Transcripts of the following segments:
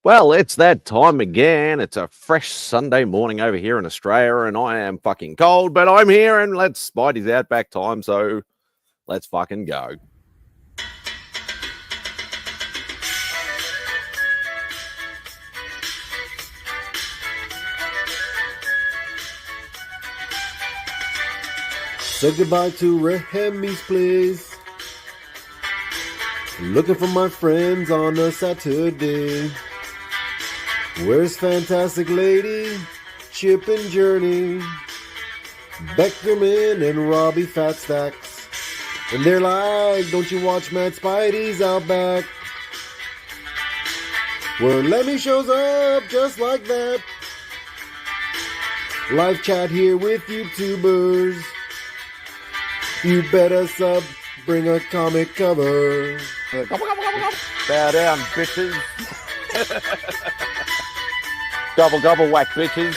Well, it's that time again. It's a fresh Sunday morning over here in Australia, and I am fucking cold, but I'm here, and let's Spidey's Outback time, so let's fucking go. Say goodbye to Remy's place. Looking for my friends on a Saturday. Where's Fantastic Lady, Chip and Journey, Beckerman and Robbie Fatstacks? And they're like, don't you watch MadSpidey'S Outback? Where Lemmy shows up just like that. Live chat here with YouTubers. You better sub, bring a comic cover. Bow down, bitches. Gobble, gobble, whack, bitches.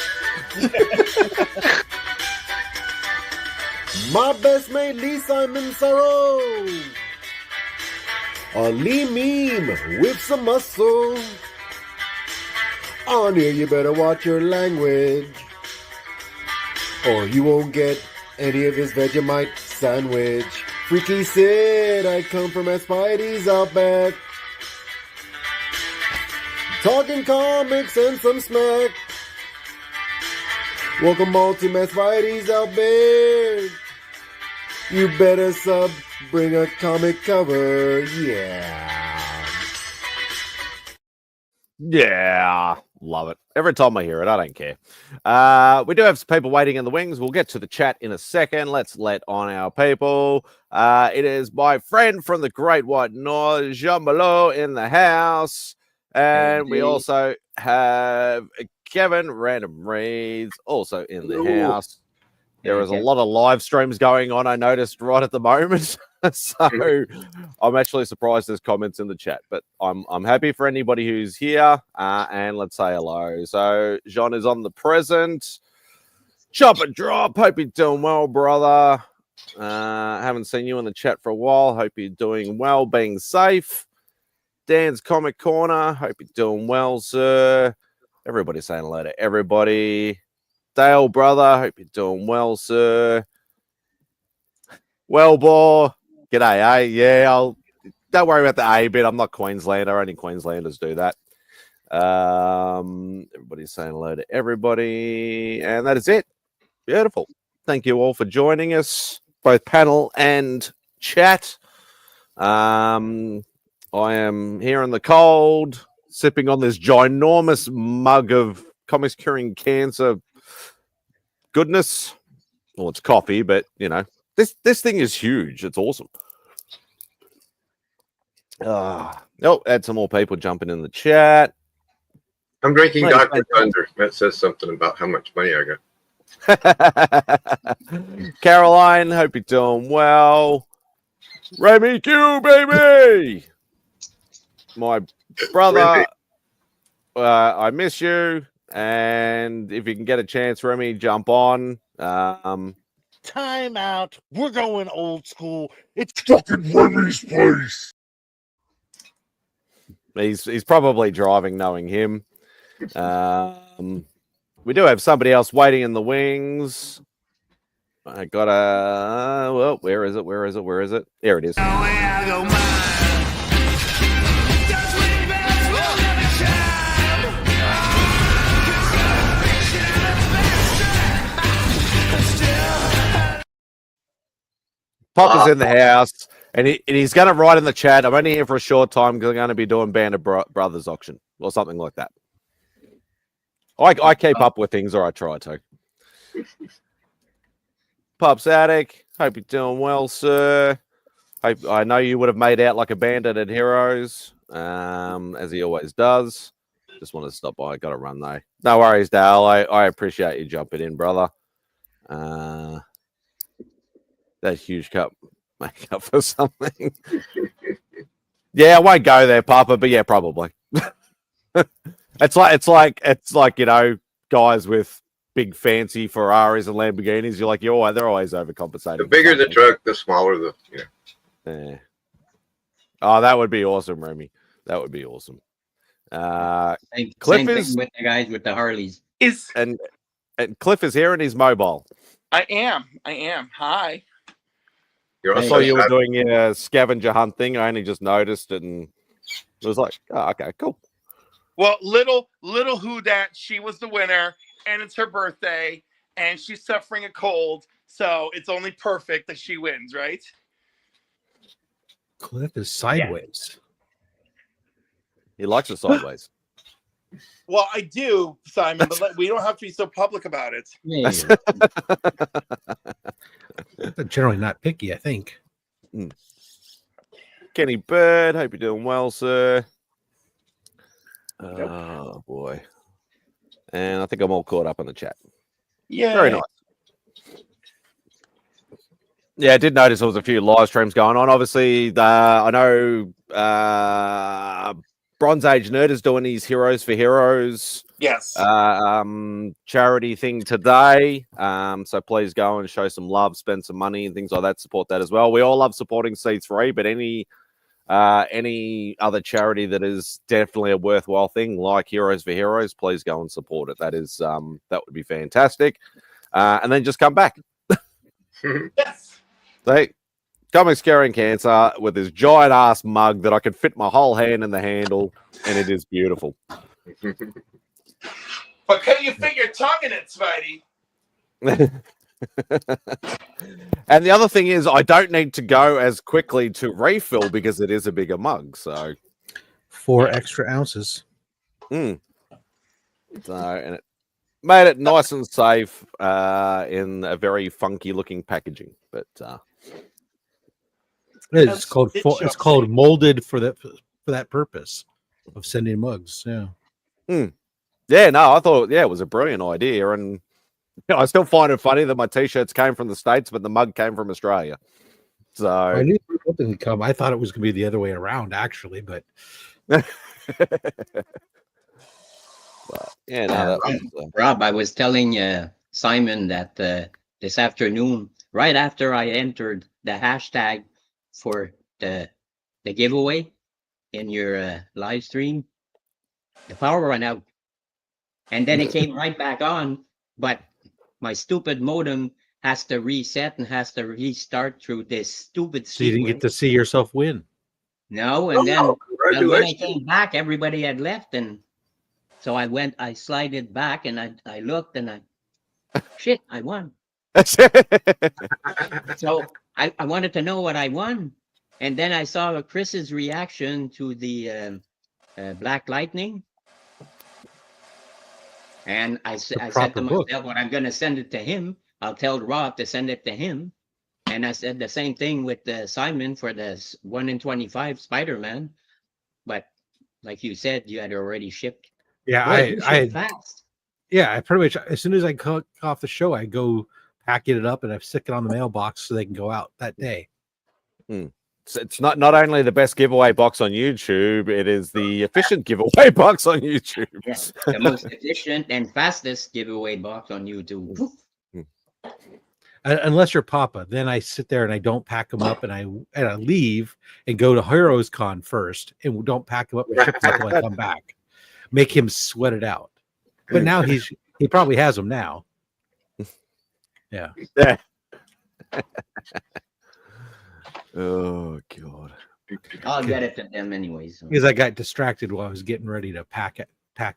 My best mate Lee Simon Sorrow. A Lee meme with some muscle. On here you better watch your language, or you won't get any of his Vegemite sandwich. Freaky Sid, I come from MadSpidey'S Outback. Talking comics and some smack. Welcome all to MadSpidey'S Outback. You better sub, bring a comic cover, yeah. Yeah, love it. Every time I hear it, I don't care. We do have some people waiting in the wings. We'll get to the chat in a second. Let's let on our people. It is my friend from the Great White North, Jean Malo, in the house. And we also have Kevin Random Reads also in the house. There is a lot of live streams going on, I noticed right at the moment. So I'm actually surprised there's comments in the chat, but I'm happy for anybody who's here. And let's say hello. So Jean is on the present. Chop and drop. Hope you're doing well, brother. Haven't seen you in the chat for a while. Hope you're doing well, being safe. Dan's Comic Corner. Hope you're doing well, sir. Everybody's saying hello to everybody. Dale, brother. Hope you're doing well, sir. Well, boy. G'day, eh? Yeah, don't worry about the A bit. I'm not Queenslander. Only Queenslanders do that. Everybody's saying hello to everybody. And that is it. Beautiful. Thank you all for joining us, both panel and chat. I am here in the cold, sipping on this ginormous mug of Comics Curing Cancer goodness. Well, it's coffee, but, you know, this thing is huge. It's awesome. Oh, add some more people jumping in the chat. I'm drinking Dr. Thunder. That says something about how much money I got. Caroline, hope you're doing well. Remy Q, baby. My brother, I miss you. And if you can get a chance, Remy, jump on. Time out. We're going old school. It's fucking Remy's place. He's probably driving, knowing him. We do have somebody else waiting in the wings. I got a... well, where is it? Where is it? Where is it? There it is. Pop is in the house, and he's going to write in the chat, I'm only here for a short time because I'm going to be doing Band of Brothers auction or something like that. I keep up with things, or I try to. Pop's Attic, hope you're doing well, sir. I know you would have made out like a bandit at Heroes, as he always does. Just wanted to stop by. I got to run, though. No worries, Dale. I appreciate you jumping in, brother. That huge cup make up for something. Yeah, I won't go there, Papa, but yeah, probably. It's like you know, guys with big fancy Ferraris and Lamborghinis. You're like, they're always overcompensating. The bigger the truck, the smaller the yeah. Oh, that would be awesome, Remy. That would be awesome. Cliff same is thing with the guys with the Harleys. and Cliff is here and he's mobile. I am. Hi. You're I also saw you were shot- doing a scavenger hunt thing. I only just noticed it and it was like, oh, okay, cool. Well, little who dat, she was the winner, and it's her birthday, and she's suffering a cold, so it's only perfect that she wins, right? Cliff is sideways. He likes it sideways. Well, I do, Simon, but we don't have to be so public about it. Yeah. They're generally not picky, I think. Kenny Bird, hope you're doing well, sir. Oh boy. And I think I'm all caught up in the chat. Yeah. Very nice. Yeah, I did notice there was a few live streams going on. Obviously, I know Bronze Age Nerd is doing his Heroes for Heroes Yes. charity thing today. So please go and show some love, spend some money and things like that. Support that as well. We all love supporting C3, but any other charity that is definitely a worthwhile thing, like Heroes for Heroes, please go and support it. That is that would be fantastic. And then just come back. Yes. So, Comics Carrying Cancer with his giant ass mug that I could fit my whole hand in the handle, and it is beautiful. But can you fit your tongue in it, Spidey? And the other thing is, I don't need to go as quickly to refill because it is a bigger mug. So 4 extra ounces. and it made it nice and safe in a very funky looking packaging. But It's called molded for that purpose of sending mugs. Yeah. yeah, no, I thought it was a brilliant idea, and I still find it funny that my t-shirts came from the States, but the mug came from Australia. So I knew something would come. I thought it was going to be the other way around, actually, but yeah, no, Rob, I was telling Simon that this afternoon, right after I entered the hashtag for the giveaway in your live stream, the power ran out, and then it came right back on. But my stupid modem has to reset and has to restart through this stupid. so you didn't get to see yourself win. No, and then when I Congratulations. came back, everybody had left, and so I slided back, and I looked, and shit, I won. So I wanted to know what I won, and then I saw Chris's reaction to the Black Lightning, and I said to book. myself, "Well, I'm going to send it to him. I'll tell Rob to send it to him." And I said the same thing with Simon for the 1 in 25 Spider-Man, but like you said, you had already shipped. Yeah, Boy, you I shipped fast. yeah, I pretty much as soon as I cut off the show, I go packing it up and I stick it on the mailbox so they can go out that day. It's not only the best giveaway box on YouTube, it is the efficient giveaway box on YouTube. Yes, the most efficient and fastest giveaway box on YouTube. Unless you're Papa, then I sit there and I don't pack them up, and I leave and go to Heroes Con first, and don't pack them up and ship them until I come back. Make him sweat it out. But now he probably has them now. Yeah. Oh God. I'll get it to them anyways. So. Because I got distracted while I was getting ready to pack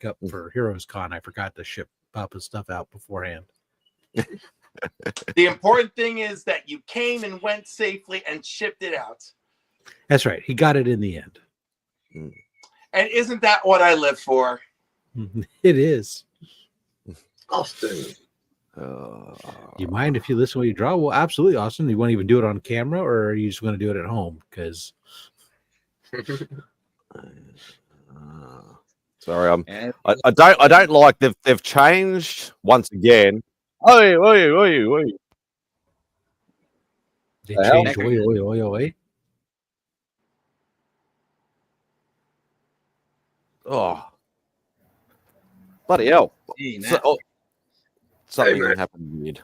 up for Heroes Con. I forgot to ship Papa's stuff out beforehand. The important thing is that you came and went safely and shipped it out. That's right. He got it in the end. And isn't that what I live for? It is. Austin. You mind if you listen while you draw? Well, absolutely, Austin. You want to even do it on camera, or are you just going to do it at home? Because sorry, I don't like they've changed once again. Oi. they The hell? changed oi. Oh, bloody hell! Hey, So- Matt. something Hey, Matt. happened weird.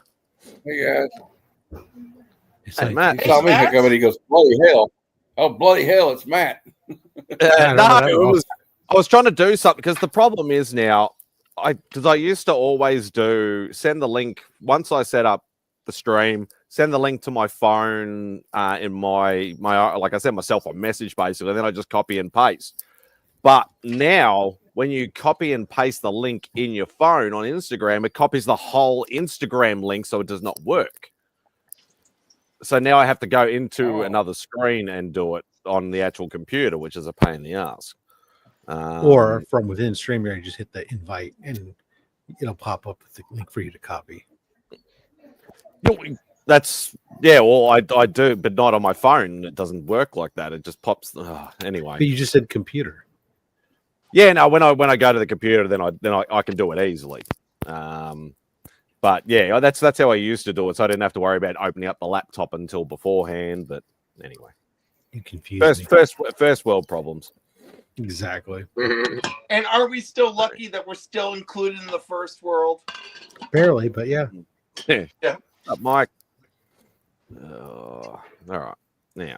Hey guys, It's Hey, like, Matt. he saw me pick up and he goes, "Bloody hell! Oh, bloody hell! It's Matt." Yeah, No, that it was I was trying to do something because the problem is now, because I used to always send the link once I set up the stream, send the link to my phone in my like I sent myself a message basically, then I just copy and paste. But now when you copy and paste the link in your phone on Instagram, it copies the whole Instagram link, so it does not work. So now I have to go into another screen and do it on the actual computer, which is a pain in the ass. Or from within StreamYard, you just hit the invite and it'll pop up with the link for you to copy. That's well, I do, but not on my phone. It doesn't work like that. It just pops. Anyway, But you just said computer. yeah. No, when I go to the computer, then I can do it easily. But yeah, that's how I used to do it, so I didn't have to worry about opening up the laptop until beforehand. But anyway, You confused me. first world problems. Exactly. And are we still lucky that we're still included in the first world? Barely, but yeah. Yeah. Up, Mike. All right. Now,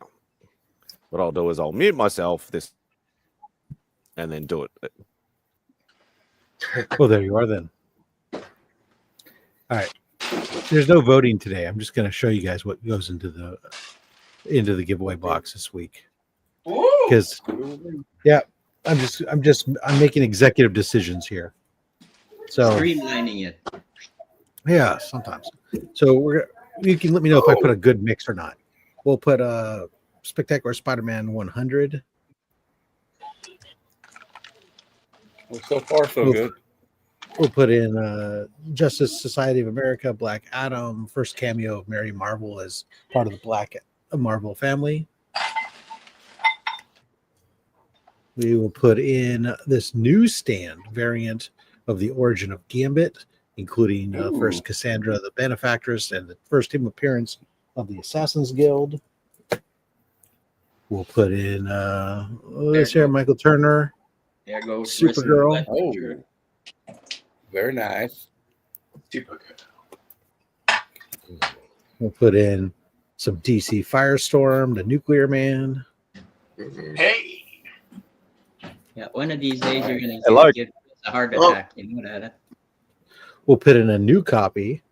what I'll do is I'll mute myself and then do it. Well, there you are then. All right. There's no voting today. I'm just going to show you guys what goes into the giveaway box this week. Because I'm making executive decisions here. So Streamlining it. yeah, sometimes. So you can let me know if I put a good mix or not. We'll put a Spectacular Spider-Man 100. Well, so far, so good. We'll put in Justice Society of America, Black Adam, first cameo of Mary Marvel as part of the Black Marvel family. We will put in this newsstand variant of the origin of Gambit, including first Cassandra the Benefactress and the first team appearance of the Assassin's Guild. We'll put in this here, Michael Turner. There goes Supergirl. Oh, very nice. Super good. We'll put in some DC Firestorm, the Nuclear Man. Hey. Yeah, one of these days you're gonna get a heart attack. You know that. We'll put in a new copy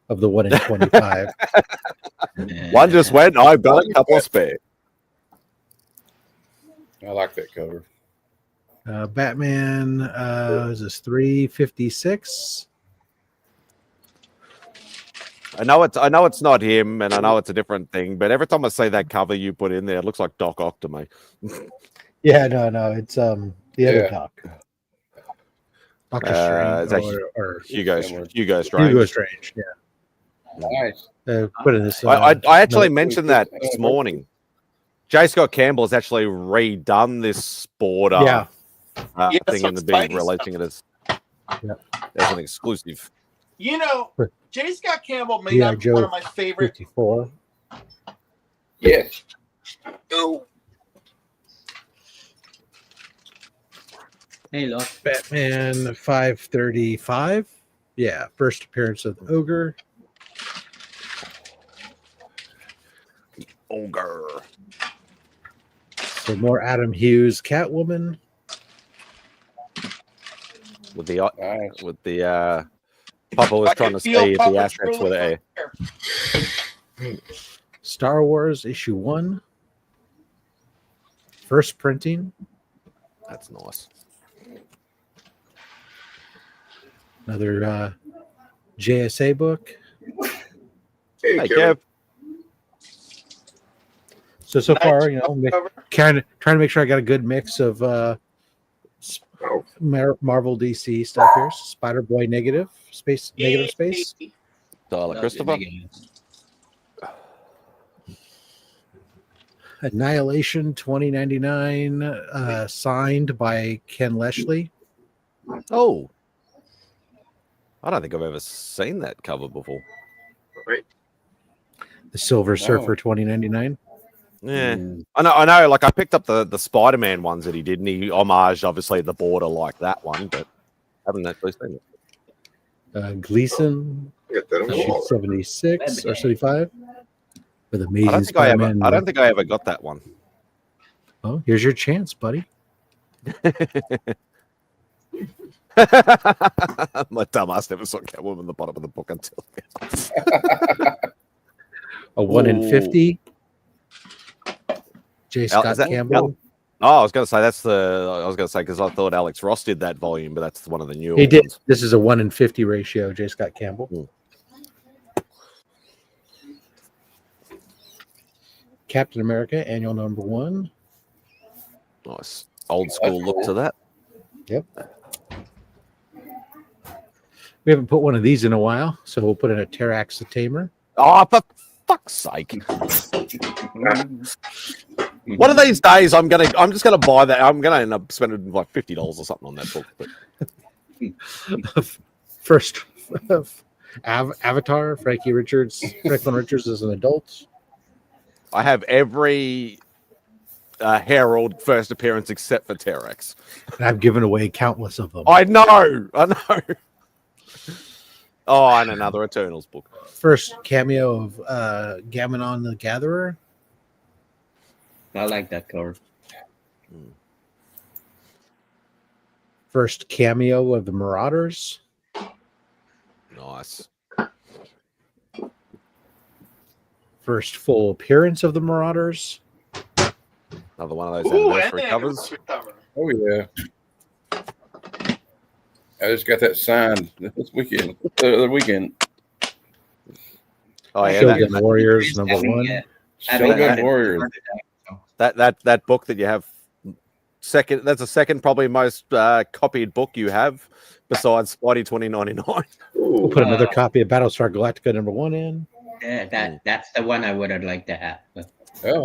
of the 1 in 25. One just went. I've got a couple spare. I like that cover. Batman is this 356? I know it's not him, and I know it's a different thing. But every time I see that cover you put in there, it looks like Doc Ock to me. Yeah, no, it's the other Doc. Doctor Strange or Hugo Strange. Hugo Strange, yeah. Nice. Put in this. I actually mentioned that this morning. J. Scott Campbell has actually redone this border thing and been releasing it as an exclusive. You know, J. Scott Campbell may not be one of my favorite. 54. Yes. Oh. Hey, look. Batman 535. Yeah, first appearance of the Ogre. Ogre. So more Adam Hughes Catwoman. With the Papa was trying to see if the assets were there. Star Wars issue 1. First printing. That's nice. Another JSA book. Hey, Kev. So far, you know, trying to make sure I got a good mix of Marvel DC stuff here. Spider Boy negative space. Tyler Christopher. Annihilation 2099, signed by Ken Leshley. Oh, I don't think I've ever seen that cover before. Right. The Silver Surfer 2099. Yeah, I know. Like I picked up the Spider-Man ones that he did, and he homaged obviously the border like that one, but I haven't actually seen it. Gleason, Get that on the wall. 76 or 75. With I Amazing don't think Spider-Man. I don't think I ever got that one. Oh, here's your chance, buddy. My dumbass never saw Catwoman in the bottom of the book until A 1 in Ooh. 50. J. Is Scott that- Campbell. Oh, I was going to say because I thought Alex Ross did that volume, but that's one of the newer He did. ones. This is a 1 in 50 ratio. J. Scott Campbell. Mm. Captain America, annual number 1. Nice. Old school look to that. Yep. We haven't put one of these in a while, so we'll put in a Terax the Tamer. Oh, for fuck's sake. One of these days I'm just gonna buy that. I'm gonna end up spending like $50 or something on that book. But First Avatar, Franklin Richards as an adult. I have every Herald first appearance except for Terex. And I've given away countless of them. I know. Oh, and another Eternals book. First cameo of Gaminon the Gatherer. I like that cover. First cameo of the Marauders. Nice. First full appearance of the Marauders. Another one of those Ooh, anniversary and covers. cover. Oh yeah. I just got that signed this weekend. The other weekend. Oh yeah, Shogun that, Warriors number Having, 1. Shogun Warriors. that book that you have second. That's the second probably most copied book you have besides Spidey 2099. We'll put another copy of Battlestar Galactica number 1 in. Yeah, that's the one I would have liked to have. But Oh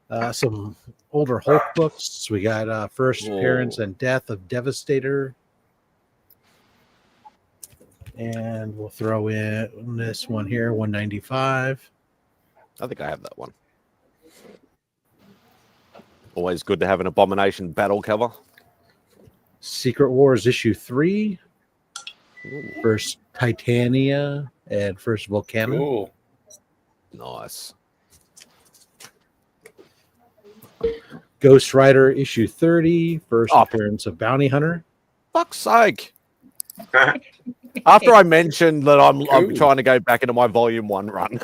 wow. Some older Hulk books. We got first Whoa. appearance and death of Devastator. And we'll throw in this one here, 195. I think I have that one. Always good to have an Abomination battle cover. Secret Wars issue 3. Ooh, First Titania and first Volcano. Cool. nice. Ghost Rider issue 30. First Oh. appearance of Bounty Hunter. Fuck's sake. After I mentioned that I'm Cool. trying to go back into my volume 1 run.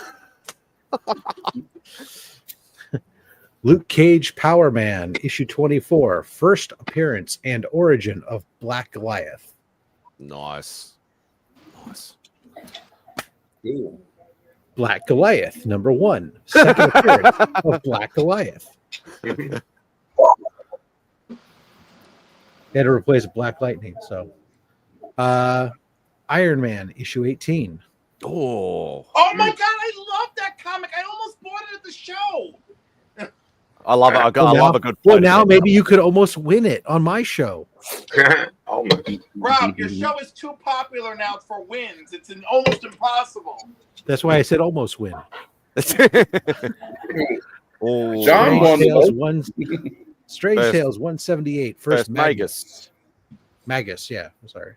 Luke Cage Power Man issue 24. First appearance and origin of Black Goliath. Nice. Nice. Cool. Black Goliath number 1. Second appearance of Black Goliath. They had to replace Black Lightning. So, Iron Man issue 18. Oh, Oh my god, I love that comic. I almost bought it at the show. I love it. I Well, love a good. Well, fight. now maybe you could almost win it on my show. Almost. Rob, your show is too popular now for wins. It's almost impossible. That's why I said almost win. Oh, John Strange won the Tales vote. 1. Strange First- Tales 178. first First Magus. Magus, yeah. I'm sorry.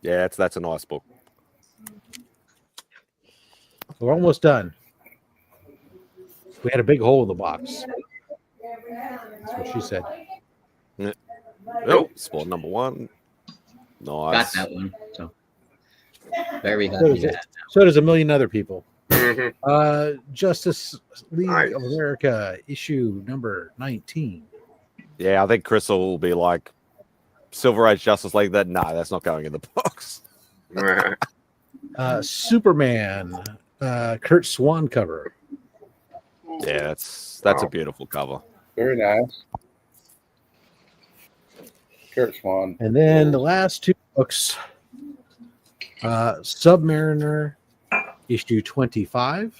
Yeah, that's a nice book. We're almost done. We had a big hole in the box. That's what she said. Oh, spawn number 1. got Nice. that one. So very So happy does, to it, have. so does a million other people. Mhm. Justice League Nice. of America issue number 19. Yeah, I think Crystal will be like Silver Age Justice League. That's not going in the box. Superman, Kurt Swan cover. Yeah, that's a Wow. beautiful cover. Very nice. Kurt Swan. And then the last 2 books, Submariner issue 25.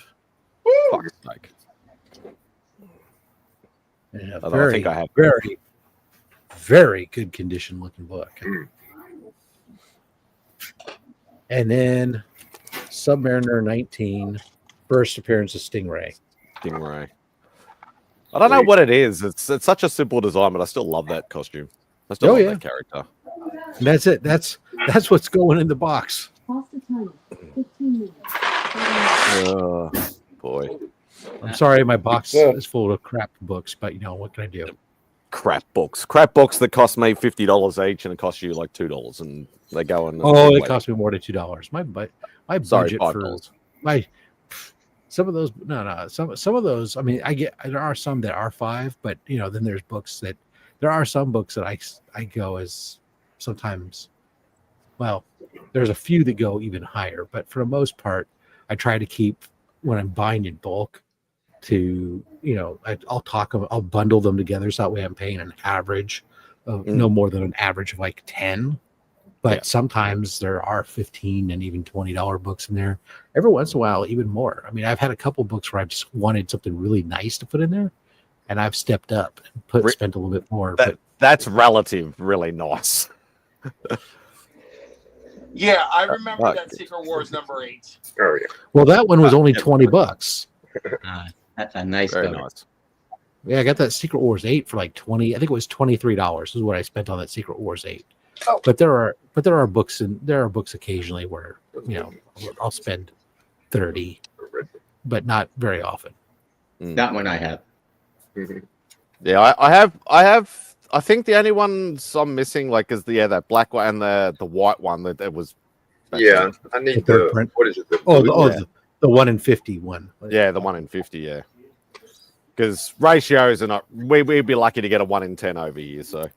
Fuck's sake. And a I don't very, think I have. very, very good condition looking book. Mm. And then Submariner 19, first appearance of Stingray. Stingray. I don't know what it is. It's such a simple design, but I still love that costume. I still love that character. And that's it. That's what's going in the box. Boy. I'm sorry, my box Yeah. is full of crap books, but you know what can I do? crap books that cost me $50 each, and it costs you like $2, and they go in. Oh, it cost me more than $2. My budget for $5. my some of those some of those. I mean, there are some that are $5, but then there's books that there are some books that I go as sometimes. Well, there's a few that go even higher, but for the most part, I try to keep when I'm buying in bulk to I'll bundle them together so that way I'm paying an average of no more than an average of like 10. But sometimes there are $15 and even $20 books in there. Every once in a while, even more. I mean, I've had a couple books where I just wanted something really nice to put in there, and I've stepped up and spent a little bit more. That's relative, really nice. Yeah, I remember that Secret Wars #8. Oh yeah. Well, that one was only $20. That's a nice Very cover. nice. Yeah, I got that Secret Wars 8 for like 20. I think it was $23 is what I spent on that Secret Wars 8. Oh. But there are books occasionally where I'll spend 30, but not very often. That one I have. Yeah, I have. I think the only ones I'm missing is that black one and the white one that it was. Yeah, I need third print. what is it? The 1 in 50 one. Yeah, the 1 in 50. Yeah, because ratios are not. We'd be lucky to get a 1 in 10 over here. So.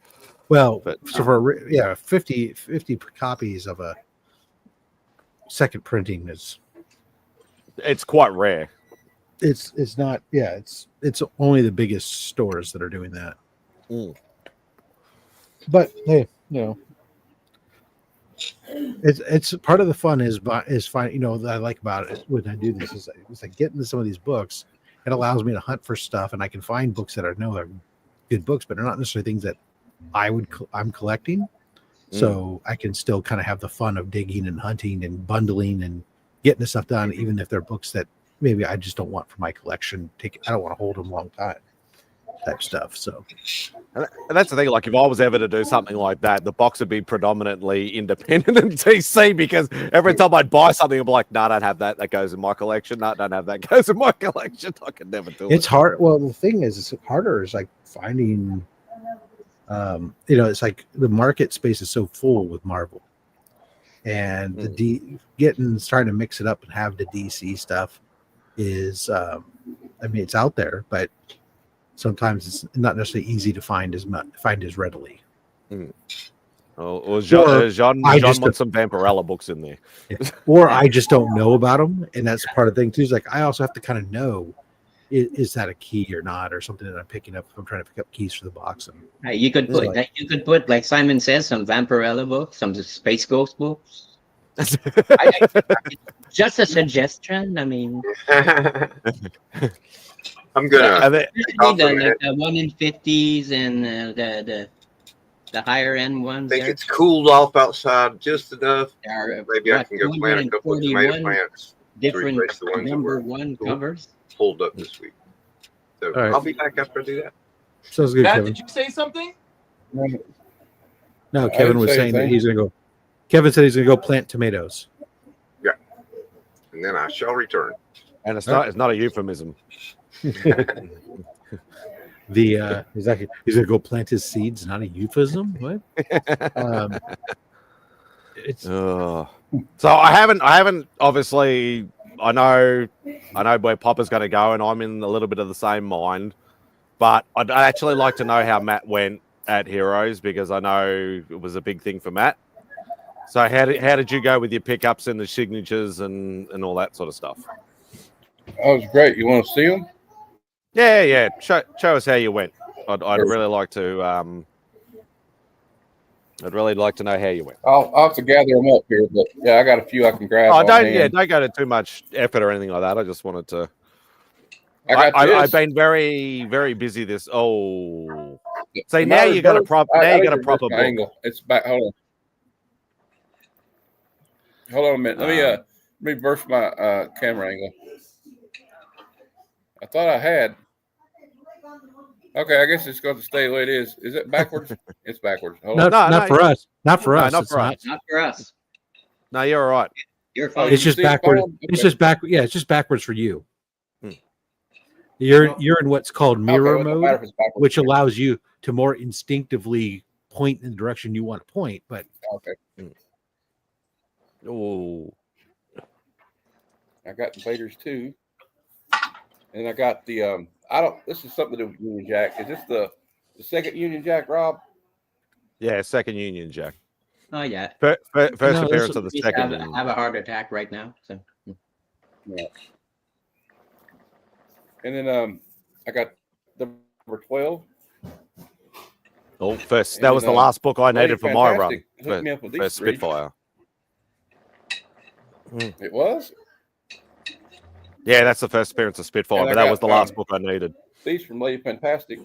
Well, so for 50 copies of a second printing it's quite rare. It's not. Yeah, it's only the biggest stores that are doing that. But hey, it's part of the fun is fine. That I like about it when I do this is like getting to some of these books. It allows me to hunt for stuff, and I can find books that are good books, but they're not necessarily things that I'm collecting. So I can still kind of have the fun of digging and hunting and bundling and getting the stuff done, even if they're books that maybe I just don't want for my collection. I don't want to hold them a long time. Type stuff. So, and that's the thing. Like, if I was ever to do something like that, the box would be predominantly independent and DC, because every time I'd buy something, I'd be like, "No, I don't have that. That goes in my collection. No, I don't have that. Goes in my collection." I could never do it. It's hard. Well, the thing is, it's harder. Is like finding. It's like the market space is so full with Marvel, and starting to mix it up and have the DC stuff is. It's out there, but. Sometimes it's not necessarily easy to find as readily. Well, John wants some Vampirella books in there. Or I just don't know about them, and that's part of the thing too. Is like I also have to kind of know is that a key or not, or something that I'm picking up if I'm trying to pick up keys for the box. And you could put like Simon says, some Vampirella books, some Space Ghost books. Just a suggestion. I mean. I'm gonna the 1 in 50s and the higher end ones. I think it's cooled off outside just enough. Maybe I can go plant a couple of tomato plants. Different number one covers. Pulled up this week. So I'll be back after I do that. Sounds good, Matt, Kevin. did you say something? No, Kevin was saying that he's gonna go. Kevin said he's gonna go plant tomatoes. Yeah, and then I shall return. And it's not a euphemism. He's gonna go plant his seeds, not a euphemism. What? So I haven't obviously. I know where Popper's going to go, and I'm in a little bit of the same mind. But I'd actually like to know how Matt went at Heroes, because I know it was a big thing for Matt. So how did you go with your pickups and the signatures and all that sort of stuff? That was great. You want to see them? Yeah. Show us how you went. I'd really like to. I'd really like to know how you went. I'll have to gather them up here, but yeah, I got a few I can grab. Don't go to too much effort or anything like that. I just wanted to. I've been very, very busy this. Oh, see, now you got a proper. Now you got a proper book. Angle. It's back. Hold on a minute. Let me reverse my camera angle. I thought I had. Okay, I guess it's going to stay the way it is. Is it backwards? It's backwards. Not for us. Not for us. Not for us. No, you're all right. You're fine. It's just backwards. It's just back. Yeah, it's just backwards for you. You're in what's called Okay, mirror well, it don't matter mode, if it's backwards. which allows you to more instinctively point in the direction you want to point. But Okay, Oh, I got Invaders 2, and I got the I don't. This is something to do with Union Jack. Is this the second Union Jack, Rob? yeah, second Union Jack. Oh yeah. First No, appearance of the Please second. have a heart attack right now. So Yeah. And then I got number 12. Oh, first. And That was then, the last book I Lady needed for my run. Fantastic hooked me up with these First three. Spitfire. It was? Yeah, that's the first appearance of Spitfire, And I but that got, was the last book I needed. These from Lady Fantastic.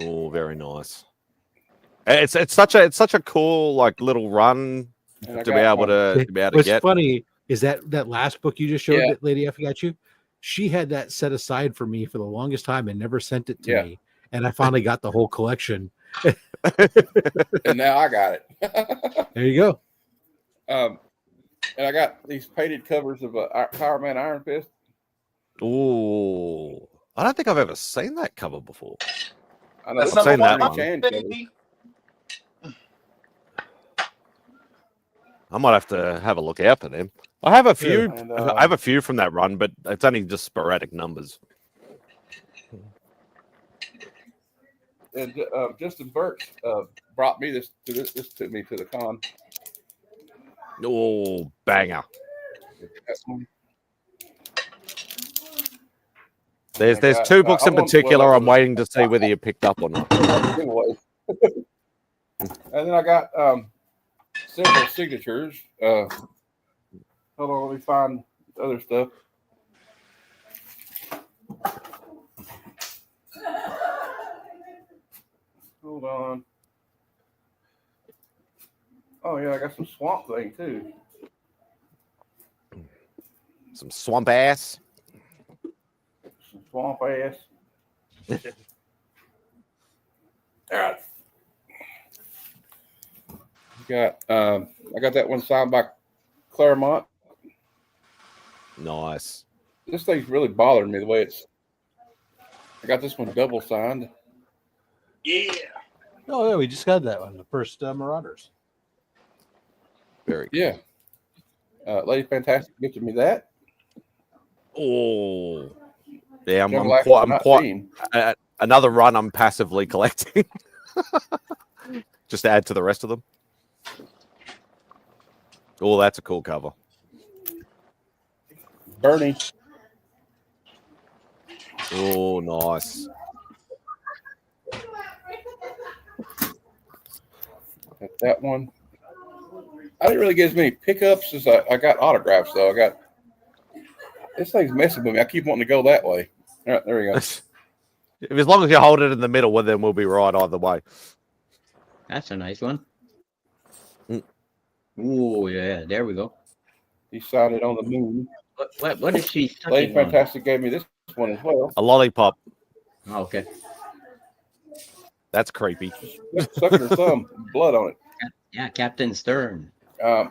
Oh, very nice. It's such a cool like little run And I to got be able one. to what's get. funny is that last book you just showed, Yeah. that Lady F got you. She had that set aside for me for the longest time and never sent it to Yeah. me. And I finally got the whole collection. And now I got it. There you go. And I got these painted covers of Power Man Iron Fist. Oh, I don't think I've ever seen that cover before. I know That's this I've is seen that a one. Chan cover. baby. I might have to have a look out for them. I have a few. And, I have a few from that run, but it's only just sporadic numbers. And Justin Birch brought me this to me to the con. Oh, banger! There's got- two books I in want- particular well, I'm waiting to see whether you picked up or not. Giveaway. And then I got several signatures. Hold on, let me find other stuff. Hold on. Oh yeah, I got some Swamp Thing too. Some swamp ass. Some Swamp Ass. All right. I got that one signed by Claremont. Nice. This thing's really bothering me the way it's. I got this one double signed. Yeah. Oh yeah, we just got that one. The first Marauders. Very cool. Yeah. Lady Fantastic gifted me that. Oh, yeah. I'm Jungle Act quite. not seen. Another run I'm passively collecting. Just to add to the rest of them. Oh, that's a cool cover. Bernie. Oh, nice. Got that one. I didn't really get as many pickups as I got autographs though. I got this thing's messing with me. I keep wanting to go that way. All right, there we go. As long as you hold it in the middle, well, then we'll be right either way. that's a nice one. Mm. Oh yeah, there we go. He signed it on the moon. What is she Lady sucking on? Fantastic gave me this one as well. A lollipop. Oh, okay. That's creepy. Sucking her thumb, blood on it. Yeah, Captain Stern.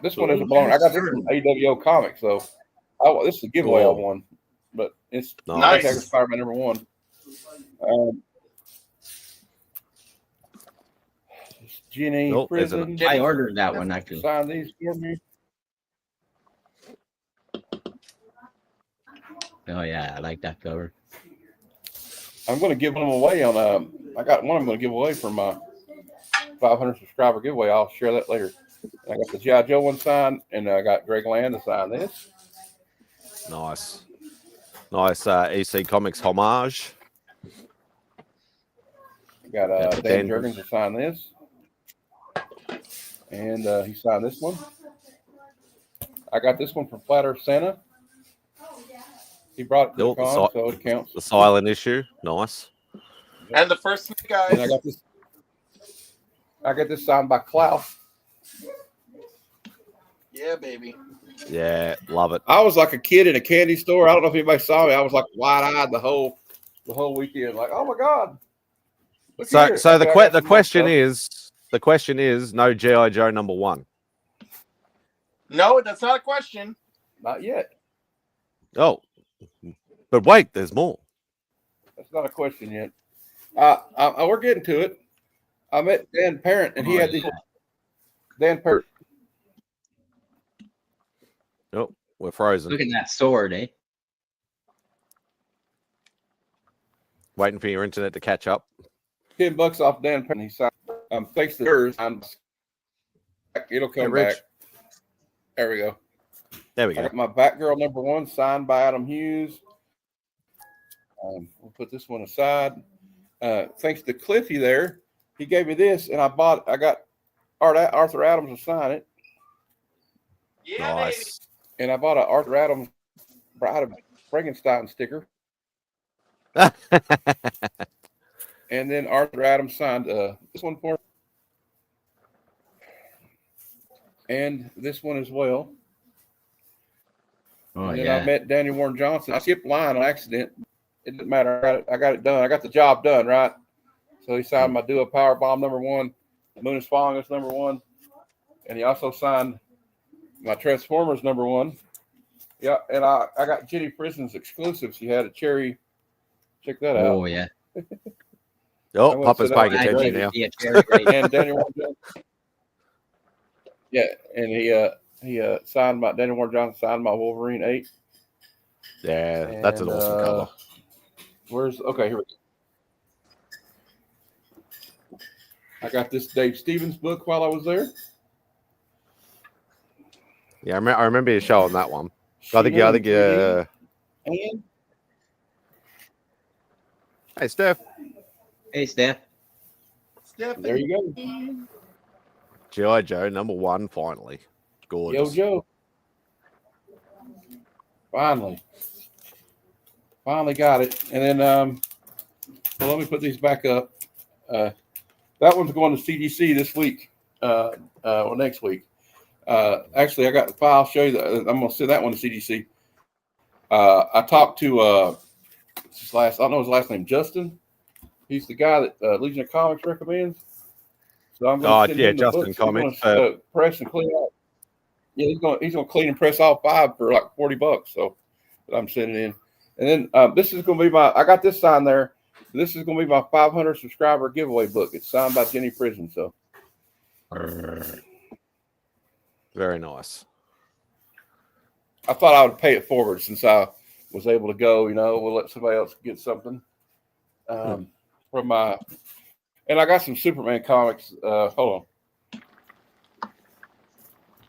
This one doesn't belong. I got this from AWO Comics, so this is a giveaway Cool. on one, but it's Nice. Tiger Spider-Man #1. Ginny Nope, there's Prison. I ordered that one actually. Sign these for me. Oh yeah, I like that cover. I'm going to give them away on. I got one I'm going to give away from my 500 subscriber giveaway. I'll share that later. I got the G.I. Joe one signed, and I got Greg Land to sign this. Nice. Nice EC Comics homage. I got That's Dan Dan. Jurgens to sign this. And he signed this one. I got this one from Flat Earth Santa. He brought it to the Nope, con, so it counts. The silent issue. Nice. And the first thing, And I guys. got this. I got this signed by Klaus. Yeah, baby. Yeah, love it. I was like a kid in a candy store. I don't know if anybody saw me. I was like wide-eyed the whole weekend. Like, oh my god. Look So, here. so Okay, I the got some more question is no G.I. Joe #1. No, that's not a question. Not yet. Oh, But wait, there's more. That's not a question yet. We're getting to it. I met Dan Parent, and he had these. Dan Parent. Oh, we're frozen. Look at that sword, eh? Waiting for your internet to catch up. $10 off Dan Parent. He signed. Thanks to yours. It'll come Rich. back. There we go. There we I go. got my Batgirl #1 signed by Adam Hughes. We'll put this one aside. Thanks to Cliffy there, he gave me this, and I got Arthur Adams to sign it, Yeah, Nice. and I bought an Arthur Adams Bride of Frankenstein sticker, and then Arthur Adams signed this one for me, and this one as well. Oh, And then yeah. I met Daniel Warren Johnson. I skipped line on accident. It didn't matter. I got it done. I got the job done, right? So he signed my Duo Power Bomb #1, Moon is Falling is #1, and he also signed my Transformers #1. Yeah, and I got Jenny Prison's exclusive. She had a cherry. Check that out. Oh, yeah. Oh, wouldn't Papa's say that paying was attention great. now. Yeah, cherry grape. And Daniel Warren Johnson. Yeah, and he signed my Daniel Warren Johnson signed my Wolverine 8. Yeah, that's an And, awesome color. Okay, here we go. I got this Dave Stevens book while I was there. Yeah, I remember you showing that one. I think She-Hulk 3D. And Hey, Steph. Hey, Steph. there you go. G.I. Joe #1, finally. Gorgeous. Yo. Finally got it. And then well, let me put these back up. That one's going to CDC this week. Or next week. Actually, I got the file. I'll show you that. I'm going to send that one to CDC. I talked to I don't know his last name, Justin. He's the guy that Legion of Comics recommends. So I'm going to send him the Justin books. Comics. He's gonna, press and clean out. Yeah, he's going to clean and press all 5 for like $40. So that I'm sending in. And then this is going to be I got this signed there. This is going to be my 500 subscriber giveaway book. It's signed by Jenny Prison. So Very nice. I thought I would pay it forward since I was able to go. We'll let somebody else get something from my. And I got some Superman comics. Hold on.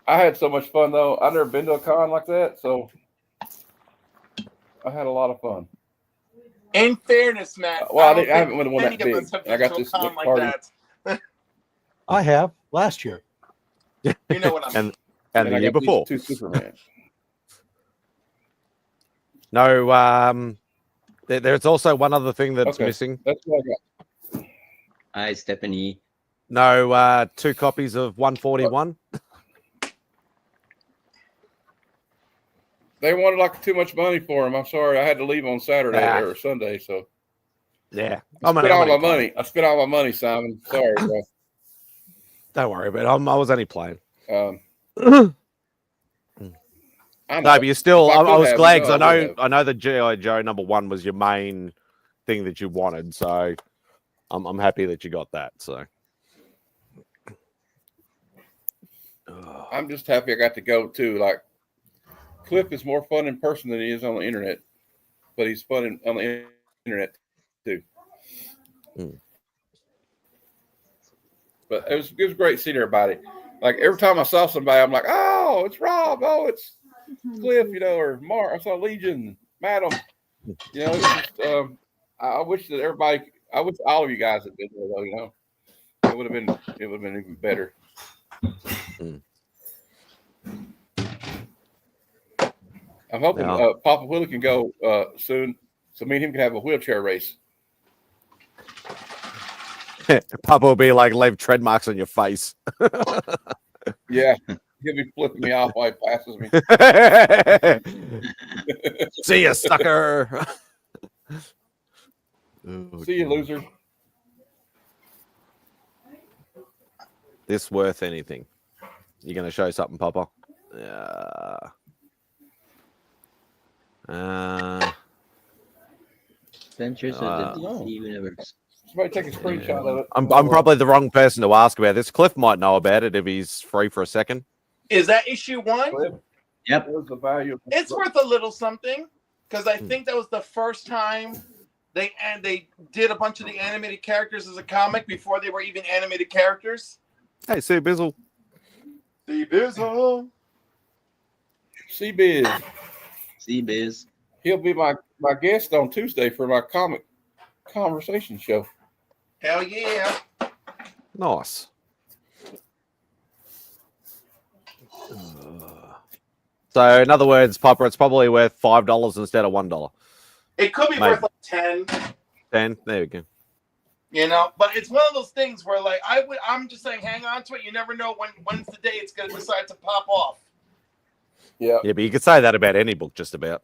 I had so much fun though. I've never been to a con like that, so I had a lot of fun. In fairness, Matt. Well, I don't haven't been to think one that any of us big. have I been got to a this con Nick like Carter. that. I have last year. You know what I'm And the I year got these before. 2 Supermans. No, there's also one other thing that's Okay. missing. That's what I got. Hi, Stephanie. No, 2 copies of 141. They wanted like too much money for him. I'm sorry, I had to leave on Saturday or Sunday. So Yeah. I spent all my money. I spent all my money, Simon. Sorry, bro. Don't worry about it. I was only playing. I No, but you're still. If I I could was have, glad you know, because I would have. I know the G.I. Joe #1 was your main thing that you wanted. So I'm happy that you got that. So I'm just happy I got to go too. Like Cliff is more fun in person than he is on the internet, but he's fun on the internet too. But it was great seeing everybody. Like every time I saw somebody, I'm like, oh, it's Rob. Oh, it's Cliff, or Mark. I saw Legion, Madam. It's just, I wish that I wish all of you guys had been there though. It would have been even better. I'm hoping Papa Willie can go soon, so me and him can have a wheelchair race. Papa will be like, leave tread marks on your face. Yeah, he'll be flipping me off while he passes me. See ya, sucker. See you, loser. This worth anything? You gonna show something, Papa? Adventures of the DC Universe. Somebody take a screenshot of it. I'm probably the wrong person to ask about this. Cliff might know about it if he's free for a second. Is that issue 1? Yep. What was the value of It's worth a little something because I think that was the first time they did a bunch of the animated characters as a comic before they were even animated characters. Hey, Sue Bizzle. The Bizzle. C-Biz. C-Biz. He'll be my guest on Tuesday for my comic conversation show. Hell yeah. Nice. So, in other words, Piper, it's probably worth $5 instead of $1. It could be Maybe. worth like 10. 10. There we go. You know, but it's one of those things where, like, I'm just saying, hang on to it. You never know when's the day it's going to decide to pop off. Yeah. Yeah, but you could say that about any book, just about.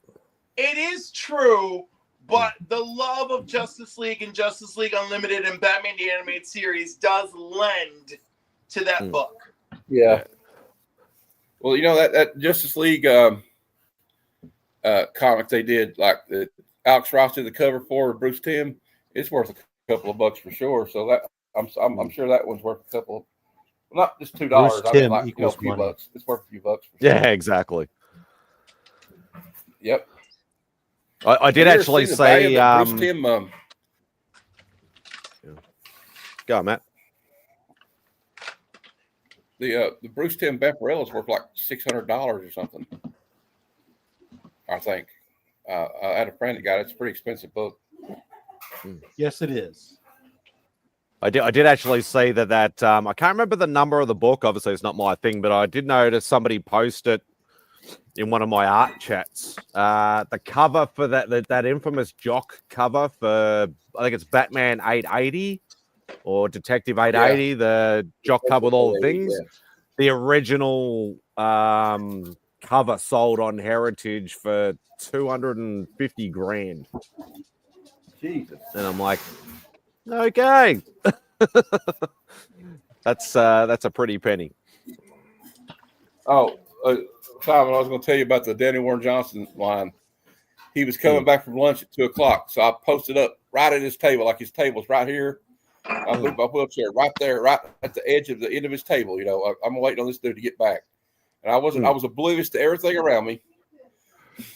It is true, but the love of Justice League and Justice League Unlimited and Batman the Animated Series does lend to that book. Yeah. Well, you know that Justice League comic they did, like Alex Ross did the cover for Bruce Timm. It's worth a couple of bucks for sure. So that I'm sure that one's worth a couple. Well, not just $2. Bruce I mean, Timm like, equals a few money. bucks. It's worth a few bucks. For sure. Yeah, exactly. Yep. I did Have you ever actually seen the value say. that Bruce Timm, Go on, Matt. the Bruce Timm Vampirella is worth like $600 or something. I think. I had a friend that got it. It's a pretty expensive book. Yes, it is. I did actually see that I can't remember the number of the book. Obviously, it's not my thing, but I did notice somebody post it in one of my art chats. The cover for that infamous Jock cover for, I think it's Batman 880 or Detective 880, the Jock cover with all the things. Yeah. The original cover sold on Heritage for 250 grand. Jesus. And I'm like, okay. That's a pretty penny. Oh, Simon, I was going to tell you about the Danny Warren Johnson line. He was coming back from lunch at 2:00, so I posted up right at his table, like his table's right here. I moved my wheelchair right there, right at the edge of the end of his table. You know, I'm waiting on this dude to get back, and I was oblivious to everything around me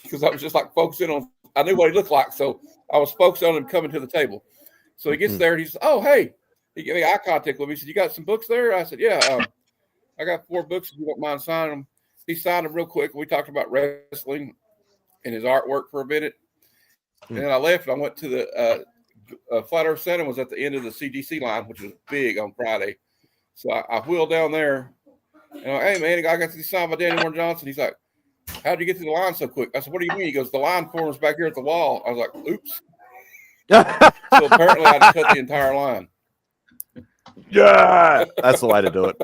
because I was just like focusing on. I knew what he looked like, so I was focused on him coming to the table. So he gets there, and he says, "Oh, hey." He gave me eye contact with me. He said, "You got some books there?" I said, "Yeah, I got 4 books. If you don't mind signing them." He signed them real quick. We talked about wrestling and his artwork for a minute. And then I left, and I went to the Flat Earth Center. Was at the end of the CGC line, which was big on Friday. So I wheeled down there, and I'm like, "Hey, man, I got to sign by Danny Warren Johnson." He's like, "How'd you get to the line so quick?" I said, "What do you mean?" He goes, "The line forms back here at the wall." I was like, "Oops." So apparently I had to cut the entire line. Yeah, that's the way to do it.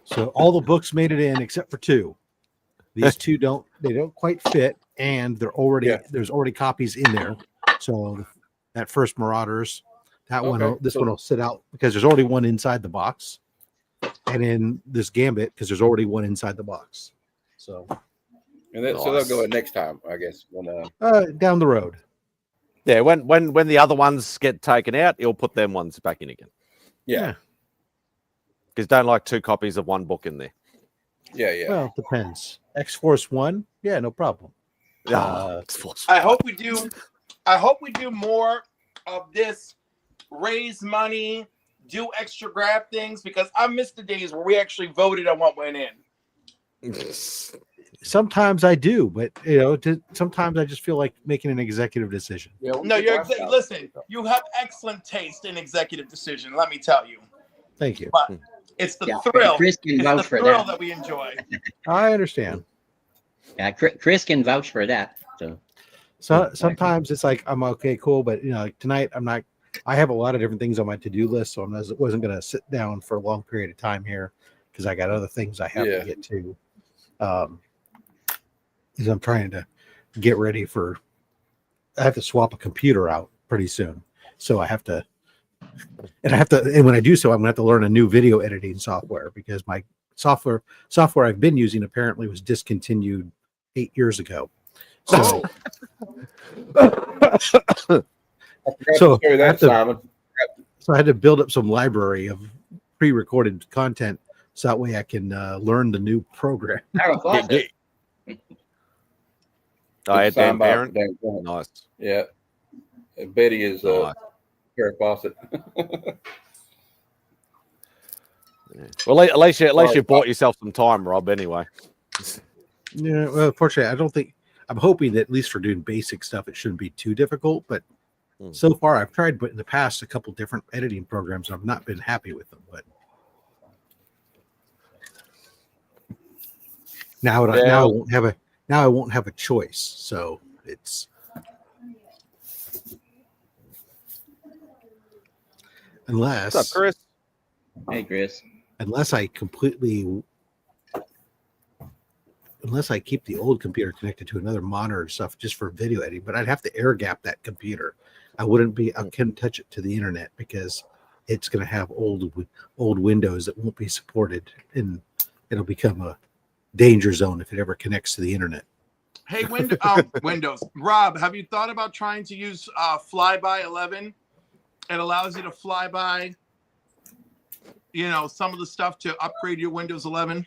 So all the books made it in except for 2. These 2 don't quite fit, and there's already copies in there. So that first Marauders, one will sit out because there's already one inside the box, and in this Gambit because there's already one inside the box. So So they'll go in next time, I guess. When down the road. Yeah, when the other ones get taken out, he'll put them ones back in again. Yeah. Because don't like 2 copies of one book in there. Yeah. Well, it depends. X-Force 1, yeah, no problem. I hope we do more of this. Raise money, do extra grab things, because I miss the days where we actually voted on what went in. Sometimes I do, but sometimes I just feel like making an executive decision. Yeah, No, listen, you have excellent taste in executive decision, let me tell you. Thank you. But it's the thrill. Chris can vouch It's the for thrill that. that we enjoy. I understand. Yeah, Chris can vouch for that. So sometimes it's like I'm okay, cool, but like tonight I'm not. I have a lot of different things on my to-do list, so I wasn't going to sit down for a long period of time here because I got other things I have to get to. Because I'm trying to get ready for. I have to swap a computer out pretty soon, so I have to. And when I do so, I'm going to have to learn a new video editing software because my software I've been using apparently was discontinued 8 years ago. So So show you that, Simon. So I had to build up some library of pre-recorded content so that way I can learn the new program. I had Dan Barron. Barron. Nice. Yeah. And Betty is Harry Fawcett. Well, at least you bought yourself some time, Rob. Anyway. Yeah. Well, unfortunately, I'm hoping that at least for doing basic stuff, it shouldn't be too difficult. But so far, I've tried, but in the past, a couple different editing programs, I've not been happy with them. But now I won't have a choice. So it's unless. What's up, Chris? Hey, Chris. Unless I keep the old computer connected to another monitor and stuff just for video editing, but I'd have to air gap that computer. I couldn't touch it to the internet because it's going to have old Windows that won't be supported, and it'll become a danger zone if it ever connects to the internet. Hey, Windows. Rob, have you thought about trying to use Flyby 11? It allows you to fly by, some of the stuff to upgrade your Windows 11.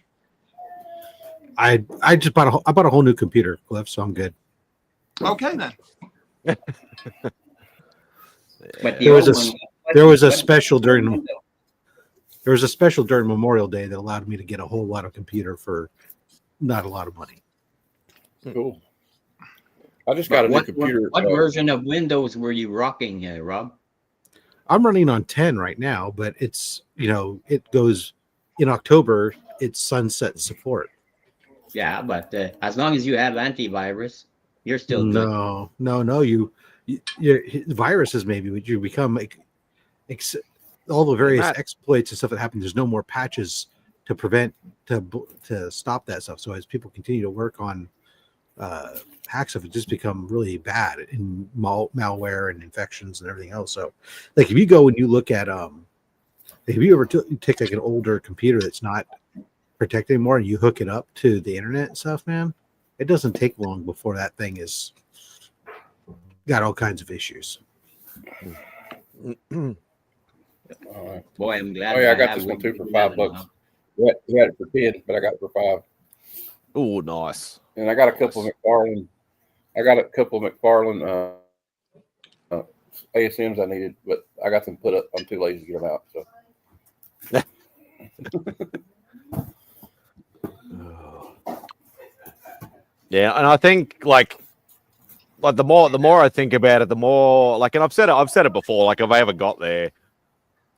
I just bought a whole new computer, Cliff, so I'm good. Okay then. But there was a special during Memorial Day that allowed me to get a whole lot of computer for not a lot of money. Cool. I just got a new computer. What version of Windows were you rocking, Rob? I'm running on 10 right now, but it's it goes in October. It's sunset support. Yeah, but as long as you have antivirus, you're still good. No. Your viruses maybe, but you become all the various exploits and stuff that happen. There's no more patches to prevent to stop that stuff. So as people continue to work on hacks stuff, it just become really bad in malware and infections and everything else. So, like if you go and you look at if you ever take like an older computer that's not protected anymore and you hook it up to the internet and stuff, man, it doesn't take long before that thing is got all kinds of issues. Boy, I'm glad. I got this one too for $5. You had it for 10, but I got it for 5. Oh, nice. And I got a couple of McFarlane. ASMs I needed, but I got them put up. I'm too lazy to get them out. So. Yeah, and I think like the more I think about it, the more and I've said it before. Like if I ever got there,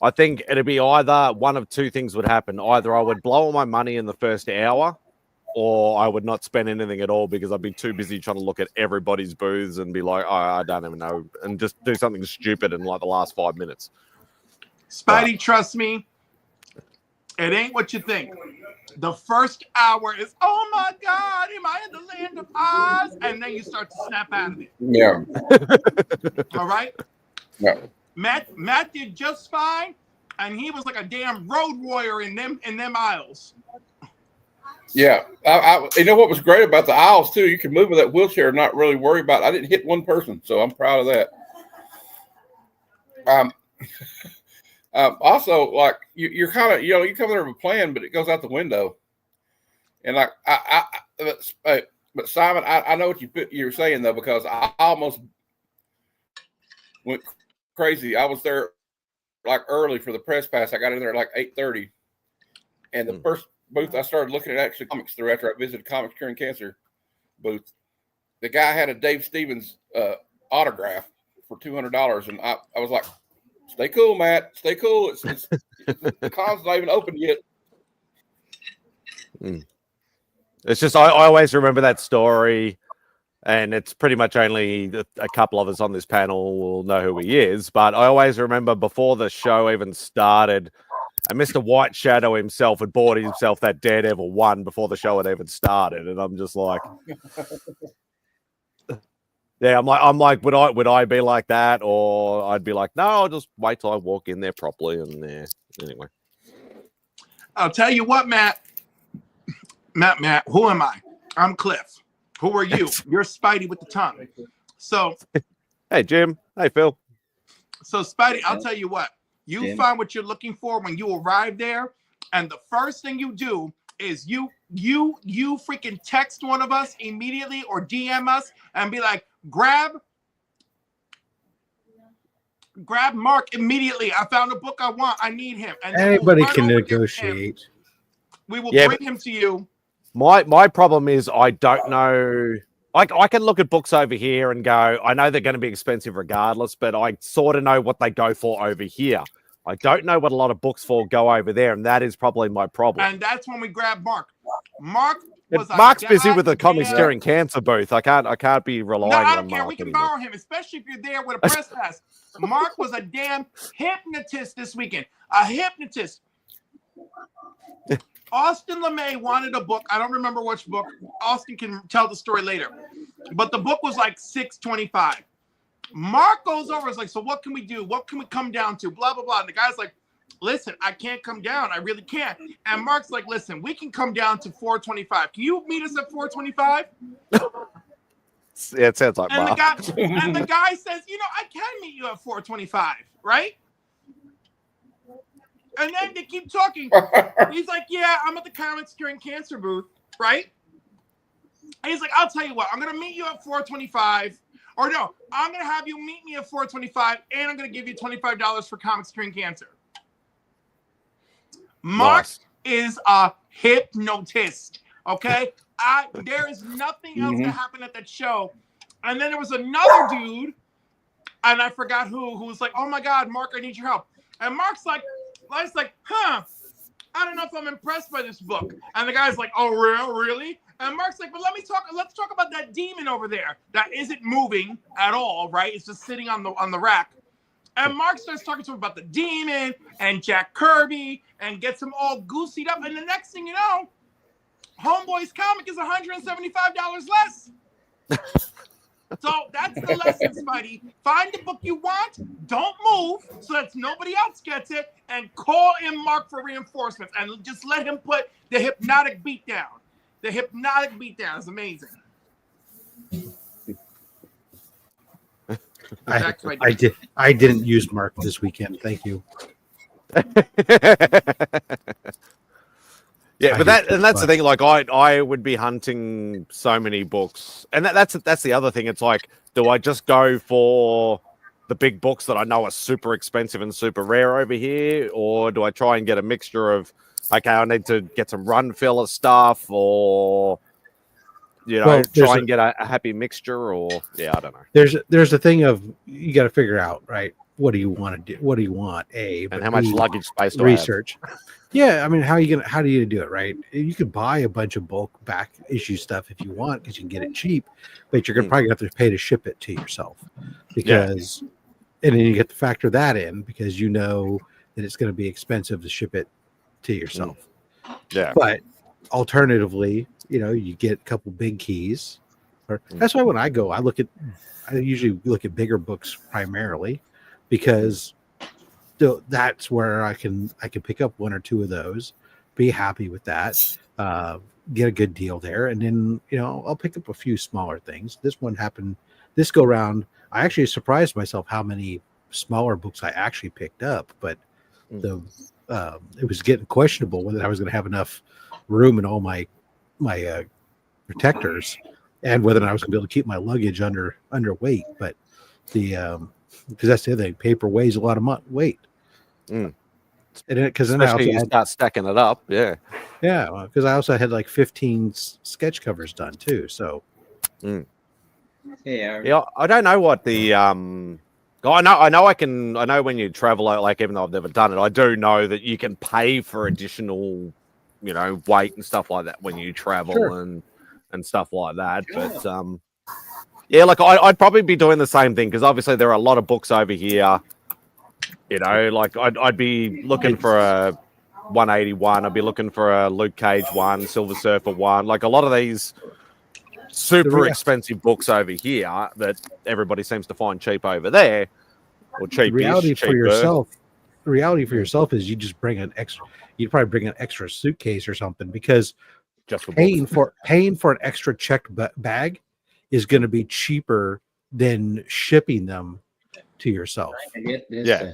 I think it'd be either one of two things would happen. Either I would blow all my money in the first hour, or I would not spend anything at all because I'd be too busy trying to look at everybody's booths and be like, oh, I don't even know, and just do something stupid in like the last 5 minutes. Spidey, trust me, it ain't what you think. The first hour is, oh my God, am I in the land of Oz? And then you start to snap out of it. Yeah. All right? Yeah. Matt did just fine, and he was like a damn road warrior in them aisles. Yeah. You know what was great about the aisles too? You can move with that wheelchair and not really worry about it. I didn't hit one person, so I'm proud of that. Also, like you're kind of, you come there with a plan, but it goes out the window. And like but Simon, I know what you're saying though, because I almost went crazy. I was there like early for the press pass. I got in there at like 8:30, and the first booth I started looking at actually comics through after I visited Comics Curing Cancer booth. The guy had a Dave Stevens autograph for $200, and I was like, "Stay cool, Matt. Stay cool. It's the con's not even open yet." It's just I always remember that story, and it's pretty much only a couple of us on this panel will know who he is. But I always remember before the show even started, and Mr. White Shadow himself had bought himself that Daredevil 1 before the show had even started, and I'm just like, yeah, I'm like, would I be like that, or I'd be like, no, I'll just wait till I walk in there properly, and anyway. I'll tell you what, Matt, who am I? I'm Cliff. Who are you? You're Spidey with the tongue. So, hey, Jim. Hey, Phil. So Spidey, I'll tell you what. You Yeah. find what you're looking for when you arrive there, and the first thing you do is you freaking text one of us immediately or DM us and be like, grab Mark immediately. I found a book I want. I need him. And then Anybody we'll can run over to him. negotiate. We will Yeah, bring him to you. My problem is I don't know. I can look at books over here and go, I know they're going to be expensive regardless, but I sort of know what they go for over here. I don't know what a lot of books for go over there, and that is probably my problem. And that's when we grab Mark. Mark's busy with the comics curing cancer booth. I can't be relying on I don't care. Mark We can anymore. borrow him, especially if you're there with a press pass. Mark was a damn hypnotist this weekend. A hypnotist. Austin LeMay wanted a book. I don't remember which book. Austin can tell the story later. But the book was like $6.25. Mark goes over and is like, so what can we do? What can we come down to? Blah, blah, blah. And the guy's like, listen, I can't come down. I really can't. And Mark's like, listen, we can come down to $4.25. Can you meet us at $4.25? Yeah, it sounds like Mark. And the guy says, I can meet you at $4.25, right? And then they keep talking. He's like, yeah, I'm at the comics curing cancer booth, right? And he's like, I'll tell you what, I'm going to meet you at $4.25. Or no, I'm going to have you meet me at $4.25, and I'm going to give you $25 for comics curing cancer. Mark is a hypnotist, okay? There is nothing else that happened at that show. And then there was another dude, and I forgot who was like, oh my God, Mark, I need your help. And Mark's like, I don't know if I'm impressed by this book. And the guy's like, oh, really? And Mark's like, but let's talk about that demon over there that isn't moving at all, right? It's just sitting on the rack. And Mark starts talking to him about the demon and Jack Kirby and gets him all goosied up. And the next thing you know, Homeboy's comic is $175 less. So that's the lesson, Spidey. Find the book you want, don't move so that nobody else gets it, and call in Mark for reinforcements. And just let him put the hypnotic beat down. The hypnotic beat down is amazing. I didn't use Mark this weekend. Thank you. Yeah, but that's the thing. Like, I would be hunting so many books, and that's the other thing. It's like, do I just go for the big books that I know are super expensive and super rare over here, or do I try and get a mixture of, okay, I need to get some run filler stuff, or try and get a happy mixture, or I don't know. There's a thing of, you got to figure out, right? What do you want to do? What do you want? And how much luggage space do research? I have? Yeah, I mean, how do you do it, right? You could buy a bunch of bulk back issue stuff if you want, because you can get it cheap, but you're probably gonna have to pay to ship it to yourself, because and then you get to factor that in, because you know that it's going to be expensive to ship it to yourself. Yeah, but alternatively, you get a couple big keys. That's why when I go, I usually look at bigger books primarily, because that's where I can pick up one or two of those, be happy with that, get a good deal there, and then I'll pick up a few smaller things. This one happened this go round. I actually surprised myself how many smaller books I actually picked up, but it was getting questionable whether I was going to have enough room in all my protectors, and whether I was going to be able to keep my luggage under weight. But because that's the other thing, paper weighs a lot of weight. And because then I also start stacking it up. Because I also had like 15 sketch covers done too. So I don't know what the I know when you travel, like, even though I've never done it, I do know that you can pay for additional weight and stuff like that when you travel and stuff like that. But like I'd probably be doing the same thing, because obviously there are a lot of books over here. Like I'd be looking for a 181. I'd be looking for a Luke Cage one, Silver Surfer one. Like a lot of these super expensive books over here that everybody seems to find cheap over there, or cheap. The reality for yourself is you just bring an extra. You'd probably bring an extra suitcase or something, because just for paying for an extra checked bag is going to be cheaper than shipping them to yourself. I get this, Yeah.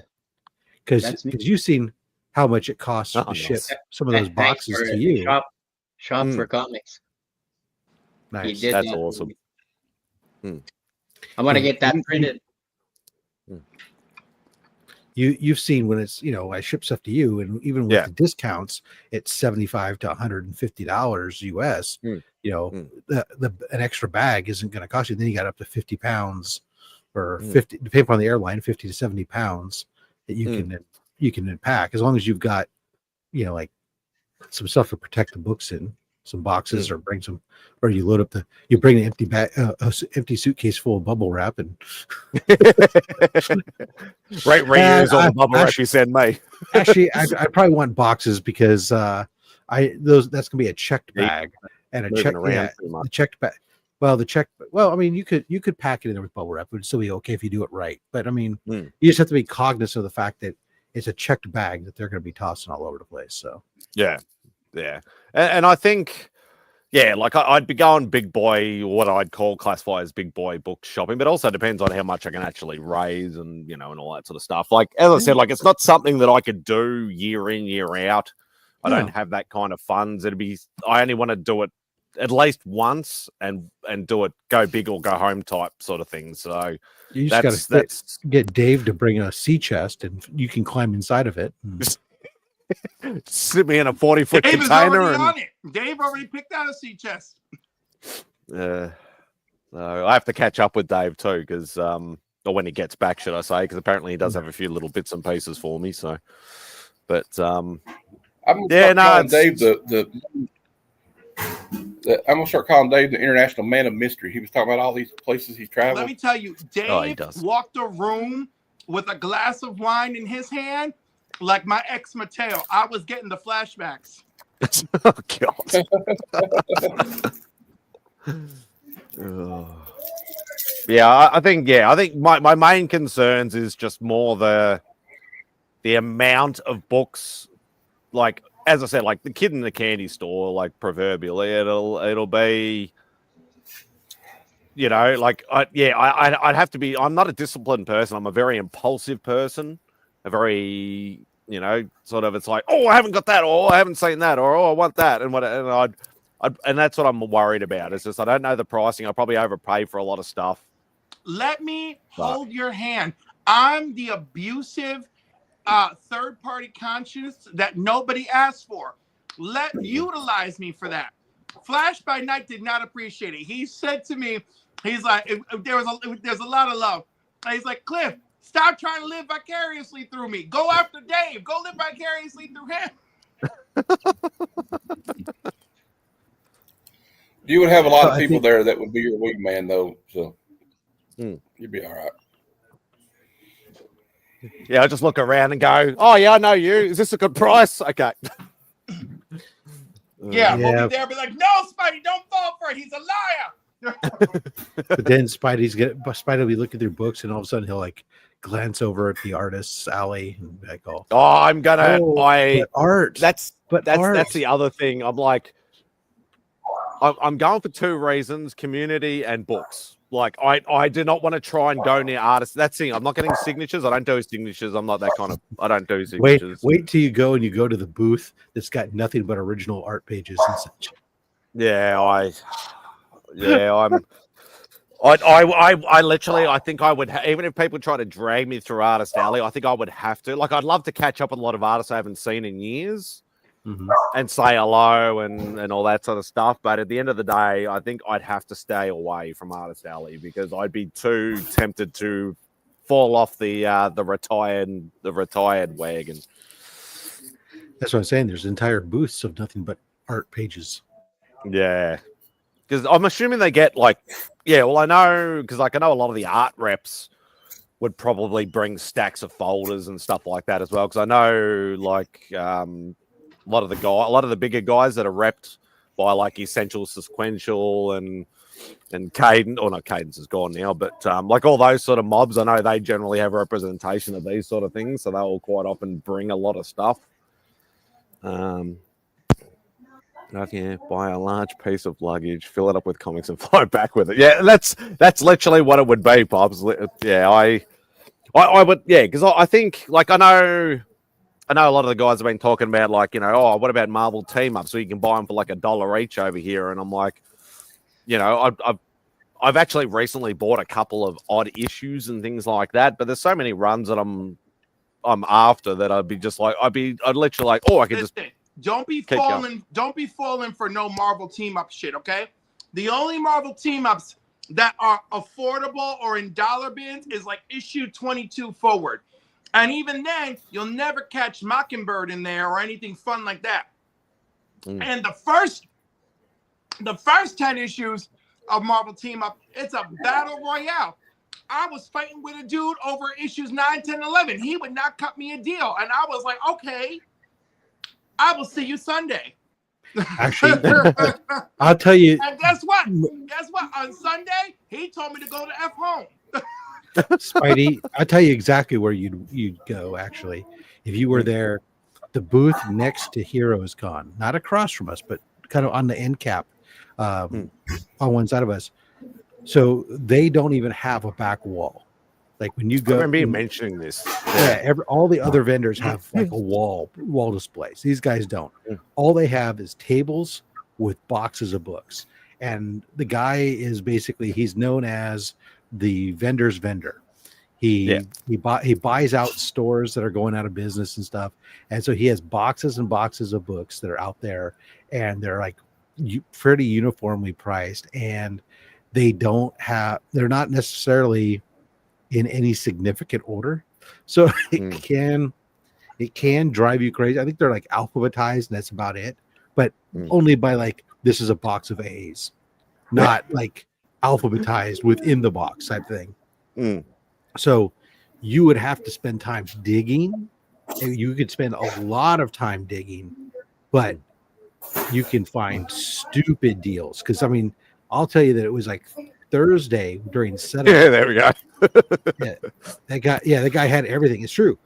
Because That's me. you've seen how much it costs Oh, to ship nice. some of those Thanks boxes for to you. Shop for comics. He Nice. did That's that for awesome. me. I want to Yeah, get that printed. You've seen when it's, I ship stuff to you, and even with the discounts, it's $75 to $150 US. An extra bag isn't going to cost you. Then you got up to 50 pounds or 50, depending upon the airline, 50 to 70 pounds that you can pack, as long as you've got, like some stuff to protect the books in, some boxes, or bring some, or you bring an empty bag, empty suitcase full of bubble wrap, and Reuse all the bubble wrap you send me. Actually, I probably want boxes because that's gonna be a checked bag and a checked bag. Well, I mean, you could pack it in there with bubble wrap. It would still be okay if you do it right. But I mean, you just have to be cognizant of the fact that it's a checked bag that they're going to be tossing all over the place. So yeah, and I think, like I'd be going big boy, what I'd classify as big boy book shopping, but also depends on how much I can actually raise and and all that sort of stuff. Like as I said, like it's not something that I could do year in, year out. I don't have that kind of funds. I only want to do it at least once and do it, go big or go home type sort of thing. So you just got to get Dave to bring a sea chest, and you can climb inside of it. Sit me in a 40-foot Dave container. Is already on it. Dave already picked out a sea chest. So I have to catch up with Dave too, because or when he gets back, should I say? Because apparently he does have a few little bits and pieces for me. So, but I'm gonna Dave I'm gonna start calling Dave the international man of mystery. He was talking about all these places he's traveled. Let me tell you, Dave walked a room with a glass of wine in his hand, like my ex Mateo. I was getting the flashbacks. Oh God. I think my main concerns is just more the amount of books. Like as I said, like the kid in the candy store, like proverbially, it'll be, like I'd have to be. I'm not a disciplined person. I'm a very impulsive person. A very sort of, it's like, oh, I haven't got that, or I haven't seen that, or oh, I want that, and that's what I'm worried about. It's just I don't know the pricing. I probably overpay for a lot of stuff. Let me hold your hand. I'm the abusive third-party conscience that nobody asked for. Utilize me for that. Flash by Night did not appreciate it. He said to me, he's like, there's a lot of love. And he's like, Cliff, stop trying to live vicariously through me. Go after Dave. Go live vicariously through him. You would have a lot of people there that would be your wingman, though. So you'd be all right. Yeah, I just look around and go, oh, yeah, I know you. Is this a good price? Okay. We'll be there, be like, no, Spidey, don't fall for it. He's a liar. But then Spidey will be looking through books, and all of a sudden he'll like glance over at the artist's alley and be like, I'm gonna art. That's the other thing. I'm like, I'm going for two reasons: community and books. Like I do not want to try and go near artists. That's the thing. I'm not getting signatures. I don't do signatures. I'm not that kind of. I don't do signatures. Wait till you go to the booth that's got nothing but original art pages and such. I literally, I think I would, even if people try to drag me through Artist Alley, I think I would have to. Like, I'd love to catch up with a lot of artists I haven't seen in years and say hello and all that sort of stuff. But at the end of the day, I think I'd have to stay away from Artist Alley because I'd be too tempted to fall off the retired wagon. That's what I'm saying. There's entire booths of nothing but art pages. Yeah. Because I'm assuming they get I know, because I know a lot of the art reps would probably bring stacks of folders and stuff like that as well. Because I know a lot of the bigger guys that are repped by like Essential Sequential and Cadence, or not Cadence is gone now, but like all those sort of mobs, I know they generally have representation of these sort of things, so they'll quite often bring a lot of stuff. Buy a large piece of luggage, fill it up with comics, and fly back with it. Yeah, that's literally what it would be, Pops. Yeah, I would, yeah, because I think, like, I know a lot of the guys have been talking about, like, you know, oh, what about Marvel team up? So you can buy them for like $1 each over here. And I'm like, you know, I've actually recently bought a couple of odd issues and things like that. But there's so many runs that I'm after that I'd literally like, oh, I could just don't be falling for no Marvel team up shit. Okay, the only Marvel team ups that are affordable or in dollar bins is like issue 22 forward. And even then, you'll never catch Mockingbird in there or anything fun like that. And the first 10 issues of Marvel Team Up, it's a battle royale. I was fighting with a dude over issues 9, 10, 11. He would not cut me a deal. And I was like, okay, I will see you Sunday. Actually, I'll tell you. And guess what? On Sunday, he told me to go to F home. Spidey, I'll tell you exactly where you'd go, actually. If you were there, the booth next to Heroes Con, not across from us, but kind of on the end cap, on one side of us. So they don't even have a back wall. Like when you go, I remember you mentioning this. Yeah, all the other vendors have like a wall displays. These guys don't. All they have is tables with boxes of books. And the guy is basically, he's known as the vendor's vendor. He buys out stores that are going out of business and stuff, and so he has boxes and boxes of books that are out there, and they're like pretty uniformly priced, and they're not necessarily in any significant order, so it can drive you crazy. I think they're like alphabetized, and that's about it, but only by like, this is a box of A's, not like alphabetized within the box type thing. So you would have to spend time digging, and you could spend a lot of time digging, but you can find stupid deals. Because I mean, I'll tell you that it was like Thursday during setup. Yeah, there we go. That guy had everything. It's true,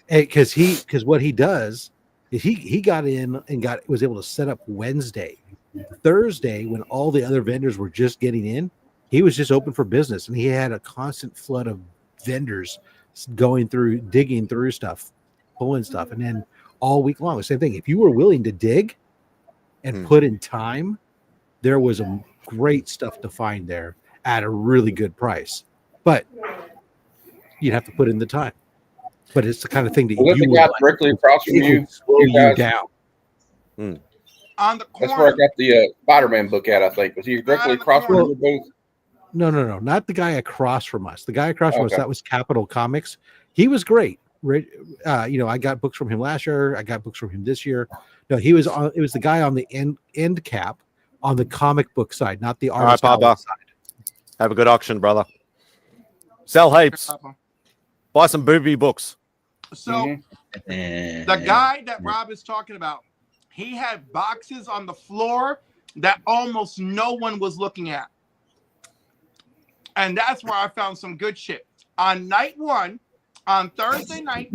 because what he does is he got in and was able to set up Wednesday. Thursday, when all the other vendors were just getting in, he was just open for business, and he had a constant flood of vendors going through, digging through stuff, pulling stuff. And then all week long, the same thing. If you were willing to dig and put in time, there was a great stuff to find there at a really good price. But you'd have to put in the time. But it's the kind of thing that you got directly across from you, slow you down. On the corner. That's where I got the Spider-Man book at, I think. Was he directly across from you both? No, not the guy across from us. The guy across from us, that was Capital Comics. He was great. I got books from him last year. I got books from him this year. No, it was the guy on the end cap on the comic book side, not the artist side. Have a good auction, brother. Sell heaps. Buy some booby books. So the guy that Rob is talking about, he had boxes on the floor that almost no one was looking at. And that's where I found some good shit. On night one, on Thursday night,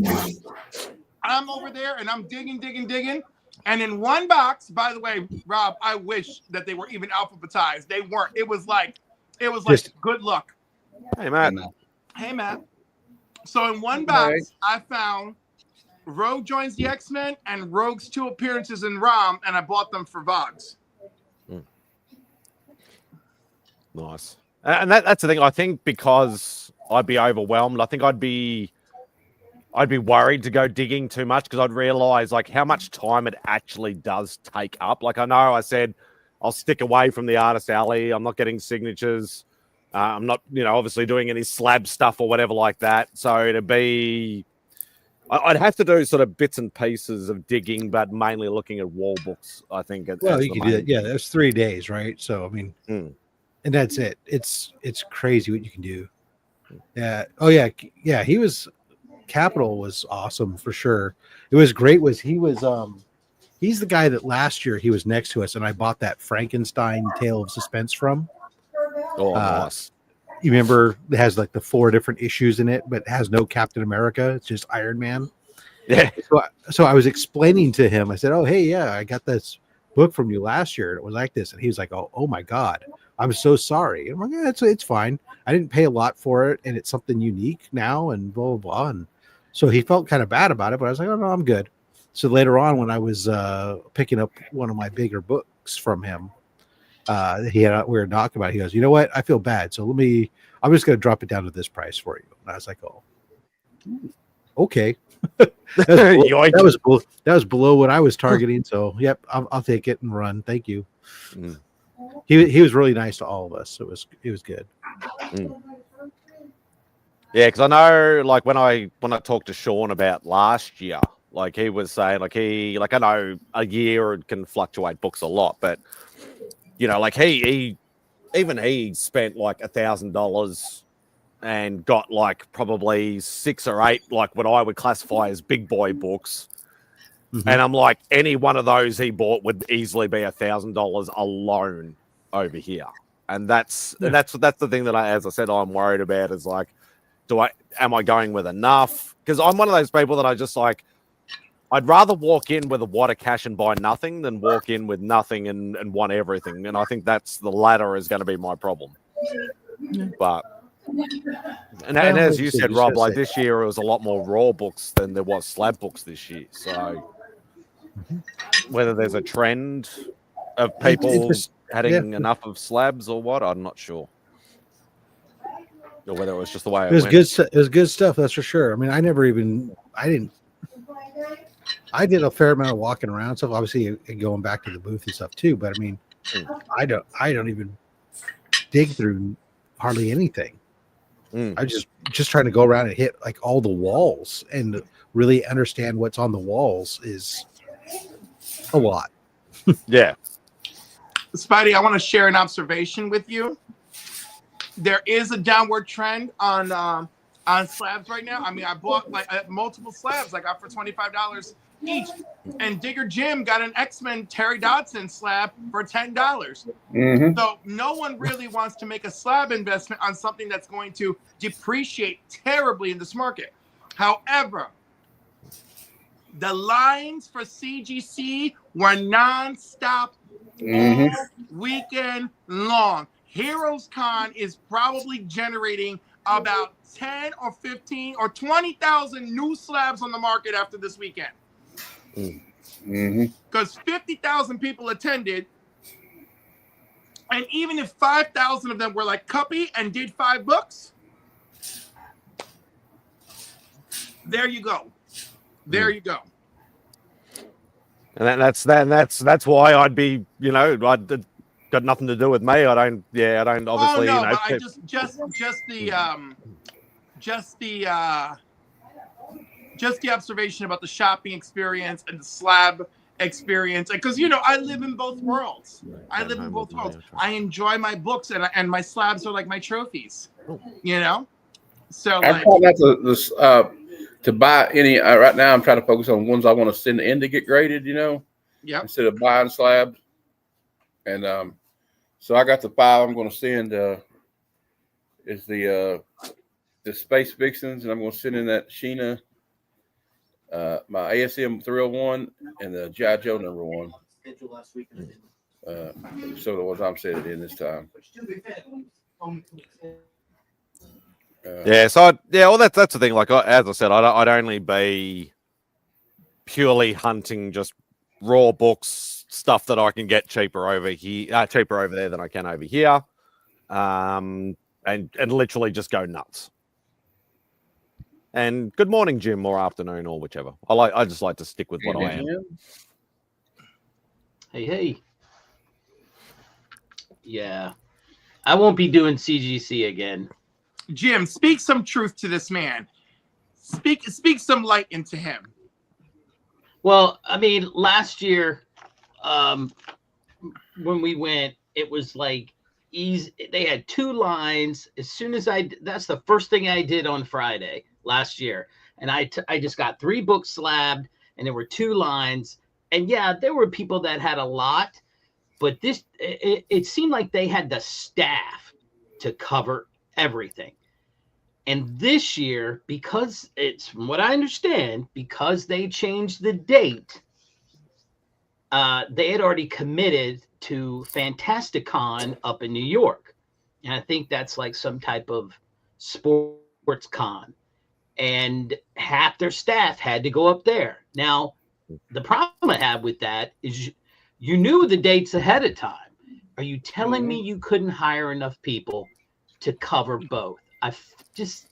I'm over there and I'm digging. And in one box, by the way, Rob, I wish that they were even alphabetized. They weren't. It was like good luck. Hey, Matt. Hey, Matt. So in one box, I found Rogue joins the X-Men and Rogue's 2 appearances in ROM, and I bought them for Vogs. Nice. And that's the thing. I think because I'd be overwhelmed, I think I'd be worried to go digging too much, because I'd realize like how much time it actually does take up. Like I know I said I'll stick away from the artist alley. I'm not getting signatures. I'm not, obviously doing any slab stuff or whatever like that. So I'd have to do sort of bits and pieces of digging, but mainly looking at wall books, I think. You can do that. Yeah, that's 3 days, right? So, I mean, and that's it. It's crazy what you can do. Yeah. Oh, yeah. Yeah, Capital was awesome for sure. It was great. He's the guy that last year he was next to us, and I bought that Frankenstein Tale of Suspense from. Oh, nice. You remember it has like the 4 different issues in it, but it has no Captain America. It's just Iron Man. Yeah. So I was explaining to him, I said, oh, hey, yeah, I got this book from you last year. And it was like this. And he was like, oh my God, I'm so sorry. I'm like, yeah, it's fine. I didn't pay a lot for it, and it's something unique now, and blah, blah, blah. And so he felt kind of bad about it, but I was like, oh, no, I'm good. So later on, when I was picking up one of my bigger books from him, we were talking about it. He goes, you know what? I feel bad. So I'm just going to drop it down to this price for you. And I was like, oh, okay. that was below what I was targeting. So, yep, I'll take it and run. Thank you. Mm. He was really nice to all of us. It was good. Mm. Yeah, because I know, like when I talked to Sean about last year, like he was saying, I know a year can fluctuate books a lot, but you know, like he spent like $1,000 and got like probably 6 or 8, like what I would classify as big boy books. Mm-hmm. And I'm like, any one of those he bought would easily be $1,000 alone over here. And that's the thing that as I said, I'm worried about is like, am I going with enough? Because I'm one of those people that I just like, I'd rather walk in with a wad of cash and buy nothing than walk in with nothing and want everything. And I think that's the latter is going to be my problem. But and as you said, Rob, like this year it was a lot more raw books than there was slab books this year. So whether there's a trend of people having enough of slabs or what, I'm not sure. Or whether it was just the way it went. It was good stuff, that's for sure. I mean, I did a fair amount of walking around stuff, obviously going back to the booth and stuff too. But I mean, I don't even dig through hardly anything. I just trying to go around and hit like all the walls and really understand what's on the walls is a lot. Yeah. Spidey, I want to share an observation with you. There is a downward trend on slabs right now. I mean, I bought like multiple slabs I got for $25 each, and Digger Jim got an X-Men Terry Dodson slab for $10. Mm-hmm. So no one really wants to make a slab investment on something that's going to depreciate terribly in this market. However, the lines for CGC were non-stop all weekend long. Heroes Con is probably generating about 10 or 15 or 20,000 new slabs on the market after this weekend. Because 50,000 people attended, and even if 5,000 of them were like Cuppy and did 5 books, there you go. There you go. And that's why I'd be, you know, I'd got nothing to do with me. I don't obviously. Oh no, you know, but I just the observation about the shopping experience and the slab experience, because you know I live in both worlds. I enjoy my books, and my slabs are like my trophies. You know, so I'm trying not to buy any right now. I'm trying to focus on ones I want to send in to get graded. You know, instead of buying slabs. And so I got the 5 I'm going to send. Is the Space Vixens, and I'm going to send in that Sheena. My ASM 301 and the G.I. Joe #1. So the ones I'm sending in this time. Well, that's the thing. Like as I said, I'd only be purely hunting just raw books, stuff that I can get cheaper over there than I can over here, and literally just go nuts. And good morning, Jim, or afternoon, or whichever. I just like to stick with what I am. Hey. Yeah. I won't be doing CGC again. Jim, speak some truth to this man. Speak some light into him. Well, I mean, last year, when we went, it was like easy. They had 2 lines. As soon as that's the first thing I did on Friday last year. And I just got 3 books slabbed, and there were 2 lines. And yeah, there were people that had a lot, but it seemed like they had the staff to cover everything. And this year, because it's from what I understand, because they changed the date, they had already committed to Fantasticon up in New York. And I think that's like some type of sports con. And half their staff had to go up there. Now, the problem I have with that is you knew the dates ahead of time. Are you telling me you couldn't hire enough people to cover both? Is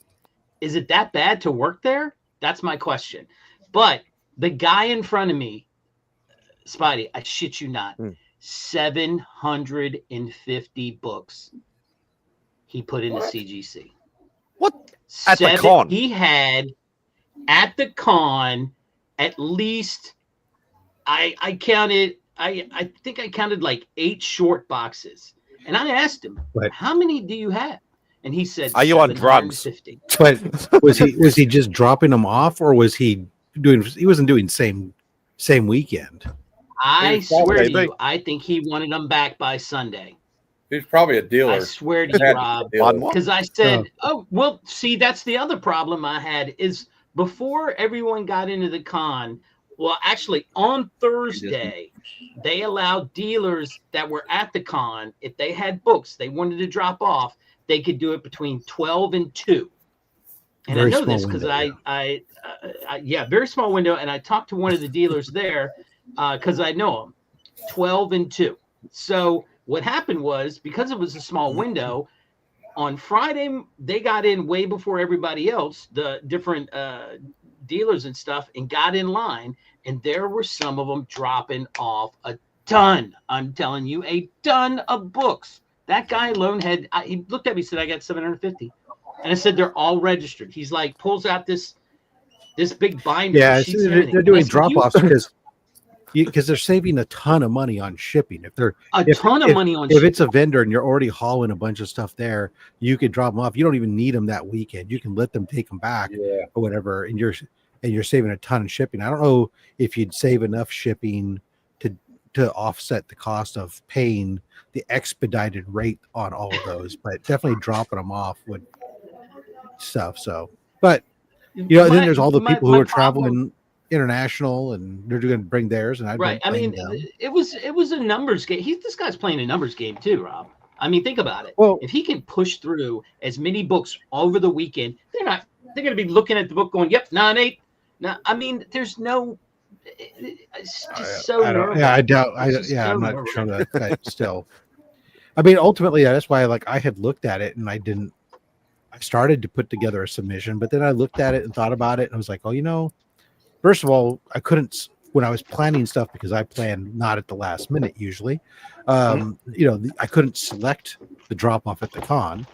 it that bad to work there? That's my question. But the guy in front of me, Spidey, I shit you not, 750 books he put into CGC. What? At the con? He had at the con at least, I think I counted like 8 short boxes. And I asked him, how many do you have? And he said, are you on drugs? But was he just dropping them off, or was he doing? He wasn't doing same weekend. I swear to you, I think he wanted them back by Sunday. He's probably a dealer. I swear to you, Rob, because I said, "Oh, well, see, that's the other problem I had is before everyone got into the con. Well, actually, on Thursday, they allowed dealers that were at the con, if they had books they wanted to drop off, they could do it between 12 and 2. And very I know this because I very small window. And I talked to one of the dealers there because I know him, 12 and 2. So what happened was, because it was a small window, on Friday, they got in way before everybody else, the different dealers and stuff, and got in line. And there were some of them dropping off a ton. I'm telling you, a ton of books. That guy alone had, he looked at me and said, I got 750. And I said, they're all registered. He's like, pulls out this big binder. Yeah, they're doing drop-offs because they're saving a ton of money on shipping. If it's a vendor and you're already hauling a bunch of stuff there, you could drop them off. You don't even need them that weekend. You can let them take them back or whatever, and you're saving a ton of shipping. I don't know if you'd save enough shipping to offset the cost of paying the expedited rate on all of those, but definitely dropping them off would stuff. So, but then there's all the people who are traveling international and they're going to bring theirs. And I mean, it was a numbers game. This guy's playing a numbers game too, Rob. I mean, think about it. Well, if he can push through as many books over the weekend, they're going to be looking at the book going, yep, 9-8. Now, I mean, there's no. It's just so nervous. Yeah, I doubt. I'm not sure that still. I mean, ultimately, that's why I had looked at it and I started to put together a submission, but then I looked at it and thought about it and I was like, oh, first of all, I couldn't when I was planning stuff because I plan not at the last minute usually. I couldn't select the drop off at the con,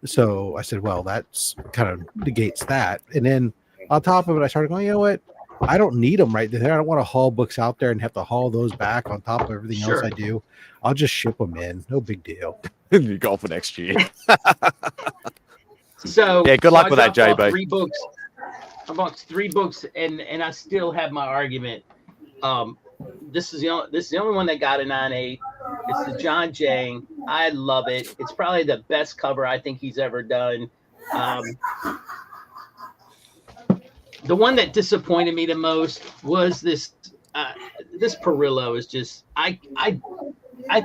so I said, well, that's kind of negates that. And then on top of it, I started going, you know what? I don't need them right there. I don't want to haul books out there and have to haul those back on top of everything else I do. I'll just ship them in. No big deal. You go for next year. So yeah, good luck with that, JB. 3 books. I bought 3 books, and I still have my argument. This is the only one that got a 9.8. It's the John Jay. I love it. It's probably the best cover I think he's ever done. The one that disappointed me the most was this Perillo is just I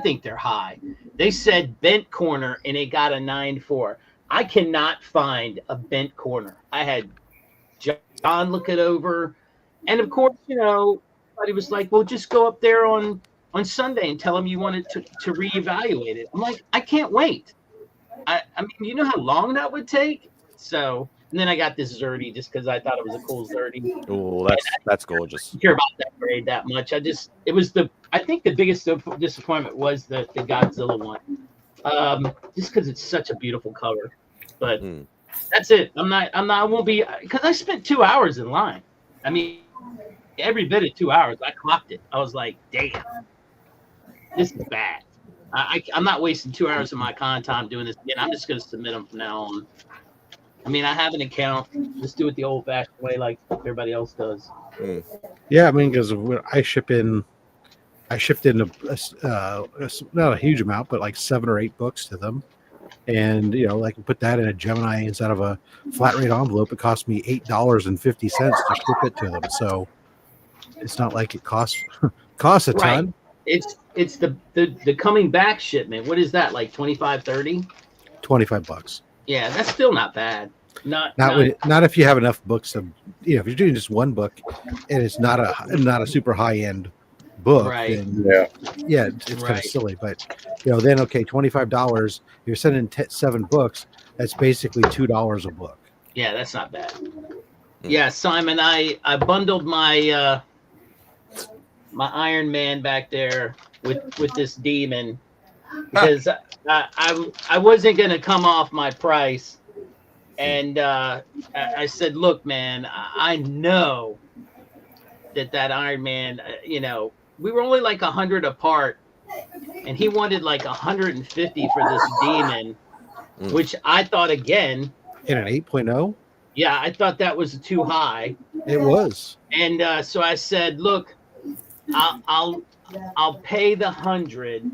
think they're high. They said bent corner and it got a 9.4. I cannot find a bent corner. I had John look it over, and of course, somebody was like, well, just go up there on Sunday and tell them you wanted to reevaluate it. I'm like, I can't wait. I mean, you know how long that would take? So. And then I got this Zerdy just because I thought it was a cool Zerdy. Oh, that's gorgeous. I don't care about that grade that much. I think the biggest disappointment was the Godzilla one. Just because it's such a beautiful cover. But that's it. I won't be, because I spent 2 hours in line. I mean, every bit of 2 hours, I clocked it. I was like, damn, this is bad. I'm not wasting 2 hours of my con time doing this again. I'm just going to submit them from now on. I mean, I have an account. Just do it the old-fashioned way, like everybody else does. Yeah, I mean, because I shipped in not a huge amount, but like 7 or 8 books to them, and I can put that in a Gemini instead of a flat rate envelope. It cost me $8.50 to ship it to them, so it's not like it costs a ton. It's the coming back shipment. What is that, like 25, 30? $25. Yeah, that's still not bad. Not Not if you have enough books to, if you're doing just one book and it's not a super high end book, Right. then it's kind of Right. silly. But then okay, $25. You're sending 7 books. That's basically $2 a book. Yeah, that's not bad. Yeah, Simon, I bundled my my Iron Man back there with this demon because I wasn't gonna come off my price, and I said, look, man, I know that Iron Man, we were only like 100 apart, and he wanted like 150 for this demon, which I thought, again, In an 8.0? yeah, I thought that was too high. It was. And so I said, look, I'll pay the 100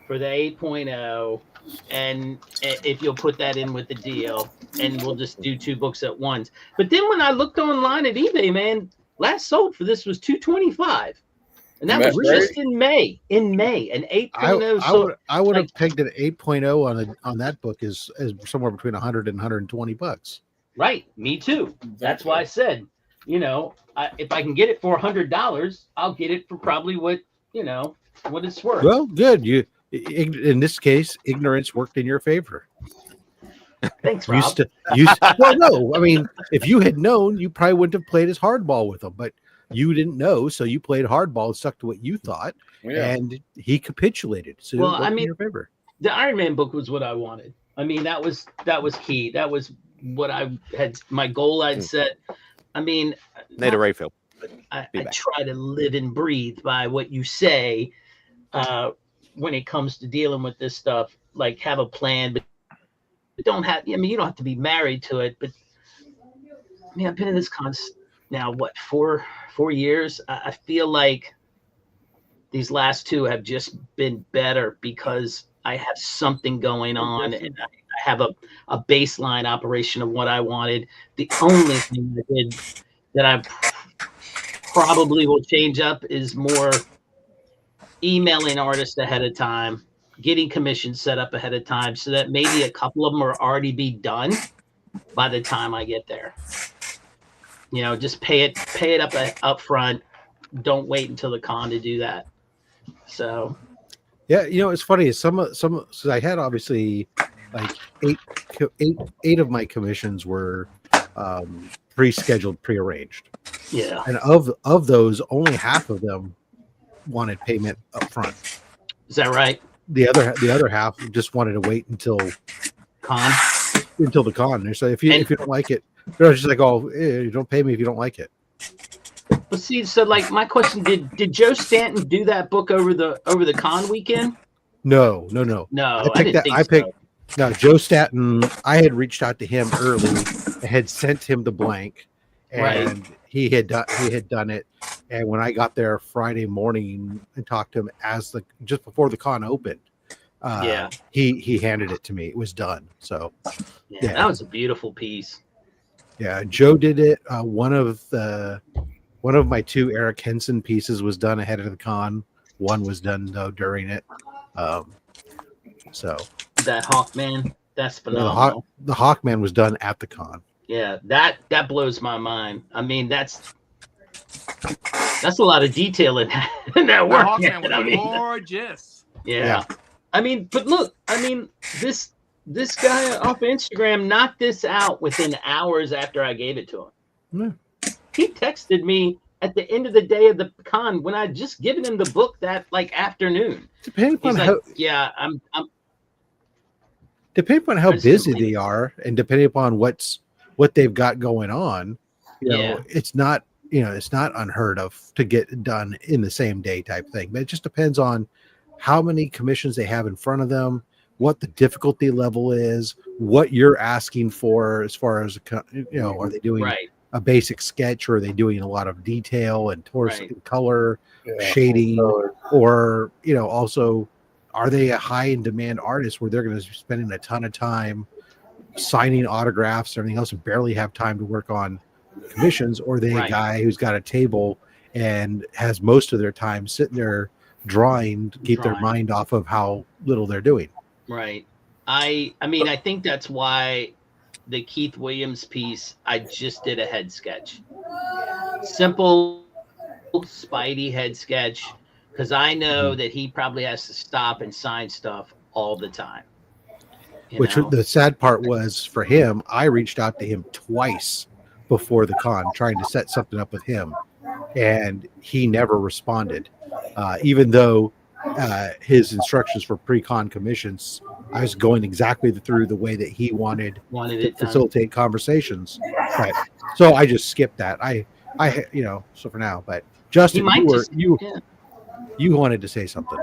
for the 8.0, and if you'll put that in with the deal, and we'll just do 2 books at once. But then when I looked online at eBay, man, last sold for this was $225, and that was just in May. In May, an 8.0. I would have pegged an 8.0 on that book is somewhere between 100 and 120 bucks. Right, me too. That's why I said, if I can get it for $100, I'll get it for probably what it's worth. Well, good. In this case, ignorance worked in your favor. Thanks, Rob. Well, no, I mean, if you had known, you probably wouldn't have played as hardball with him, but you didn't know, so you played hardball and stuck to what you thought, and he capitulated. So it worked in your favor. The Iron Man book was what I wanted. I mean, that was key. That was what I had, my goal I'd set. I mean, need a refill. I try to live and breathe by what you say when it comes to dealing with this stuff. Like, have a plan, but don't have. I mean, you don't have to be married to it. But I mean, I've been in this con now, what, 4 years? I feel like these last 2 have just been better because I have something going on, and I have a baseline operation of what I wanted. The only thing I did that I probably will change up is more emailing artists ahead of time, getting commissions set up ahead of time, so that maybe a couple of them are already be done by the time I get there. Just pay it up front. Don't wait until the con to do that. So, yeah, it's funny. So I had obviously like eight of my commissions were pre-scheduled, pre-arranged. Yeah, and of those, only half of them wanted payment up front. Is that right? The other half just wanted to wait until the con. So if you don't like it, they're just like, you don't pay me if you don't like it. But see, so like my question, did Joe Stanton do that book over the con weekend? No. No, Joe Stanton, I had reached out to him early. I had sent him the blank, and he had done it. And when I got there Friday morning and talked to him just before the con opened, he handed it to me. It was done. So yeah, that was a beautiful piece. Yeah, Joe did it. One of my 2 Eric Henson pieces was done ahead of the con. One was done though during it. So that Hawkman, that's phenomenal. The Hawkman was done at the con. Yeah, that blows my mind. I mean, that's a lot of detail in that work. Hawkman was gorgeous. Yeah. I mean, but look, this guy off Instagram knocked this out within hours after I gave it to him. Yeah. He texted me at the end of the day of the con when I would just given him the book that like afternoon. Depending upon how busy they are, and depending upon what they've got going on, it's not unheard of to get done in the same day type thing. But it just depends on how many commissions they have in front of them, what the difficulty level is, what you're asking for as far as are they doing a basic sketch, or are they doing a lot of detail and color, shading, or also are they a high in demand artist where they're going to be spending a ton of time signing autographs and everything else and barely have time to work on commissions, or are they a guy who's got a table and has most of their time sitting there drawing to keep their mind off of how little they're doing. Right. I mean, I think that's why the Keith Williams piece, I just did a head sketch. Simple Spidey head sketch, because I know that he probably has to stop and sign stuff all the time. Which the sad part was for him, I reached out to him twice before the con trying to set something up with him, and he never responded. Even though his instructions for pre-con commissions, I was going exactly through the way that he wanted to facilitate conversations. But so I just skipped that. I so for now. But Justin, you wanted to say something.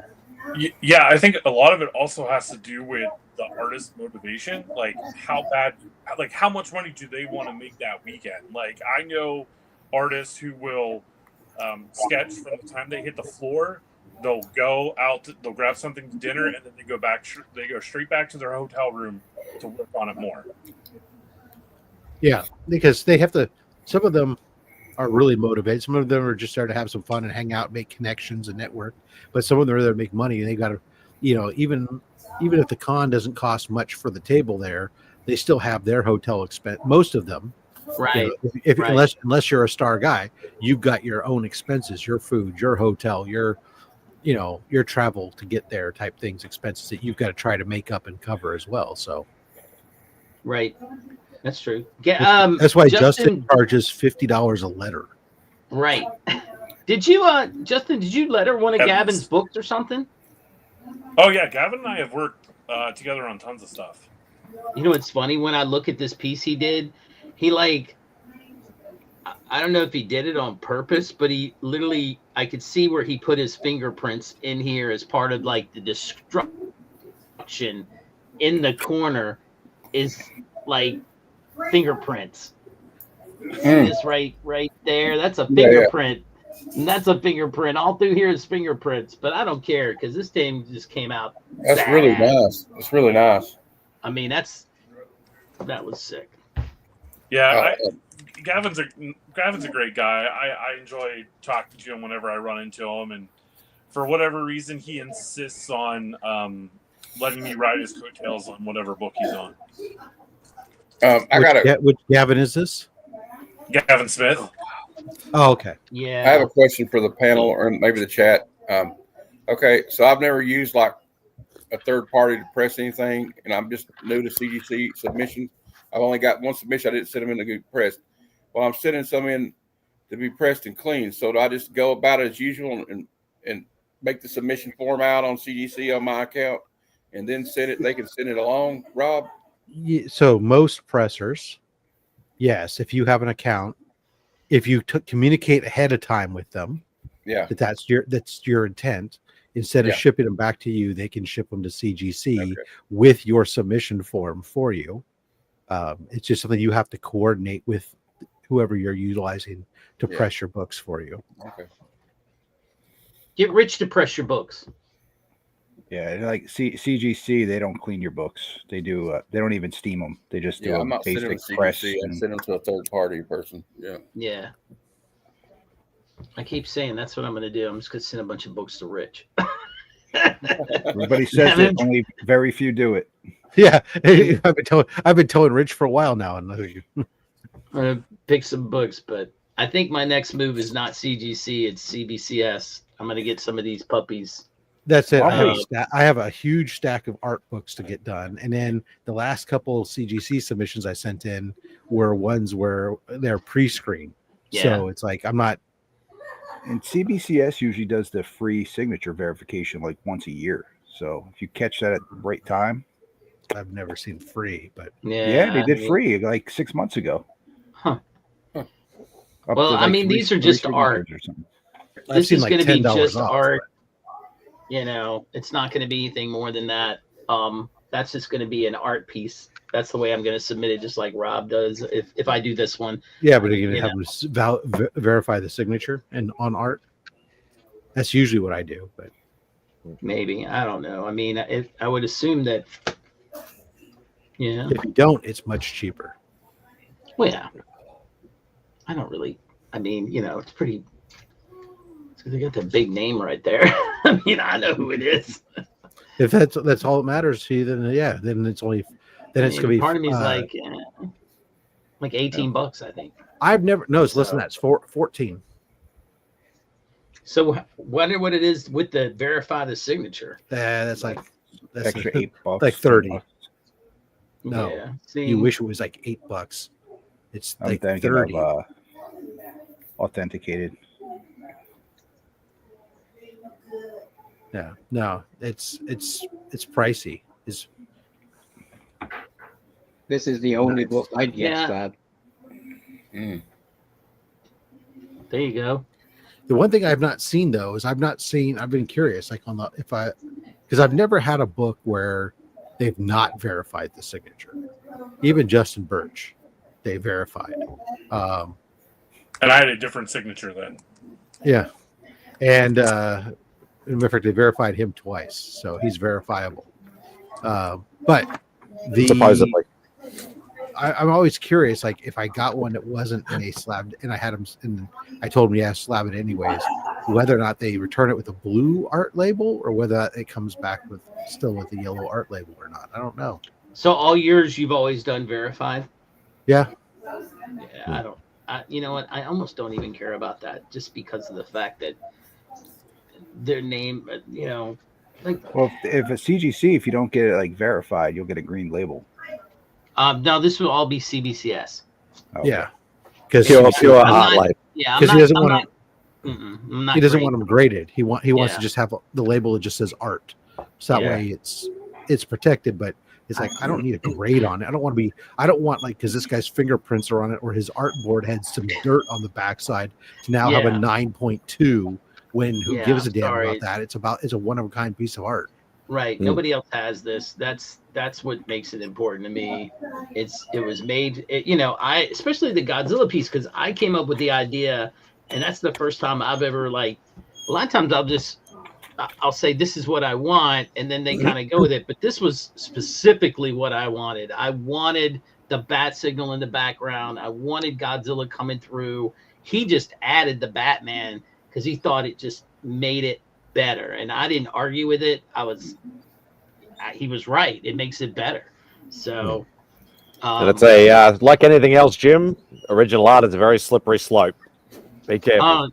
Yeah, I think a lot of it also has to do with the artist's motivation. Like how much money do they want to make that weekend? Like I know artists who will sketch from the time they hit the floor. They'll go out, they'll grab something to dinner, and then they go straight back to their hotel room to work on it more. Yeah, because they have to. Some of them are really motivated. Some of them are just there to have some fun and hang out, make connections and network. But some of them are there to make money, and they got to, even if the con doesn't cost much for the table there, they still have their hotel expense. Most of them, right? Unless you're a star guy, you've got your own expenses, your food, your hotel, your travel to get there type things, expenses that you've got to try to make up and cover as well. So, right. That's true. That's why Justin charges $50 a letter. Right. Did you, Justin? Did you letter one of Gavin's books or something? Oh yeah, Gavin and I have worked together on tons of stuff. You know what's funny? When I look at this piece he did, he I don't know if he did it on purpose, but he literally, I could see where he put his fingerprints in here as part of the destruction in the corner is fingerprints. This right there, that's a fingerprint. Yeah. And that's a fingerprint. All through here is fingerprints, but I don't care because this thing just came out. That's sad. Really nice. It's really nice. I mean, that was sick. Yeah, Gavin's a great guy. I enjoy talking to him whenever I run into him, and for whatever reason, he insists on letting me ride his coattails on whatever book he's on. Which Gavin is this? Gavin Smith. Oh, okay. Yeah. I have a question for the panel or maybe the chat. Okay, so I've never used a third party to press anything, and I'm just new to CGC submissions. I've only got one submission. I didn't send them in to get pressed. Well, I'm sending some in to be pressed and clean. So do I just go about it as usual and make the submission form out on CGC on my account and then send it? They can send it along, Rob? Yeah, so most pressers, yes, if you have an account, if you communicate ahead of time with them, that's your intent. Instead of shipping them back to you, they can ship them to CGC with your submission form for you. It's just something you have to coordinate with whoever you're utilizing to press your books for you. Okay. Get rich to press your books. Yeah, like CGC, they don't clean your books. They do. They don't even steam them. They just do a basic press. And send them to a third party person. Yeah. Yeah. I keep saying that's what I'm going to do. I'm just going to send a bunch of books to Rich. Everybody says it. Only very few do it. Yeah, I've been telling Rich for a while now. I'm going to pick some books, but I think my next move is not CGC. It's CBCS. I'm going to get some of these puppies. That's it. I have a huge stack of art books to get done. And then the last couple CGC submissions I sent in were ones where they're pre-screened. Yeah. So it's I'm not. And CBCS usually does the free signature verification once a year. So if you catch that at the right time. I've never seen free, but yeah, they did free 6 months ago. Huh. Well, these are just art. This is going to be just art. It's not going to be anything more than that. That's just going to be an art piece. That's the way I'm going to submit it, just like Rob does. If I do this one, yeah, but you're going to have to verify the signature and on art. That's usually what I do, but maybe I don't know. I would assume that. Yeah. If you don't, it's much cheaper. Well, yeah. I don't really. It's pretty. So they got the big name right there. I mean, I know who it is. If that's all that matters to you, then yeah, then it's gonna be part of me is like 18 bucks, I think. I've never it's less than that. It's 14. So wonder what it is with the verify the signature. That's extra $8, like 30. No, Yeah. See, you wish it was like $8. It's I'm like thinking 30. of authenticated. Yeah, no, it's pricey. This is the only book I'd get, Yeah. Slab. there you go. The one thing I've not seen though is I've been curious, like because I've never had a book where they've not verified the signature. Even Justin Birch, they verified. And I had a different signature then. Yeah, and in fact, they verified him twice, so he's verifiable. But Supposedly. I'm always curious, like if I got one that wasn't in a slab, and I had him, and I told him, yeah, slab it anyways, whether or not they return it with a blue art label or whether it comes back still with a yellow art label or not. I don't know. So all years you've always done verified? Yeah. Yeah, you know what? I almost don't even care about that, just because of the fact that their name, Well, if it's CGC, if you don't get it like verified, you'll get a green label. No, this will all be CBCS. Okay. Yeah, because Pure I'm art not- label. Yeah, because he doesn't want I'm not he doesn't great. want them graded. He wants Yeah. to just have the label that just says art, so that Yeah. way it's protected. But it's like I don't need a grade on it. I don't want like because this guy's fingerprints are on it or his artboard had some dirt on the backside to now have a Yeah. 9.2. When who Yeah, gives a damn sorry. about that? It's a one of a kind piece of art. Right. Nobody else has this. That's what makes it important to me. It was made, I especially the Godzilla piece, because I came up with the idea, and that's the first time I've ever a lot of times I'll say this is what I want, and then they kind of go with it. But this was specifically what I wanted. I wanted the bat signal in the background. I wanted Godzilla coming through. He just added the Batman because he thought it just made it better, and I didn't argue with it. He was right. It makes it better. So, And it's like anything else, Jim, original art is a very slippery slope. Be careful.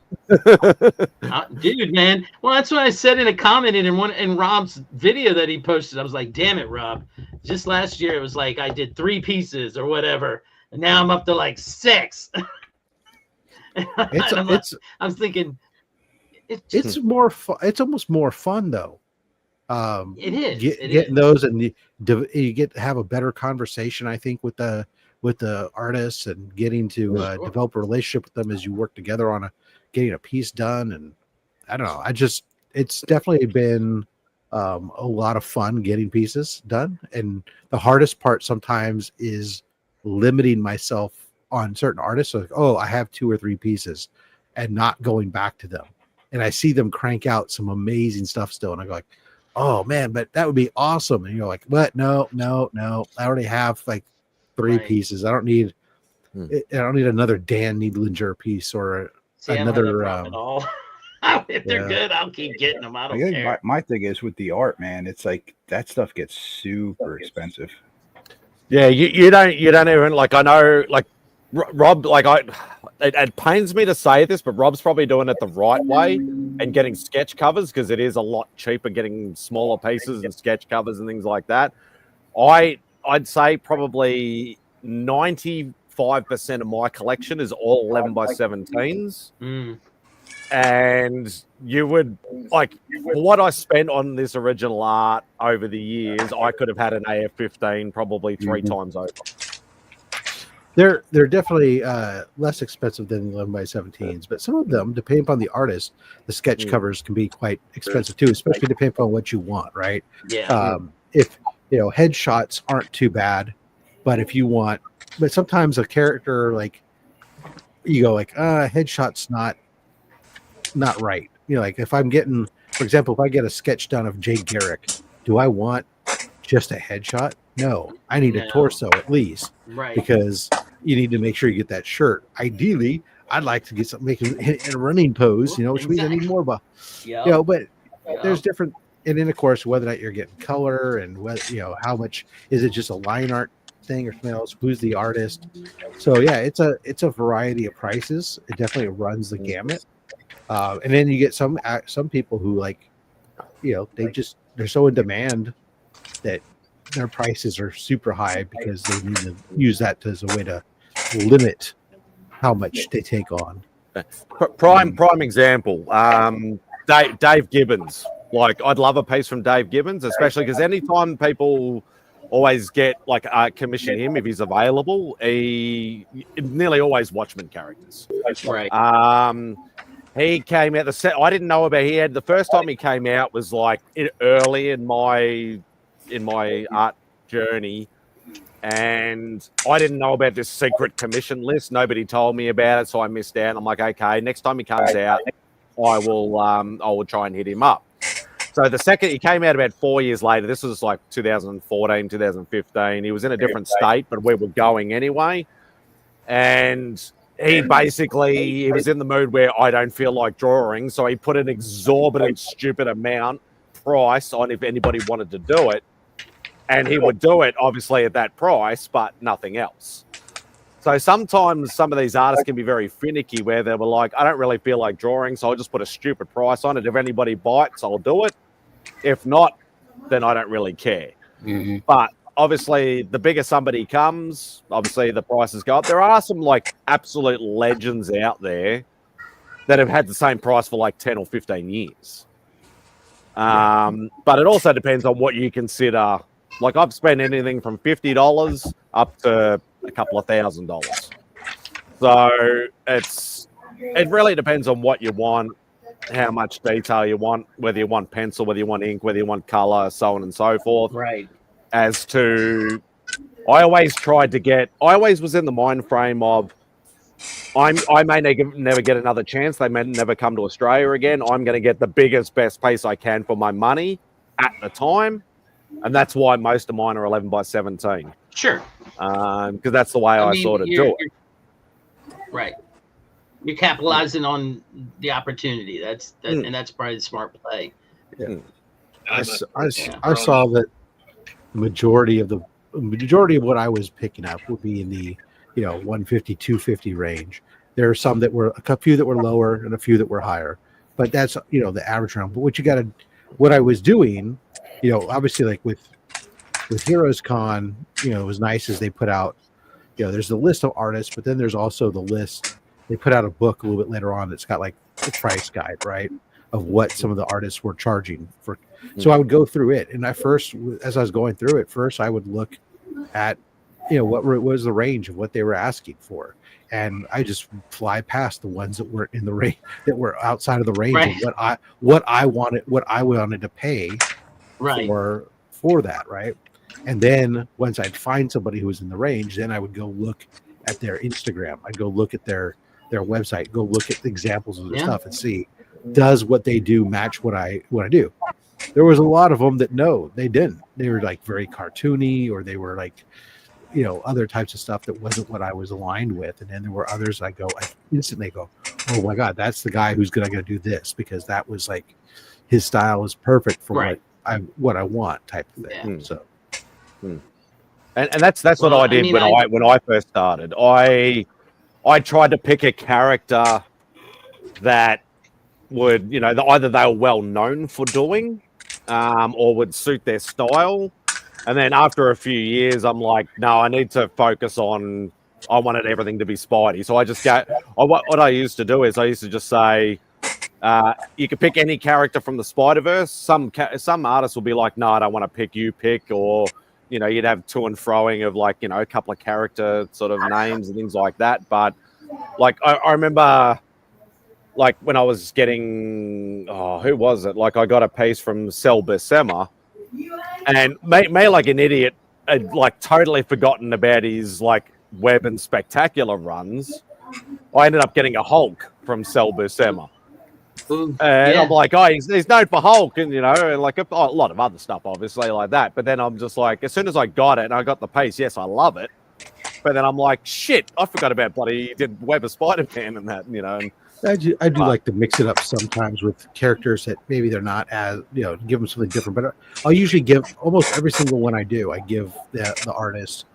Dude, man. Well, that's what I said in a comment in Rob's video that he posted. I was like, damn it, Rob. Just last year, it was like I did 3 pieces or whatever, and now I'm up to like 6. I'm thinking it's more fun. It's almost more fun though. It is. Getting those, and you get to have a better conversation, I think, with the artists, and getting to develop a relationship with them as you work together on getting a piece done. And I don't know. It's definitely been a lot of fun getting pieces done. And the hardest part sometimes is limiting myself on certain artists. So like, oh, I have 2 or 3 pieces, and not going back to them. And I see them crank out some amazing stuff still, and I go like, oh man, but that would be awesome. And you're like, what? No. I already have like 3 pieces. I don't need another Dan Needlinger piece or another. If they're good, I'll keep getting them. I don't care. My thing is with the art, man. It's like that stuff gets super expensive. Yeah, you don't even like. I know, like Rob, like it pains me to say this, but Rob's probably doing it the right way and getting sketch covers, because it is a lot cheaper getting smaller pieces and sketch covers and things like that. I'd say probably 95% of my collection is all 11 by 17s. And you would like what I spent on this original art over the years, I could have had an AF-15 probably 3 times over. They're definitely less expensive than 11 by 17s, but some of them, depending upon the artist, the sketch covers can be quite expensive too, especially depending upon what you want, right? Yeah. If headshots aren't too bad, but if you want, but sometimes a character like you go like, headshot's not right. Like if I'm getting, for example, if I get a sketch done of Jay Garrick, do I want just a headshot? No, I need a torso at least, right? Because you need to make sure you get that shirt. Ideally, I'd like to get something, make him in a running pose, which means I need more buff. Yeah. But there's different, and then of course whether or not you're getting color and what how much is it just a line art thing or something else? Who's the artist? So yeah, it's a variety of prices. It definitely runs the gamut. And then you get some people who they're so in demand that their prices are super high because they need to use that as a way to limit how much they take on. Prime example. Dave Gibbons. Like, I'd love a piece from Dave Gibbons, especially because anytime people always get commission him if he's available, he nearly always Watchmen characters. That's right. He came out I didn't know about. He had the first time he came out was early in my art journey, and I didn't know about this secret commission list. Nobody told me about it, so I missed out. I'm like, okay, next time he comes out, I will try and hit him up. So the second he came out about 4 years later, this was like 2014, 2015. He was in a different state, but we were going anyway, and he was in the mood where I don't feel like drawing, so he put an exorbitant, stupid price on if anybody wanted to do it, and he would do it obviously at that price, but nothing else. So sometimes some of these artists can be very finicky, where they were like, I don't really feel like drawing, so I'll just put a stupid price on it. If anybody bites, I'll do it. If not, then I don't really care. Mm-hmm. But obviously, the bigger somebody comes, obviously the prices go up. There are some absolute legends out there that have had the same price for 10 or 15 years. But it also depends on what you consider. I've spent anything from $50 up to a couple of $1,000. So it really depends on what you want, how much detail you want, whether you want pencil, whether you want ink, whether you want color, so on and so forth. Right. As to, I always was in the mind frame of, I may never get another chance. They may never come to Australia again. I'm going to get the biggest, best piece I can for my money at the time. And that's why most of mine are 11 by 17. Sure. Because that's the way I sort of do it. Right. You're capitalizing on the opportunity. And that's probably the smart play. Yeah. I saw that the majority of what I was picking up would be in the 150, 250 range. There are some that were a few that were lower and a few that were higher, but that's the average round. But what I was doing, obviously with Heroes Con, it was nice as they put out, there's the list of artists, but then there's also the list. They put out a book a little bit later on that's got the price guide, right, of what some of the artists were charging for. So I would go through it, and as I was going through it, first I would look at, what was the range of what they were asking for, and I just fly past the ones that were in the range, that were outside of the range of what I wanted to pay, for that, right. And then once I'd find somebody who was in the range, then I would go look at their Instagram. I'd go look at their website, go look at the examples of their stuff and see, does what they do match what I do? There was a lot of them that no, they didn't. They were very cartoony, or they were other types of stuff that wasn't what I was aligned with. And then there were others I instantly go, oh my God, that's the guy who's going to do this, because that was his style is perfect for what I want type of thing. So. And that's what I did when I first started. I tried to pick a character that would, either they were well known for doing, or would suit their style. And then after a few years, I'm like, no, I need to focus on. I wanted everything to be Spidey, so I just what I used to do is I used to just say, you could pick any character from the Spider-Verse. Some artists will be like, no, I don't want to pick. You pick, or you'd have to and froing of a couple of character sort of names and things like that. But I remember when I was getting, who was it? I got a piece from Cell Buscema, and me like an idiot, had totally forgotten about his web and spectacular runs. I ended up getting a Hulk from Cell Buscema. And I'm like, he's known for Hulk, and and a lot of other stuff, obviously, like that. But then I'm just as soon as I got it and I got the piece, yes, I love it. but then I'm like, shit, I forgot about bloody he did Web of Spider-Man and that, And I do like to mix it up sometimes with characters that maybe they're not as, give them something different. But I'll usually give almost every single one I do. I give the artist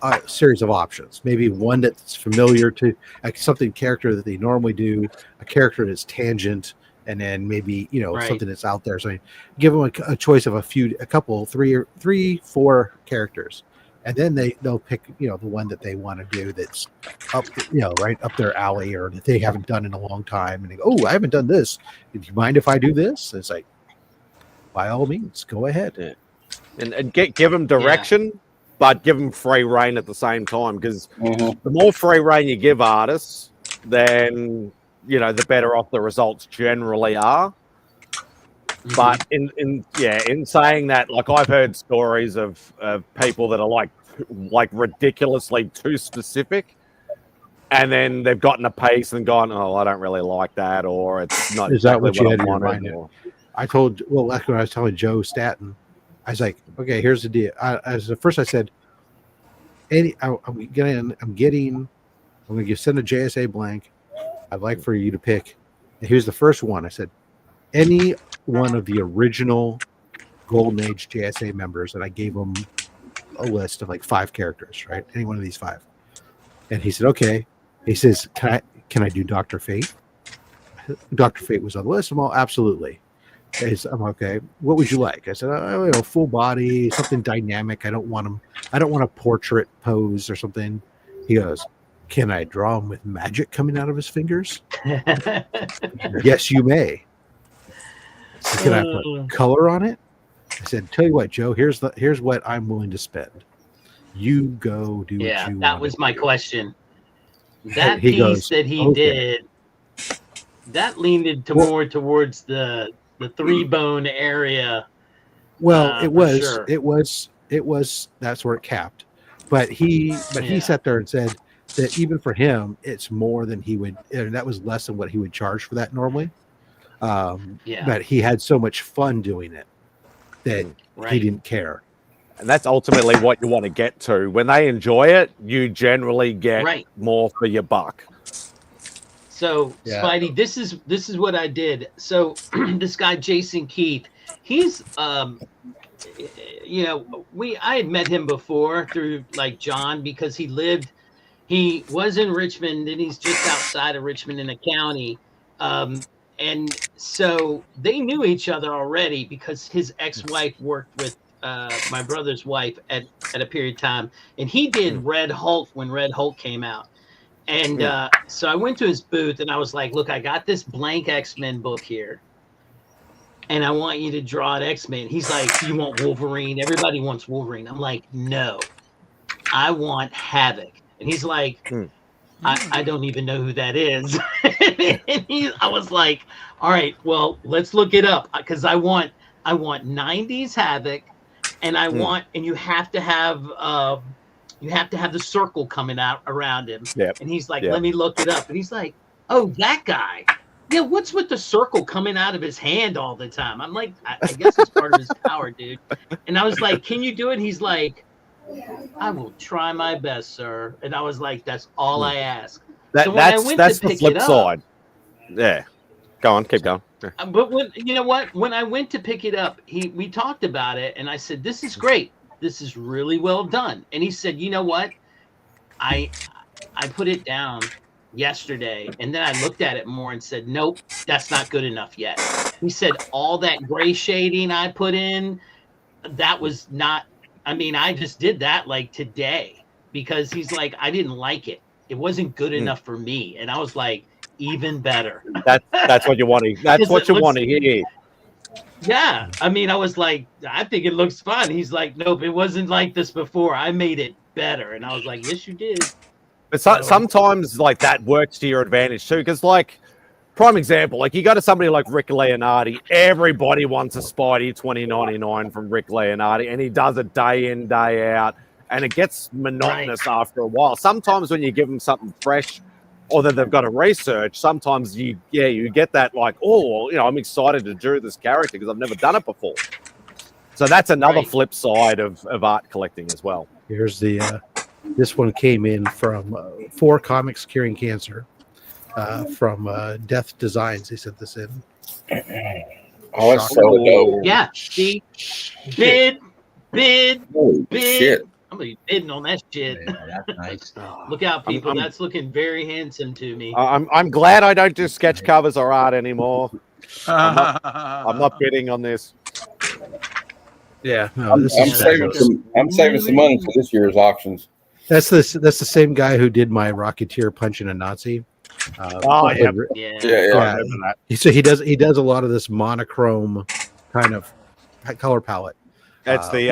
a series of options. Maybe one that's familiar to something character that they normally do, a character that's tangent, and then maybe something that's out there. So I give them a choice of a couple, three, 4 characters, and then they'll pick the one that they want to do that's up right up their alley, or that they haven't done in a long time, and they go, oh, I haven't done this. Do you mind if I do this? And it's like, by all means, go ahead. And give them direction, but give them free reign at the same time, because the more free reign you give artists, then the better off the results generally are. But in saying that, like, I've heard stories of people that are like ridiculously too specific, and then they've gotten a piece and gone, oh, I don't really like that, or it's not. Is that what you had in your mind? I told, like when I was telling Joe Staten, I was like, okay, here's the deal. First I said, I'm going to send a JSA blank. I'd like for you to pick. And here's the first one. I said, any one of the original Golden Age JSA members, and I gave him a list of like 5 characters, right? Any one of these 5. And he said, okay. He says, can I do Dr. Fate? Dr. Fate was on the list. I'm all, absolutely. I'm okay. What would you like? I said, full body, something dynamic. I don't want a portrait pose or something. He goes, can I draw him with magic coming out of his fingers? Yes, you may. So can I put color on it? I said, tell you what, Joe, here's what I'm willing to spend. You go do what you want. That was my question. That piece that he did, that leaned more towards the 3-bone area. Well, it was that's where it capped. But he sat there and said that even for him, it's more than he would, and that was less than what he would charge for that normally. But he had so much fun doing it that he didn't care. And that's ultimately what you want to get to. When they enjoy it, you generally get more for your buck. So, Spidey, this is what I did. So this guy Jason Keith, he's I had met him before through like John, because he was in Richmond, and he's just outside of Richmond in a county. And so they knew each other already, because his ex-wife worked with my brother's wife at a period of time, and he did Red Hulk when Red Hulk came out. And so I went to his booth and I was like, look, I got this blank X-Men book here, and I want you to draw an X-Men. He's like, you want Wolverine? Everybody wants Wolverine. I'm like, no, I want Havoc. And he's like, I don't even know who that is. And I was like, all right, well, let's look it up, because I want 90s Havoc, and and you have to have the circle coming out around him. Yep. And he's like, let me look it up. And he's like, oh, that guy. Yeah, what's with the circle coming out of his hand all the time? I'm like, I guess it's part of his power, dude. And I was like, can you do it? And he's like, I will try my best, sir. And I was like, that's all I ask. That's the flip side. Yeah. Go on, keep going. Yeah. But when I went to pick it up, we talked about it, and I said, this is great. This is really well done. And he said, you know what? I put it down yesterday, and then I looked at it more and said, nope, that's not good enough yet. He said, all that gray shading I put in, that was not, I just did that like today, because he's like, I didn't like it. It wasn't good enough for me. And I was like, even better. That's what you want to. That's what you want to hear. Yeah, I was like, I think it looks fun. He's like, nope, it wasn't like this before. I made it better. And I was like, yes, you did. But sometimes like that works to your advantage too, because like, prime example, like you go to somebody like Rick Leonardi, everybody wants a Spidey 2099 from Rick Leonardi, and he does it day in, day out, and it gets monotonous after a while. Sometimes when you give them something fresh, or that they've got to research, sometimes you get that like, oh, I'm excited to do this character because I've never done it before. So that's another flip side of art collecting as well. Here's the This one came in from 4 Comics Curing Cancer from Death Designs. They sent this in. Oh, that's so dope. Yeah. See, bid. Holy shit. I'm gonna be bidding on that shit. Yeah, that's nice. Look out, people. I'm- That's looking very handsome to me. I'm glad I don't do sketch covers or art anymore. I'm not bidding on this. Yeah, no, I'm this is saving some money for this year's auctions. That's the same guy who did my Rocketeer punching a Nazi. Yeah. Yeah. So he does a lot of this monochrome kind of color palette. It's the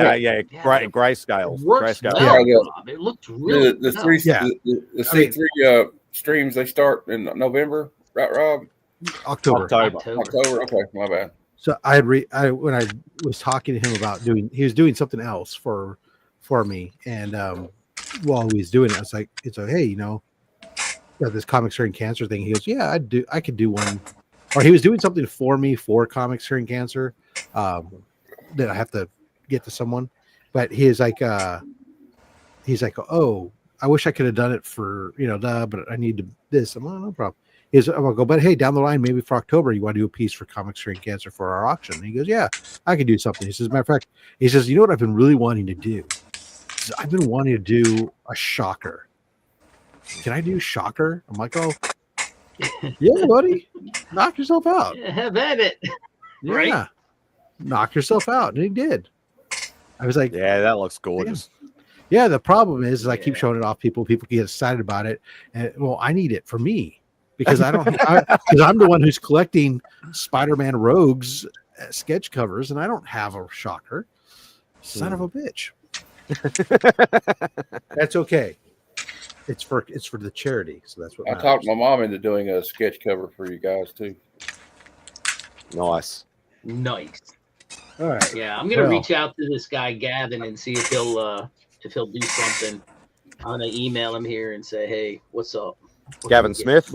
grayscale. Works Grayscale. well, Yeah. Rob. It looked really The three the C3 streams, they start in November, right, Rob? October. October. Okay, my bad. So when I was talking to him about he was doing something else for me, and while he was doing it, I was like, it's like, hey, this Comics Curing Cancer thing. He goes, yeah, I could do one, or he was doing something for me for Comics Curing Cancer that I have to get to someone, but he's like, oh, I wish I could have done it for but I need to this. I'm like, no problem. I'll go, but hey, down the line, maybe for October, you want to do a piece for Comics Curing Cancer for our auction? And he goes, yeah, I can do something. He says, matter of fact, he says, you know what I've been really wanting to do? I've been wanting to do a shocker. Can I do shocker? I'm like, oh, yeah, buddy, knock yourself out. Yeah, have at it. Yeah, Right? knock yourself out, and he did. I was like, Yeah, that looks gorgeous. yeah. The problem is I keep showing it off. People get excited about it, and well, I need it for me because because I'm the one who's collecting Spider-Man Rogues sketch covers, and I don't have a shocker. Son of a bitch. That's okay. It's for the charity, so that's what I talked my mom into doing a sketch cover for you guys too. Nice. All right. Yeah, I'm gonna reach out to this guy Gavin and see if he'll do something. I'm gonna email him here and say, hey, what's up? Gavin Smith.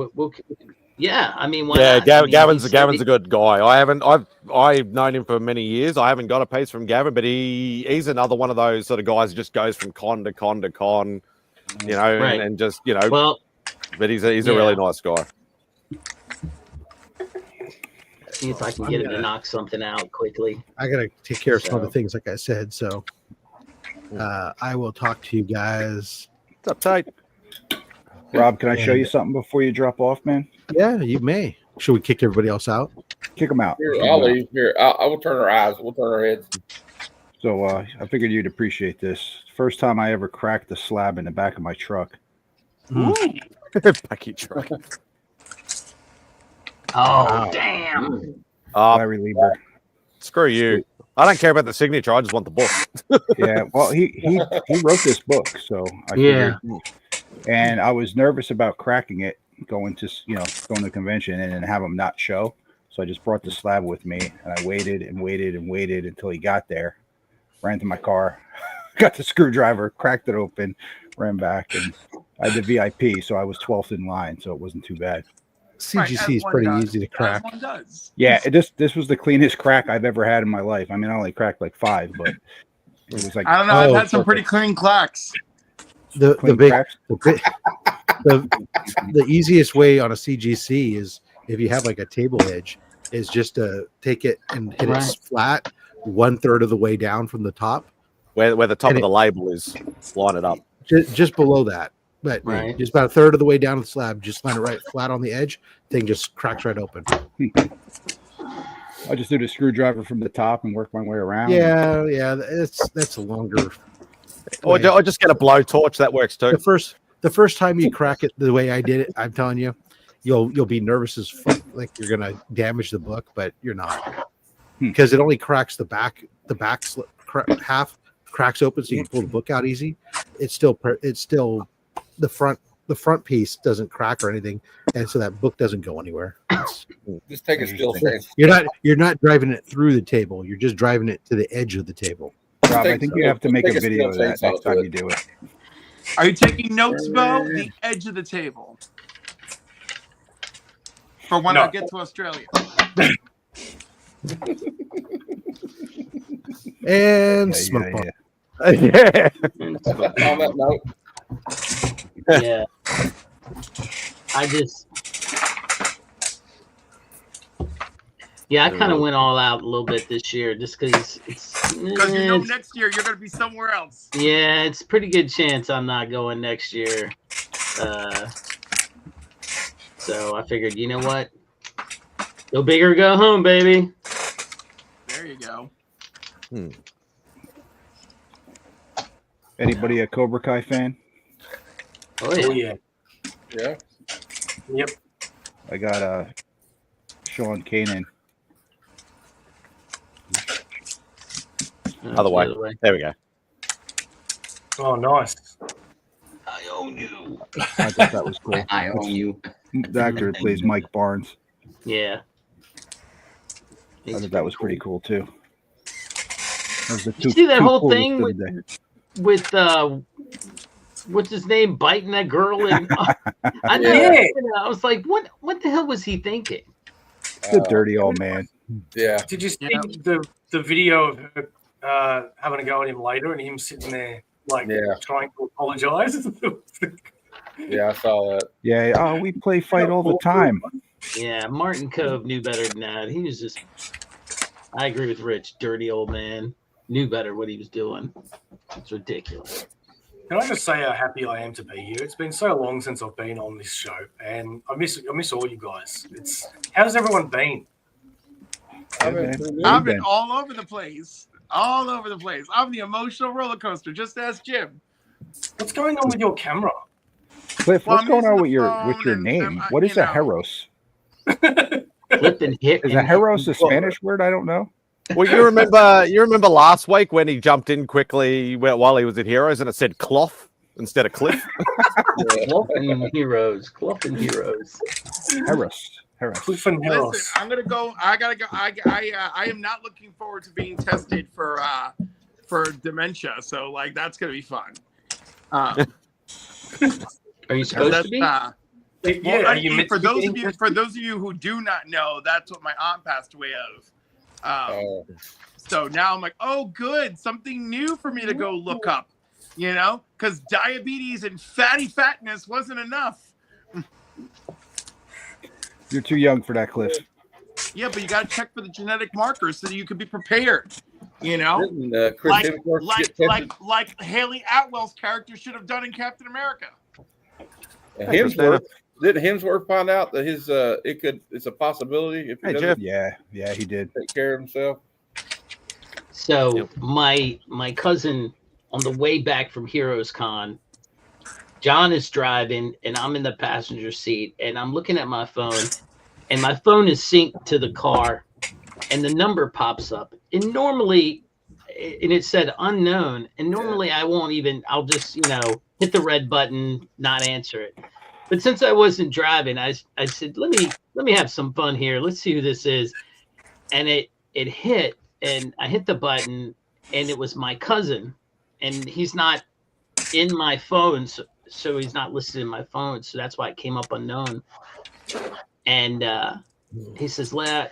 Yeah, I mean, why Yeah, not? Gavin's a good guy. I've known him for many years. I haven't got a piece from Gavin, but he's another one of those sort of guys who just goes from con to con to con, Right. and just Well, but he's a really nice guy. see if I can get him to knock something out quickly. I gotta take care of some other things, like I said. So I will talk to you guys. What's up, tight? Rob, can I show you something before you drop off, man? Yeah, you may. Should we kick everybody else out? Kick them out. Here, I'll leave. Here, I will turn our eyes. We'll turn our heads. So I figured you'd appreciate this. First time I ever cracked the slab in the back of my truck. Back your truck. Oh, damn. Larry Lieber. Screw you. I don't care about the signature. I just want the book. Yeah, well, he wrote this book, so I figured. And I was nervous about cracking it, going to the convention and then have him not show. So I just brought the slab with me, and I waited and waited and waited until he got there. Ran to my car, got the screwdriver, cracked it open, ran back, and I had the VIP, so I was 12th in line, so it wasn't too bad. CGC is pretty easy to crack. Yeah, this was the cleanest crack I've ever had in my life. I mean, I only cracked like 5, but it was like I don't know. I've had some pretty clean clacks. The easiest way on a CGC is if you have like a table edge, is just to take it and hit it flat 1/3 of the way down from the top, where the top of the label is. Line it up just below that, but just about 1/3 of the way down the slab. Just line it right flat on the edge. Thing just cracks right open. I just do the screwdriver from the top and work my way around. Yeah, that's a longer. Or just get a blowtorch. That works too. The first time you crack it the way I did it, I'm telling you, you'll be nervous as fuck, like you're gonna damage the book, but you're not, because it only cracks the back half cracks open, so you can pull the book out easy. It's still the front piece doesn't crack or anything, and so that book doesn't go anywhere. Just take a still frame. You're not driving it through the table. You're just driving it to the edge of the table. Rob, I think you have to make a video of that next time you do it. Are you taking notes, Bo? The edge of the table. For when I get to Australia. And smoke bomb. On that note, Yeah. I kind of went all out a little bit this year just because next year you're going to be somewhere else. Yeah, it's a pretty good chance I'm not going next year. So I figured, you know what? Go big or go home, baby. There you go. Anybody a Cobra Kai fan? Oh yeah. Yeah. Yep. I got Sean Kanan. Other way. There we go. Oh, nice. I own you. I thought that was cool. I own you. The actor that plays Mike Barnes. Yeah. I thought that was pretty cool too. You see that whole thing with what's his name biting that girl and I know. Yeah. I was like, what the hell was he thinking? The dirty old man. Yeah. Did you see the video of her having a go at him later and him sitting there like trying to apologize? Yeah, I saw that. Yeah. Oh, we play fight all the time. Yeah, Martin Cove knew better than that. He was just, I agree with Rich, dirty old man. Knew better what he was doing. It's ridiculous. Can I just say how happy I am to be here? It's been so long since I've been on this show, and I miss all you guys. How's everyone been? I've been all over the place. All over the place. I'm the emotional roller coaster. Just ask Jim. What's going on with your camera? Cliff, what's going on with your name? What is a Heros? Flip and hit. Is a Heros a Spanish word? I don't know. Well, you remember last week when he jumped in quickly while he was at Heroes and it said cloth instead of cliff? Cloth and Heroes. Cloth and Heroes. Heros. Cliff and Heroes. Listen, I'm gonna go. I gotta go. I am not looking forward to being tested for dementia. So like that's gonna be fun. Are you supposed to be? For those of you who do not know, that's what my aunt passed away of. So now I'm like, oh, good, something new for me to go look up, because diabetes and fatness wasn't enough. You're too young for that, Cliff. Yeah, but you got to check for the genetic markers so that you can be prepared. Like Haley Atwell's character should have done in Captain America. Didn't Hemsworth find out that his it's a possibility if he doesn't yeah, he did take care of himself. So my cousin on the way back from Heroes Con, John is driving and I'm in the passenger seat and I'm looking at my phone and my phone is synced to the car and the number pops up and normally it said unknown and normally I'll just hit the red button, not answer it. But since I wasn't driving, I said, let me have some fun here. Let's see who this is. And it hit, and I hit the button, and it was my cousin. And he's not in my phone, so he's not listed in my phone. So that's why it came up unknown. And he says, what are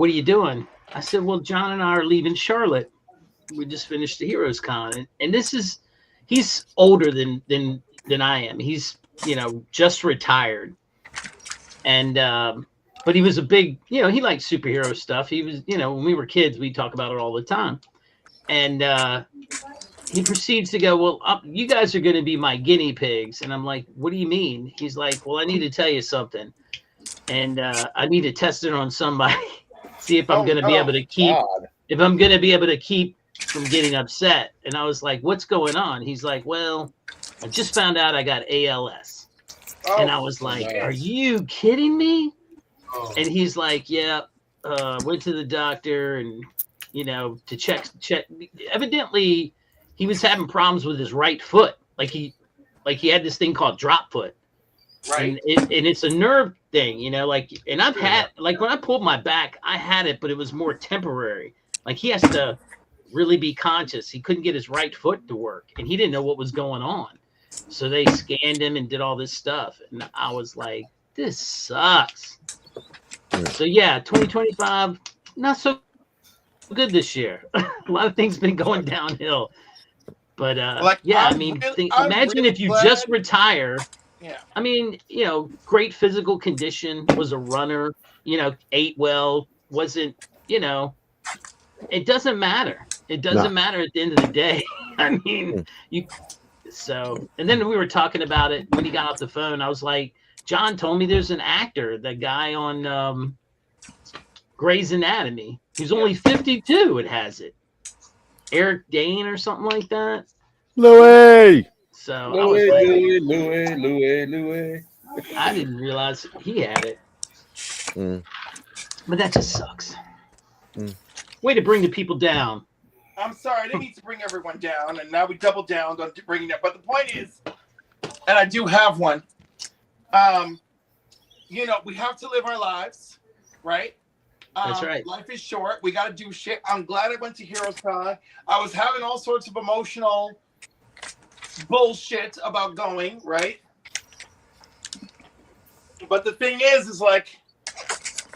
you doing? I said, well, John and I are leaving Charlotte. We just finished the Heroes Con. And he's older than I am. He's just retired, and but he was a big, he liked superhero stuff. He was, when we were kids, we'd talk about it all the time, and he proceeds to go, well, you guys are going to be my guinea pigs, and I'm like, what do you mean? He's like, well, I need to tell you something, and I need to test it on somebody, see if I'm going to be able to keep, from getting upset. And I was like, what's going on? He's like, well, I just found out I got ALS. And I was like, are you kidding me? And he's like, yeah, went to the doctor and, to check. Evidently, he was having problems with his right foot. Like he had this thing called drop foot. Right. And it's a nerve thing, and I've had, when I pulled my back, I had it, but it was more temporary. Like he has to really be conscious. He couldn't get his right foot to work and he didn't know what was going on. So they scanned him and did all this stuff. And I was like, this sucks. So 2025, not so good this year. A lot of things been going downhill. But Like, yeah, I'm I mean, really- I'm imagine really if you glad- just retire. Yeah. I mean, great physical condition, was a runner, ate well, wasn't, it doesn't matter. It doesn't matter at the end of the day. I mean, and then we were talking about it when he got off the phone. I was like, John told me there's an actor, the guy on Grey's Anatomy, who's only 52 and has it. Eric Dane or something like that. Loowee. So I was like, Loowee. I didn't realize he had it. But that just sucks. Way to bring the people down. I'm sorry, I didn't mean to bring everyone down, and now we double down on bringing it. But the point is, and I do have one. We have to live our lives, right? That's right. Life is short. We got to do shit. I'm glad I went to Heroes Con. I was having all sorts of emotional bullshit about going, right? But the thing is like,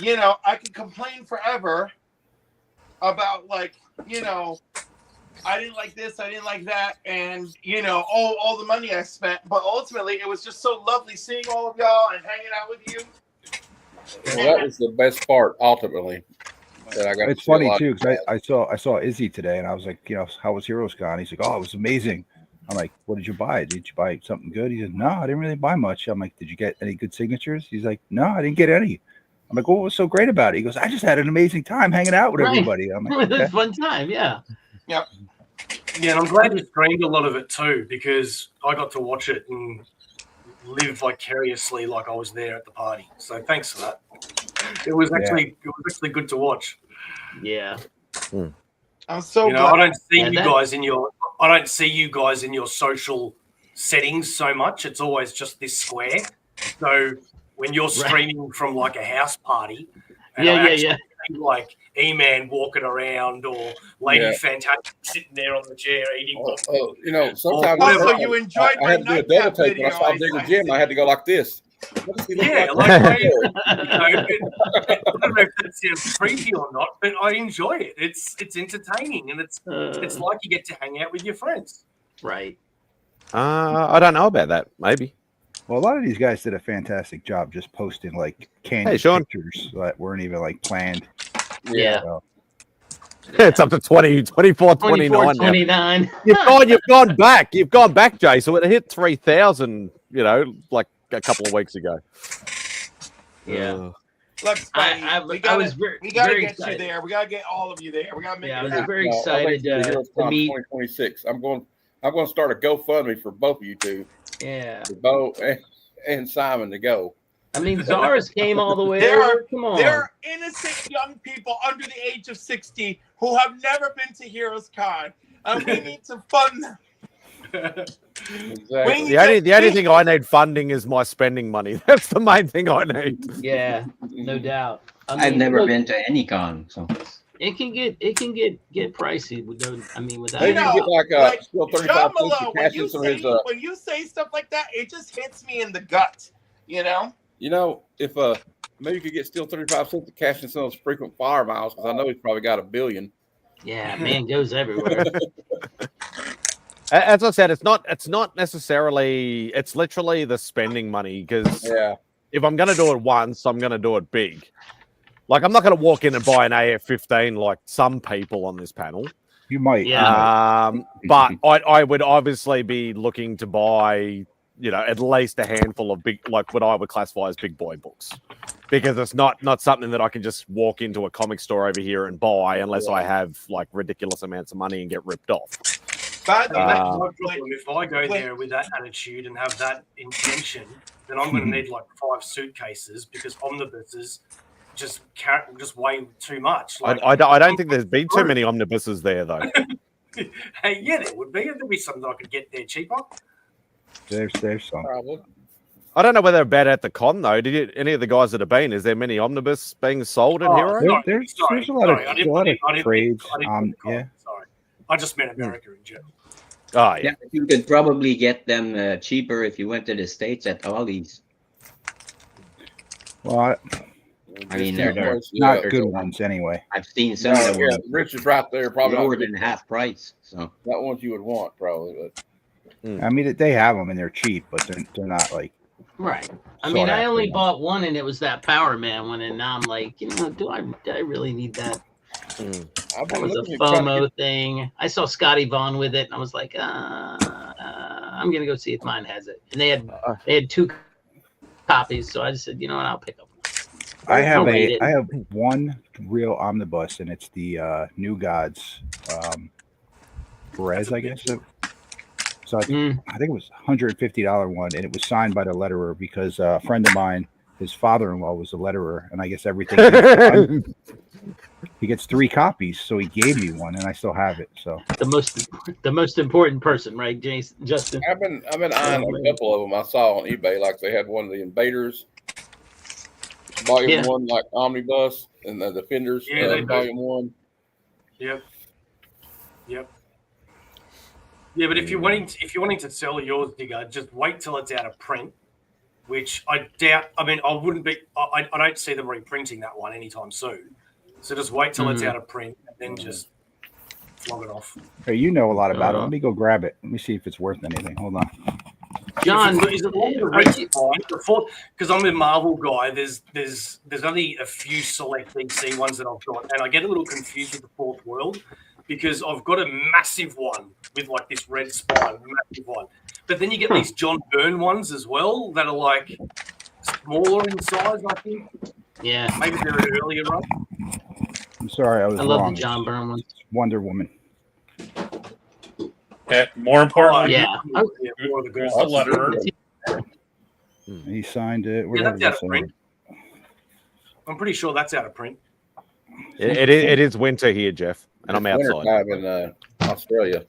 I could complain forever about I didn't like this, I didn't like that, and all the money I spent. But ultimately, it was just so lovely seeing all of y'all and hanging out with you. Well, that was the best part, ultimately. That I got. It's funny too because I saw Izzy today, and I was like, how was Heroes Con? He's like, oh, it was amazing. I'm like, what did you buy? Did you buy something good? He said, no, I didn't really buy much. I'm like, did you get any good signatures? He's like, no, I didn't get any. I'm like, what was so great about it? He goes, I just had an amazing time hanging out with everybody. I'm like, it was a fun time, yeah. Yep. Yeah, and I'm glad you streamed a lot of it too, because I got to watch it and live vicariously like I was there at the party. So thanks for that. It was actually good to watch. Yeah. I'm so glad. I don't see I don't see you guys in your social settings so much. It's always just this square. So when you're streaming from like a house party, and I actually see like E-Man walking around or Lady Fantastic sitting there on the chair eating. Sometimes Also, you enjoyed I had to do a double take when I saw Digger Jim. I had to go like this. Yeah, I don't know if that sounds creepy or not, but I enjoy it. It's entertaining, and it's like you get to hang out with your friends. Right. I don't know about that. Maybe. Well, a lot of these guys did a fantastic job just posting like candid pictures that weren't even like planned. Yeah. So. It's up to 20, 24, 29. 29. You've gone back. You've gone back, Jay. So it hit 3,000, like a couple of weeks ago. Yeah. Look, Spidey, we gotta get excited. you there. We gotta get all of you there. We gotta make it I was happen. very excited to meet. 2026. I'm going to start a GoFundMe for both of you two. Yeah. For Bo and Simon to go. I mean, Zars came all the way There over. Come on. There are innocent young people under the age of 60 who have never been to Heroes Con, and we need to fund them. Exactly. The only thing I need funding is my spending money. That's the main thing I need. Yeah, no doubt. I've never been to any con, so it can get pricey without. Without. Maybe you get like still 35 John cents to Malone, cash in some of his. when you say stuff like that, it just hits me in the gut. If maybe you could get still 35 cents to cash in some of those frequent flyer miles, because I know he's probably got $1 billion. Yeah, man goes everywhere. As I said, it's not necessarily. It's literally the spending money, because if I'm going to do it once, I'm going to do it big. Like, I'm not going to walk in and buy an AF-15 like some people on this panel. You might. But I would obviously be looking to buy, at least a handful of big, like what I would classify as big boy books, because it's not something that I can just walk into a comic store over here and buy unless I have like ridiculous amounts of money and get ripped off. But if I go there with that attitude and have that intention, then I'm going to need like 5 suitcases, because omnibuses just weigh too much. Like, I don't think there's been too many omnibuses there though. Hey, yeah, there would be. There'd be something I could get there cheaper. There's some. Probably. I don't know whether they're bad at the con though. Did any of the guys that have been? Is there many omnibus being sold in Hero? There's a lot of trades. Sorry, I just meant America in general. Oh yeah. You could probably get them cheaper if you went to the States at Ollie's. Well, I mean, Yeah, they're not good ones anyway. I've seen some of the ones Rich is right there, probably lower not than half price. So not ones you would want, probably. But I mean, they have them and they're cheap, but they're not like Right. I sought mean, I after only ones. bought one, and it was that Power Man one, and now I'm like, do I really need that? That was a FOMO thing. I saw Scotty Vaughn with it, and I was like, I'm gonna go see if mine has it. And they had 2 copies, so I just said, you know what, I'll pick up. I have one real omnibus, and it's the New Gods Perez, I guess. So I think it was $150 one, and it was signed by the letterer because a friend of mine, his father-in-law, was a letterer, and I guess everything he gets 3 copies, so he gave me one, and I still have it. So the most important person, right, Justin? I've been eyeing a couple of them. I saw on eBay, like they had one of the Invaders Volume 1, like omnibus, and the Defenders Volume 1. Yep. Yeah, but if you're wanting to sell yours, Digger, just wait till it's out of print, which I doubt. I mean, I wouldn't be. I don't see them reprinting that one anytime soon. So just wait till it's out of print, and then just flog it off. Hey, you know a lot about it. Let me go grab it. Let me see if it's worth anything. Hold on. John, is it because I'm a Marvel guy? There's only a few select DC ones that I've got, and I get a little confused with the Fourth World because I've got a massive one with like this red spine, massive one. But then you get these John Byrne ones as well that are like smaller in size, I think. Yeah, maybe they're an earlier run. I'm sorry, I was wrong. love the John Byrne ones. Wonder Woman. More importantly, who's the letterer? He signed it. Yeah, that's out of print. I'm pretty sure that's out of print. It is winter here, Jeff, and I'm outside. In Australia.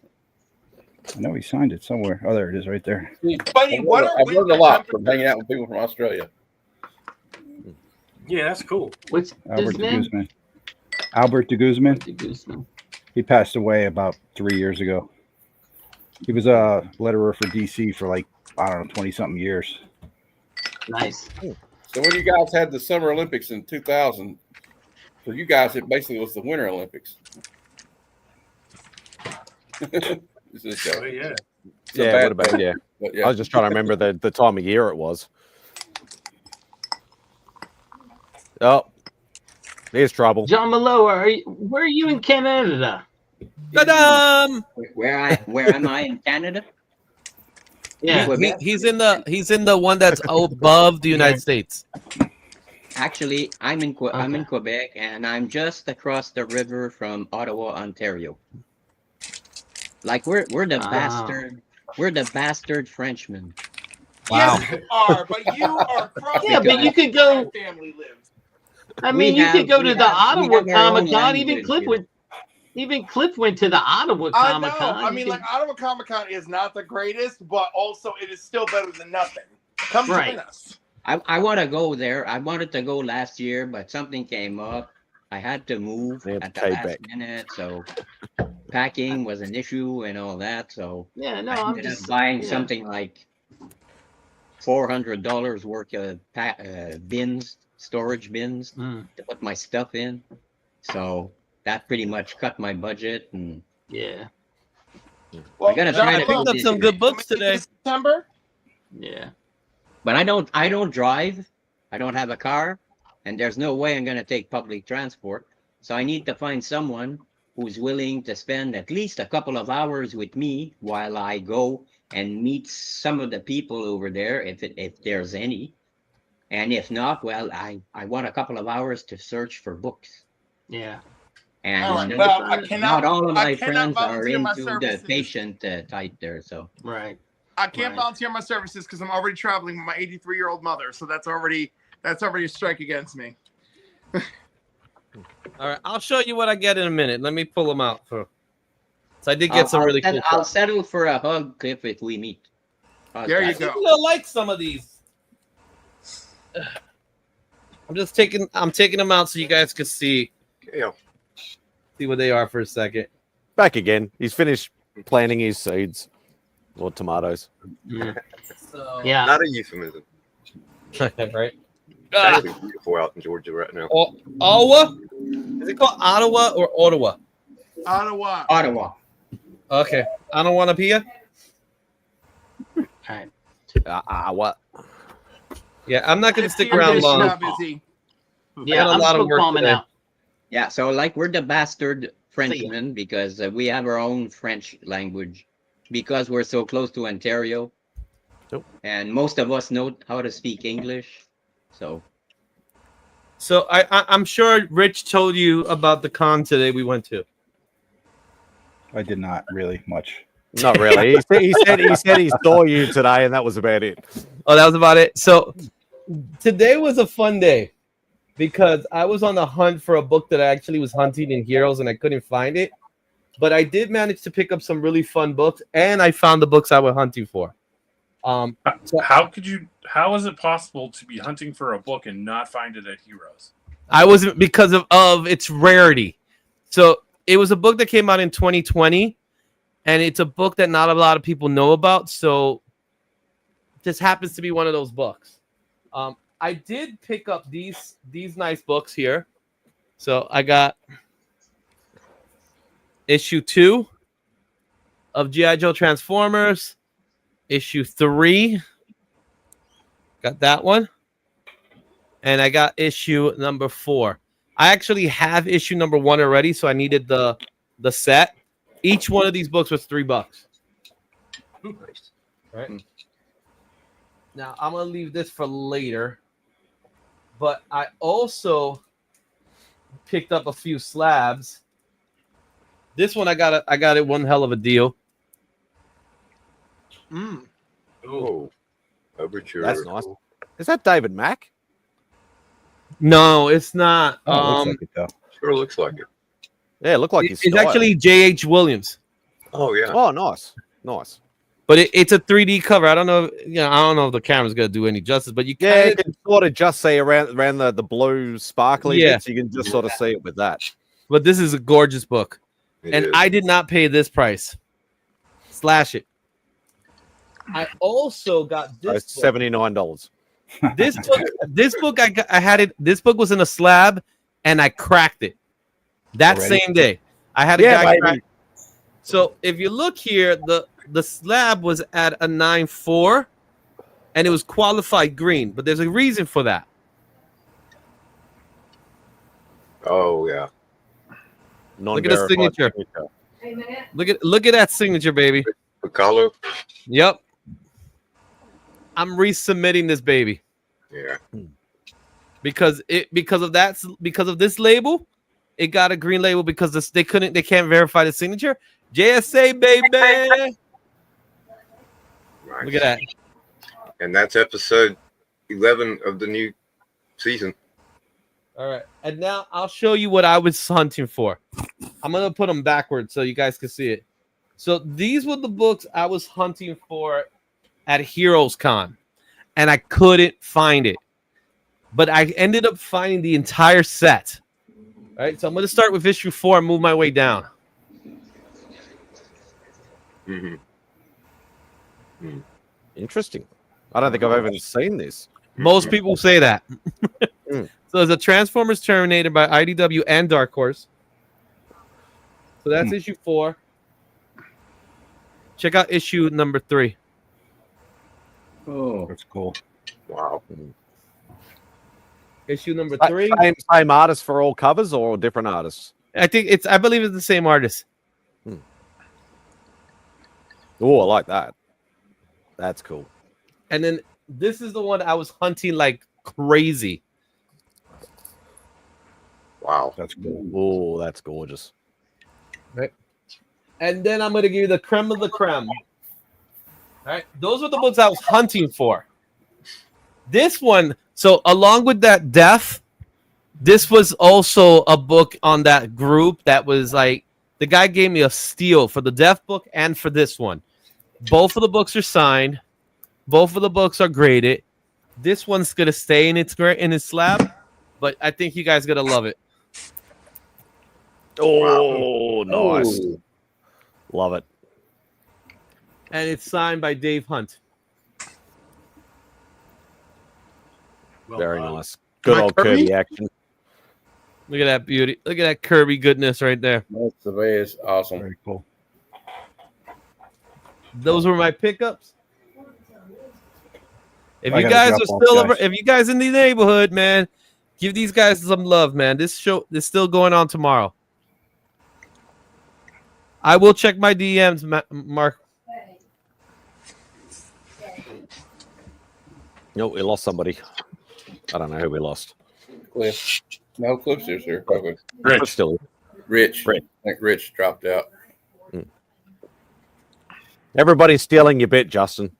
I know he signed it somewhere. Oh, there it is, right there. Buddy, what are I've learned a lot from hanging out with people from Australia. Yeah, that's cool. What's Albert de Guzman. Albert de Guzman. He passed away about 3 years ago. He was a letterer for DC for like, I don't know, 20-something years. Nice. So when you guys had the Summer Olympics in 2000, for you guys, it basically was the Winter Olympics. Yeah. Yeah, what about yeah. I was just trying to remember the time of year it was. Oh, here's trouble. John Malone, where are you in Canada? Ta-da! Where am I in Canada? Yeah, he's in the one that's above the United States. Actually, I'm in Quebec, and I'm just across the river from Ottawa, Ontario. Like we're the bastard Frenchmen. Wow. Yes, you are, but you are from but you could go. Family lives. I mean, you could go to the Ottawa Comic Con. Even Cliff went to the Ottawa Comic Con. I mean, like Ottawa Comic Con is not the greatest, but also it is still better than nothing. Come join us. I want to go there. I wanted to go last year, but something came up. I had to move at the last minute, so packing was an issue and all that. So yeah, no, I ended up buying something like $400 worth of bins, storage bins to put my stuff in. So that pretty much cut my budget, and Well, I'm gonna try to picked up some good books today. September. Yeah, but I don't drive. I don't have a car, and there's no way I'm gonna take public transport. So I need to find someone who's willing to spend at least a couple of hours with me while I go and meet some of the people over there, if there's any. And if not, well, I want a couple of hours to search for books. Yeah. And not all of my friends are into the patient type there, so I can't volunteer my services because I'm already traveling with my 83-year-old mother, so that's already a strike against me. All right, I'll show you what I get in a minute. Let me pull them out. So I did get some really cool. I'll settle for a hug, Cliff, if we meet. There you go. You'll like some of these. I'm taking them out so you guys can see. See what they are for a second. Back again. He's finished planting his seeds or tomatoes. Yeah. Not a euphemism. Right. It's actually beautiful out in Georgia right now. Ottawa? Is it called Ottawa or Ottawa? Ottawa. Ottawa. Okay. I don't want to pee. What? Yeah, I'm not going to Let's stick hear around this, long. Busy. Yeah, I got a lot of work today. Yeah, so like we're the bastard Frenchmen because we have our own French language because we're so close to Ontario. Nope. And most of us know how to speak English. So I'm sure Rich told you about the con today we went to. I did not really much. Not really. He said he saw you today, and that was about it. Oh, that was about it. So today was a fun day because I was on the hunt for a book that I actually was hunting in Heroes and I couldn't find it. But I did manage to pick up some really fun books, and I found the books I was hunting for. How is it possible to be hunting for a book and not find it at Heroes? I wasn't because of its rarity. So it was a book that came out in 2020, and it's a book that not a lot of people know about. So this happens to be one of those books. I did pick up these nice books here. So I got issue 2 of G.I. Joe Transformers, issue 3. Got that one. And I got issue number 4. I actually have issue number 1 already, so I needed the set. Each one of these books was $3. Nice. Right. Now I'm gonna leave this for later. But I also picked up a few slabs. This one I got it one hell of a deal. Oh, overture. That's nice. Is that David Mack? No, it's not. Looks like it, though. Sure looks like it. Yeah, it looked like it's actually J.H. Williams. Oh yeah. Oh, nice. But it's a 3D cover. I don't know. I don't know if the camera's gonna do any justice. But you can sort of just see around the blue sparkly bits. You can just sort of see it with that. But this is a gorgeous book, and is. I did not pay this price. Slash it. I also got this $79. This book I had it. This book was in a slab, and I cracked it that same day. I had a guy crack. So if you look here, the slab was at a 9.4, and it was qualified green. But there's a reason for that. Oh yeah. Look at the signature. Look at that signature, baby. Piccolo. Yep. I'm resubmitting this baby. Yeah. Because of this label, it got a green label because they can't verify the signature. JSA baby. Nice. Look at that. And that's episode 11 of the new season. All right. And now I'll show you what I was hunting for. I'm going to put them backwards so you guys can see it. So these were the books I was hunting for at Heroes Con, and I couldn't find it. But I ended up finding the entire set. All right. So I'm going to start with issue 4 and move my way down. Interesting. I don't think I've even seen this. Most people say that. So there's a Transformers Terminator by IDW and Dark Horse. So that's issue 4. Check out issue number 3. Oh, that's cool. Wow. Issue number 3. Same artist for all covers or different artists? I believe it's the same artist. Oh, I like that. That's cool. And then this is the one I was hunting like crazy. Wow. That's cool. Oh, that's gorgeous. Right. And then I'm going to give you the creme of the creme. All right. Those were the books I was hunting for. This one, so along with that Death, this was also a book on that group that was like, the guy gave me a steal for the Death book and for this one. Both of the books are signed. Both of the books are graded. This one's going to stay in its slab, but I think you guys are going to love it. Oh, nice. Oh. Love it. And it's signed by Dave Hunt. Very nice. Good My old Kirby? Kirby action. Look at that beauty. Look at that Kirby goodness right there. That's the best. Awesome. Very cool. Those were my pickups. If I you gotta guys drop are off, still over, guys. if you guys in the neighborhood, man, give these guys some love, man. This show is still going on tomorrow. I will check my DMs, Mark. No, we lost somebody. I don't know who we lost. Cliff. No, Cliff's just here. Okay. Rich. Still. Rich. Rich. I think Rich dropped out. Everybody's stealing your bit, Justin.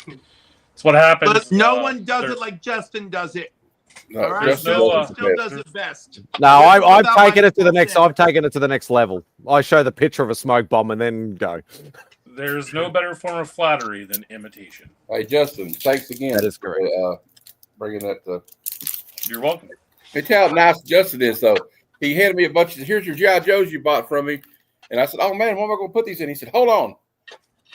That's what happens. But no one does it like Justin does it. No, All right, Justin Bill does it still best. does it best. No, I've Without taken my it to the next. consent. I've taken it to the next level. I show the picture of a smoke bomb and then go. There's no better form of flattery than imitation. Hey, Justin, thanks again. That is correct. For, bringing that to. You're welcome. Hey, tell how nice Justin is, though. He handed me a bunch of, here's your G.I. Joes you bought from me. And I said, oh, man, what am I going to put these in? He said, hold on.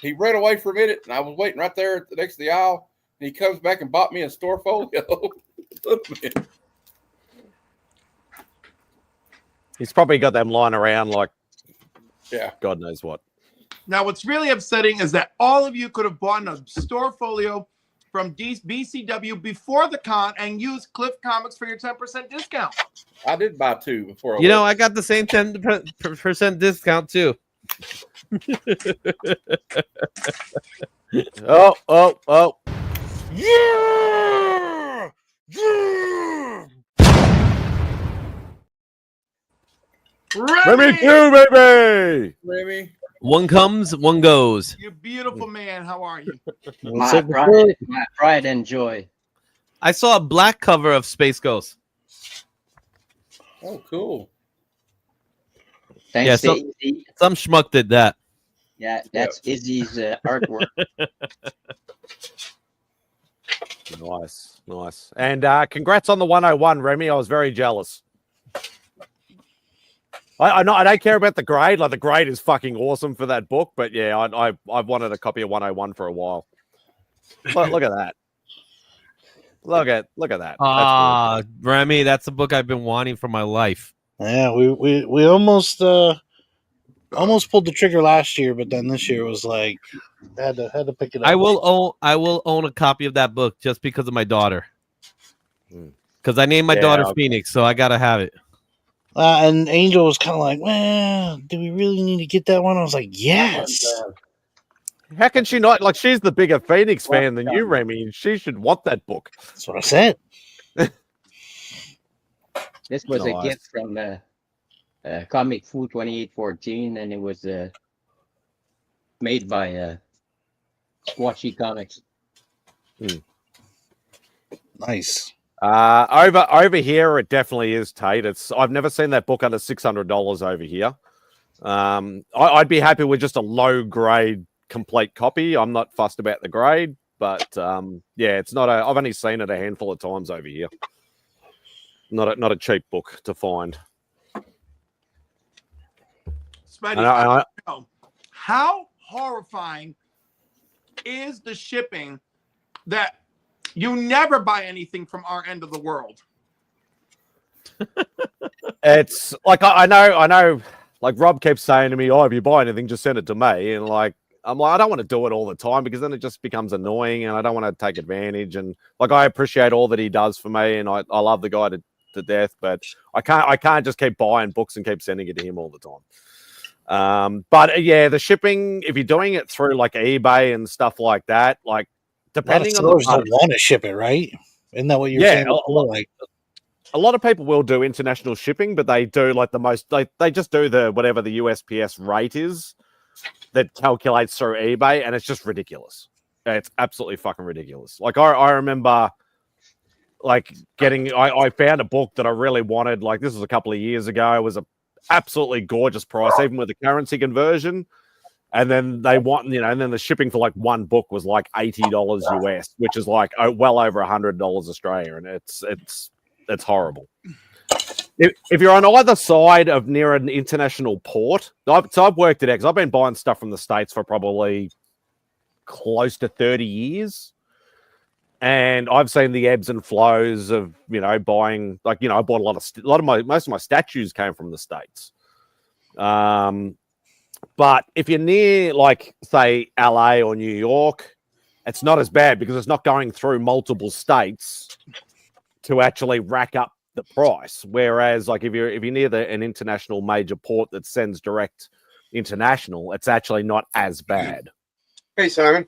He ran away for a minute, and I was waiting right there next to the aisle. And he comes back and bought me a store folio. He's probably got them lying around like, yeah, God knows what. Now, what's really upsetting is that all of you could have bought a store folio from BCW before the con and used Cliff Comics for your 10% discount. I did buy two before. You know, I got the same 10% discount too. Oh. Yeah! Yeah! Remy Q, baby! Remy. One comes, one goes. You beautiful man. How are you? My pride and joy. I saw a black cover of Space Ghost. Oh, cool. Thanks Yeah, to Izzy. some schmuck did that. Yeah, that's Izzy's artwork. Nice. And congrats on the 101, Remy. I was very jealous. I don't care about the grade. Like, the grade is fucking awesome for that book. But yeah, I've wanted a copy of 101 for a while. Look at that. Look at that. Ah, Remy, that's a book I've been wanting for my life. Yeah, we almost pulled the trigger last year, but then this year was like had to pick it up. I will own a copy of that book just because of my daughter. Because I named my daughter Phoenix, so I gotta have it. And Angel was kind of like, well, do we really need to get that one? I was like, yes. How can she not? Like, she's the bigger Phoenix fan than you, Remy. She should want that book. That's what I said. This was Nice. a gift from Comic Fu 2814, and it was made by Squatchy Comics. Nice. Over here, it definitely is, Tate. I've never seen that book under $600 over here. I'd be happy with just a low grade complete copy. I'm not fussed about the grade, but yeah, it's not I've only seen it a handful of times over here. Not a cheap book to find. Spidey, how horrifying is the shipping that you never buy anything from our end of the world? It's like I know. Like, Rob keeps saying to me, "Oh, if you buy anything, just send it to me." And like, I'm like, I don't want to do it all the time because then it just becomes annoying, and I don't want to take advantage. And like, I appreciate all that he does for me, and I love the guy to death, but I can't just keep buying books and keep sending it to him all the time. But yeah, the shipping, if you're doing it through like eBay and stuff like that, like, depending on the don't want to ship it, right? Isn't that what you're saying? Like, a lot of people will do international shipping, but they do like the most, they just do the whatever the USPS rate is that calculates through eBay, and it's just ridiculous. It's absolutely fucking ridiculous. Like, I remember like I found a book that I really wanted. Like, this was a couple of years ago. It was a absolutely gorgeous price, even with the currency conversion. And then they want, and then the shipping for like one book was like $80 US, which is like well over $100 Australia, and it's horrible. If you're on either side of near an international port, so I've worked at X. I've been buying stuff from the States for probably close to 30 years. And I've seen the ebbs and flows of, buying, I bought most of my statues came from the States. But if you're near, say, LA or New York, it's not as bad because it's not going through multiple states to actually rack up the price. Whereas, if you're near an international major port that sends direct international, it's actually not as bad. Hey, Simon,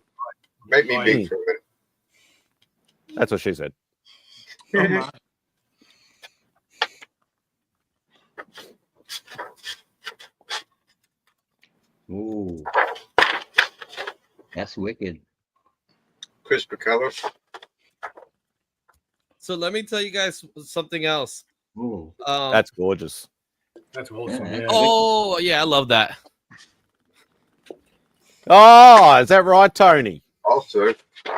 make me big for a minute. That's what she said. Ooh, that's wicked. Crisper color. So let me tell you guys something else. Ooh. That's gorgeous. That's awesome. Yeah. Oh yeah, I love that. Oh, is that right, Tony? Also,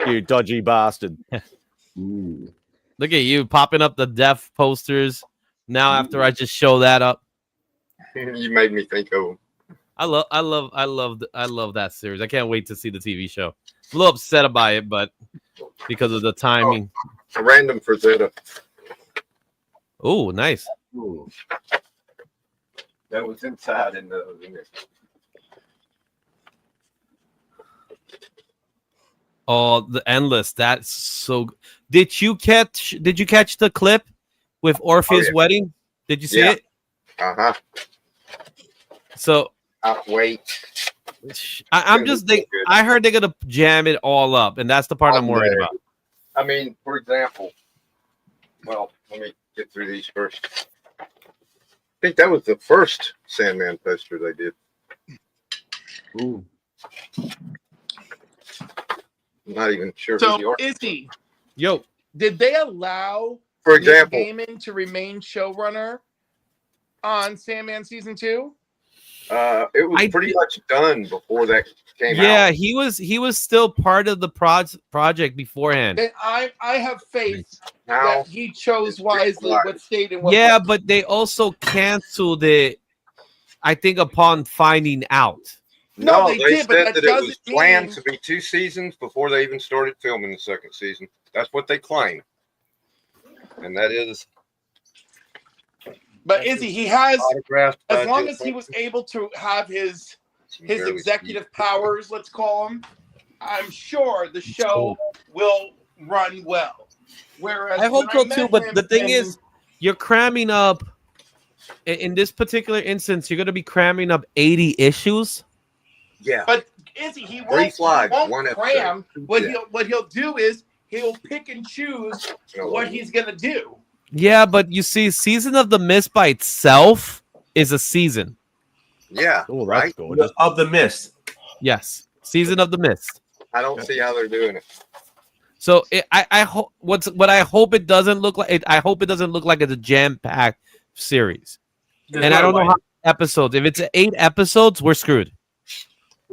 you dodgy bastard. Look at you popping up the deaf posters now after I just show that up. You made me think of them. I love that series. I can't wait to see the TV show. I'm a little upset by it, but because of the timing. A random for Zeta. Oh, nice. Ooh. That was inside in there. Oh, the Endless. That's so. Did you catch the clip with Orpheus' wedding? Did you see it? Uh-huh. So wait. I'm just thinking. I heard they're gonna jam it all up, and that's the part I'm worried about. I mean, for example, well, let me get through these first. I think that was the first Sandman poster they did. Ooh. I'm not even sure who So, you are. Izzy, yo, did they allow For example, Neil Gaiman to remain showrunner on Sandman season 2? it was pretty much done before that came out. Yeah, he was still part of the project beforehand. Then I have faith Now, that he chose wisely what stayed and what Yeah, left. but they also canceled it, I think, upon finding out. No, they they did, but said that that it was doesn't planned mean- to be 2 seasons before they even started filming the second season. That's what they claim. And that is. But Izzy, he has, autographed as by long Jim as he was able to have his really executive powers, let's call them, I'm sure the show will run well. Whereas I hope when so met too, but him the thing in- is, you're cramming up. In this particular instance, you're going to be cramming up 80 issues. Yeah. But Izzy, he 3 won't, slides, he won't 1 episode. cram. What Yeah. he'll do is he'll pick and choose what he's gonna do. Yeah, but you see, Season of the Mist by itself is a season. Yeah, right. Of the Mist. Yes, Season of the Mist. I don't see how they're doing it. So I hope what I hope it doesn't look like. I hope it doesn't look like it's a jam-packed series. And I don't know how many episodes. If it's 8 episodes, we're screwed.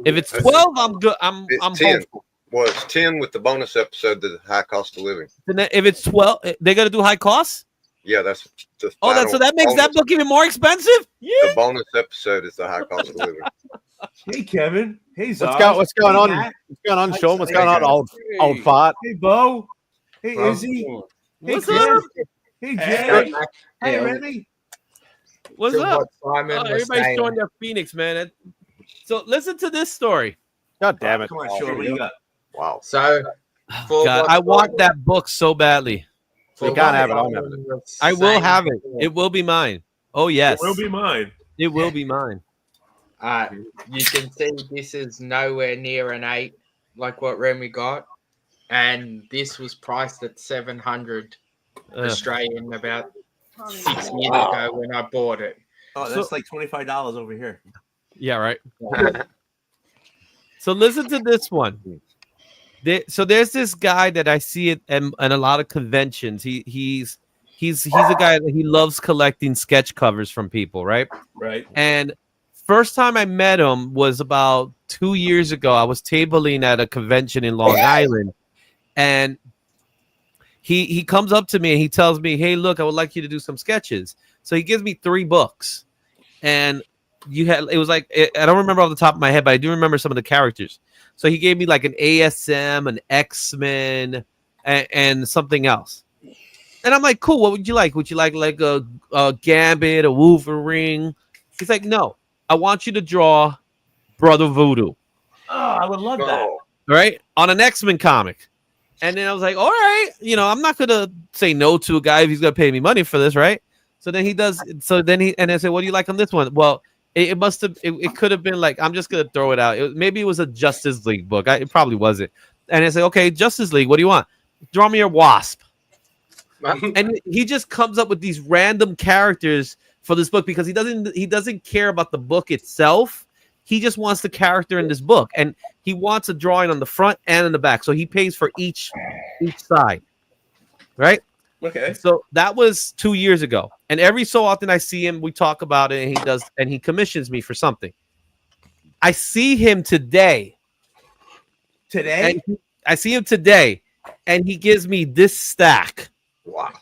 If it's 12, I'm good. I'm 10. hopeful. Well, it's 10 with the bonus episode, the high cost of living. And then if it's 12, they're gonna do high costs. Yeah, that's the Oh, so that makes that book even more expensive. Yeah. The bonus episode is the high cost of living. Hey, Kevin. Hey, What's Zaz. what's going Hey, on? Matt. What's going on, Hi, Sean? What's hey, going on, old fart? Hey, Bo. Hey, Bro. Izzy. Hey, What's Chris. up? Hey, Jay. Hey, Hey, Remy. What's So up? what Simon was Everybody's saying. showing their Phoenix, man. So listen to this story. God damn it! Come on, Sean. What do you got? Wow. So, God, I want that book so badly. You can't have it. I'm having it. I will have it. It will be mine. Oh yes, It will be mine. It will be mine. you can see this is nowhere near an 8 like what Remy got, and this was priced at 700 Australian about 6 years ago when I bought it. Oh, that's like $25 over here. Yeah, right. So listen to this one. So there's this guy that I see it in a lot of conventions. He's a guy that he loves collecting sketch covers from people, right? Right. And first time I met him was about 2 years ago. I was tabling at a convention in Long Island, and he comes up to me and he tells me, "Hey, look, I would like you to do some sketches." So he gives me 3 books, and it was like, I don't remember off the top of my head, but I do remember some of the characters. So he gave me like an ASM, an X-Men, and something else. And I'm like, cool. What would you like? Would you like a Gambit, a Wolverine? He's like, no. I want you to draw Brother Voodoo. Oh, I would love that. Right? On an X-Men comic. And then I was like, all right, I'm not gonna say no to a guy if he's gonna pay me money for this, right? So then he does. So then I said, what do you like on this one? Well, it must have. It could have been like, I'm just gonna throw it out. Maybe it was a Justice League book. It probably wasn't. And I said, okay, Justice League. What do you want? Draw me a Wasp. And he just comes up with these random characters for this book because he doesn't care about the book itself. He just wants the character in this book, and he wants a drawing on the front and in the back. So he pays for each side, right? Okay. So that was 2 years ago, and every so often I see him. We talk about it, and he commissions me for something. I see him today. Today? I see him today, and he gives me this stack. Wow.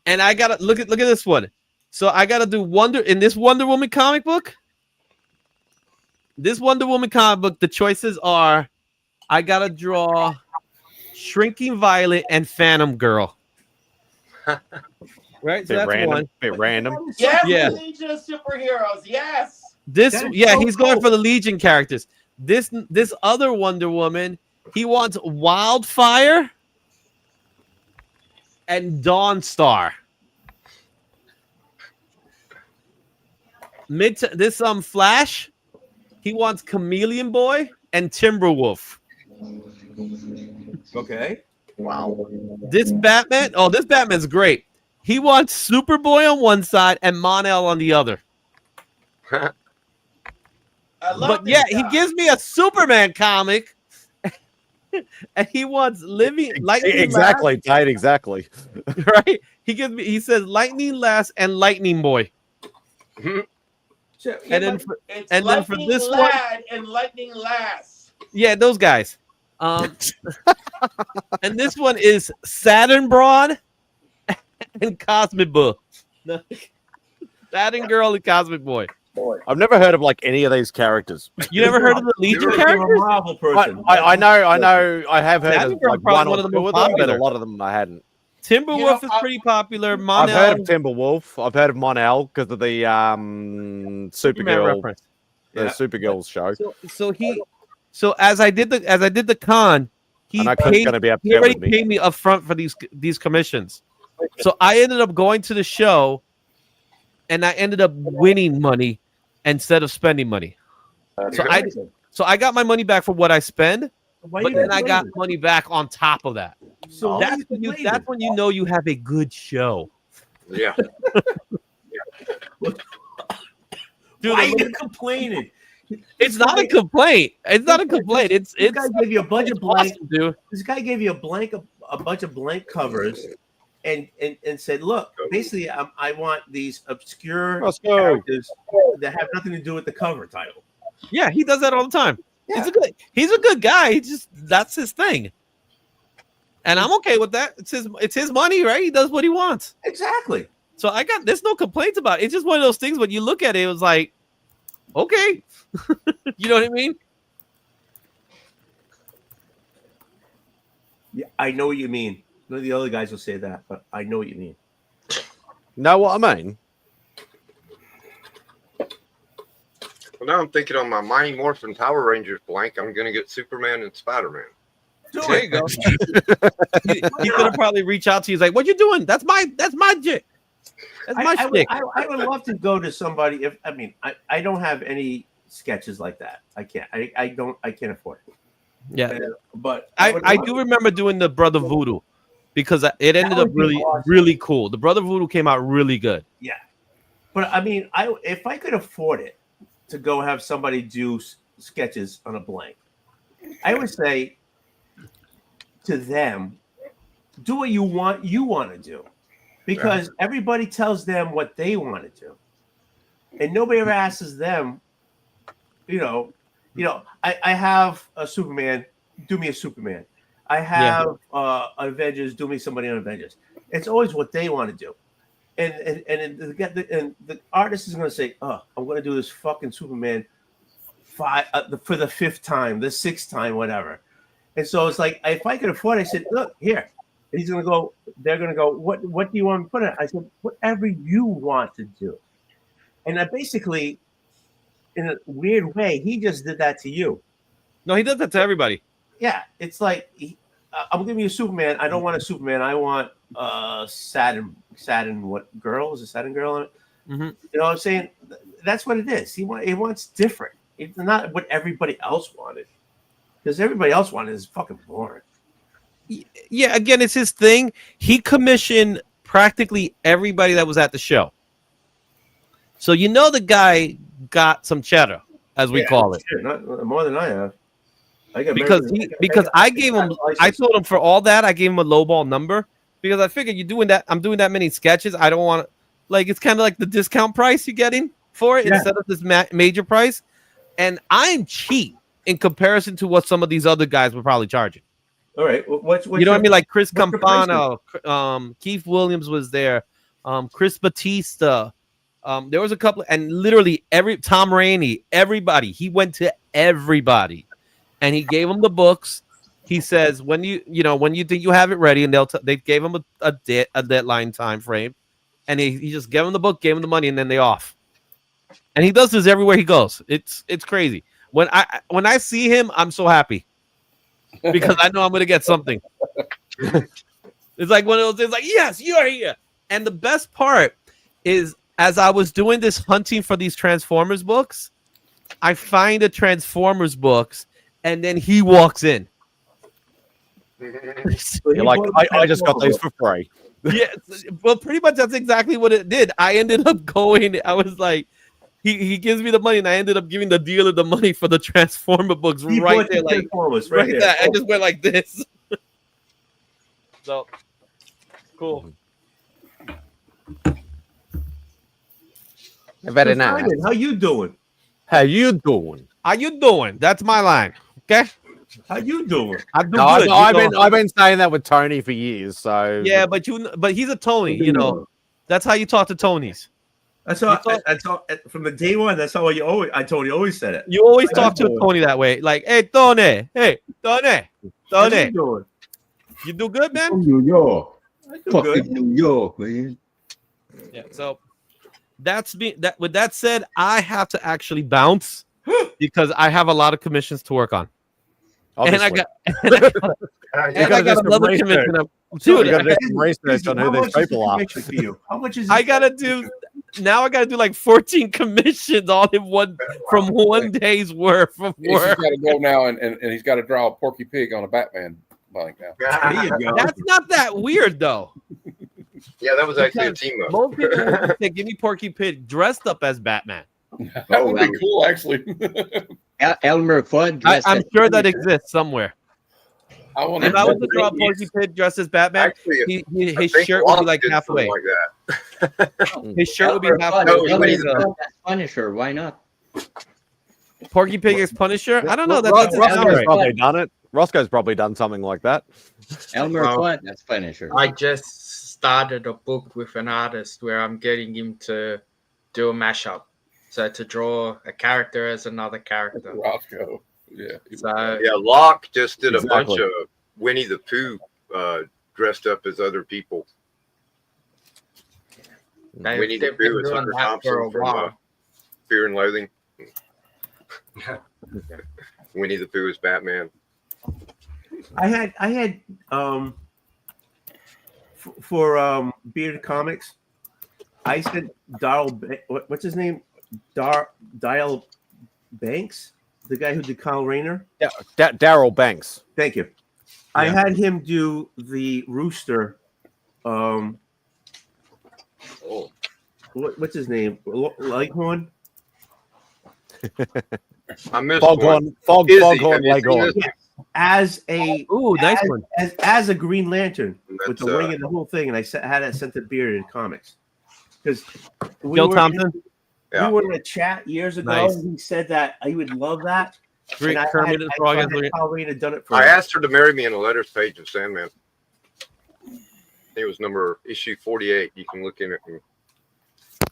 And I gotta look at this one. So I gotta do this Wonder Woman comic book. This Wonder Woman comic book, the choices are I gotta draw Shrinking Violet and Phantom Girl. Right? So that's one. Bit random. Yes, Yeah. Legion of Superheroes. Yes. He's going for the Legion characters. This other Wonder Woman, he wants Wildfire and Dawnstar. This Flash, he wants Chameleon Boy and Timberwolf. Okay. Wow. This Batman's great. He wants Superboy on one side and Mon-El on the other. But yeah, he gives me a Superman comic, and he wants Lightning Exactly, Tide, exactly. right? He says Lightning Lass and Lightning Boy. So, And then for this one, Lad and Lightning Lass. yeah, those guys. And this one is Saturn Brawn and Cosmic Boy. Saturn Girl and Cosmic Boy. I've never heard of like any of these characters. You never heard of the Legion You're a characters? Marvel person. I know. I have heard Saturn of Girl like probably one one or of the two most of them, but a popular. lot of them I hadn't. Timberwolf is pretty popular. I've Mon-El, heard of Timberwolf. I've heard of Mon-El because of the Supergirl, reference. Supergirl show. So as I did the con, he I know Clint's gonna be upset already with me. paid me up front for these commissions. So I ended up going to the show, and I ended up winning money instead of spending money. So I got my money back for what I spend, but then I got money back on top of that. So that's when you know you have a good show. Yeah. Dude, Dude, why are you complaining? It's not a complaint. It's not a complaint. This guy gave you a bunch of blank. awesome, dude. This guy gave you a bunch of blank covers, and said, "Look, basically, I want these obscure characters that have nothing to do with the cover title." Yeah, he does that all the time. Yeah. He's a good guy. That's his thing, and I'm okay with that. It's his money, right? He does what he wants. Exactly. So there's no complaints about it. It's just one of those things when you look at it, it was like, okay, you know what I mean? Yeah, I know what you mean. None of the other guys will say that, but I know what you mean. Know what I mean? Well, now I'm thinking on my Mighty Morphin Power Rangers blank, I'm going to get Superman and Spider-Man. There you go. He's gonna probably reach out to you. He's like, "What you doing? That's my jit. That's my stick." I would love to go to somebody. I don't have any sketches like that. I can't. I can't afford it. Yeah, but I do remember doing the Brother Voodoo because it ended up really cool. The Brother Voodoo came out really good. Yeah, but if I could afford it to go have somebody do sketches on a blank, I would say to them, do what you want to do, because everybody tells them what they want to do, and nobody ever asks them. I have a Superman. Do me a Superman. I have Avengers. Do me somebody on Avengers. It's always what they want to do, and the artist is going to say, "Oh, I'm going to do this fucking Superman for the fifth time, the sixth time, whatever." And so it's like, if I could afford it, I said, look, here. And he's going to go, they're going to go, what do you want to put in? I said, whatever you want to do. And I basically, in a weird way, he just did that to you. No, he does that to everybody. Yeah, it's like, I'm giving you Superman. I don't want a Superman. I want Saturn. What girl? Is a Saturn girl in it? Mm-hmm. You know what I'm saying? That's what it is. He wants different. It's not what everybody else wanted. Because everybody else wanted is fucking boring. Yeah, again, it's his thing. He commissioned practically everybody that was at the show. So you know the guy got some cheddar, as we call it. Shit, not more than I have. Because I gave him, I told him for all that, I gave him a lowball number because I figured I'm doing that many sketches. I don't want to, like, it's kind of like the discount price you're getting for it instead of this major price. And I'm cheap in comparison to what some of these other guys were probably charging. All right. What's you know what I mean? Like Chris Campano, Keith Williams was there, Chris Batista. There was a couple, and literally Tom Rainey, everybody. He went to everybody, and he gave them the books. He says, when you think you have it ready, and they gave him a deadline time frame, and he just gave him the book, gave him the money, and then they off. And he does this everywhere he goes. It's crazy. When I see him, I'm so happy because I know I'm gonna get something. It's like one of those things. Like, yes, you're here. And the best part is, as I was doing this hunting for these Transformers books, I find a Transformers books, and then he walks in. You're like, I just got these for free. Yeah, well, pretty much that's exactly what it did. I ended up going. I was like, he gives me the money, and I ended up giving the dealer the money for the Transformer books right there, like right there. I just went like this. So cool. Very nice. Simon, how you doing? How you doing? How you doing? That's my line. Okay. How you doing? I'm no, good. I've been saying that with Tony for years. So yeah, but he's a Tony. You know, that's how you talk to Tonys. That's all. From the day one. That's how I told you always said it. You always talk to a Tony that way, like, "Hey, Tony, Tony. How you doing? You do good, man." New York, fucking New York, man. Yeah. So that's me. That with that said, I have to actually bounce because I have a lot of commissions to work on. Obviously. And I got another commission. Dude, you got to do some research on who these people are. How much is? I gotta do like 14 commissions all in one from one day's worth of He's work. got to go now, and he's got to draw a Porky Pig on a Batman blank now. That's not that weird though. Yeah, that was actually a team up. Most people would say, "Give me Porky Pig dressed up as Batman." That would be cool, actually. Elmer Fudd. I'm sure that exists somewhere. If I was to draw Porky Pig dressed as Batman, his shirt would be like halfway. His shirt would be halfway. Punisher, why not? Porky Pig is Punisher? I don't know. Roscoe's probably done it. Roscoe's probably done something like that. Elmer Fudd, that's Punisher. I just started a book with an artist where I'm getting him to do a mashup. So to draw a character as another character. Roscoe. Yeah. So yeah, Locke just did a bunch of Winnie the Pooh dressed up as other people. Winnie the Pooh is Hunter Thompson from Fear and Loathing. Winnie the Pooh is Batman. I had for Bearded Comics, I said Darryl. What's his name? Dial Banks, the guy who did Kyle Rayner. Yeah, Daryl Banks. Thank you. Yeah. I had him do the Rooster. What's his name? Leghorn. I missed Foghorn Leghorn. As a nice one. As a Green Lantern with the wing and the whole thing, and I had that sent to Bearded Comics because Joe Thompson. We were in a chat years ago, and he said that he would love that. Kermit the Frog. Had done it for I asked her to marry me in the letters page of Sandman. It was issue 48. You can look in it.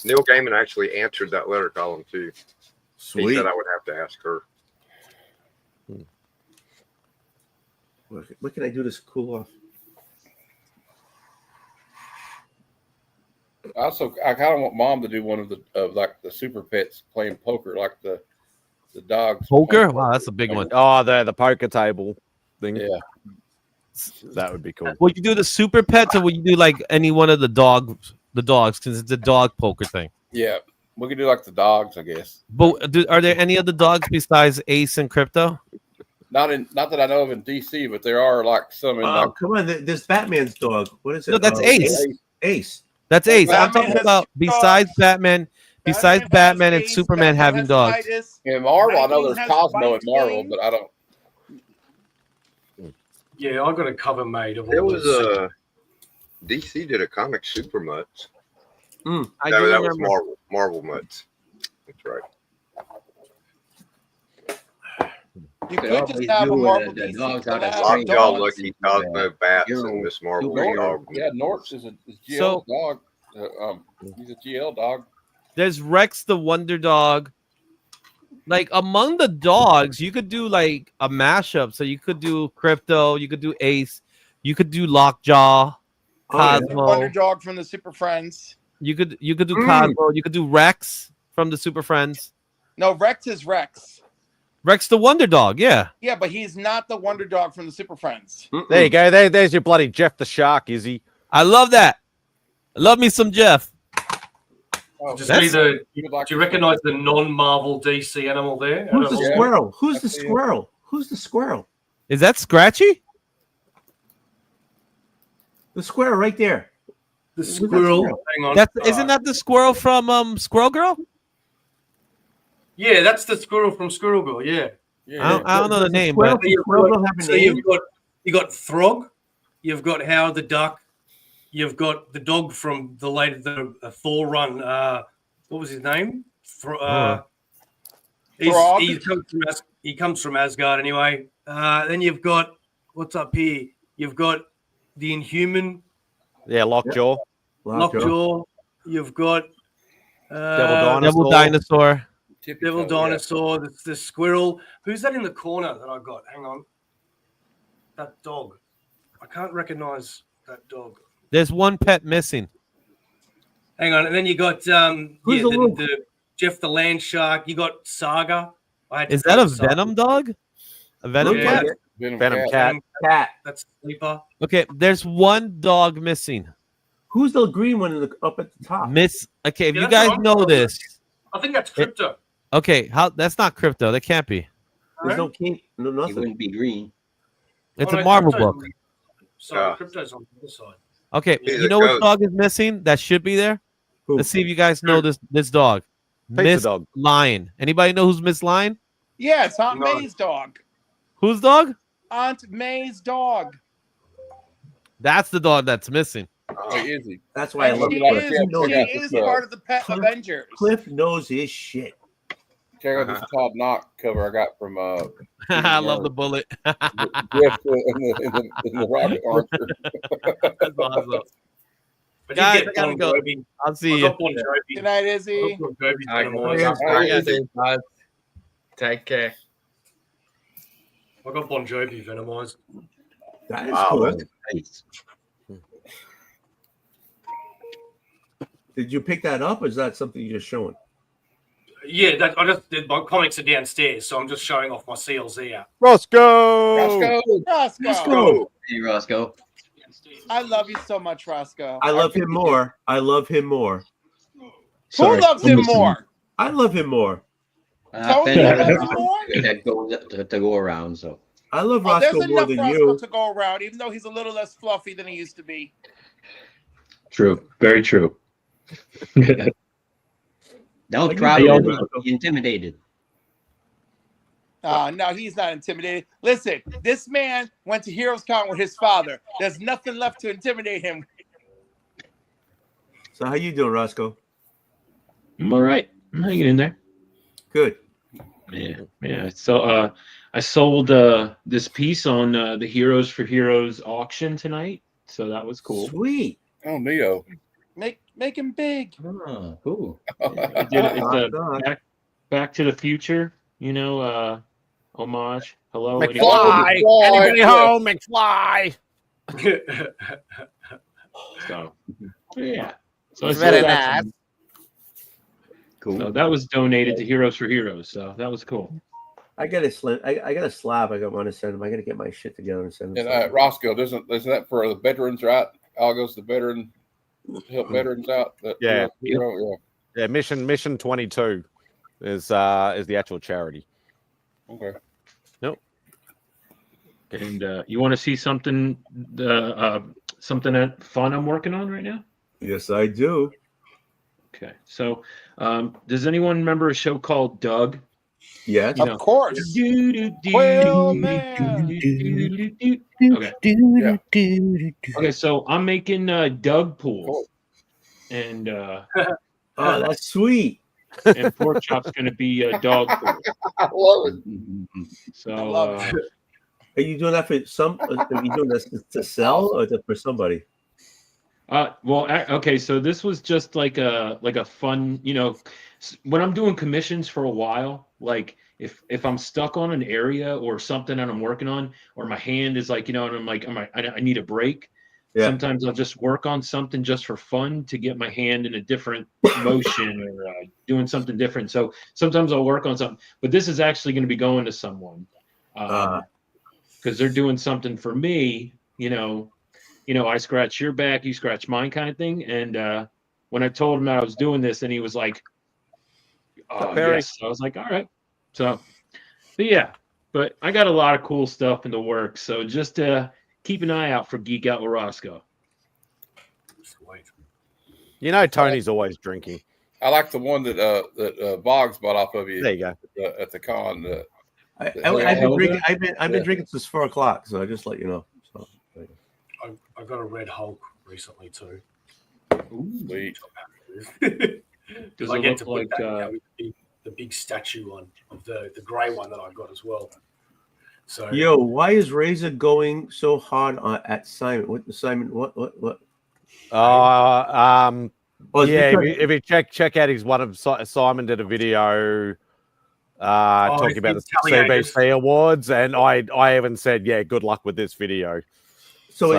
Neil Gaiman actually answered that letter column too. Sweet. He said I would have to ask her. What can I do to cool off? Also, I kind of want Mom to do one of the super pets playing poker, like the dogs. Poker? Wow, that's a big one. Oh, the poker table thing. Yeah. That would be cool. Would you do the super pets, or would you do like any one of the dogs? The dogs, because it's a dog poker thing. Yeah, we could do like the dogs, I guess. But are there any other dogs besides Ace and Crypto? Not that I know of in DC, but there are like some in. Oh, come on! There's Batman's dog. What is it? No, that's Ace. Ace. That's Ace. I'm Batman talking has about besides Batman, Batman and Superman having dogs. In Marvel, I know there's has Cosmo in Spidey. Marvel, but I don't. Yeah, I got a cover made of all There was those. DC did a comic Super Mutts. I That do was remember. Marvel Mutts. That's right. You Could could always just have a do, Marvel the DC dogs out of collab. string. Lockjaw, dogs. Lucky, Cosmo, Bats, Hero and Miss Marvel superhero. dog. Yeah, Nort's is GL's So- dog. He's a GL dog. There's Rex the Wonder Dog. Like among the dogs, you could do like a mashup. So you could do Crypto, you could do Ace, you could do Lockjaw, Cosmo. Wonder Dog from the Super Friends. You could do Cosmo, you could do Rex from the Super Friends. No, Rex is Rex. Rex the Wonder Dog, yeah. Yeah, but he's not the Wonder Dog from the Super Friends. There you go. There's your bloody Jeff the Shark, Izzy. I love that. I love me some Jeff. Just That's- be the. Do you recognize the non-Marvel DC animal there? Who's the Yeah. squirrel? Who's the That's it. squirrel? Who's the squirrel? Is that Scratchy? The squirrel right there. The Who's that squirrel. squirrel? Hang on. Isn't that the squirrel from Squirrel Girl? Yeah, that's the squirrel from Squirrel Girl. Yeah. I don't know the name, Squirrel but from Squirrel don't have a So name. you got Throg, you've got Howard the Duck, you've got the dog from the Thor run. What was his name? Throg? He comes from Asgard anyway. Then you've got what's up here? You've got the Inhuman, Yeah, Lockjaw. Lockjaw. You've got Devil Dinosaur. Devil Dinosaur. The squirrel. Who's that in the corner that I got? Hang on. That dog. I can't recognize that dog. There's one pet missing. Hang on, and then you got the Jeff the Land Shark. You got Saga. Is that a Venom dog? A Venom Yeah. cat? Venom cat. Cat. That's Sleeper. Okay, there's one dog missing. Who's the green one up at the top? Okay, if Yeah, you that's guys what I'm know talking this. I think that's Crypto. Okay, that's not Crypto. That can't be. There's no king. No It nothing. wouldn't be green. It's Oh, a no, Marvel Crypto's- book. Sorry, Crypto's on the other side. Okay, He's you a know which goat. dog is missing that should be there? Who? Let's see if you guys know this dog. Pizza Miss dog. Lion. Anybody know who's Miss Lion? Yeah, it's Aunt No. May's dog. Whose dog? Aunt May's dog. That's the dog that's missing. Oh, is he? That's why I And love she Cliff. is, He knows she his is part of the Pet Cliff- Avengers. Cliff knows his shit. Check out this Todd Knock cover I got from I love the bullet. Jeff in the rocket launcher. That's awesome. I did Guys, get I gotta Bon go. Jovi. I'll see I you. got Bon Jovi. Good night, I Izzy. got Bon Jovi's I Venomized. guys. Take care. I got Bon Jovi Venomized. That is Wow, cool. that's- Nice. Did you pick that up, or is that something you're just showing? Yeah, my comics are downstairs, so I'm just showing off my seals here. Roscoe. Roscoe. Hey, Roscoe. I love you so much, Roscoe. I love him more. I love him more. Who loves him more? I love him more. Tony Fender loves him more? that goes to go around. So I love Oh, there's Roscoe more enough than Roscoe you. to go around, even though he's a little less fluffy than he used to be. True. Very true. don't you try doing, to Roscoe? be intimidated. No, he's not intimidated. Listen, this man went to Heroes Con with his father. There's nothing left to intimidate him. So how you doing, Roscoe? I'm all right. I'm hanging in there. Good. Yeah. So I sold this piece on the Heroes for Heroes auction tonight. So that was cool. Sweet. Oh, Neo. Make him big. Oh, cool. I did it. It's back to the Future. You know, homage. Hello, McFly. Anybody home, McFly? So, yeah. So It's I very saw that. nice. Cool. So that was donated to Heroes for Heroes. So that was cool. I got a slab. I got a slab. I want to send him. I got to get my shit together and send him. And Roscoe, isn't that for the veterans, right? All goes to veteran, help veterans out. Yeah. Yeah. Mission 22 is the actual charity. Okay. Nope. And you want to see something something that fun I'm working on right now? Yes, I do. Okay. So does anyone remember a show called Doug? Yes. Of course. Well, man. Okay. Yeah. Okay, so I'm making Doug pools. And oh, that's sweet. And Pork Chop's going to be a dog pool. I love it. So are you doing that for some? Are you doing this to sell or for somebody? Well, okay. So this was just like a fun, when I'm doing commissions for a while, like if I'm stuck on an area or something that I'm working on, or my hand is like, and I'm like, I need a break. Yeah. Sometimes I'll just work on something just for fun to get my hand in a different motion or doing something different. So sometimes I'll work on something, but this is actually going to be going to someone because they're doing something for me. I scratch your back, you scratch mine, kind of thing. And when I told him that I was doing this, and he was like, yes. So I was like, all right. So, but I got a lot of cool stuff in the works. So just keep an eye out for Geek Out with Roscoe. Sweet. Tony's always drinking. I like the one that Boggs bought off of you. There you go. At the con. I've been drinking since 4 o'clock, so I just let you know. So. I got a Red Hulk recently too. Sweet. Does I it get to look put like that, the big statue on of the grey one that I got as well. So why is Razor going so hard at Simon? What? If you check out his one of Simon did a video talking about the CBC awards, and I even said, good luck with this video. So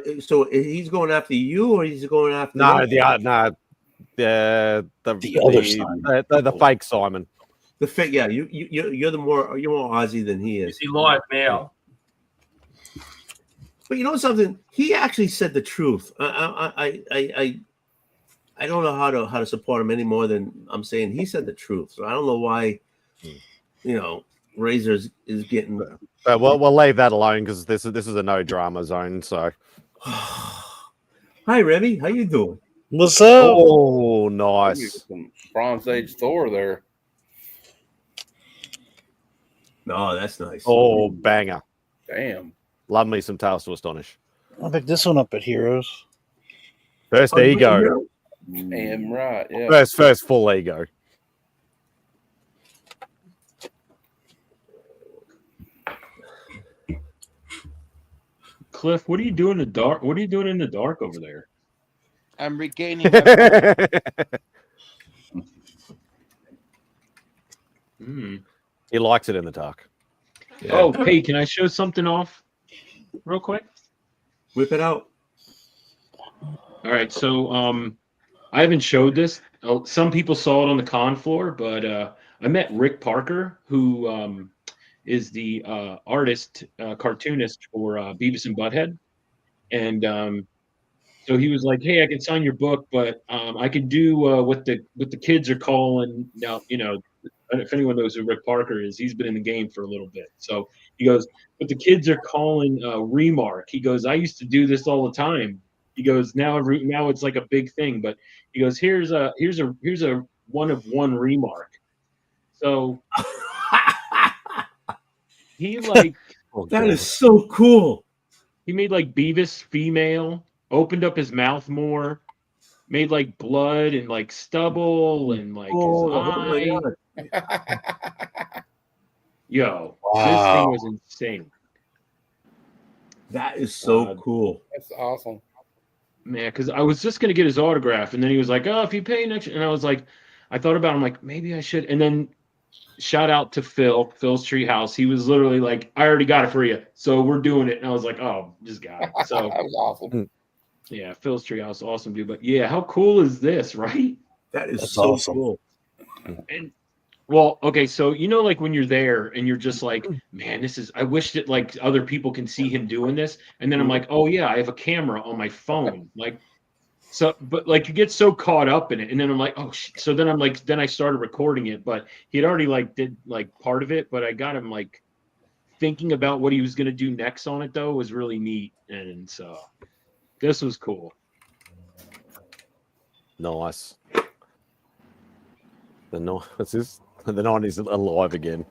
he's going after you, or he's going after the fake Simon. The fake, you're more Aussie than he is. He live now. But you know something? He actually said the truth. I don't know how to support him any more than I'm saying he said the truth. So I don't know why, Razor is getting. We'll leave that alone because this is a no drama zone. So, hi Remy, how you doing? What's up? Oh, nice. Some Bronze Age Thor there. No, that's nice. Oh, banger. Damn. Love me some Tales to Astonish. I'll pick this one up at Heroes. First ego. Damn right. Yeah. First full ego. Cliff, what are you doing in the dark? What are you doing in the dark over there? I'm regaining my He likes it in the dark. Yeah. Oh, hey, can I show something off real quick? Whip it out. All right, so I haven't showed this. Some people saw it on the con floor, but I met Rick Parker, who is the artist, cartoonist for Beavis and Butthead. And so he was like, hey, I can sign your book, but I could do what the kids are calling now, if anyone knows who Rick Parker is, he's been in the game for a little bit. So he goes, but the kids are calling remark. He goes, I used to do this all the time. He goes, now it's like a big thing. But he goes, here's a one of one remark. So he that is so cool. He made like Beavis female, opened up his mouth more, made like blood and like stubble and like his eye. Yo, This thing was insane. That is so cool. That's awesome. Man, because I was just gonna get his autograph, and then he was like, "Oh, if you pay next," and I was like, I thought about it, I'm like, maybe I should. And then shout out to Phil's Treehouse. He was literally like, I already got it for you, so we're doing it. And I was like, oh, just got it. So that was awesome. Yeah, Phil's Treehouse, awesome dude. But yeah, how cool is this, right? That's so awesome. Cool. And well, okay, so like when you're there and you're just like, man, I wish that like other people can see him doing this. And then I'm like, oh yeah, I have a camera on my phone. Like, so, but like you get so caught up in it. And then I'm like, oh, so then I'm like, then I started recording it, but he had already like did like part of it, but I got him like thinking about what he was going to do next on it though was really neat. And so this was cool. Nice. The 90s alive again.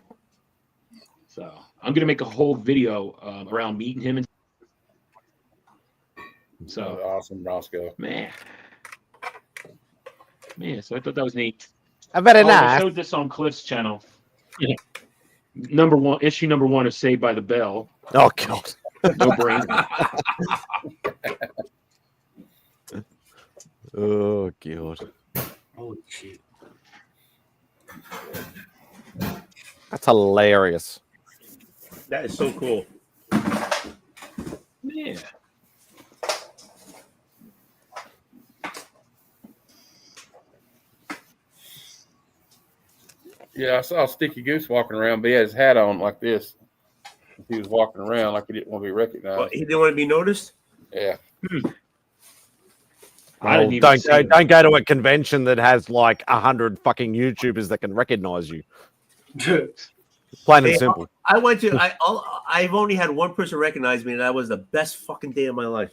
So I'm gonna make a whole video around meeting him. And so awesome, Roscoe. Man. So I thought that was neat. Very nice. I showed this on Cliff's channel. Yeah. Issue number 1 of Saved by the Bell. Oh God. No brainer. Oh God. Holy shit. That's hilarious. That is so cool. Yeah. Yeah, I saw Sticky Goose walking around, but he had his hat on like this. He was walking around like he didn't want to be recognized. Well, he didn't want to be noticed? Yeah. Well, don't go to a convention that has like 100 fucking YouTubers that can recognize you. Plain and simple. I went to. I've only had one person recognize me, and that was the best fucking day of my life.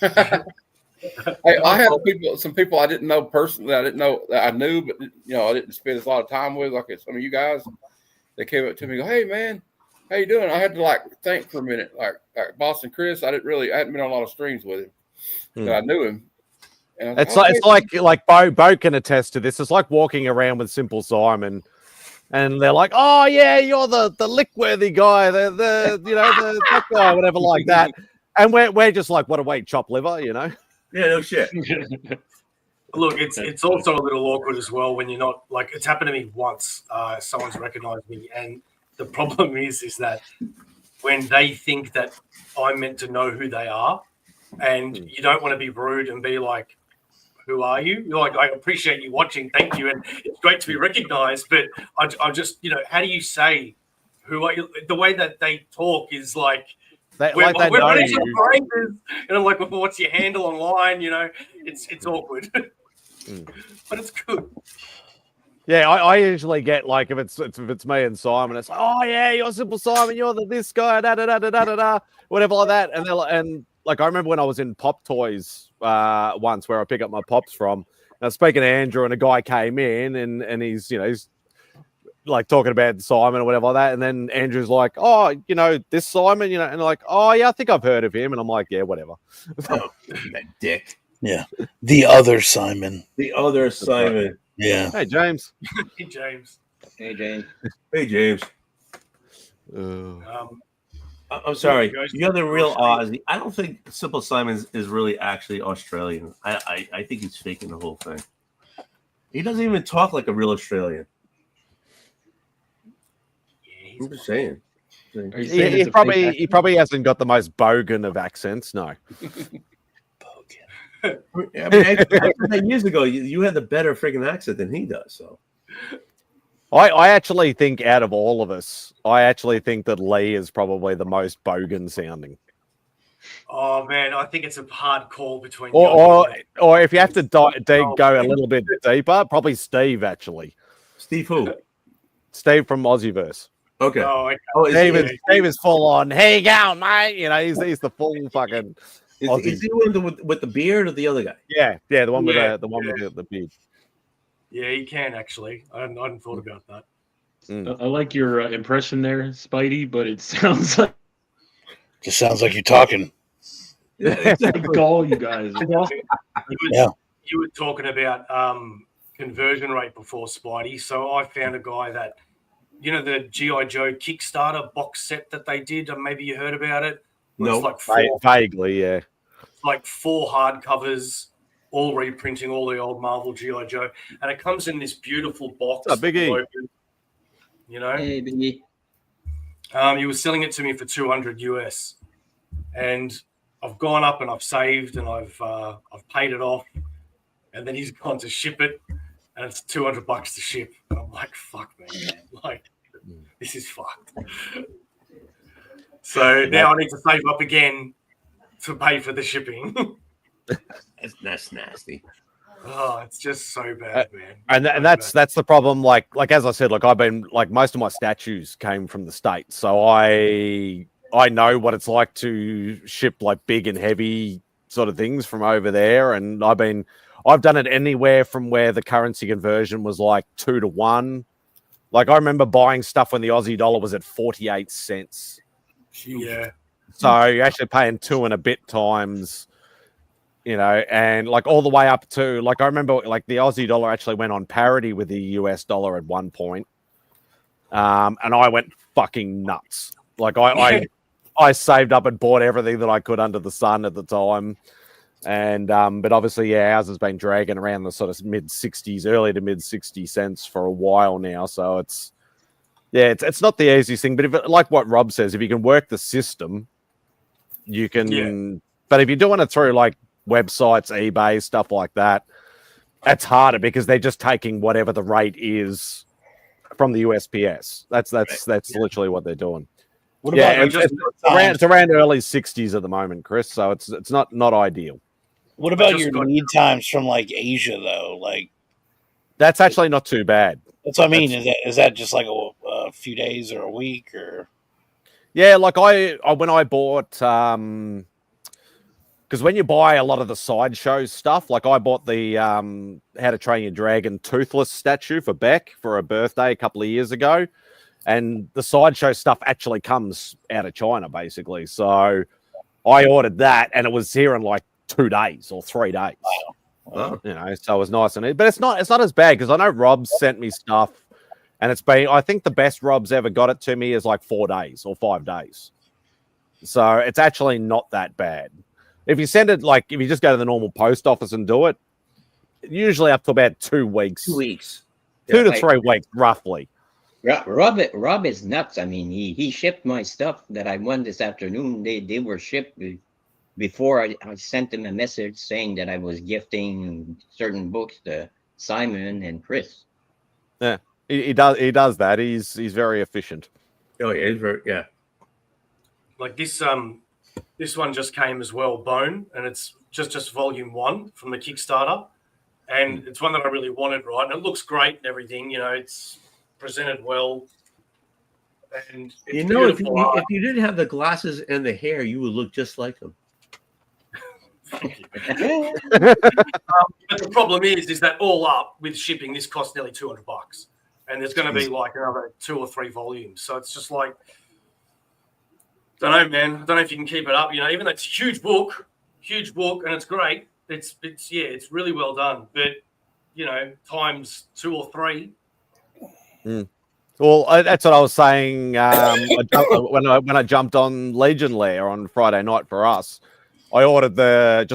I had some people I didn't know personally. I didn't know that I knew, but I didn't spend a lot of time with. Like some of you guys, they came up to me, and go, "Hey man, how you doing?" I had to like think for a minute. Like Boston Chris, I hadn't been on a lot of streams with him, but I knew him. And It's like Bo can attest to this. It's like walking around with Simple Simon, and they're like, "Oh yeah, you're the Lickworthy guy, the that guy, whatever like that." And we're just like, "What a weight, chop liver," Yeah, no shit. Look, it's also a little awkward as well when you're not like it's happened to me once. Someone's recognized me, and the problem is that when they think that I'm meant to know who they are, and you don't want to be rude and be like, "Who are you?" You're like, "I appreciate you watching, thank you, and it's great to be recognized." But I'm just, how do you say who are you? The way that they talk is like. We're running to the brains, and I'm like, well, what's your handle online? It's awkward, but it's good. Yeah, I usually get like if it's me and Simon, it's like, "Oh yeah, you're Simple Simon, you're this guy, da da da da da da da," whatever like that. And like I remember when I was in Pop Toys once, where I pick up my pops from. And I was speaking to Andrew, and a guy came in, and he's like talking about Simon or whatever like that, and then Andrew's like, "Oh, this Simon, and like, oh yeah, I think I've heard of him," and I'm like, "Yeah, whatever." Oh, that dick. Yeah, the other Simon. The other Simon. Yeah. Hey James. Hey James. Hey James. Hey James. I'm sorry. You're the real Aussie. I don't think Simple Simon is really actually Australian. I think he's faking the whole thing. He doesn't even talk like a real Australian. I'm just saying. He probably hasn't got the most bogan of accents. No. I mean, years ago, you had the better freaking accent than he does. So, I actually think out of all of us, I actually think that Lee is probably the most bogan sounding. Oh man, I think it's a hard call between. Or if you have to go a little bit deeper, probably Steve actually. Steve who? Steve from Aussieverse. Okay. Steve is full on. Hey, go, mate. He's the full fucking. Is he with the beard or the other guy? Yeah, the one with the beard. Yeah, he can actually. I hadn't thought about that. I like your impression there, Spidey, but it sounds like just sounds like you're talking. Like all you guys. You were talking about conversion rate before, Spidey. So I found a guy that. The G.I. Joe Kickstarter box set that they did? Maybe you heard about it? No, like vaguely, yeah. Like 4 hardcovers, all reprinting all the old Marvel G.I. Joe. And it comes in this beautiful box. What's up, Biggie? You know, Maybe. he was selling it to me for 200 US, and I've gone up and I've saved and I've paid it off, and then he's gone to ship it, and it's $200 to ship. And I'm like, fuck me, man. Like, this is fucked. So now I need to save up again to pay for the shipping. That's nasty. Oh, it's just so bad, man. And that's the problem. Like as I said, I've been most of my statues came from the States, so I know what it's like to ship big and heavy sort of things from over there, and I've done it anywhere from where the currency conversion was 2 to 1. I remember buying stuff when the Aussie dollar was at 48 cents. Yeah. So you're actually paying 2 and a bit times, and all the way up to I remember the Aussie dollar actually went on parity with the US dollar at one point. And I went fucking nuts. I saved up and bought everything that I could under the sun at the time. And but obviously, ours has been dragging around the sort of mid-60s, early to mid-60 cents for a while now. So it's not the easiest thing. But if like what Rob says, if you can work the system, you can. Yeah. But if you're doing it through websites, eBay, stuff like that, that's harder because they're just taking whatever the rate is from the USPS. That's literally what they're doing. What about it's around early 60s at the moment, Chris. So it's not ideal. What about your lead times from Asia though? That's actually not too bad. That's what I mean. Is that just a few days or a week or? Yeah, I when I bought because when you buy a lot of the sideshow stuff, I bought the How to Train Your Dragon Toothless statue for Beck for her birthday a couple of years ago. And the sideshow stuff actually comes out of China, basically. So I ordered that, and it was here in 2 days or 3 days. Wow. So it was nice but it's not as bad because I know Rob sent me stuff, and I think the best Rob's ever got it to me is 4 days or 5 days. So it's actually not that bad. If you send it if you just go to the normal post office and do it, usually up to about 2 weeks. 2 weeks. 2 to 3 weeks, roughly. Rob is nuts. I mean, he shipped my stuff that I won this afternoon. They were shipped before I sent him a message saying that I was gifting certain books to Simon and Chris. Yeah, he does that. He's very efficient. Oh yeah, he's very This one just came as well, Bone, and it's just volume 1 from the Kickstarter, and it's one that I really wanted, right? And it looks great and everything. It's presented well, and it's if you didn't have the glasses and the hair, you would look just like him. But the problem is that all up with shipping, this costs nearly $200, and there's going to be another 2 or 3 volumes. So it's just don't know, man. I don't know if you can keep it up. Even though it's a huge book, and it's great. It's really well done. But times 2 or 3. Well, that's what I was saying when I jumped on Legion Lair on Friday night for us. I ordered the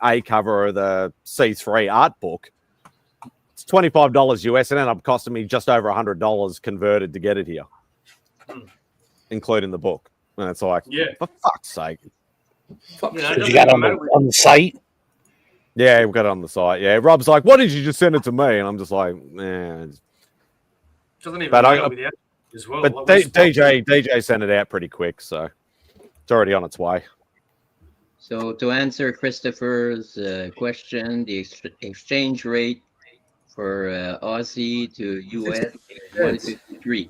A cover of the C3 art book. It's $25 US, and it ended up costing me just over $100 converted to get it here, including the book. And it's for fuck's sake. Did you got it on the site? Yeah, we got it on the site. Yeah, Rob's like, "Why did you just send it to me?" And I'm just like, "Yeah." Doesn't even matter with the app as well. But DJ sent it out pretty quick, so it's already on its way. So to answer Christopher's question, the exchange rate for Aussie to US is 153.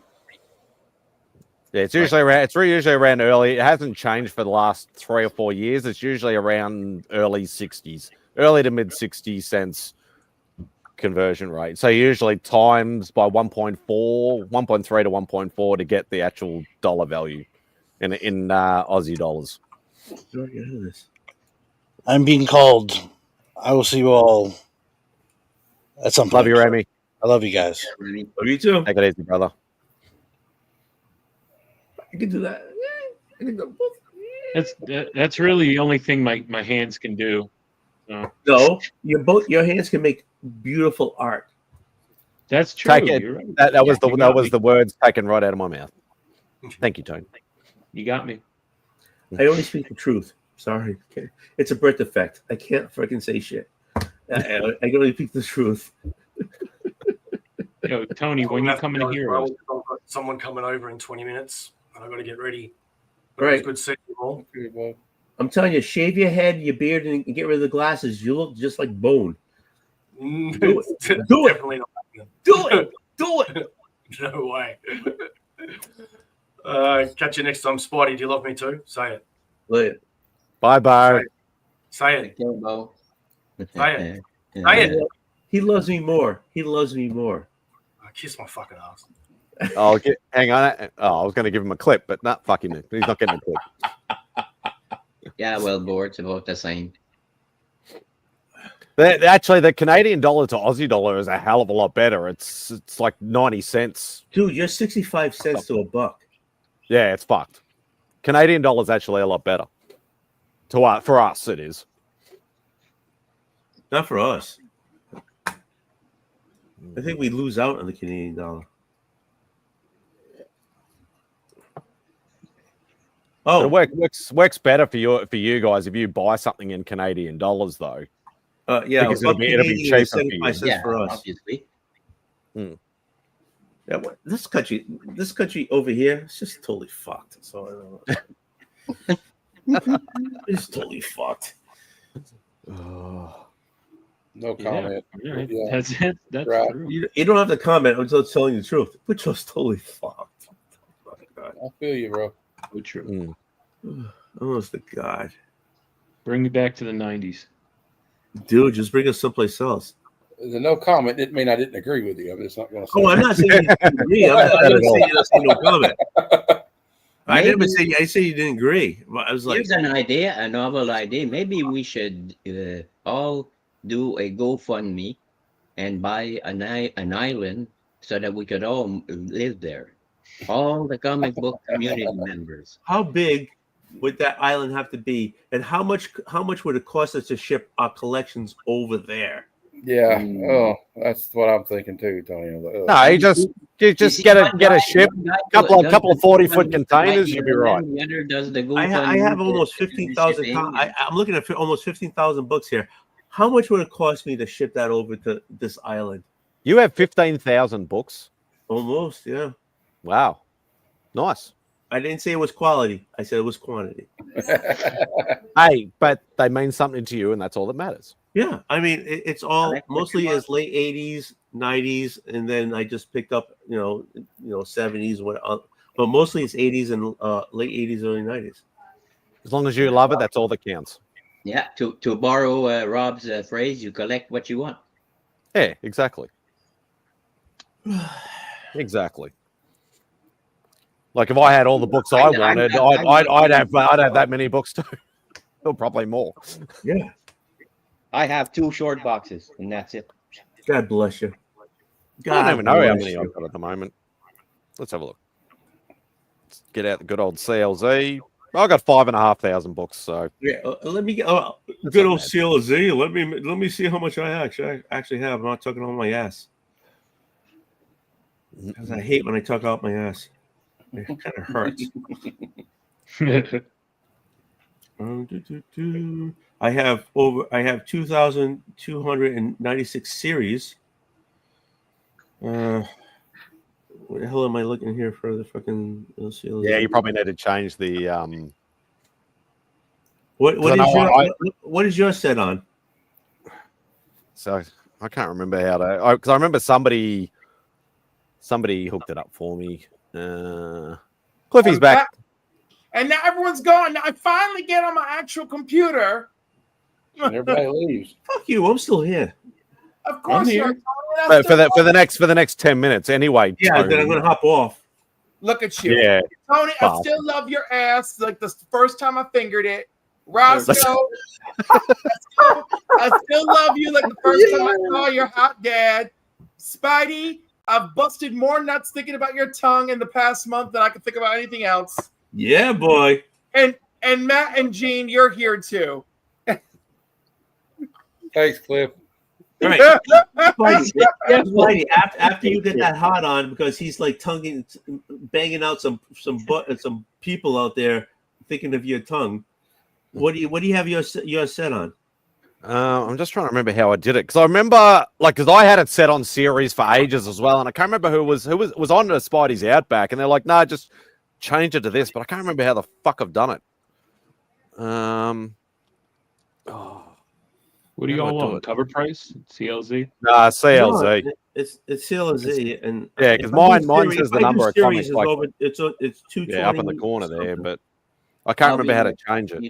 Yeah, it's usually around early. It hasn't changed for the last 3 or 4 years. It's usually around early 60s, early to mid 60 cents conversion rate. So usually times by 1.3 to 1.4 to get the actual dollar value in Aussie dollars. I'm being called. I will see you all at some point. Love you, Remy. I love you guys. Love you too. Take it easy, brother. You can do that. I can go both. That's really the only thing my hands can do. No, your hands can make beautiful art. That's true. Take it. You're right. That was You got me. the words taken right out of my mouth. Thank you, Tony. You got me. I only speak the truth. Sorry. Okay. It's a birth defect. I can't freaking say shit. I can only speak the truth. Yo, Tony, when you come in here, I've got someone coming over in 20 minutes, and I've got to get ready. But Right. It's good seeing you all. I'm telling you, shave your head, your beard, and get rid of the glasses. You look just like bone. Do it. Do it. Definitely not happening. Do it. Do it. No way. Catch you next time, Spidey. Do you love me too? Say it. Later. Bye. Say it. Okay, Bo. Say it. Say it. He loves me more. He loves me more. Kiss my fucking ass. Oh, hang on. Oh, I was going to give him a clip, but not fucking it. He's not getting a clip. Yeah, well, Bo, it's about the same. Actually, the Canadian dollar to Aussie dollar is a hell of a lot better. It's like 90 cents. Dude, you're 65 cents to a buck. Yeah, it's fucked. Canadian dollar is actually a lot better. For us, it is. Not for us. I think we lose out on the Canadian dollar. Oh, it works better for you guys if you buy something in Canadian dollars, though. Yeah, because it'll be cheaper for you. Yeah, for us. Obviously. Hmm. Yeah, this country over here, it's just totally fucked. So I don't know. It's totally fucked. No comment. Yeah. Yeah. That's it. That's Right. true. You don't have to comment until telling the truth. We're just totally fucked. I feel you, bro. So true. Honest to God. Bring me back to the 90s. Dude, just bring us someplace else. The no comment didn't mean I didn't agree with you. I'm just not going to say. Oh, I'm not saying you didn't agree. I didn't say you don't no comment. I never say. I say you didn't agree. I was like, Here's an idea, a novel idea. Maybe we should all do a GoFundMe and buy an island so that we could all live there. All the comic book community members. how big would that island have to be, and how much would it cost us to ship our collections over there? Yeah. Oh, that's what I'm thinking too, Tony. No, you just get a ship, couple of 40-foot containers, you'll be right. The other does the I have almost 15,000. I'm looking at almost 15,000 books here. How much would it cost me to ship that over to this island? You have 15,000 books. Almost, yeah. Wow, nice. I didn't say it was quality. I said it was quantity. Hey, but they mean something to you, and that's all that matters. Yeah, I mean, it's all mostly is late 80s, 90s, and then I just picked up, 70s, but mostly it's 80s and late 80s, early 90s. As long as you love it, that's all that counts. Yeah, to borrow Rob's phrase, you collect what you want. Yeah, exactly. Exactly. Like if I had all the books I wanted, I'd have that many books too. Or probably more. Yeah. I have 2 short boxes, and that's it. God bless you. I don't even know how many I've got at the moment. Let's have a look. Let's get out the good old CLZ. I got 5,500 books. So yeah, let me get good old CLZ. Let me see how much I actually have. I'm not talking on my ass. Because I hate when I talk out my ass. It kind of hurts. I have 2,296 series. What the hell am I looking here for the fucking CLZ? yeah, you probably need to change the What is your set on? So I can't remember how to because I remember somebody hooked it up for me. Cliffy's back. And now everyone's gone. Now I finally get on my actual computer. And everybody leaves. Fuck you! I'm still here. Of course I'm you're. here. But for the next 10 minutes anyway. Yeah, Tony. then I'm gonna hop off. Look at you. Yeah. Tony, I still love your ass like the first time I fingered it. Roscoe, I still love you like the first time I saw your hot dad. Spidey, I've busted more nuts thinking about your tongue in the past month than I could think about anything else. Yeah, boy. And Matt and Gene, you're here too. Thanks, Cliff. All right, Spidey, after you get that hot on, because he's like banging out some people out there thinking of your tongue. What do you have your set on? I'm just trying to remember how I did it, because I remember, because I had it set on series for ages as well, and I can't remember who was on the Spidey's Outback, and they're like, "No, just change it to this," but I can't remember how the fuck I've done it. What do you all want? Cover price? CLZ? Nah, CLZ. No, it's CLZ, and yeah, because mine says the number of comics like it's 220. yeah, up in the corner there, but I can't remember how to change it.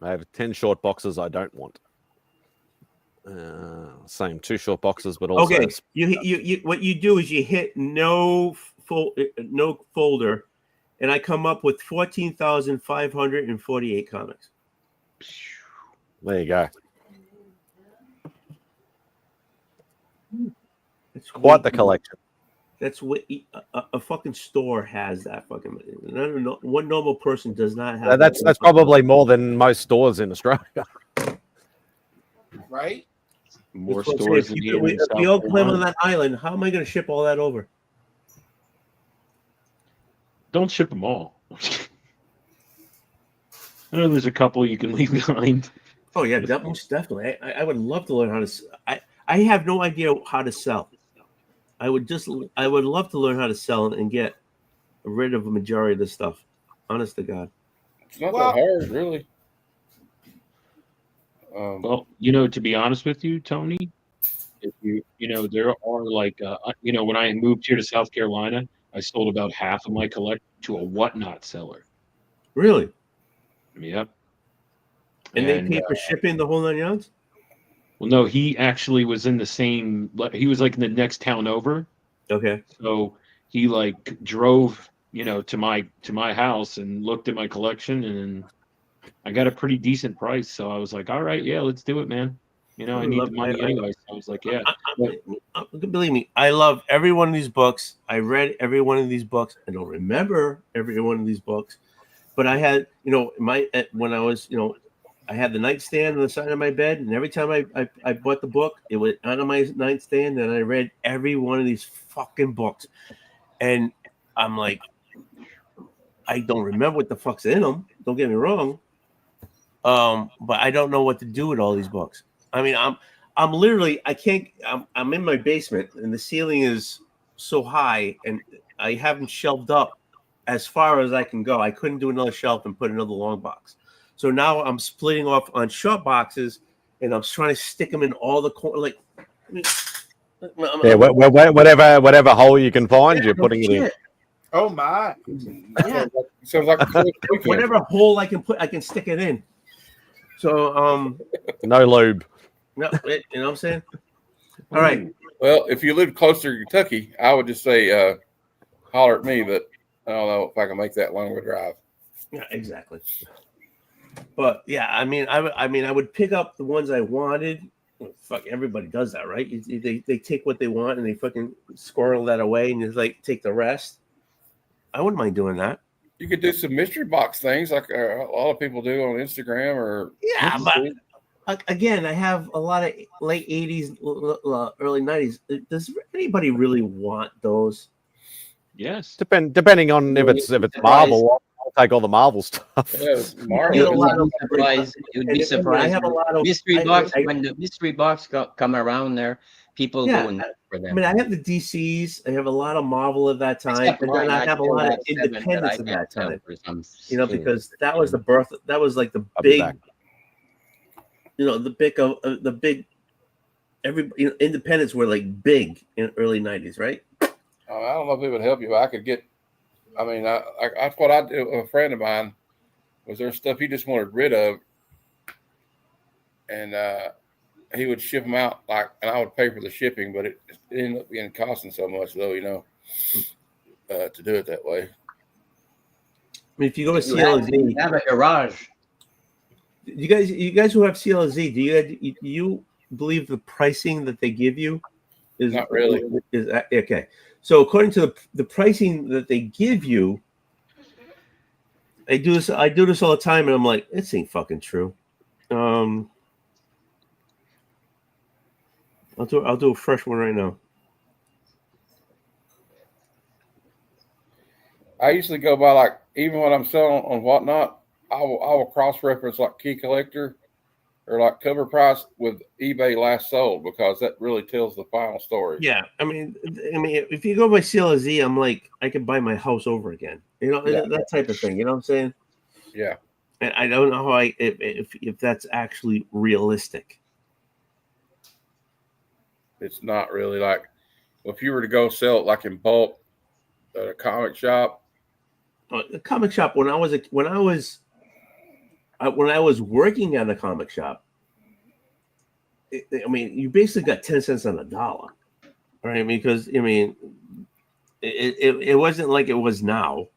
I have 10 short boxes I don't want. Same 2 short boxes, but also okay. You what you do is you hit no folder, and I come up with 14,548 comics. There you go. It's quite the collection. That's what a fucking store has. That fucking one normal person does not have. That's probably more than most stores in Australia. Right? More stores than here. If we all live on that island, how am I going to ship all that over? Don't ship them all. I know there's a couple you can leave behind. Oh yeah, that most definitely. I would love to learn how to. I have no idea how to sell. I would love to learn how to sell and get rid of a majority of this stuff. Honest to God. It's not that hard, really. Well, to be honest with you, Tony, if there are when I moved here to South Carolina, I sold about half of my collection to a whatnot seller. Really? Yep. And they pay for shipping the whole 9 yards? Well, no, he actually was in the same. He was in the next town over. Okay. So he drove, to my house and looked at my collection, and I got a pretty decent price. So I was like, all right, yeah, let's do it, man. I need the money anyway. So I was like, yeah. Believe me, I love every one of these books. I read every one of these books. I don't remember every one of these books, but I had, when I was, I had the nightstand on the side of my bed, and every time I bought the book, it was on my nightstand, and I read every one of these fucking books. And I'm like, I don't remember what the fuck's in them. Don't get me wrong. But I don't know what to do with all these books. I mean, I'm literally, I'm in my basement, and the ceiling is so high, and I haven't shelved up as far as I can go. I couldn't do another shelf and put another long box. So now I'm splitting off on short boxes, and I'm trying to stick them in all the corners. Yeah, whatever hole you can find, you're putting it in. Oh my! Yeah, sounds like whatever hole I can stick it in. So no lube. No, you know what I'm saying? All right. Well, if you live closer to Kentucky, I would just say holler at me, but I don't know if I can make that long of a drive. Yeah, exactly. But yeah, I mean, I would pick up the ones I wanted. Well, fuck, everybody does that, right? They take what they want and they fucking squirrel that away and just take the rest. I wouldn't mind doing that. You could do some mystery box things like a lot of people do on Instagram or but again, I have a lot of late 80s, early 90s. Does anybody really want those? Yes. Depending on if it's Marvel, I'll take all the Marvel stuff. Yeah, You'd be surprised. I have a lot of mystery box. When the mystery box come around there, people going for them. I mean, I have the DCs. I have a lot of Marvel at that time, and then I have a lot of independents at that time. Because that was the birth. That was like the big. The big. Independents were like big in early 90s, right? I don't know if it would help you. I could get. I mean, that's what I do. A friend of mine was there stuff he just wanted rid of, and he would ship them out and I would pay for the shipping, but it ended up being costing so much, though, to do it that way. I mean, if you go to CLZ, you have a garage. You guys who have CLZ, do you believe the pricing that they give you is not really is okay? So according to the pricing that they give you, I do this all the time, and I'm like, this ain't fucking true. I'll do a fresh one right now. I usually go by like, even when I'm selling on Whatnot, I will cross reference like Key Collector or like cover price with eBay last sold, because that really tells the final story. Yeah, I mean, if you go by CLZ, I'm like, I could buy my house over again. You know, Yeah. that type of thing. You know what I'm saying? Yeah. And I don't know how if that's actually realistic. It's not really like, if you were to go sell it like in bulk at a comic shop. The comic shop, when I was working at a comic shop, I mean, you basically got 10 cents on a dollar, right? Because I mean, it wasn't like it was now.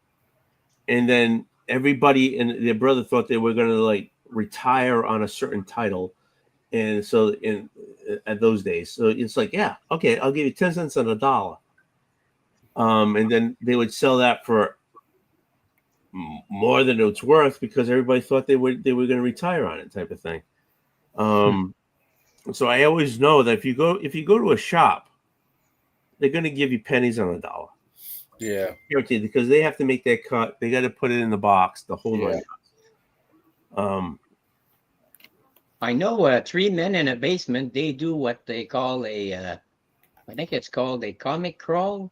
And then everybody and their brother thought they were going to like retire on a certain title, and so at those days, so it's like, yeah, okay, I'll give you 10 cents on a dollar. And then they would sell that for more than it's worth because everybody thought they were going to retire on it, type of thing. So I always know that if you go to a shop, they're going to give you pennies on a dollar. Yeah, guaranteed, because they have to make their cut. They got to put it in the box, the whole nine. I know 3 Men in a Basement. They do what they call I think it's called a comic crawl.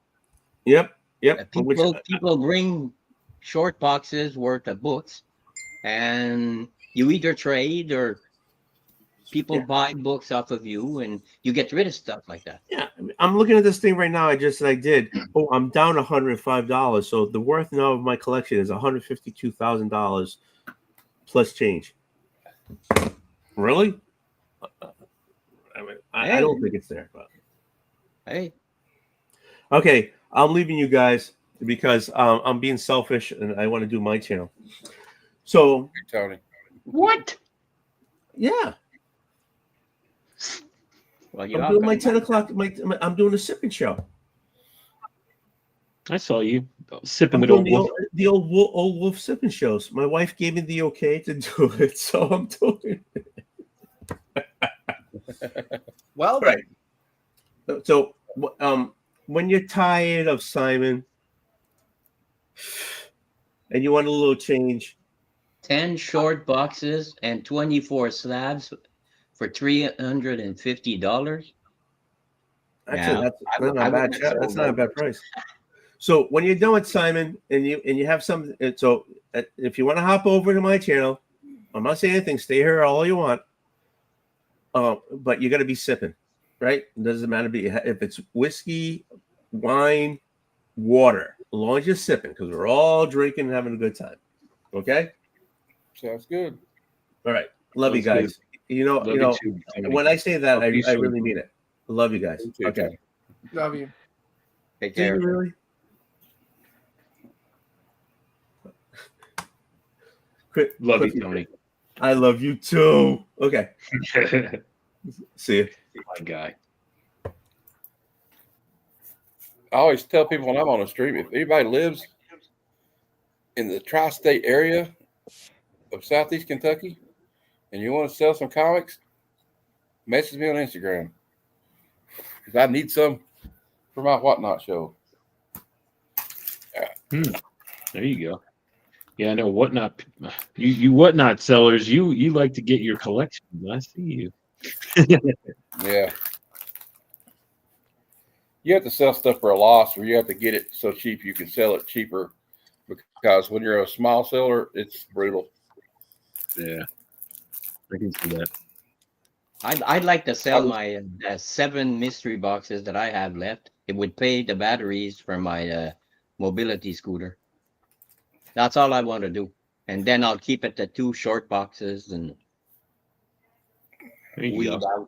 Yep. People bring short boxes worth of books, and you either trade or people buy books off of you, and you get rid of stuff like that. Yeah, I'm looking at this thing right now. I did. Oh, I'm down $105. So the worth now of my collection is $152,000 plus change. Really? I mean, I don't think it's there. But hey, okay, I'm leaving you guys because I'm being selfish and I want to do my channel. So, Tony, what? Yeah. Well, I'm doing my 10 o'clock. I'm doing a sipping show. I saw you sipping I'm with doing old wolf. the old wolf sipping shows. My wife gave me the okay to do it, so I'm doing it. Well, right. So, when you're tired of Simon and you want a little change, 10 short boxes and 24 slabs for $350. Actually, that's not a bad chat. That's not a bad price. So when you're done with Simon and you have some, so if you want to hop over to my channel, I'm not saying anything. Stay here all you want, but you got to be sipping, right? It doesn't matter if it's whiskey, wine, water, as long as you're sipping, because we're all drinking and having a good time. Okay. Sounds good. All right. Love you guys. Love you too, when I say that, I soon. really mean it. Love you guys. too, Okay. Tony. Love you. Take Do care. you really? Love you, Tony. I love you too. Okay. See you. My guy. I always tell people when I'm on a stream, if anybody lives in the tri-state area of Southeast Kentucky and you want to sell some comics, message me on Instagram, because I need some for my Whatnot show. There you go. Yeah, I know Whatnot. You Whatnot sellers, you like to get your collection. I see you. Yeah. You have to sell stuff for a loss, or you have to get it so cheap you can sell it cheaper, because when you're a small seller, it's brutal. Yeah, I can see that. I'd like to sell my 7 mystery boxes that I have left. It would pay the batteries for my mobility scooter. That's all I want to do. And then I'll keep it to 2 short boxes and weed out.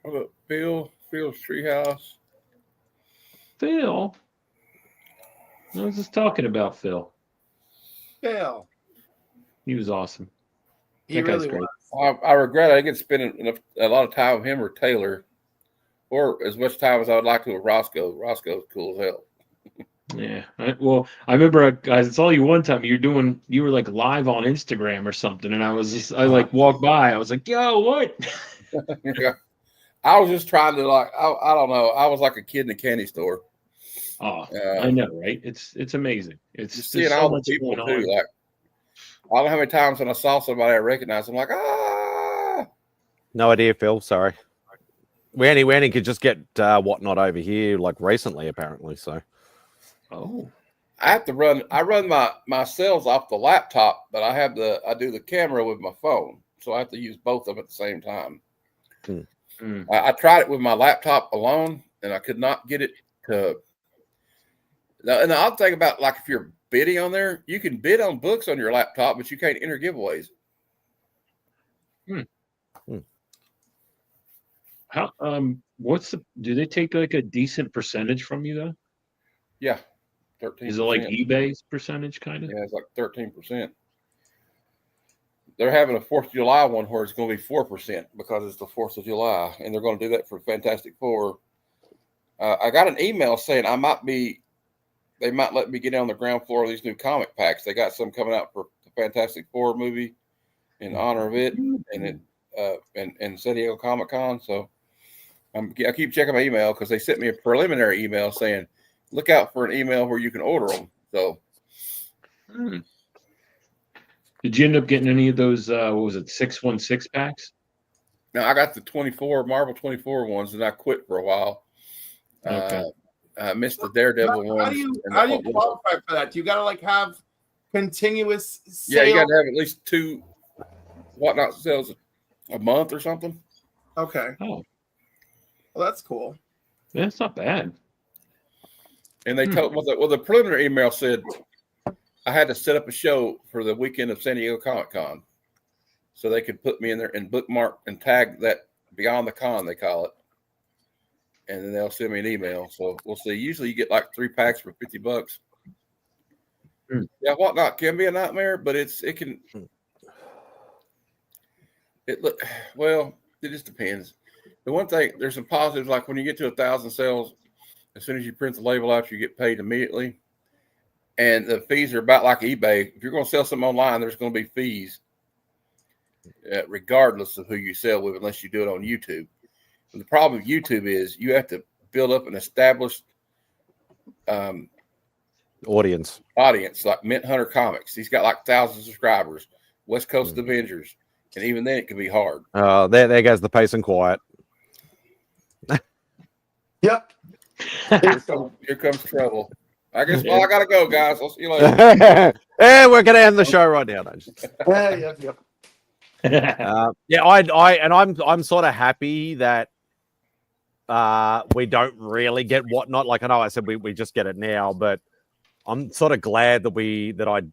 What up, Phil's Treehouse? Phil? I was just talking about Phil. Phil. He was awesome. He That guy's really great. was. I regret I didn't get to spend a lot of time with him or Taylor, or as much time as I would like to with Roscoe. Roscoe's cool as hell. Yeah. Well, I remember, guys, I saw you one time. You were like live on Instagram or something, and I like walked by. I was like, "Yo, what?" Yeah. I was just trying to I don't know. I was like a kid in a candy store. Oh, I know, right? It's amazing. You're There's seeing so all the much people going too. on. Like I don't know how many times when I saw somebody I recognized, I'm like, ah. No idea, Phil. Sorry. We only could just get whatnot over here like recently, apparently. So. Oh. I have to run. I run my sales off the laptop, but I do the camera with my phone, so I have to use both of them at the same time. I tried it with my laptop alone, and I could not get it to. And the odd thing about like if you're bidding on there, you can bid on books on your laptop, but you can't enter giveaways. How do they take like a decent percentage from you though? Yeah, 13%. Is it like eBay's percentage kind of? Yeah, it's like 13%. They're having a 4th of July one where it's going to be 4% because it's the 4th of July, and they're going to do that for Fantastic Four. I got an email saying they might let me get on the ground floor of these new comic packs. They got some coming out for the Fantastic Four movie in honor of it, and San Diego Comic Con. So I keep checking my email because they sent me a preliminary email saying, look out for an email where you can order them. So. Did you end up getting any of those? What was it, 616 packs? No, I got the Marvel 24 ones, and I quit for a while. Okay. I missed the Daredevil one. How do you qualify for that? Do you got to like have continuous sales? Yeah, you got to have at least 2 whatnot sales a month or something. Okay. Oh, well, that's cool. Yeah, it's not bad. And they told the preliminary email said I had to set up a show for the weekend of San Diego Comic Con, so they could put me in there and bookmark and tag that Beyond the Con, they call it, and then they'll send me an email. So we'll see. Usually you get like 3 packs for $50. Yeah, whatnot can be a nightmare, but it just depends. The one thing, there's some positives, like when you get to 1,000 sales, as soon as you print the label out, you get paid immediately. And the fees are about like eBay. If you're going to sell something online, there's going to be fees regardless of who you sell with, unless you do it on YouTube. And the problem with YouTube is you have to build up an established audience, like Mint Hunter Comics. He's got like 1,000 subscribers. West Coast Avengers, and even then it can be hard. There goes the pace and quiet. Yep. Here comes trouble. I guess. Well, I gotta go, guys. I'll see you later. Hey, we're gonna end the show right now. Yep. I'm sort of happy that we don't really get whatnot. Like I know I said we just get it now, but I'm sort of glad that we don't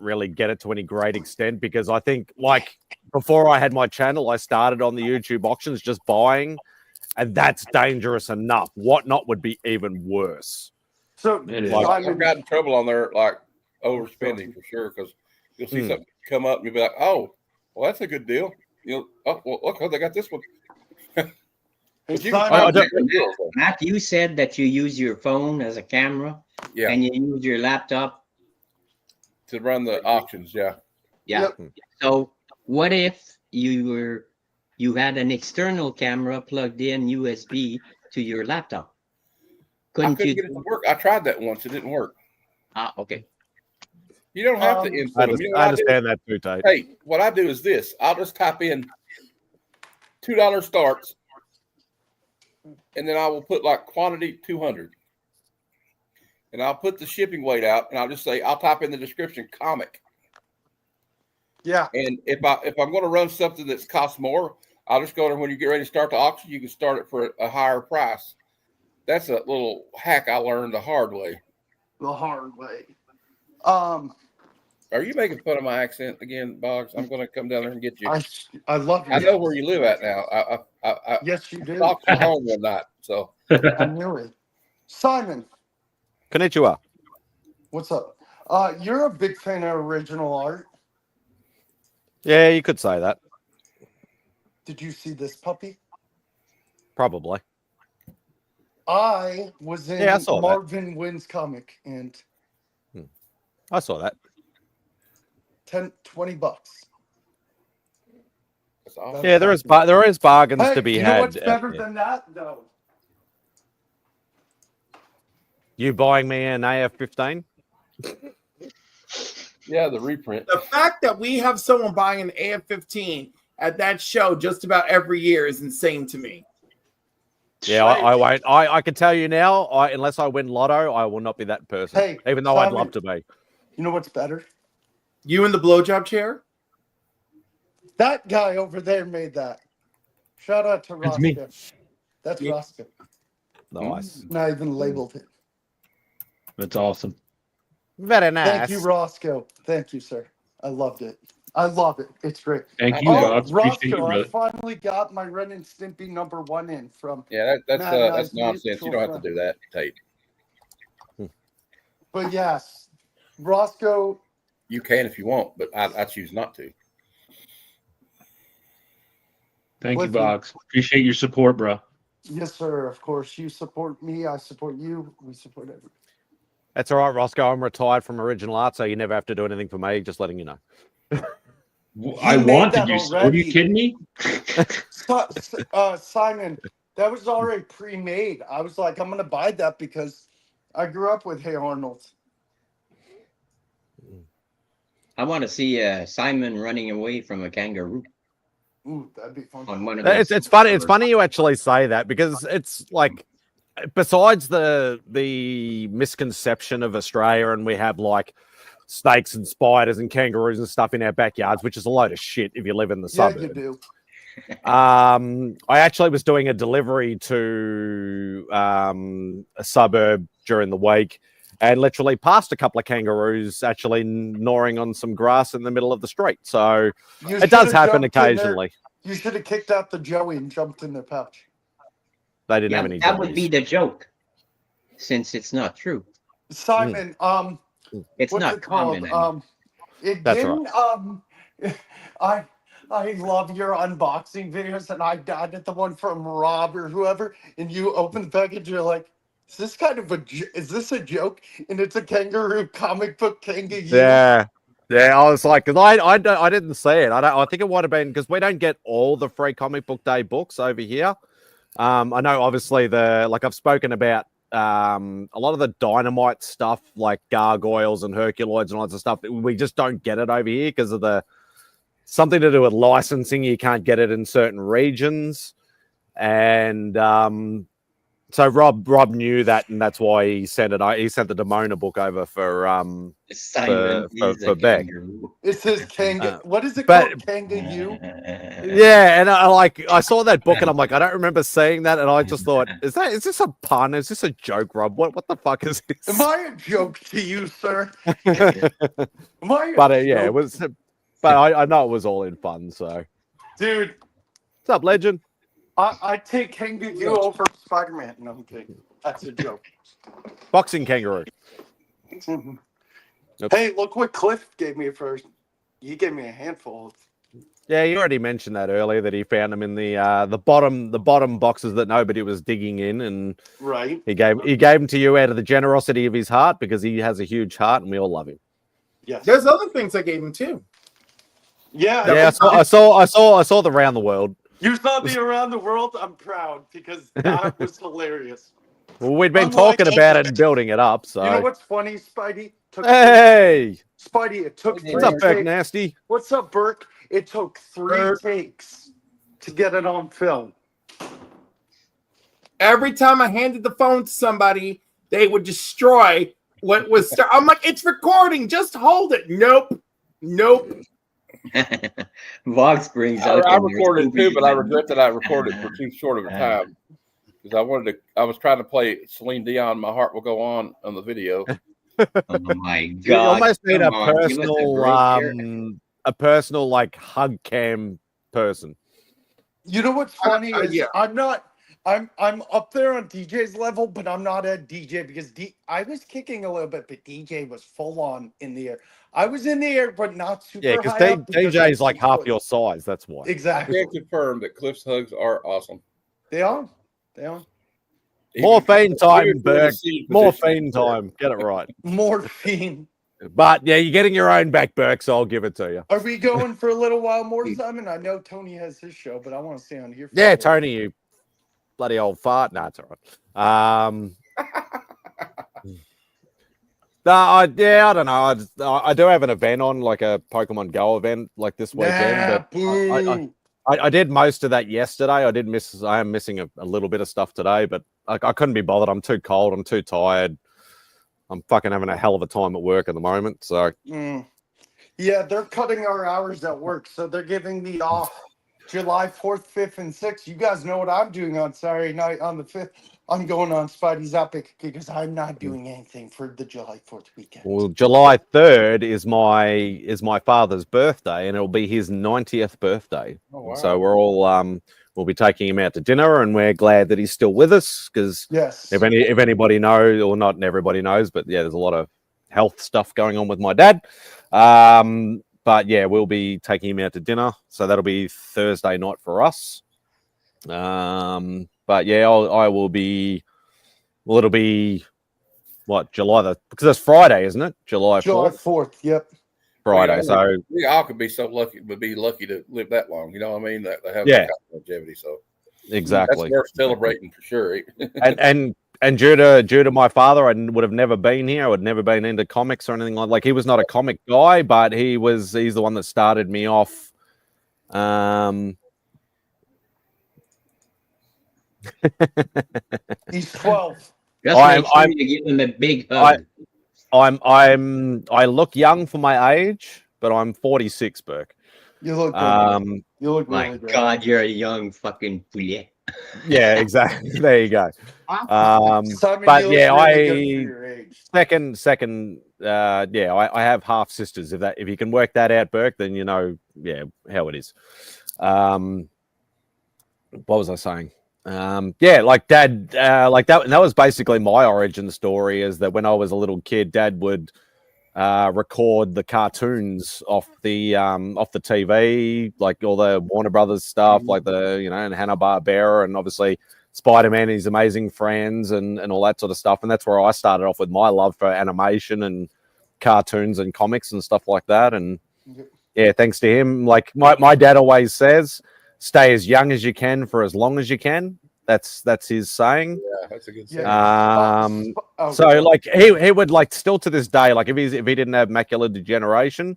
really get it to any great extent, because I think like before I had my channel, I started on the YouTube auctions just buying, and that's dangerous enough. Whatnot would be even worse. So I've got in trouble on there, like overspending for sure, because you'll see something come up and you'll be like, "Oh, well, that's a good deal." Look, they got this one. Matt, you said that you use your phone as a camera, and you use your laptop to run the auctions. Yeah. Yep. So, what if you had an external camera plugged in USB to your laptop? I couldn't get it to work. I tried that once. It didn't work. Okay. You don't have to input them. I understand that too, Tate. Hey, what I do is this. I'll just type in $2 starts, and then I will put like quantity 200. And I'll put the shipping weight out, and I'll just say, I'll type in the description comic. Yeah. And if I'm going to run something that's cost more, I'll just go there when you get ready to start the auction. You can start it for a higher price. That's a little hack I learned the hard way. Are you making fun of my accent again, Boggs? I'm going to come down there and get you. I love you. I know where you live at now. Yes, you do. Talked you home one night, so. I knew it. Simon, Konnichiwa. what's up? You're a big fan of original art. Yeah, you could say that. Did you see this puppy? Probably. I was in Yeah, I saw that. Marvin Wynn's comic, and I saw that. 20 bucks. That's awesome. Yeah, there is bargains Hey, to be you had. know what's out better there. than that, though? You buying me an AF-15? Yeah, the reprint. The fact that we have someone buying an AF-15 at that show just about every year is insane to me. Yeah, I won't. I can tell you now, unless I win Lotto, I will not be that person. Hey, even though I'd Simon, love to be. You know what's better? You in the blowjob chair? That guy over there made that. Shout out to That's me. Roscoe. That's Roscoe. Nice. Not even labeled it. That's awesome. Very nice. Thank you, Roscoe. Thank you, sir. I loved it. I love it. It's great. Thank you, Dogs. Appreciate you, Roscoe, I brother. finally got my Ren and Stimpy #1 in from. Yeah, that's Nice nonsense. mutual You don't have to friend. do that, Tate. But yes, Roscoe. You can if you want, but I choose not to. Thank you, Listen. Box. Appreciate your support, bro. Yes, sir. Of course, you support me. I support you. We support everyone. That's all right, Roscoe. I'm retired from original art, so you never have to do anything for me. Just letting you know. I made want to that do so. Are already. you kidding me? Simon, that was already pre-made. I was like, I'm gonna buy that because I grew up with Hey Arnold. I want to see Simon running away from a kangaroo. Ooh, that'd be fun. On one of It's funny. It's funny you actually say that because it's like, besides the misconception of Australia, and we have like snakes and spiders and kangaroos and stuff in our backyards, which is a load of shit if you live in the Yeah, suburbs. you do. I actually was doing a delivery to a suburb during the week and literally passed a couple of kangaroos actually gnawing on some grass in the middle of the street. So You it does should've happen jumped in there. occasionally. You should have kicked out the Joey and jumped in their pouch. They didn't Yeah, have any that would be joeys. the joke, since it's not true. Simon, It's what's not it called? common. I mean. It That's didn't. I love your unboxing videos, and I died at the one from Rob or whoever, and you open the package, you're like, "Is this kind of is this a joke?" And it's a kangaroo comic book kangaroo. Yeah. Yeah, I was like, because I didn't see it. I think it might have been because we don't get all the free comic book day books over here. I know, obviously, I've spoken about a lot of the Dynamite stuff, like Gargoyles and Herculoids and all that stuff. We just don't get it over here because of something to do with licensing. You can't get it in certain regions, and so Rob knew that, and that's why he sent it. He sent the Demona book over for Simon is a Beck. kangaroo. It says kangaroo. What is it but- called? Kangaroo. Yeah, and I saw that book and I'm like, I don't remember seeing that, and I just thought, is this a pun? Is this a joke, Rob? What the fuck is this? Am I a joke to you, sir? Am I a But yeah, it joke? was. But I know it was all in fun. So, Dude, what's up, legend? I take kangaroo over Spider-Man. No, I'm kidding. That's a joke. Boxing kangaroo. Hey, look what Cliff gave me first. He gave me a handful. Yeah, you already mentioned that earlier that he found them in the bottom boxes that nobody was digging in, and Right. he gave them to you out of the generosity of his heart because he has a huge heart and we all love him. Yes. There's other things I gave him too. Yeah. Yeah, I saw the round the world. You saw me around the world. I'm proud because that was hilarious. Well, we'd been Unlike- talking about it and building it up. So You know what's funny, Spidey? Hey, Spidey, it took what's up, Beck Nasty? What's up, Burke? It took 3 takes to get it on film. Every time I handed the phone to somebody, they would destroy what was. I'm like, it's recording. Just hold it. Nope. Vox brings out. I recorded too, but I regret that I recorded for too short of a time because I was trying to play Celine Dion. My Heart Will Go On the video. Oh my god! You almost need a Come on, give us a break here. a personal like hug cam person. You know what's funny is yeah. I'm up there on DJ's level, but I'm not at DJ because I was kicking a little bit, but DJ was full on in the air. I was in the air, but not super Yeah, because high up DJ is I'm like 6 half foot. your size. That's why. Exactly. I can confirm that Cliff's hugs are awesome. They are. Morphine time, Even Burke. seat Morphine time. Get it right. Morphine. But yeah, you're getting your own back, Burke, so I'll give it to you. Are we going for a little while more, Simon? I know Tony has his show, but I want to stay on here. For Yeah, Tony, you bloody old fart. No, it's all right. No, I don't know. I do have an event on, like a Pokemon Go event, like this weekend. But I did most of that yesterday. I am missing a little bit of stuff today, but I couldn't be bothered. I'm too cold. I'm too tired. I'm fucking having a hell of a time at work at the moment. So yeah, they're cutting our hours at work, so they're giving me off July 4th, 5th, and 6th. You guys know what I'm doing on Saturday night on the 5th. I'm going on Spidey'S Outback because I'm not doing anything for the July 4th weekend. well, July 3rd is my father's birthday, and it'll be his 90th birthday. Oh, wow. So we're all we'll be taking him out to dinner, and we're glad that he's still with us because if anybody knows, or not everybody knows, but yeah, there's a lot of health stuff going on with my dad. But yeah, we'll be taking him out to dinner, so that'll be Thursday night for us. But yeah, I will be. Well, it'll be what because it's Friday, isn't it? July 4th. Yep. Friday. So we all could be so lucky, would be lucky to live that long. You know what I mean? That they have Yeah. that kind of longevity. So exactly, that's worth celebrating for sure. and due to my father, I would have never been here. I would never been into comics or anything like. He was not a comic guy, but he's the one that started me off. He's 12. Just make sure you give him a big hug. I look young for my age, but I'm 46, Burke. You look good. You look My really good. God, you're a young fucking poulet. Yeah, exactly. There you go. Simon, But you look yeah, really good for your age. second. I have half sisters. If you can work that out, Burke, then you know, how it is. What was I saying? Like Dad, like that. And that was basically my origin story. Is that when I was a little kid, Dad would record the cartoons off the TV, like all the Warner Brothers stuff, like and Hanna-Barbera, and obviously Spider-Man and His Amazing Friends and all that sort of stuff. And that's where I started off with my love for animation and cartoons and comics and stuff like that. And yeah, thanks to him, like my dad always says, stay as young as you can for as long as you can. That's his saying. Yeah, that's a good saying. So like he would like still to this day, like if he didn't have macular degeneration,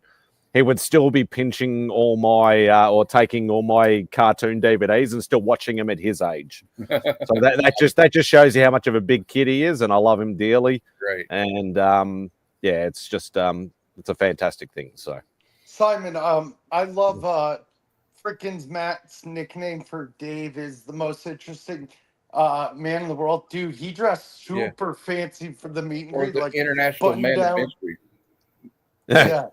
he would still be pinching all my or taking all my cartoon DVDs and still watching them at his age. So that just shows you how much of a big kid he is, and I love him dearly. Great. And it's just it's a fantastic thing. So Simon, I love frickin' Matt's nickname for Dave is the most interesting man in the world. Dude, he dressed super fancy for the meet and Or greet, the like international button man of down. mystery. Yeah.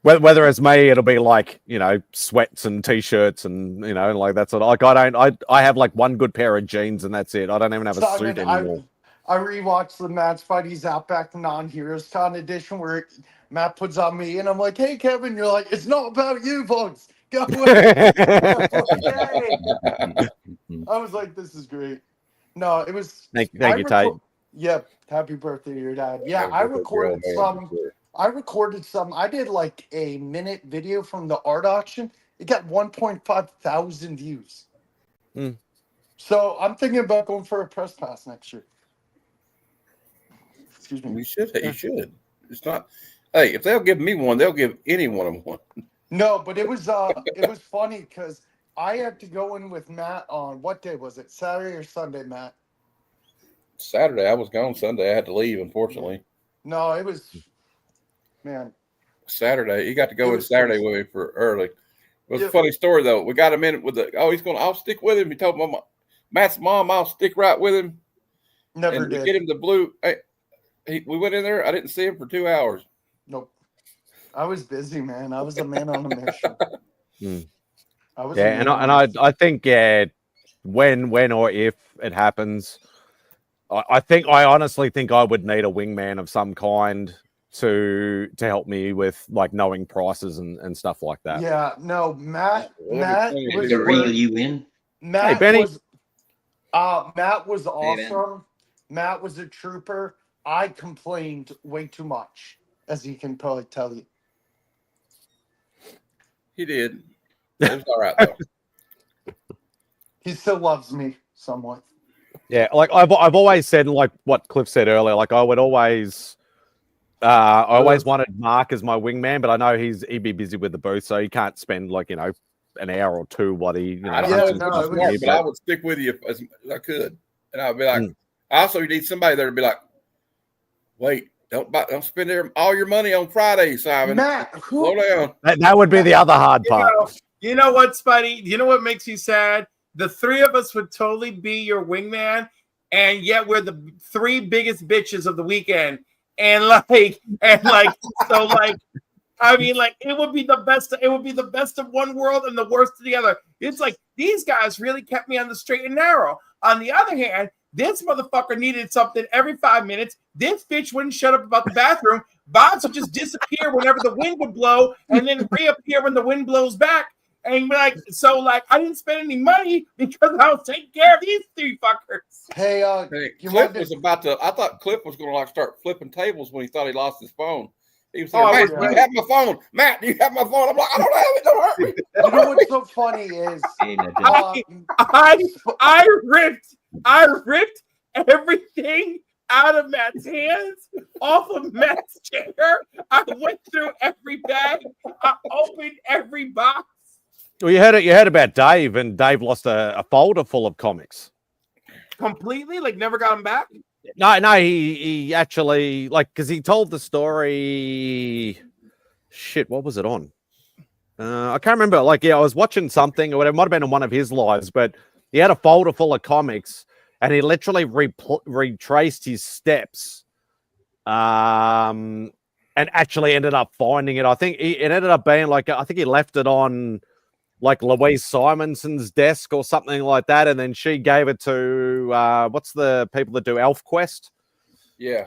Whether it's me, it'll be like, sweats and t-shirts and, like that's what like I have like one good pair of jeans and that's it. I don't even have a Simon, suit anymore. I rewatched the MadSpidey'S Outback non-Heroes Con edition where Matt puts on me and I'm like, hey Kevin, you're like, it's not about you folks. Go away. I was like, this is great. No, it was Thank you, Tate. Yep. Happy birthday to your dad. Yeah, I recorded some. I did like a minute video from the art auction. It got 1.5 thousand views. So I'm thinking about going for a press pass next year. Excuse me. You should. It's not. Hey, if they'll give me one, they'll give anyone one. No, but it was funny because I had to go in with Matt on what day was it? Saturday or Sunday, Matt? Saturday. I was gone Sunday. I had to leave, unfortunately. No, it was Saturday. He got to go in Saturday with me for early. It was a funny story though. We got him in with I'll stick with him. He told Matt's mom, I'll stick right with him. Never did. Get him the blue. We went in there. I didn't see him for 2 hours. Nope. I was busy, man. I was a man on a mission. I think when or if it happens, I honestly think I would need a wingman of some kind to help me with like knowing prices and stuff like that. Yeah, no, Matt was to reel you in. Matt hey, Benny. was Matt was Hey, man. awesome. Matt was a trooper. I complained way too much, as he can probably tell you. He did. It was all right though. He still loves me somewhat. Yeah, like I've always said, like what Cliff said earlier, like I always wanted Mark as my wingman, but I know he'd be busy with the booth, so he can't spend like an hour or two what he I don't know if it's smart, but I would stick with you as I could, and I'd be like, also you need somebody there to be like, wait, don't spend all your money on Friday, Simon. Matt, slow down. That would be the other hard part. You know what, Spidey? You know what makes you sad? The three of us would totally be your wingman, and yet we're the three biggest bitches of the weekend. And so I mean, like, it would be the best. It would be the best of one world and the worst of the other. It's like these guys really kept me on the straight and narrow. On the other hand, this motherfucker needed something every 5 minutes. This bitch wouldn't shut up about the bathroom. Bobs would just disappear whenever the wind would blow, and then reappear when the wind blows back. And I didn't spend any money because I was taking care of these three fuckers. Hey, Cliff was about to. I thought Cliff was going to start flipping tables when he thought he lost his phone. He was saying, "Matt, do you have my phone? Matt, do you have my phone?" I'm like, "I don't have it. Don't hurt me." You know what's so funny is I ripped everything out of Matt's hands, off of Matt's chair. I went through every bag. I opened every box. Well, you heard about Dave, and Dave lost a folder full of comics. Completely, like never got him back. No, he actually because he told the story. Shit, what was it on? I can't remember. I was watching something, or it might have been on one of his lives, but he had a folder full of comics, and he literally retraced his steps, and actually ended up finding it. I think it ended up being I think he left it on Louise Simonson's desk or something like that, and then she gave it to what's the people that do Elf Quest? Yeah,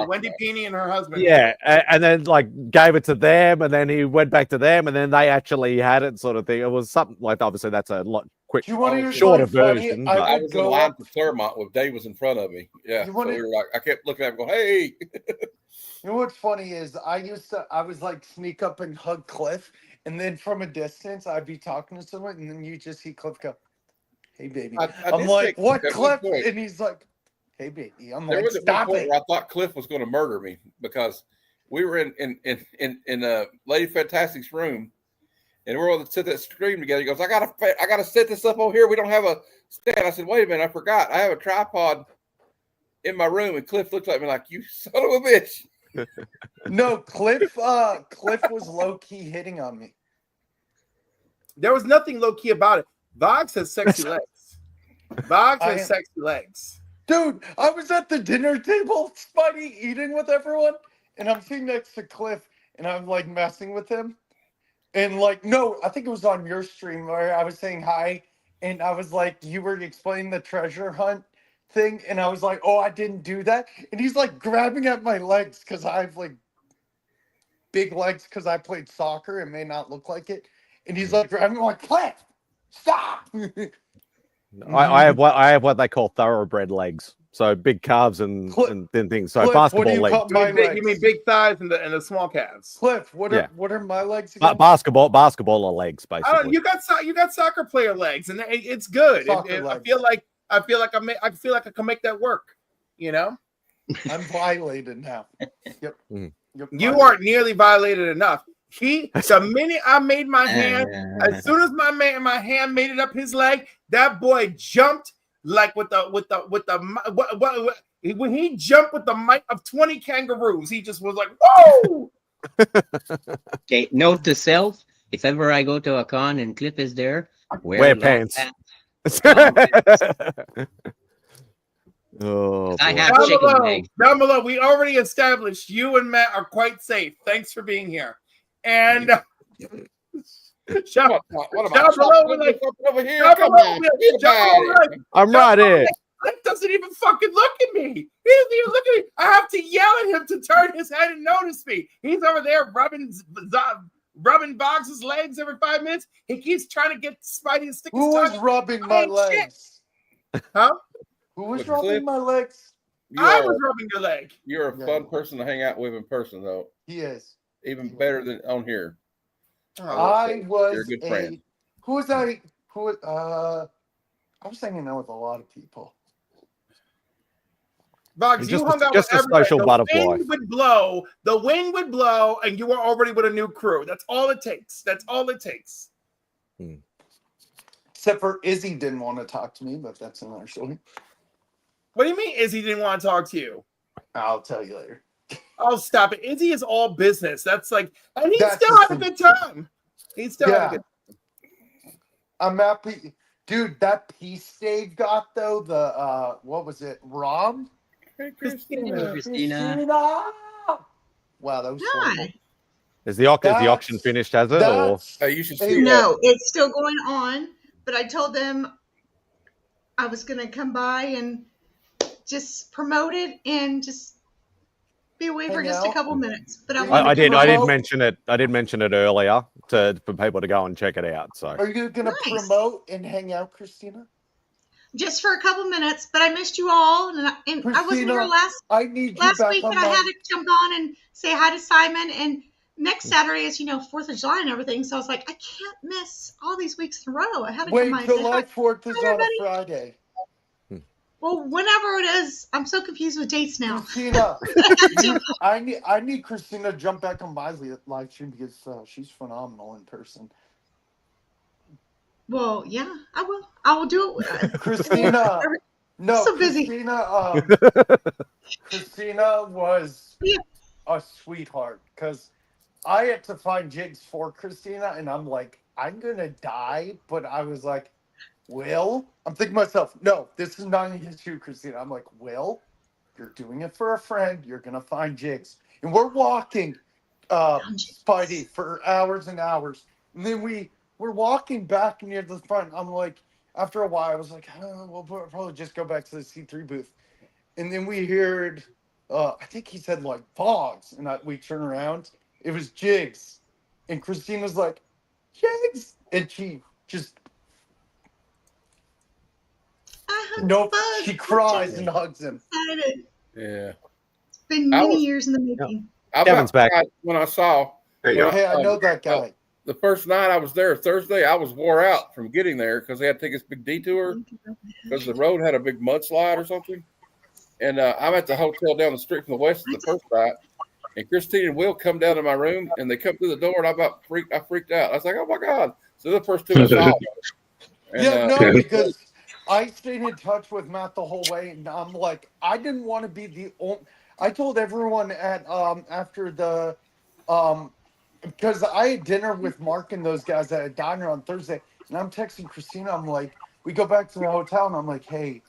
Wendy Peeney and her husband. Yeah, and then gave it to them, and then he went back to them, and then they actually had it, sort of thing. It was something obviously that's a lot quick, shorter version. I was in line for Claremont with Dave was in front of me. Yeah, so we were I kept looking at him, going, "Hey." You know what's funny is I was sneak up and hug Cliff, and then from a distance I'd be talking to someone, and then you just see Cliff go, "Hey baby." I'm like, "What, Cliff?" And he's like, "Hey baby." I'm like, "Stop it." Where I thought Cliff was going to murder me because we were in Lady Fantastic's room, and we're going to sit that screen together. He goes, I gotta set this up over here. We don't have a stand. I said, "Wait a minute, I forgot. I have a tripod in my room." And Cliff looks at me like, "You son of a bitch." No, Cliff was low-key hitting on me. There was nothing low-key about it. Boggs has sexy legs. Boggs has sexy legs. Dude, I was at the dinner table, Spidey, eating with everyone, and I'm sitting next to Cliff, and I'm messing with him. And no, I think it was on your stream where I was saying hi, and I was you were explaining the treasure hunt thing, and I was like, "Oh, I didn't do that." And he's grabbing at my legs because I have big legs because I played soccer. It may not look like it. And he's grabbing me Cliff, stop. I have what they call thoroughbred legs. So big calves and thin things. So Cliff, basketball legs. You mean big thighs and the small calves? Cliff, what are my legs again? Basketball are legs, basically. You got soccer player legs, and it's good. I feel like I can make that work. You know, I'm violated now. Yep. You aren't nearly violated enough. The minute I made my hand, as soon as my hand made it up his leg, that boy jumped when he jumped with the might of 20 kangaroos. He just was like, "Whoa!" Okay, note to self: if ever I go to a con and Cliff is there, wear pants. Oh, I have chicken legs. Down below, we already established you and Matt are quite safe. Thanks for being here. And I'm right here. Cliff doesn't even fucking look at me. He doesn't even look at me. I have to yell at him to turn his head and notice me. He's over there rubbing Boggs' legs every 5 minutes. He keeps trying to get Spidey to stick his tongue. Who was rubbing my legs? Huh? Who was With rubbing Cliff? my legs? I was rubbing your leg. You're a fun person to hang out with in person, though. He is. Even better than on here. I was You're a good friend. Who was I? I was hanging out with a lot of people. Bugs, you hung out just with a social everybody. butterfly. The wind would blow, and you were already with a new crew. That's all it takes. That's all it takes. Except for Izzy didn't want to talk to me, but that's another story. What do you mean Izzy didn't want to talk to you? I'll tell you later. Oh, stop it. Izzy is all business. That's like, and he still had a good time. He still had a good time. I'm happy. Dude, that piece Dave got, though, the, what was it, Rom? Hey, Christina. Wow, that was horrible. Is the auction finished? Has it? Or you should see No, it's still going on. But I told them I was going to come by and just promote it and just be away for just a couple minutes. But I did mention it. I did mention it earlier for people to go and check it out. So are you going to promote and hang out, Christina? Just for a couple minutes, but I missed you all, and I wasn't here last week, and I had to jump on and say hi to Simon. And next Saturday is 4th of July and everything, so I was like, I can't miss all these weeks in a row. I had to come by and say July hi. 4th is on a Friday. Well, whenever it is, I'm so confused with dates now. Christina, I need Christina to jump back on my live stream because she's phenomenal in person. Well, yeah, I will. I will do it. Christina, no, so busy. Christina was a sweetheart because I had to find jigs for Christina, and I'm like, I'm gonna die, but I was like, Will, I'm thinking to myself, no, this is not against you, Christina. I'm like, Will, you're doing it for a friend. You're gonna find jigs, and we're walking, Spidey, for hours and hours, and then we're walking back near the front. I'm like, after a while, I was like, we'll probably just go back to the C3 booth. And then we heard, I think he said like Fogs. And we turn around. It was Jigs. And Christina's like, Jigs. And she just, she cries and hugs him. Yeah. It's been many years in the making. Kevin's back. When I saw. Hey, I know that guy. The first night I was there Thursday, I was wore out from getting there because they had to take this big detour because the road had a big mudslide or something. And I'm at the hotel down the street from the west the first night. And Christine and Will come down to my room and they come through the door and I freaked out. I was like, oh my God. So the first two I saw. And, because I stayed in touch with Matt the whole way. And I'm like, I didn't want to be the only. I told everyone at after the because I had dinner with Mark and those guys at a diner on Thursday, and I'm texting Christina. I'm like, we go back to the hotel, and I'm like, hey,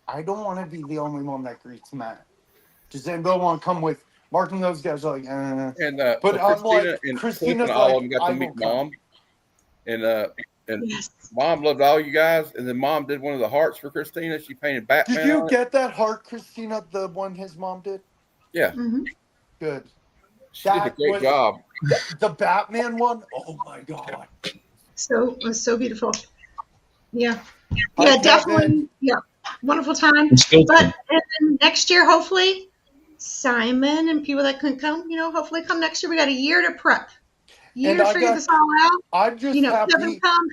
I don't want to be the only one that greets Matt. Does anybody want to come with Mark and those guys? Are like, And but so I'm Christina like, and Christina's all like, of them got I to meet will come. Mom, and Mom loved all you guys. And then Mom did one of the hearts for Christina. She painted Batman. Did you on it. get that heart, Christina? The one his mom did. Yeah. Good. She did a great job. The Batman one. Oh my God. It was so beautiful. Yeah. Hi, Yeah, definitely. Kevin. Yeah. Wonderful time. But and then next year, hopefully, Simon and people that couldn't come, hopefully come next year. We got a year to prep. Year to figure this all out. I'm just happy. Kevin come.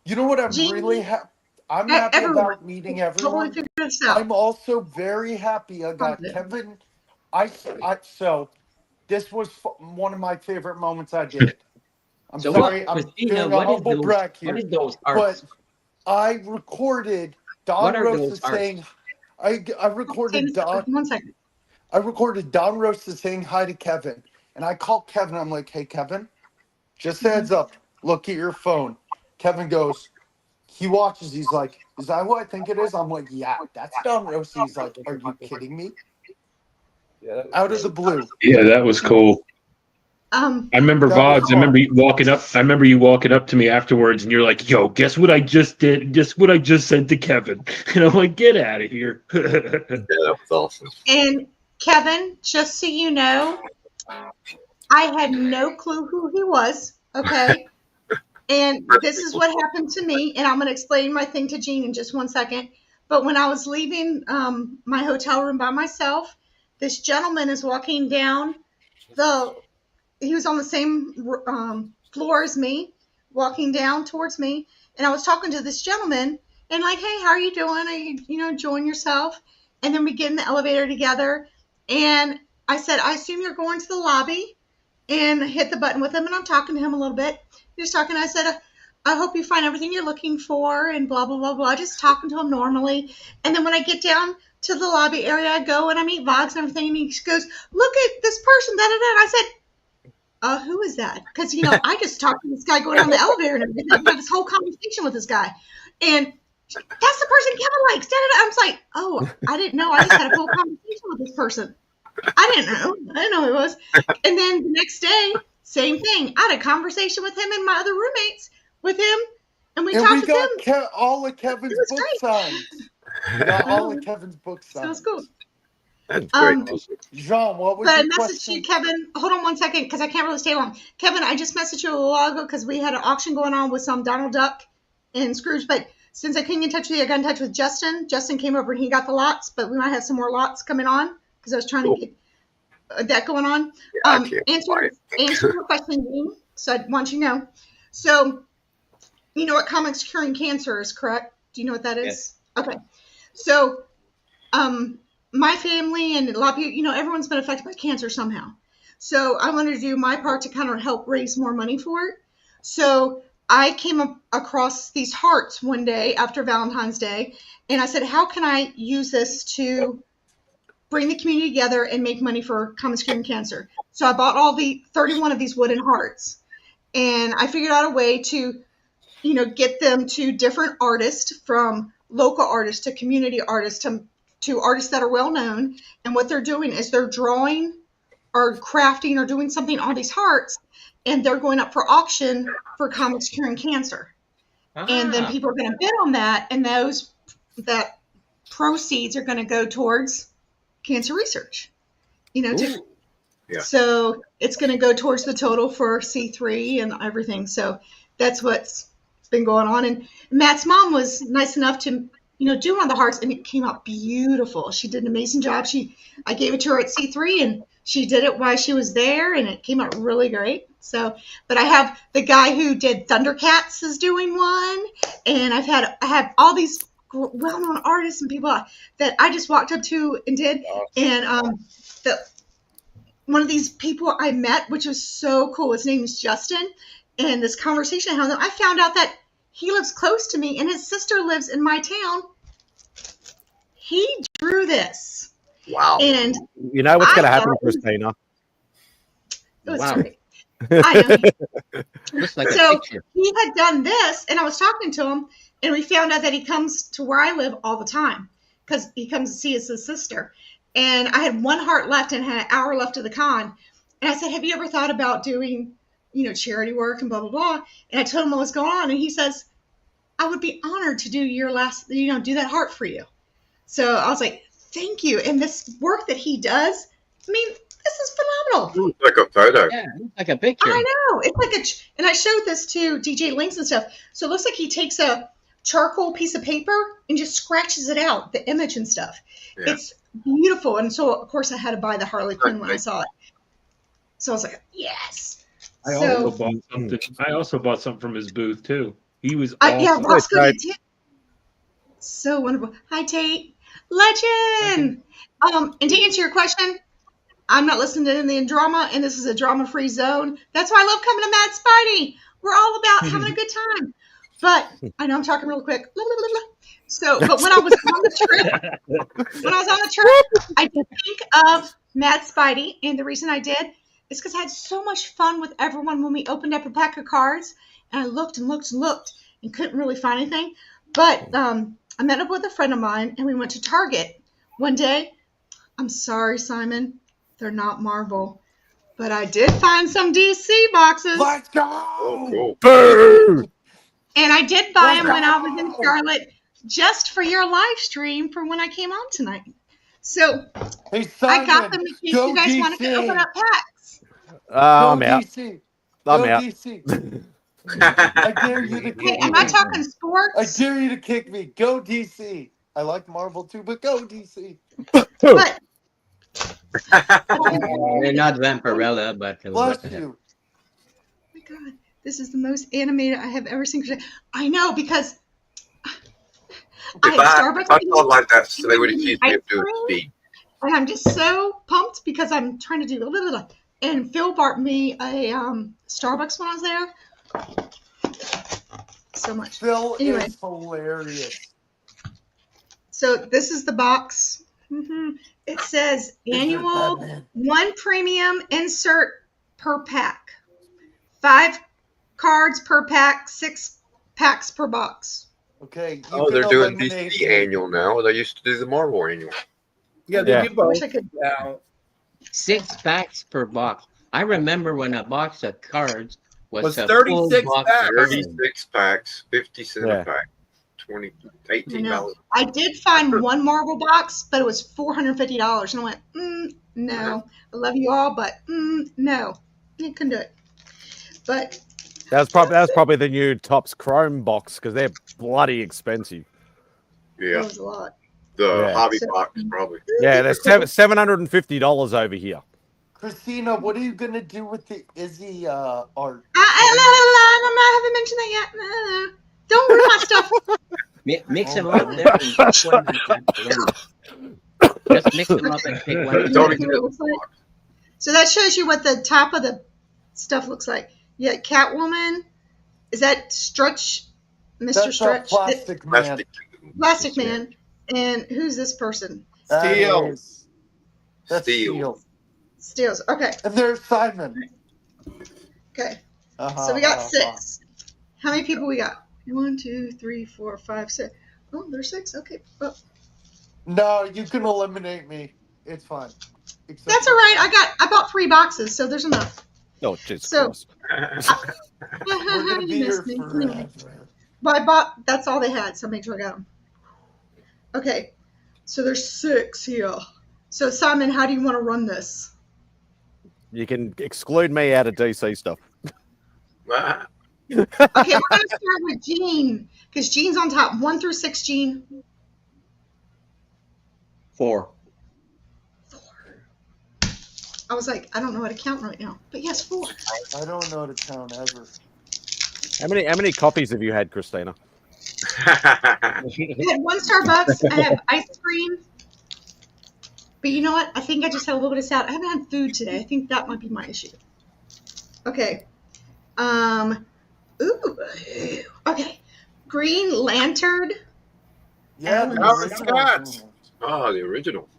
You know what I'm Jean, really happy? I'm happy everyone. about meeting everyone. Totally figure this out. I'm also very happy I got Kevin. So this was one of my favorite moments I did. I'm So sorry, what, I'm Christina, doing a what is humble those- brag here. what is those arts? But I recorded Don What are Rosa those arts? saying. I recorded Don. 1 second. I recorded Don Rosa saying hi to Kevin, and I called Kevin. I'm like, hey Kevin, just a heads up. Look at your phone. Kevin goes. He watches. He's like, is that what I think it is? I'm like, yeah, that's Don Rosa. He's like, are you kidding me? Out of the blue. Yeah, that was cool. I remember That was VODs. I remember you walking up. I remember you walking up to me afterwards, and you're like, "Yo, guess what I just did? Guess what I just sent to Kevin?" And I'm like, "Get out of here!" Yeah, that was awesome. And Kevin, just so you know, I had no clue who he was. Okay. And this is what happened to me. And I'm going to explain my thing to Jean in just 1 second. But when I was leaving my hotel room by myself, this gentleman is walking down he was on the same floor as me, walking down towards me. And I was talking to this gentleman and like, hey, how are you doing? Are you, enjoying yourself? And then we get in the elevator together. And I said, I assume you're going to the lobby, and hit the button with him. And I'm talking to him a little bit. Just talking. I said, I hope you find everything you're looking for and blah, blah, blah, blah. Just talking to him normally. And then when I get down to the lobby area, I go and I meet Vox and everything. And he goes, look at this person. Da, da, da. And I said, who is that? Because, I just talked to this guy going down the elevator and everything. I had this whole conversation with this guy. And that's the person Kevin likes. Da, da, da. I was like, oh, I didn't know. I just had a whole conversation with this person. I didn't know who it was. And then the next day, same thing. I had a conversation with him and my other roommates with him. And we talked to him. All of Kevin's book signs. Got all of Kevin's book signs. So it's cool. That's great. Jean, what was But I your messaged question? you, Kevin. Hold on 1 second, because I can't really stay long. Kevin, I just messaged you a little while ago because we had an auction going on with some Donald Duck and Scrooge. But since I couldn't get in touch with you, I got in touch with Justin. Justin came over and he got the lots, but we might have some more lots coming on because I was trying to get that going on. Answer your question, Dean. So I want you to know. So, you know what comics curing cancer is, correct? Do you know what that is? Yes. Okay. So, my family and a lot of people, everyone's been affected by cancer somehow. So I wanted to do my part to kind of help raise more money for it. So I came across these hearts one day after Valentine's Day, and I said, how can I use this to bring the community together and make money for Common Screen Cancer? So I bought all the 31 of these wooden hearts, and I figured out a way to, get them to different artists, from local artists to community artists to artists that are well known. And what they're doing is they're drawing or crafting or doing something on these hearts, and they're going up for auction for Comics Curing Cancer. And then people are going to bid on that, and that proceeds are going to go towards cancer research. So it's going to go towards the total for C3 and everything. So that's what's been going on. And Matt's mom was nice enough to do one of the hearts, and it came out beautiful. She did an amazing job. I gave it to her at C3, and she did it while she was there, and it came out really great. So, but I have the guy who did Thundercats is doing one, and I have all these well-known artists and people that I just walked up to and did. And one of these people I met, which was so cool, his name is Justin, and this conversation I had with him, I found out that he lives close to me, and his sister lives in my town. He drew this. Wow. And you know what's going to happen, Christina? It was great. I know. Looks like So a picture. he had done this, and I was talking to him, and we found out that he comes to where I live all the time because he comes to see his sister. And I had one heart left and had an hour left of the con. And I said, have you ever thought about doing, charity work and blah, blah, blah? And I told him what was going on. And he says, I would be honored to do your last, do that heart for you. So I was like, thank you. And this work that he does, I mean, this is phenomenal. It's like a photo. Yeah, like a picture. I know. It's like and I showed this to DJ Links and stuff. So it looks like he takes a charcoal piece of paper and just scratches it out, the image and stuff. Yeah. It's beautiful. And so, of course, I had to buy the Harley Quinn when I saw it. So I was like, yes. I also bought something from his booth too. He was yeah, awesome. Roscoe did too. So wonderful. Hi, Tate. Legend. And to answer your question, I'm not listening to any drama, and this is a drama-free zone. That's why I love coming to Mad Spidey. We're all about having a good time. But I know I'm talking real quick. So, but when I was on the trip, I did think of Mad Spidey, and the reason I did is because I had so much fun with everyone when we opened up a pack of cards, and I looked and looked and looked and couldn't really find anything. But I met up with a friend of mine, and we went to Target one day. I'm sorry, Simon. They're not Marvel. But I did find some DC boxes. Let's go! Oh, cool. Boo! And I did buy them when I was in Charlotte just for your live stream for when I came on tonight. So hey, Simon, I got them in case you guys DC. wanted to open up packs. I'm out. DC. I'm Go out. DC. I dare you to kick Hey, am I talking sports? I dare you to kick me. Go DC. I like Marvel too, but go DC. But They're not Vampirella, but what Bless the hell. you. Oh my god, this is the most animated I have ever seen. I know because I had Starbucks If I thought like that, and they would I'm accuse eating me ice of doing cream, speed. and I'm just so pumped because I'm trying to do blah, blah, blah. And Phil bought me a Starbucks when I was there. So much. Phil Anyway, is hilarious. so this is the box. It says annual Batman? 1 premium insert per pack, 5 cards per pack, 6 packs per box. Okay. Oh, they're doing DC annual now. They used to do the Marvel annual. Yeah, they do I both. wish I could. Yeah. 6 packs per box. I remember when a box of cards was a 36 full box packs. of cards. 36 packs, 50 cent a pack, I $18. know. I did find one Marvel box, but it was $450, and I went, no. I love you all, but no, you couldn't do it. But That's probably the new Topps Chrome box because they're bloody expensive. that Yeah. was a lot. The Yeah. hobby box, probably. Yeah, they're $750 over here. Christina, what are you gonna do with the Izzy art? I haven't mentioned that yet. No. Don't ruin my stuff. Mix them up there and pick one. Just mix them up and pick one. You know what it looks like? So that shows you what the top of the stuff looks like. Yeah, Catwoman. Is that Stretch? Mr. That's Stretch? Plastic Man. Plastic Man. And who's this person? Steel. That's Steel. Steels. Okay. And there's Simon. Okay. So we got 6. How many people we got? 1, 2, 3, 4, 5, 6. Oh, there's 6. Okay. Well, No, you can eliminate me. It's fine. that's all right. I bought 3 boxes, so there's enough. Oh, Jesus So Christ. We're gonna be You here missed me. forever. But I bought. That's all they had, so I made sure I got them. Okay. So there's 6 here. So Simon, how do you want to run this? You can exclude me out of DC stuff. Okay, we're gonna start with Gene because Gene's on top. 1 through 6, Gene. 4. I was like, I don't know how to count right now, but yes, 4. I don't know how to count ever. How many copies have you had, Christina? I had 1 Starbucks. I have ice cream. But you know what? I think I just had a little bit of salad. I haven't had food today. I think that might be my issue. Okay. Ooh. Okay. Green Lantern. Yeah, the the Scott. Oh, the original.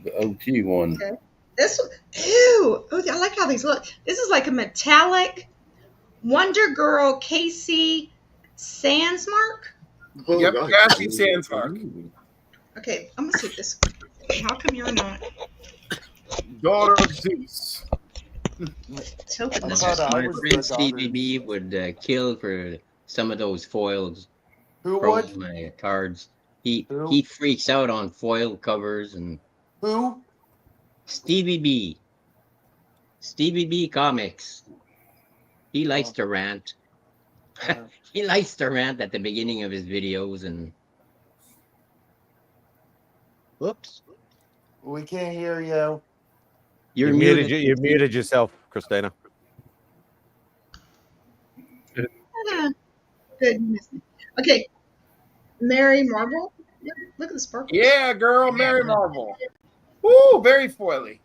The OT one. Okay. This one. Ew. Oh, I like how these look. This is like a metallic Wonder Girl Casey Sandsmark. Oh, Yep, God. Cassie Sandsmark. Okay, I'm gonna see this. How come you're not? Daughter of Zeus. Let's hope it My doesn't. friend Stevie B would kill for some of those foils. Who from would? my cards. He Who? freaks out on foil covers and Who? Stevie B. Stevie B Comics. He likes to rant. He likes to rant at the beginning of his videos and. Whoops. We can't hear you. You're muted. muted. You muted yourself, Christina. Good. Okay. Mary Marvel. Look at the sparkle. Yeah, girl, Mary Marvel. Woo, very foily.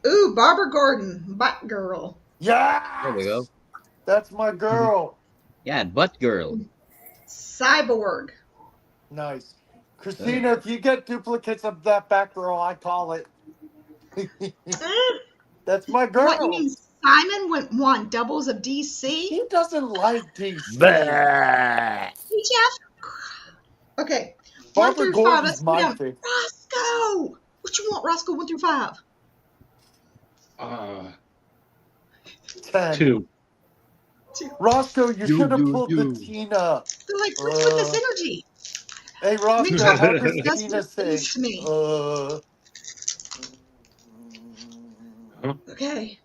Ooh, Barbara Gordon, Batgirl. Yeah. There we go. That's my girl. Yeah, Butt Girl. Cyborg. Nice. Christina, if you get duplicates of that Batgirl, I call it. That's my girl. What, you mean Simon want doubles of DC? He doesn't like DC. Hey, Jeff. Okay. 1 Barbara through 5. Gordon's Let's go my down. favorite. Roscoe. What you want, Roscoe? 1 through 5. 10. 2. Roscoe, you should have pulled the Tina. They're like, what's with this energy? Hey, Roscoe, Mitchell, what does that's Tina what say? to me. Okay.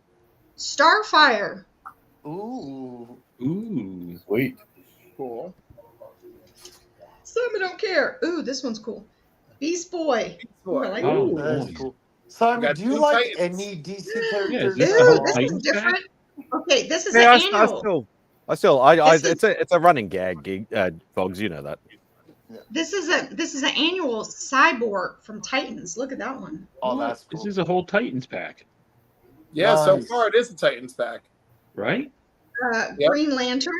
Starfire. Ooh. Ooh. Sweet. Cool. So Simon don't care. Ooh, this one's cool. Beast Boy. Ooh, I like Oh, that. That's cool. Simon, do you like any DC characters? this Ooh, the whole this is Titans pack? different. Okay, this is Yeah, an annual. it's a running gag, Fogs. You know that. This is an annual cyborg from Titans. Look at that one. Oh, that's This is a whole Titans pack, Yeah, so Nice. far it is a Titans pack. right? Yep. Green Lantern.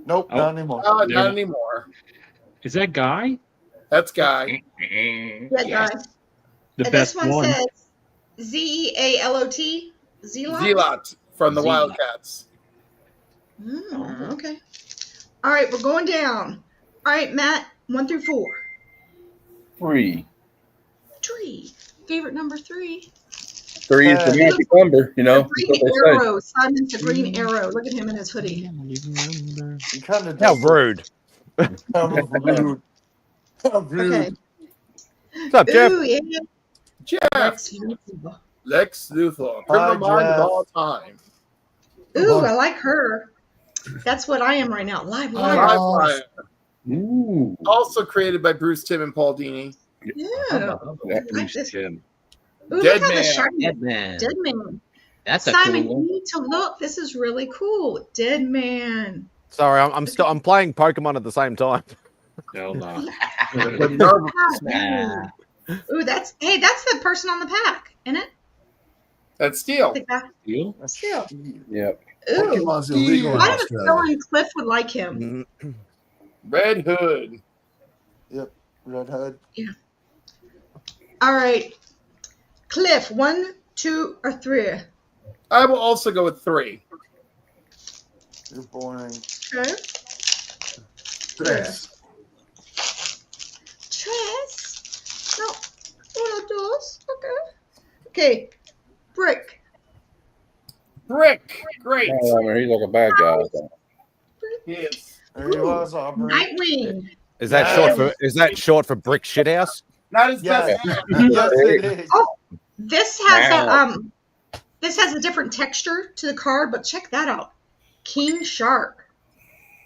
Nope, Oh, not anymore. Not anymore. Is that Guy? That's Guy. Yeah, guy. The And best this one one. says Zealot. Zealot. Zealot from the Zealot. Wildcats. Okay. All right, we're going down. All right, Matt. 1 through 4. 3. 3. Favorite number 3. 3 is the magic number, you know. Green That's what they say. arrow. Simon's the green arrow. Look at him in his hoodie. You kind of How rude. rude. How rude. Okay. What's up, Jeff? Ooh, yeah. Jeff. Lex Luthor. Criminal mind of all time. Ooh, I like her. That's what I am right now. Live wire. Live Wire. Ooh. Also created by Bruce Timm and Paul Dini. Yeah. That like this. Tim. Ooh, Dead look how the Man. shiny Dead Man. Dead Man. That's a Simon, cool one. you need to look. This is really cool. Dead Man. Sorry, I'm playing Pokemon at the same time. Hell no. Ooh, that's the person on the pack, isn't it? That's Steel. The guy. Steel? Steel. Yep. Ooh. Pokemon's illegal in I have a Australia. feeling Cliff would like him. Red Hood. Yep, Red Hood. Yeah. All right. Cliff, 1, 2, or 3. I will also go with 3. You're boring. Okay. Tres. Tres. No. 1, 2. Okay. Okay. Brick. Brick. Great. Oh, I mean, he's like a bad guy. Yes. There he was, Aubrey. Nightwing. Is that short for Brick Shithouse? Not his Yes. best. Yes, it is. Oh, this has a different texture to the card, but check that out. King Shark.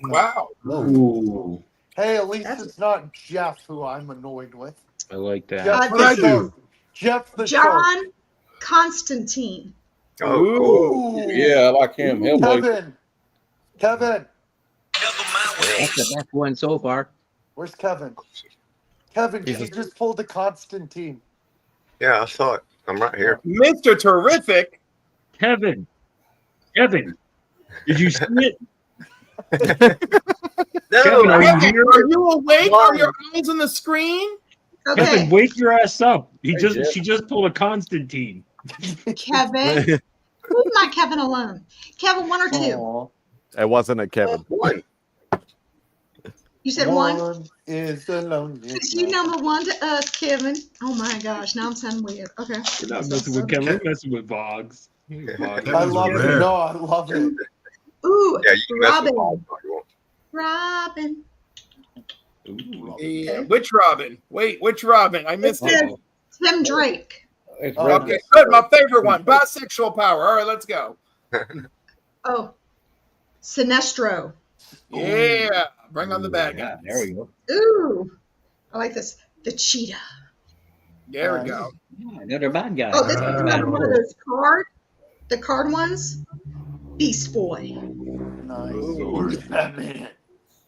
Wow. Ooh, Hey, at least it's not Jeff who I'm annoyed with. I like that. Jeff What the I Shark. Jeff the Shark. John Constantine. Oh, cool. Ooh. Yeah, I like him. Hellblade. Kevin. That's the best one so far. Where's Kevin? Kevin, you just pulled the Constantine. Yeah, I saw it. I'm right here. Mr. Terrific. Kevin, did you see it? No, Kevin, are you here? Are you awake? Are your eyes on the screen? Okay. Kevin, wake your ass up. She just pulled a Constantine. Kevin. Leave my Kevin alone. Kevin, 1 or 2? Aww. It wasn't a Kevin. One. You said 1? One is the loneliest. Because you number 1 to us, Kevin. Oh my gosh, now I'm sounding weird. Okay. We're not messing with Kevin. We're messing with Boggs. I love it. No, I love it. Ooh, Yeah, you can mess with Robin. all if you want. Robin. Yeah. Which Robin? Wait, which Robin? I missed It it. says Tim Drake. It's Okay, good. My favorite one. Bisexual power. All right, let's go. Oh, Sinestro. Yeah. Bring on the bad guy. There we go. Ooh, I like this. The cheetah. There we go. Yeah, another bad guy. Oh, this is another one of those the card ones. Beast Boy. Nice. Where's Batman?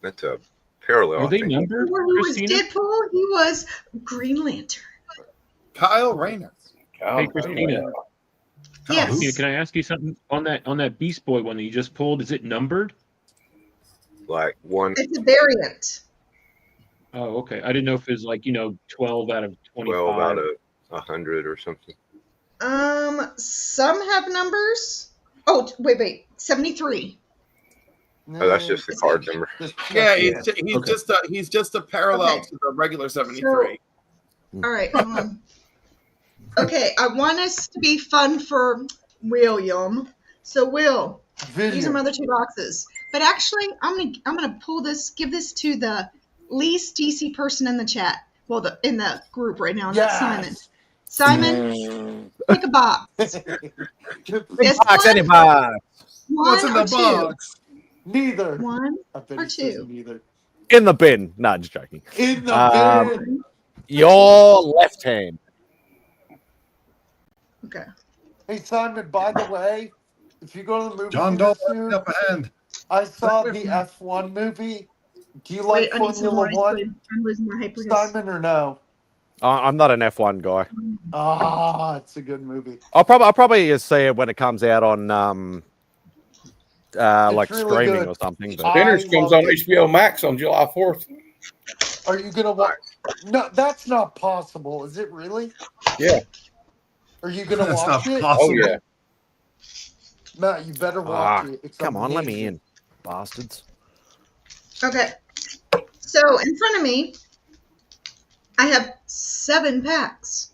That's a parallel. Are I they think. numbered, Before he was Christina? Deadpool, he was Green Lantern. Kyle Rayner. Hey, Christina. Yes. Christina, can I ask you something on that Beast Boy one that you just pulled? Is it numbered? Like 1, It's a variant. Oh, okay. I didn't know if it was like 12 out of 25. 12 out of 100 or something. Some have numbers. Oh, wait. 73. Oh, that's just the card number. Yeah, he's just a parallel Okay. to the regular 73. All right. Okay, I want us to be fun for William. So, Will, these are my other 2 boxes. But actually, I'm gonna pull this, give this to the least DC person in the chat. Well, in the group right now, and that's Simon. Simon, pick a box. This Box, one, any box. one What's in or the 2? box? Neither. 1 I bet or it says 2? neither. In the bin. No, just joking. In the bin. Your left hand. Okay. Hey Simon, by the way, if you go to the movie John, theater don't soon, up a hand. I saw the F1 movie. Do you Wait, like I need some more Formula ice One, cream. I'm losing my hyper. Simon, or no? I'm not an F1 guy. Ah, it's a good movie. I'll probably see it when it comes out on like really streaming good. or something. But Spinners comes on HBO Max on July 4th. Are you gonna watch? No, that's not possible. Is it really? Yeah. Are you gonna That's watch not it? Oh yeah. Matt, you better watch it. It's come on, let me amazing. in, bastards. Okay. So in front of me, I have 7 packs.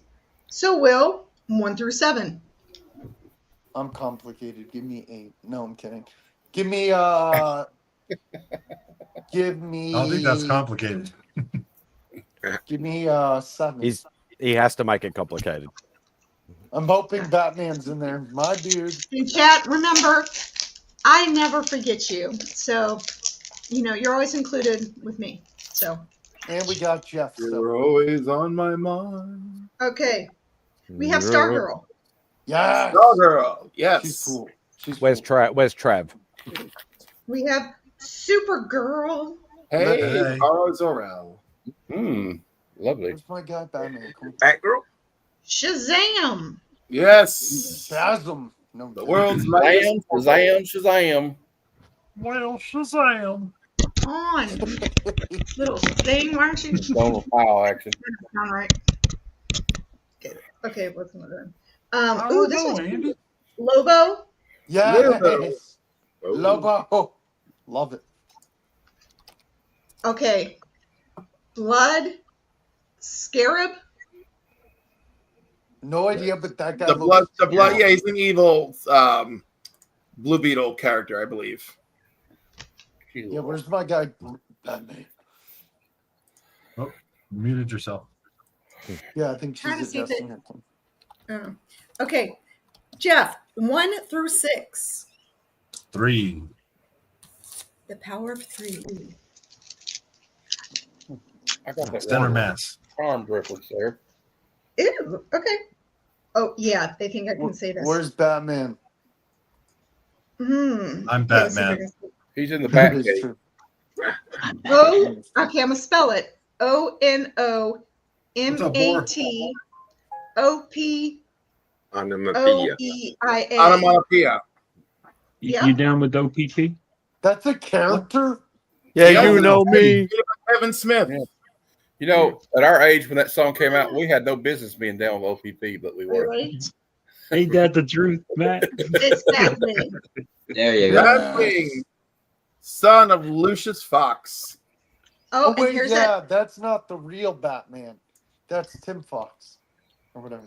So Will, 1 through 7. I'm complicated. Give me 8. No, I'm kidding. Give me give me. I don't think that's complicated. Give me 7. He has to make it complicated. I'm hoping Batman's in there. My dude. And chat, remember, I never forget you. So, you're always included with me. So. And we got Jeff. You're always on my mind. Okay. We have Stargirl. Yes. Stargirl. Yes. She's cool. Where's Trav? We have Supergirl. Hey, Carl Zor-El. Lovely. Where's my guy Batman? Batgirl. Shazam. Yes. Shazam. No, the world's Shazam, Shazam. Well, Shazam. On. Little thing, why aren't you? Don't foul action. All right. Okay, what's another one? Ooh, this one's Lobo. Yes. Lobo. Love it. Okay. Blood Scarab. No idea, but that guy. The blood. Yeah, he's an evil Blue Beetle character, I believe. Yeah, where's my guy Batman? Oh, muted yourself. Yeah, I think Trying to she's see if adjusting it- her. Okay. Jeff, 1 through 6. 3. The power of 3. I got that Center wrong. mass. Arm reference there. Ew. Okay. Oh yeah, they think I can say this. Where's Batman? I'm let's see if I Batman. can- He's in the That back is gate. true. Oh, okay, I'm gonna spell it. ONOMATOPOEIA. Onomatopoeia. Yeah. You down with OPP? That's a character. Yeah, you know me. Kevin Smith. Yeah. You know, at our age when that song came out, we had no business being down with OPP, but we were. Really? Ain't that the truth, Matt? It's Batman. There you go. Batwing, son of Lucius Fox. Oh, and wait, here's yeah, that. that's not the real Batman. That's Tim Fox, or whatever.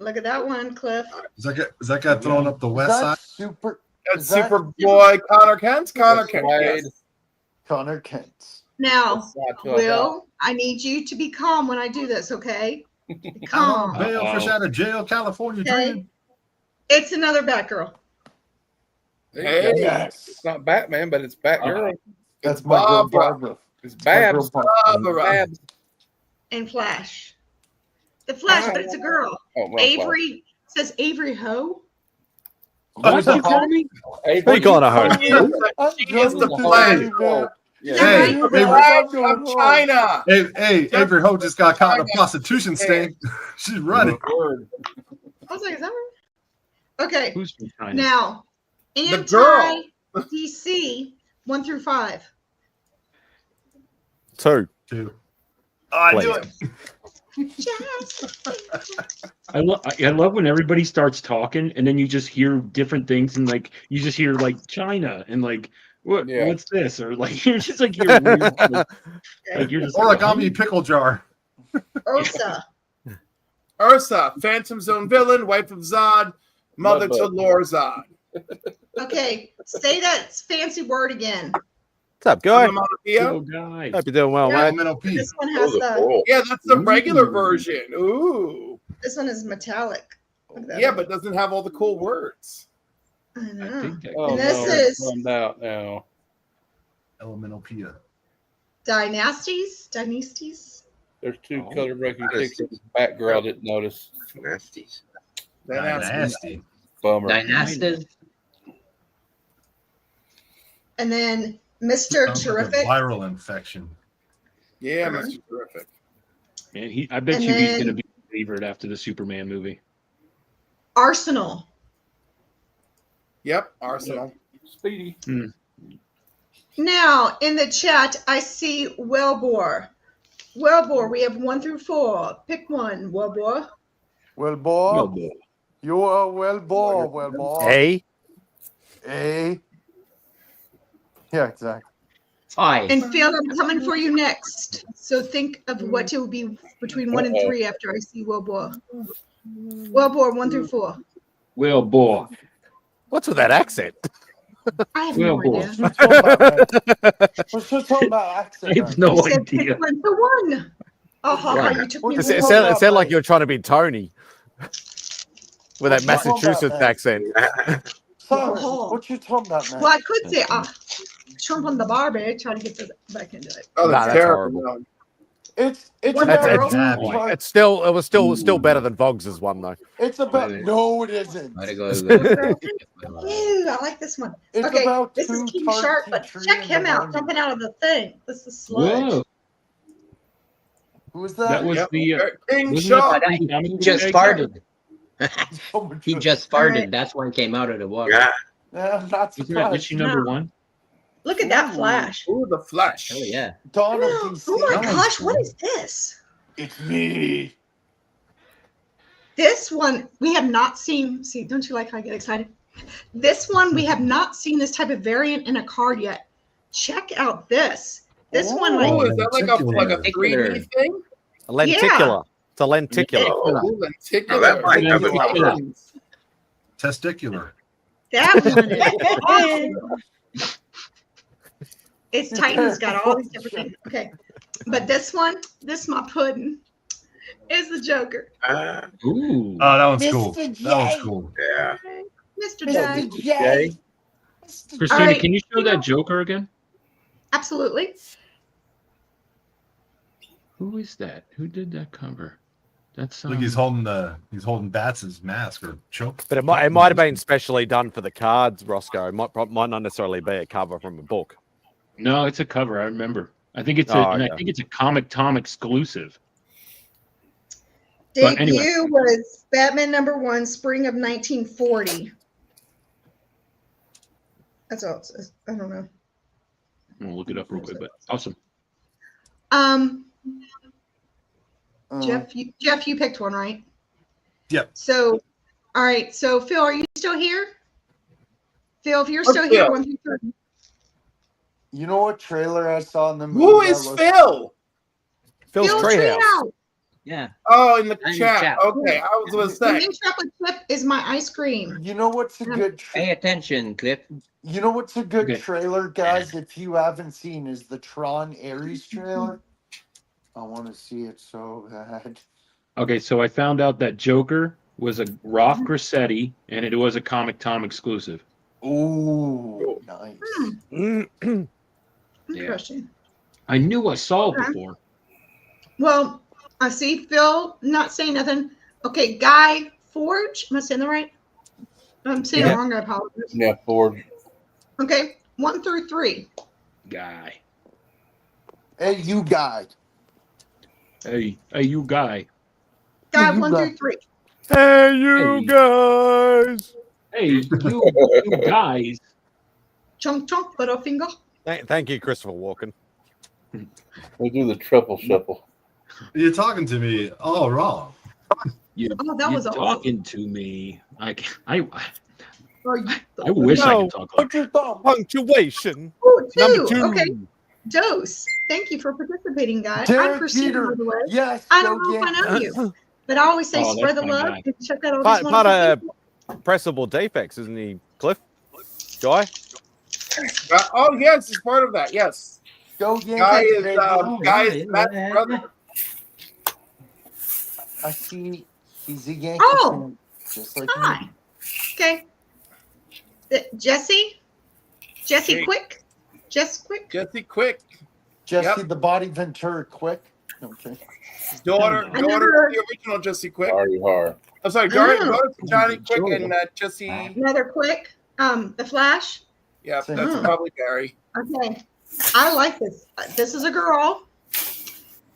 Look at that one, Cliff. Is that guy throwing up the Is west that side? super? That's Is that Superboy Connor Kent. Connor Kent. Right. Yes. Connor Kent? Now, That's not Will, I need you to be calm when I do this, okay? Calm. Bail fresh out of jail, California. Okay. Dream. It's another Batgirl. Hey, Yes. it's not Batman, but it's Batgirl. That's my girl Barbara. Barbara. It's My girl Babs. Barbara. Babs. And Flash. The Flash, but it's a girl. Oh, well, Avery says Avery Ho. What you call me? Hey, What are you calling a hoe? She is the play. Hey, Flag of China. Hey, Avery Ho just got caught in a prostitution sting. She's running. I was like, is that right? Okay. Who's from China? Now, The girl. anti-DC 1 through 5. 2. Oh, I knew it. I love when everybody starts talking and then you just hear different things and like you just hear like China and like what's this or like you're just like you're weird, like you're just Origami pickle jar. Ursa. Phantom Zone villain, wife of Zod, mother to Lord Zod. Okay, say that fancy word again. What's up, guy? Oh, guy. Hope you're doing well, mate. This one has the. Yeah, that's the regular version. Ooh. This one is metallic. Look at that. Yeah, but doesn't have all the cool words. I know. Oh, And this no, is it's run out now. Elemental Pia. Dynasties. There's two color breaking chicks in the back girl I didn't notice. Nasties. Nasty. Bummer. Dynasties. And then Mr. Sounds like a Terrific. viral infection. Yeah, Mr. Terrific. Man, I bet And you he's then- going to be a favorite after the Superman movie. Arsenal. Yep, Arsenal. Speedy. Now in the chat, I see Wellbore. Wellbore, we have 1 through 4. Pick one, Wellbore. Well, Bob, you are well, Bob. Well, Bob. A. Yeah, exactly. 5. And Phil, I'm coming for you next. So think of what it will be between 1 and 3 after I see Wellbore. Wellbore, 1 through 4. Well, boy. What's with that accent? I have Well, no boy. idea. We're just talking about accent. I have no You said idea. pick 1 for 1. Oh, Right. you took me. It sounded like you were trying to be Tony with that Massachusetts accent. So, what you talking about, man? Well, I could say Trump on the Barbie, try to get back into it. Oh, Nah, that's that's terrible. horrible. It's One about girl. two It's still better than Vogs's one though. It's about no, it isn't. Ew, I like this one. It's Okay, about this is two King tarts Shark, and but tree check in him the out, morning. jumping out of the thing. This is sludge. Whoa. Who was that? That was the King wasn't Shark. that He the just egg? farted. Oh, He just farted. That's why he came out of the water. Yeah. Yeah, I'm not Isn't that surprised. issue number 1? Look at that flash. Ooh, the Flash. Oh yeah. Dawn of Oh DC. my gosh, what is this? It's me. This one we have not seen. See, don't you like how I get excited? This one we have not seen this type of variant in a card yet. Check out this. This one, Oh, like, is that like a 3D thing? A lenticular. It's a lenticular. Oh, Now that might have lenticular. been Testicular. that one is. It's Titan's got all these different things. Okay, but this one, this my pudding, is the Joker. Ooh. Oh, that one's cool. Mr. That one's J. cool. Yeah. Mr. J. J. Christina, All right. can you show that Joker again? Absolutely. Who is that? Who did that cover? That's Look, he's holding Bats's mask or choke. But it might have been specially done for the cards, Roscoe. It might not necessarily be a cover from a book. No, it's a cover. I remember. I think it's Oh, and I okay. think it's a Comic Tom exclusive. But Debut anyway. was Batman #1, spring of 1940. That's all it says. I don't know. I'm gonna look it up real quick, but awesome. Jeff, you picked one, right? Yep. So, all right. So, Phil, are you still here? Phil, if you're still here, Phil? 1 through 3. You know what trailer I saw in the movie? Who is Phil? Phil's Phil Treehouse. Treehouse. Yeah. Oh, in the I'm chat. chat. Okay, I was gonna The say. mint chocolate chip is my ice cream. You know what's a good Pay attention, Cliff. You know what's a good Okay. trailer, guys? If you haven't seen, is the Tron Ares trailer. I want to see it so bad. Okay, so I found out that Joker was a Ralph Grassetti, and it was a Comic Tom exclusive. Ooh, nice. Interesting. I knew I saw it Okay. before. Well, I see Phil not saying nothing. Okay, Guy Forge. Am I saying that right? I'm saying it Yeah. wrong. I apologize. Yeah, Ford. Okay, 1 through 3. Guy. Hey, you guy. Hey, you guy. Guy, you 1 guy. through 3. Hey, you Hey. guys. Hey, you guys. Chunk chunk, Butterfinger. Thank you, Christopher Walken. We do the triple shuffle. You're talking to me all wrong. Oh, that was awesome. talking to me. I Or you- I wish I No. could talk like Put your thumb. Punctuation. Oh, Number 2. 2. Okay. Dose. Thank you for participating, guys. Derek I'm Christina, Jeter. by the way. Yes, I go don't know if I get know you, but I always say Oh, spread the that's my love guy. and check out all Part these wonderful of people. pressable defects, isn't he, Cliff? Guy? Oh yes, he's part of that. Yes. Go Yankees. Guy is baby. Matt's brother. I see he's a Yankee Oh. fan, just like Hi. me. Okay. Jesse? Jesse Hey. Quick? Jess Quick? Jesse Quick. Jesse the Body Ventura Quick. Okay. Daughter to the original Jesse Quick. I'm sorry, daughter to Johnny Quick and Jesse. Another Quick. The Flash. Yeah, that's probably Barry. Okay. I like this. This is a girl.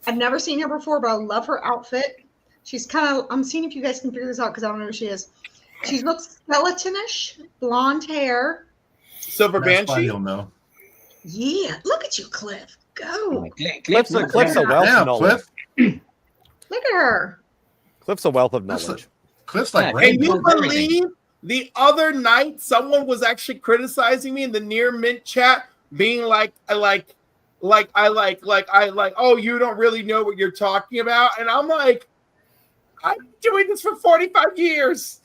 I've never seen her before, but I love her outfit. She's kind of, I'm seeing if you guys can figure this out because I don't know who she is. She looks skeletonish, blonde hair. Silver Banshee? You'll know. Yeah. Look at you, Cliff. Go. Cliff's a wealth of knowledge. Look at her. Cliff's a wealth of knowledge. Cliff's like Can you believe the other night someone was actually criticizing me in the near mint chat, being like, oh, you don't really know what you're talking about, and I'm like, I'm doing this for 45 years.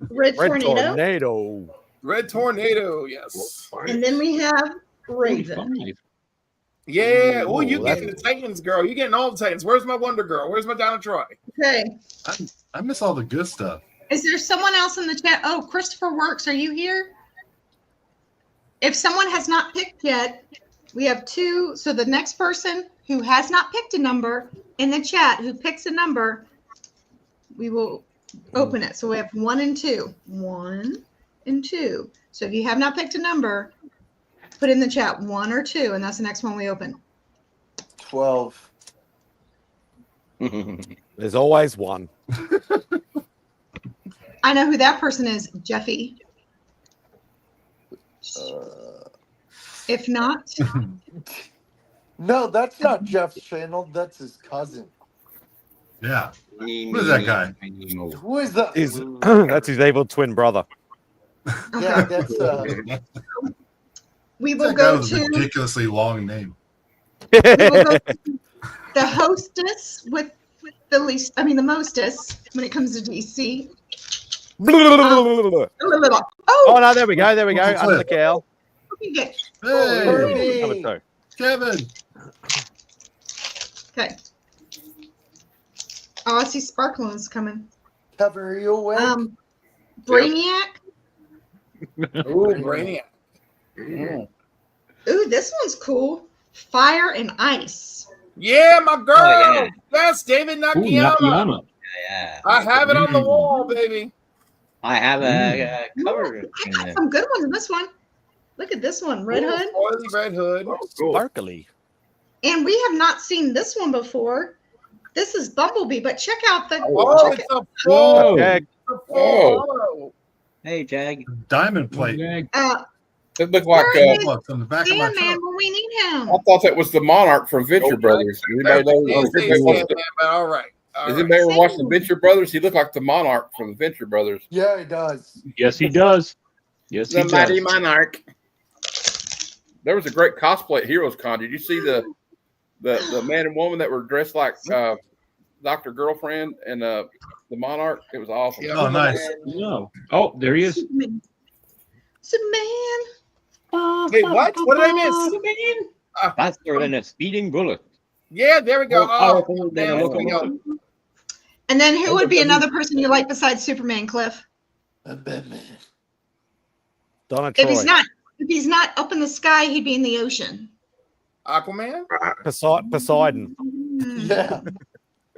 Red Tornado. Red Tornado, yes. And then we have Raven. Yeah. Oh, you getting the Titans, girl. You getting all the Titans. Where's my Wonder Girl? Where's my Donna Troy? Okay. I miss all the good stuff. Is there someone else in the chat? Oh, Christopher Works, are you here? If someone has not picked yet, we have two. So the next person who has not picked a number in the chat, who picks a number, we will open it. So we have 1 and 2. 1 and 2. So if you have not picked a number, put in the chat 1 or 2, and that's the next one we open. 12. There's always one. I know who that person is, Jeffy. If not, no, that's not Jeff's channel. That's his cousin. Yeah. Who is that guy? Who is that? That's his evil twin brother. Yeah, that's. We will That go was to a ridiculously long name. we will go to the hostess with the least. I mean, the mostest when it comes to DC. Oh no! There we go. There we go. Under the cow. Hey, Number 2. Kevin. Okay. Oh, I see Sparklin's coming. Kevin, are you awake? Brainiac. Ooh, Brainiac. Ooh, this one's cool. Fire and Ice. Yeah, my girl. Oh, yeah. Yes, David Nakayama. Yeah. I have it on the wall, baby. I have a cover. I got some good ones in this one. Look at this one, Red Hood. Oily Red Hood. Sparkly. And we have not seen this one before. This is Bumblebee, but check out the. Oh, it's a full. Hey, Jag. Diamond plate. It looked like on the back of my Man, when we need him. I thought that was the Monarch from Venture Brothers. Anybody know? All right. Does anybody ever watch the Venture Brothers? He looked like the Monarch from the Venture Brothers. Yeah, he does. Yes, he does. Yes, he The does. Mighty Monarch. There was a great cosplay at Heroes Con. Did you see the man and woman that were dressed like Dr. Girlfriend and the Monarch? It was awesome. Oh, nice. No. Oh, there he is. Superman. Wait, what? What did I miss? Faster than a speeding bullet. Yeah, there we go. More powerful than a locomotive. And then who would be another person you like besides Superman, Cliff? Batman. Donna If Troy. he's not up in the sky, he'd be in the ocean. Aquaman? Poseidon. Yeah.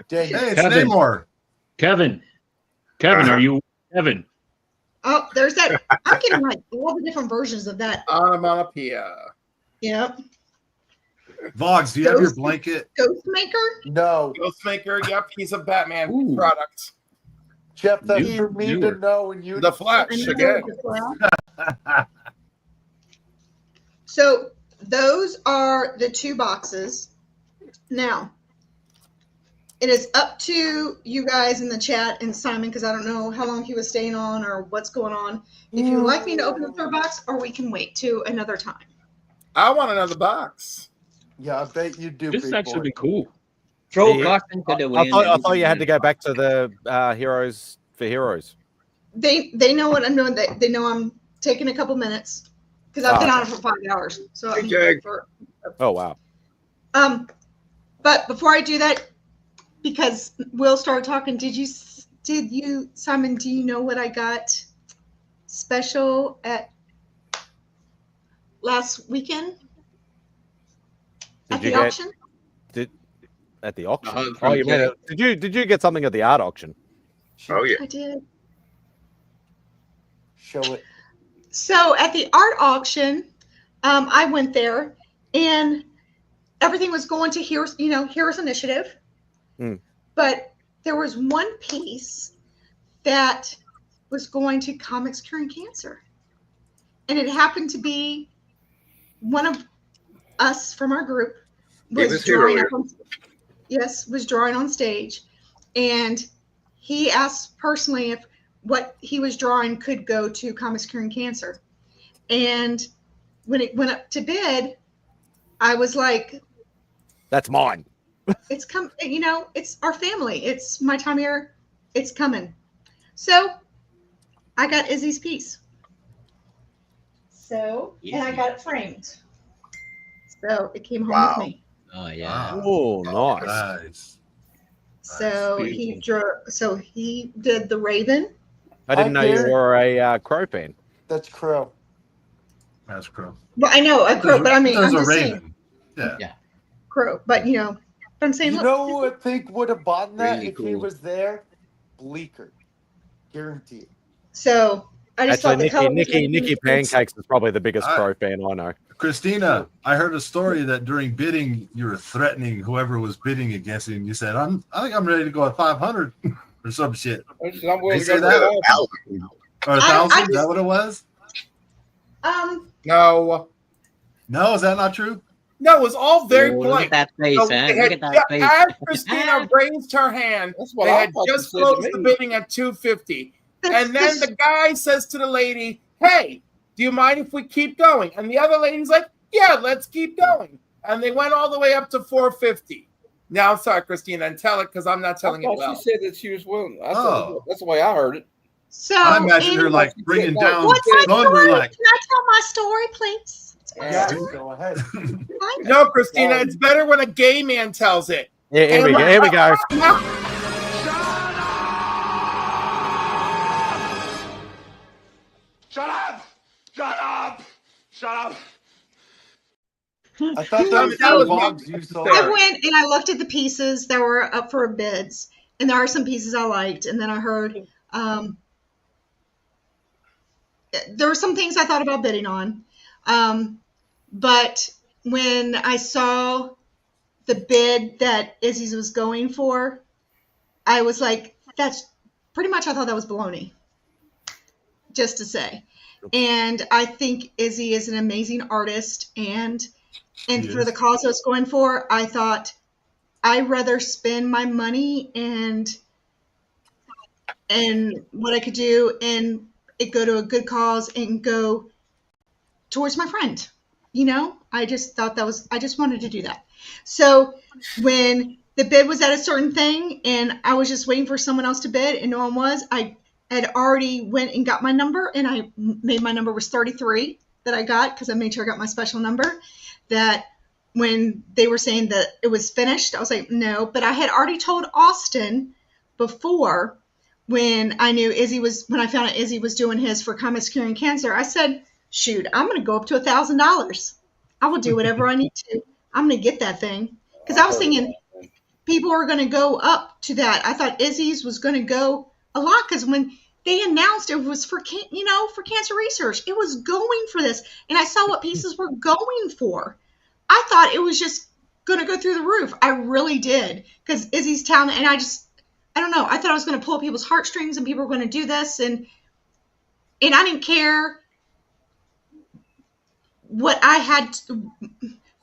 Hey, it's Kevin. Namor. Kevin, are you Kevin? Oh, there's that. I'm getting like all the different versions of that. Onomatopoeia. Yep. Vogs, do you have your blanket? Ghostmaker? No. Ghostmaker, yep, he's a Batman product. Jeff, that's for me to know and you. The Flash again. So those are the 2 boxes. Now, it is up to you guys in the chat and Simon, because I don't know how long he was staying on or what's going on. If you'd like me to open the 3rd box, or we can wait to another time. I want another box. Yeah, I bet you do. This actually be cool. Throw Yeah. caution to the I wind. thought you had to go back to the Heroes for Heroes. They know what I'm doing. They know I'm taking a couple minutes because I've been on it for 5 hours. So I'm Oh wow. But before I do that, because Will started talking, did you Simon? Do you know what I got special at last weekend? Did At you the get auction? at the auction? hug Oh, from you mean Joe. did you get something at the art auction? Oh yeah. I did. Show it. So at the art auction, I went there, and everything was going to Heroes Initiative, but there was one piece that was going to Comics Curing Cancer, and it happened to be one of us from our group was drawing up on, was drawing on stage, and he asked personally if what he was drawing could go to Comics Curing Cancer. And when it went up to bid, I was like, that's mine. It's it's our family. It's my time here. It's coming. So I got Izzy's piece. So, and I got it framed. So it came home with me. Oh yeah. Oh, nice. Nice. So he drew. So he did the Raven. I didn't know you wore a crow pen. That's Crow. That's Crow. Well, I know a crow, but I mean, There's I'm a just raven. saying Yeah. crow. But but I'm saying, You look, know who I think would have bought that Really if he cool. was there? Bleecker. Guarantee it. So I just Actually, thought the color was Nikki Pancakes is probably the biggest crow fan I know. Christina, I heard a story that during bidding, you were threatening whoever was bidding against you, and you said, I think I'm ready to go at 500 or some shit. I'm Did willing you to say go that? for 1,000. Or 1,000? Is that what it was? No. No, is that not true? No, it was all very Oh, look polite. at that face, So huh? they Look had at that ju- face. As Christina raised her hand, what they I had thought you just said to closed the me. bidding at 250. And then the guy says to the lady, hey, do you mind if we keep going? And the other lady's like, yeah, let's keep going. And they went all the way up to 450. Now, I'm sorry, Christina, and tell it because I'm not telling it thought well. she said that she was willing. That's the way I heard it. So I imagine her like bringing down thunder, like. Can I tell my story, please? Yeah, go ahead. No, Christina, it's better when a gay man tells it. Here we go. Here we go. Shut up! Shut up! Shut up! I thought that was So Bob's you saw. I went and I looked at the pieces that were up for bids, and there are some pieces I liked. And then I heard there were some things I thought about bidding on, but when I saw the bid that Izzy's was going for, I was like, that's pretty much, I thought that was baloney, just to say. And I think Izzy is an amazing artist, and for the cause I was going for, I thought I'd rather spend my money and what I could do and it go to a good cause and go towards my friend. I just thought I just wanted to do that. So when the bid was at a certain thing and I was just waiting for someone else to bid and no one was, I had already went and got my number, and I made my number was 33 that I got because I made sure I got my special number. That when they were saying that it was finished, I was like, no, but I had already told Austin before when I found out Izzy was doing his for Comics Curing Cancer, I said, shoot, I'm going to go up to $1,000. I will do whatever I need to. I'm going to get that thing. Because I was thinking people are going to go up to that. I thought Izzy's was going to go a lot because when they announced it was for cancer research, it was going for this. And I saw what pieces were going for. I thought it was just going to go through the roof. I really did. Because Izzy's talented. And I don't know. I thought I was going to pull people's heartstrings and people were going to do this. And I didn't care what I had,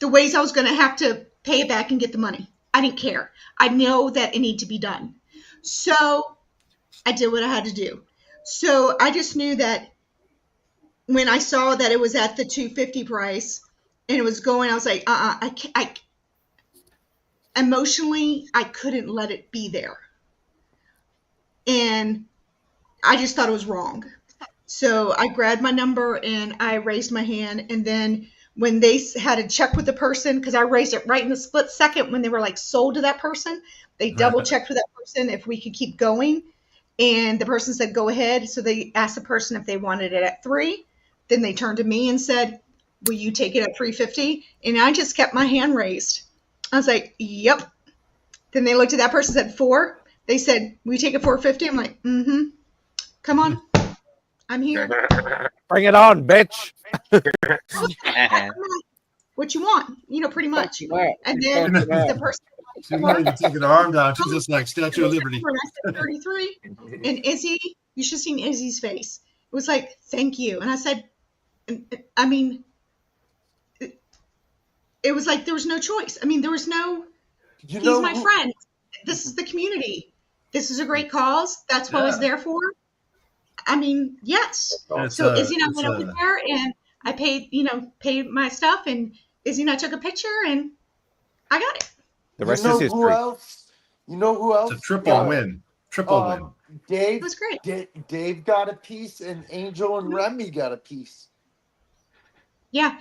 the ways I was going to have to pay it back and get the money. I didn't care. I know that it needed to be done. So I did what I had to do. So I just knew that when I saw that it was at the $250 price and it was going, I was like, I emotionally, I couldn't let it be there. And I just thought it was wrong. So I grabbed my number and I raised my hand. And then when they had to check with the person, because I raised it right in the split second when they were like sold to that person, they double checked with that person if we could keep going. And the person said, go ahead. So they asked the person if they wanted it at 3. Then they turned to me and said, will you take it at $350? And I just kept my hand raised. I was like, yep. Then they looked at that person and said $4. They said, will you take it $450? I'm like, mm-hmm. Come on. I'm here. Bring it on, bitch. What you want? Pretty much. And then the person She's not even taking her arm down. She's just like Statue of Liberty. I said 33. And Izzy, you should have seen Izzy's face. It was like, thank you. And I said, I mean, it was like there was no choice. I mean, there was no, he's my friend. This is the community. This is a great cause. That's what I was there for. I mean, yes. So Izzy and I went over there and I paid my stuff, and Izzy and I took a picture and I got it. The rest is history. You know who else? It's a triple win. Triple win. Dave. It was great. Dave got a piece, and Angel and Remy got a piece. Yeah.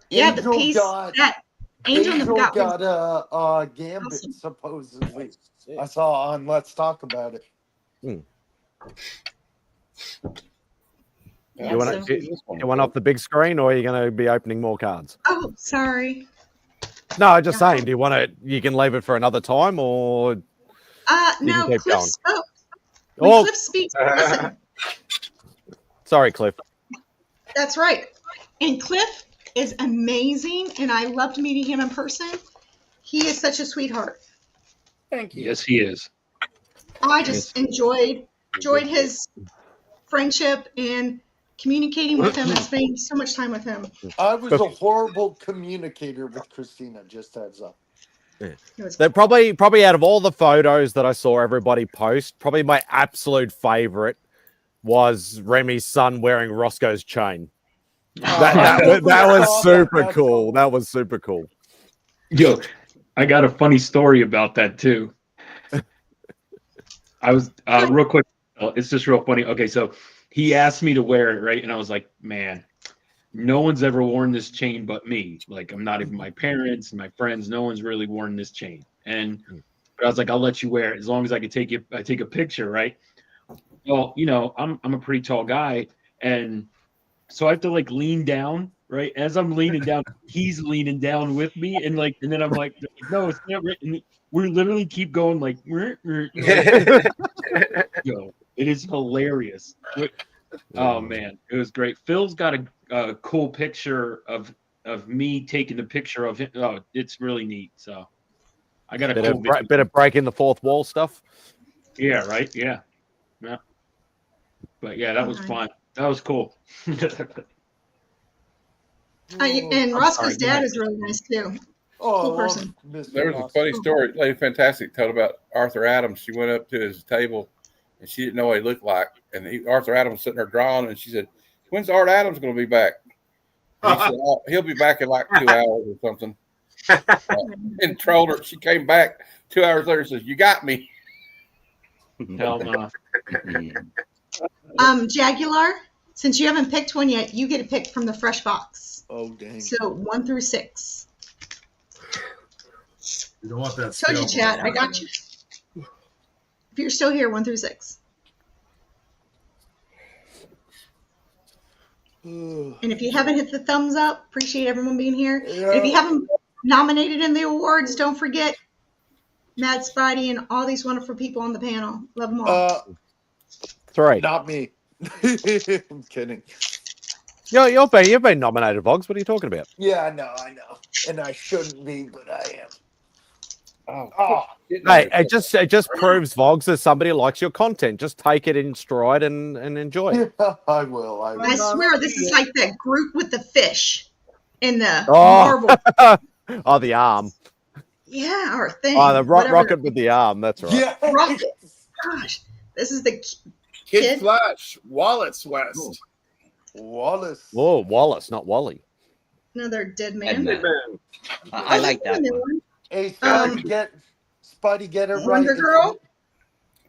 Yeah, the piece that Angel got a Gambit, supposedly. I saw on Let's Talk About It. You want off the big screen, or are you going to be opening more cards? Oh, sorry. No, I'm just saying. Do you want to? You can leave it for another time, or no. keep Cliff going? spoke. When Cliff speaks, listen. Sorry, Cliff. That's right. And Cliff is amazing, and I loved meeting him in person. He is such a sweetheart. Thank you. Yes, he is. I just enjoyed his friendship and communicating with him and spending so much time with him. I was a horrible communicator with Christina, just heads up. Yeah. They probably out of all the photos that I saw everybody post, probably my absolute favorite was Remy's son wearing Roscoe's chain. That was super cool. That was super cool. Yo, I got a funny story about that too. I was real quick. It's just real funny. Okay, so he asked me to wear it, right? And I was like, man, no one's ever worn this chain but me. Like, I'm not even my parents and my friends. No one's really worn this chain. And but I was like, I'll let you wear it as long as I can take a picture, right? Well, I'm a pretty tall guy, and so I have to like lean down, right? As I'm leaning down, he's leaning down with me, and then I'm like, no, it's not right. And we literally keep going like, yo, it is hilarious. Oh man, it was great. Phil's got a cool picture of me taking the picture of him. Oh, it's really neat. So I got a bit of breaking the fourth wall stuff. Yeah, right. Yeah. But yeah, that was fun. That was cool. And Roscoe's dad is really nice too. Cool person. There was a funny story Lady Fantastic told about Arthur Adams. She went up to his table and she didn't know what he looked like. And Arthur Adams was sitting there drawing, and she said, "When's Art Adams going to be back?" And he said, "Oh, he'll be back in like 2 hours or something." And trolled her. She came back 2 hours later and says, "You got me." Hell no. Jaguar, since you haven't picked one yet, you get a pick from the fresh box. Oh, dang. So 1 through 6. You don't want that. Told you, chat. I got you. If you're still here, 1 through 6. And if you haven't hit the thumbs up, appreciate everyone being here. Yeah. And if you haven't nominated in the awards, don't forget MadSpidey and all these wonderful people on the panel. Love them all. That's right. Not me. I'm kidding. You've been nominated, Vogs. What are you talking about? Yeah, I know. And I shouldn't be, but I am. Hey, it just proves, Vogs, that somebody likes your content. Just take it in stride and enjoy. Yeah, I will. I swear this is like that group with the fish in the Marvel. Oh, the arm. Yeah, or thing. Oh, the rocket with the arm. That's right. Yeah. Rocket. Gosh, this is the Kid Flash, Wallace West. Wallace. Whoa, Wallace, not Wally. Another dead man. I like that one. Hey, Spidey, get it right. Wonder Girl.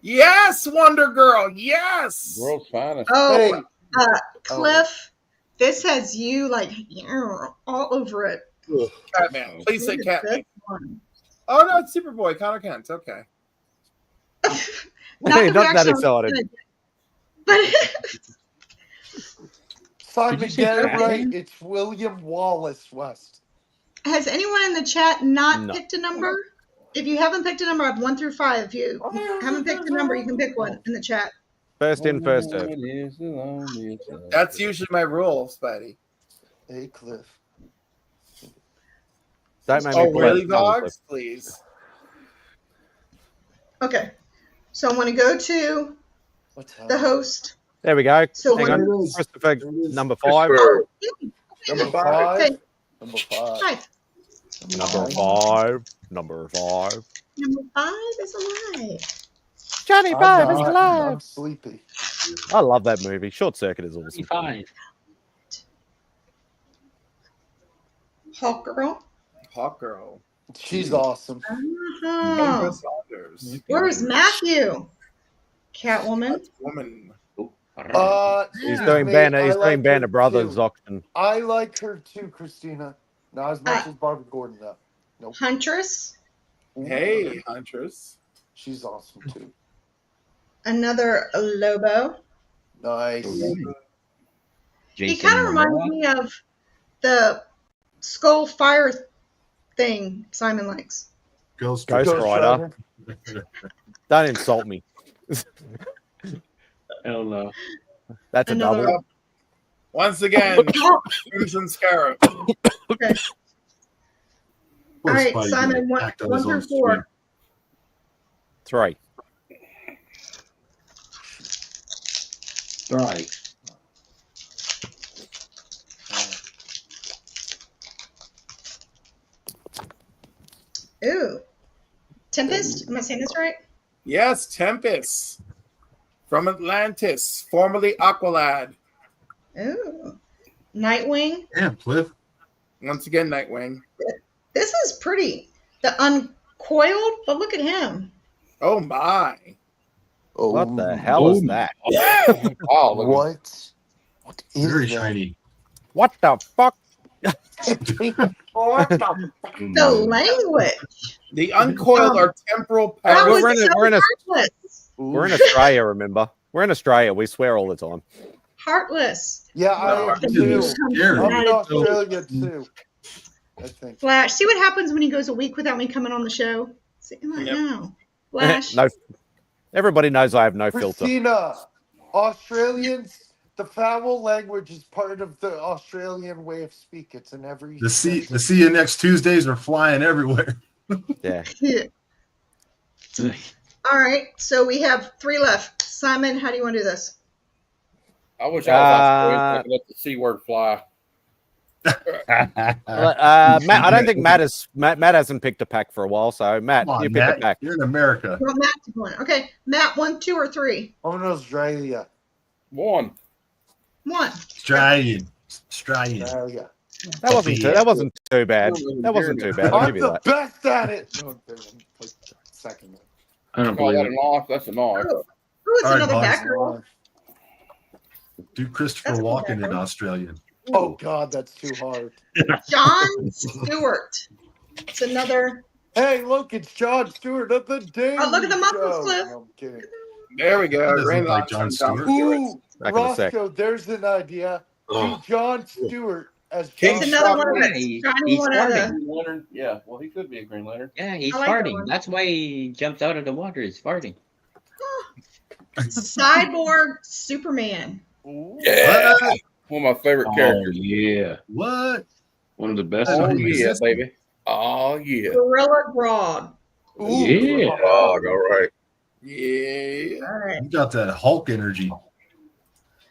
Yes, Wonder Girl. Yes. World's finest. Oh, Cliff. This has you like all over it. Catman. Please say Catman. Oh no, it's Superboy. Connor Kent. Okay. Not that excited. But Simon, you say get it Batman? right. It's William Wallace West. Has anyone in the chat not No. picked a number? If you haven't picked a number, I have 1 through 5. If you haven't picked a number, you can pick one in the chat. First in, first served. That's usually my rule, Spidey. Hey, Cliff. Don't make me Oh, pull really, out the tongue, Vox? Please. Okay. So I'm going to go to the host. There we go. So Hang what on. is- Christopher, number 5. Oh, Number 5. Okay. Number 5. Hi. Number 5. Number 5. Number 5 is alive. Johnny I'm Five is not. alive. I'm sleepy. I love that movie. Short Circuit is awesome. 5. Hawk Girl. Hawk Girl. She's awesome. Uh-huh. Saunders. Where's Matthew? Catwoman. Woman. He's doing Banner. He's doing Banner Brothers auction. I like her too, Christina. Not as much as Barbara Gordon, though. Nope. Huntress. Hey, Huntress. She's awesome too. Another Lobo. Nice. He kind of reminds me of the Skull Fire thing Simon likes. Ghost Rider. Don't insult me. Hell no. That's a double. Once again, Crimson Scarab. Okay. All right, Simon, 1 through 4. 3. Right. Ooh. Tempest? Am I saying this right? Yes, Tempest. From Atlantis, formerly Aqualad. Ooh. Nightwing. Damn, Cliff. Once again, Nightwing. This is pretty. The Uncoiled, but look at him. Oh, my. Oh, what the hell is that? Oh, what? What is Very that? shiny. What the fuck? The language. The Uncoiled are temporal That powers. was We're in a- so we're in a- heartless. We're in Australia, remember? We're in Australia. We swear all the time. Heartless. Yeah, I am too. I'm in Australia too. I think. Flash. See what happens when he goes a week without me coming on the show? See, like, no. Flash. No, everybody knows I have no filter. Christina, Australians, the foul language is part of the Australian way of speak. It's in every. The see you next Tuesdays are flying everywhere. Yeah. All right. So we have 3 left. Simon, how do you want to do this? I wish I was Australian. I could let the C word fly. Matt, I don't think Matt hasn't picked a pack for a while. So Matt, Come on, you pick Matt. a pack. You're in America. Well, Matt took one. Okay. Matt, 1, 2, or 3? I'm in Australia. 1. 1. Australian. Australia. That wasn't too bad. That wasn't too bad. I'll I'm give you the that. best at it. No, like second. I don't Call believe that it. a knife? That's a knife. Ooh, it's All right, another boss. backer. Do Christopher That's Walken okay. in Australian. Oh God, that's too hard. John Stewart. It's another. Hey, look, it's John Stewart of the Daily Oh, look at the muscles, Show. Cliff. No, I'm kidding. There we go. Doesn't Grand like Lodge John and Stewart. Ooh, Back in a sec. Roscoe, there's an idea. Do John Stewart as King It's John another one of Yeah, the he- shiny he's one of farting. the. Green Lantern? Yeah, well, he could be a Green Lantern. Yeah, he's I like that farting. one. That's why he jumped out of the water. He's farting. Cyborg Superman. Yeah. One of my favorite Oh, characters. yeah. What? One of the best. Oh, That's yeah, exists. baby. Oh, yeah. Gorilla Grodd. Ooh, Yeah. Dog, all right. Yeah. All right. You got that Hulk energy.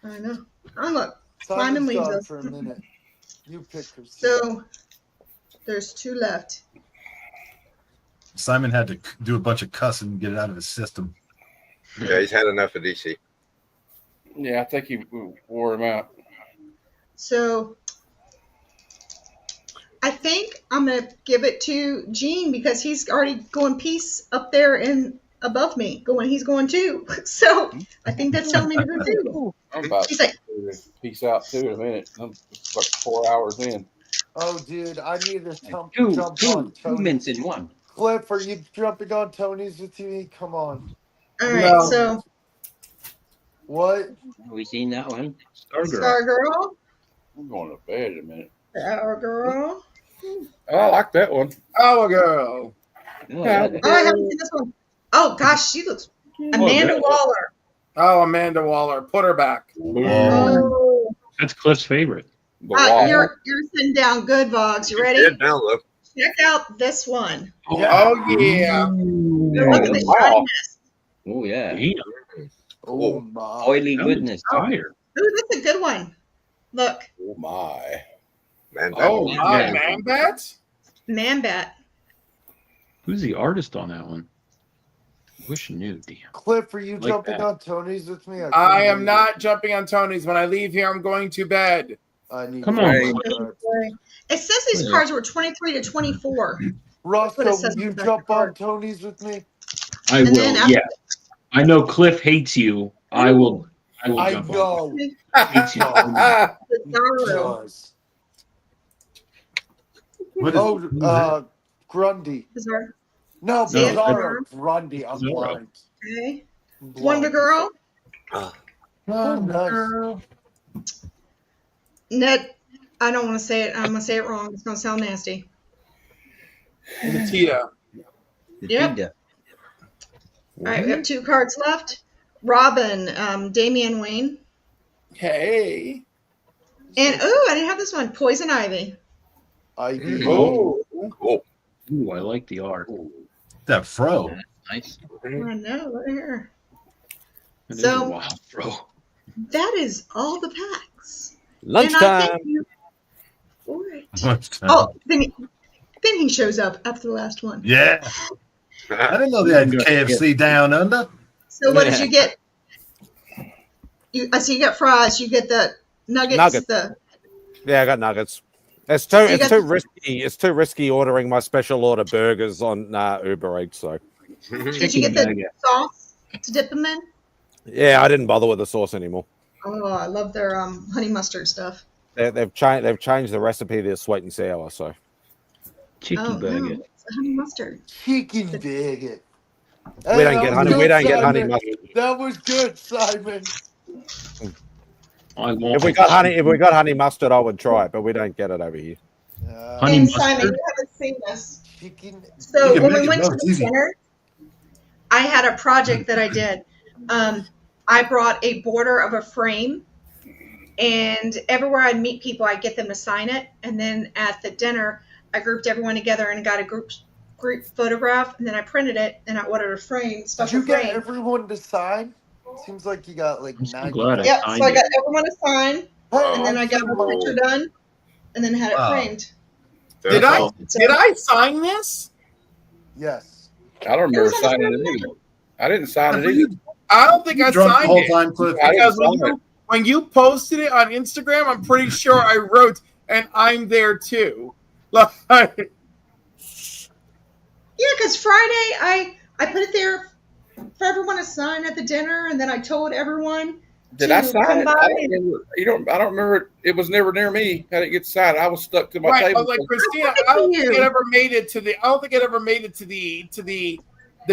I know. Oh, look. Simon's Simon leaves gone us. for a minute. You pick Christina. So there's 2 left. Simon had to do a bunch of cussing and get it out of his system. Yeah, he's had enough of DC. Yeah, I think he wore him out. So I think I'm gonna give it to Gene because he's already going peace up there and above me. He's going 2. So I think that's telling me to go 2. I'm about He's like, to peace out, too, in a minute. I'm like 4 hours in. Oh, dude, I need to jump Two on Tony. minutes in 1. Cliff, are you jumping on Tony's with me? Come on. all right. No. So What? We seen that one. Stargirl. Stargirl. I'm going to bed in a minute. Our girl. I like that one. Our girl. Oh, I haven't seen this one. Oh gosh, she looks Amanda Waller. Oh, Amanda Waller. Put her back. Oh. That's Cliff's favorite. You're sitting down good, Vogs. You ready? Download. Check out this one. Oh yeah. Look at the shininess. Oh yeah. Oh my. Oily goodness. Ooh, that's a good one. Look. Oh my. Oh my, man bats? Man bat. Who's the artist on that one? Wish I knew. Damn. Cliff, are you Like jumping that. on Tony's with me? I am not jumping on Tony's. When I leave here, I'm going to bed. Come on. It says these cards were 23 to 24. Roscoe, That's what it says will you on the jump on Tony's with me? I And will. then after- Yeah. I know Cliff hates you. I will. I jump know. on. Hates you. Grundy. Bizarre. No, See it? Bizarro. Grundy. I'm Bizarro. blind. Okay. Blind. Wonder Girl. Oh, nice. Ned, I don't want to say it. I'm going to say it wrong. It's going to sound nasty. Natita. Yep. All right, we have 2 cards left. Robin, Damian Wayne. Hey. And, I didn't have this one. Poison Ivy. Ivy. Oh. Cool. Ooh, I like the art. That fro. Nice. I know. Look at her. That is So- a wild throw. That is all the packs. Lunchtime. And I thank you for it. Oh, then he shows up after the last one. Yeah. I didn't know they had KFC down under. So what did you get? I see you got fries. You get the nuggets. Nuggets. Yeah, I got nuggets. It's too risky. It's too risky ordering my special order burgers on Uber Eats. So Did you get the sauce to dip them in? yeah, I didn't bother with the sauce anymore. Oh, I love their honey mustard stuff. They've changed the recipe to sweet and sour. So chicken No, it's honey mustard. Chicken burger. we don't get honey. We don't get honey mustard. That was good, Simon. If we got honey mustard, I would try it, but we don't get it over here. Honey And mustard. Simon, you haven't seen this. Chicken. So You can when make we it, went no, to it's the easy. dinner, I had a project that I did. I brought a border of a frame, and everywhere I'd meet people, I'd get them to sign it. And then at the dinner, I grouped everyone together and got a group photograph, and then I printed it and I ordered a frame, Did special you get frame. everyone to sign? Seems like you got like 9. glad I Yep. signed So I got it. everyone to sign, and then I got my picture done, and then had it Wow. framed. Did I sign this? Yes. I don't remember signing it either. I didn't sign it either. I don't think I Drunk the signed whole it. time, Cliff. I didn't Because sign when you posted it on Instagram, I'm pretty sure I wrote, and I'm there too. Like, Yeah, because Friday I put it there for everyone to sign at the dinner, and then I told everyone Did to I sign come it? by. I don't remember. I don't remember it. It was never near me. I didn't get signed. I was stuck to my right, I table. was like, Christina, I don't think it ever made it to the. I don't think it ever made it to the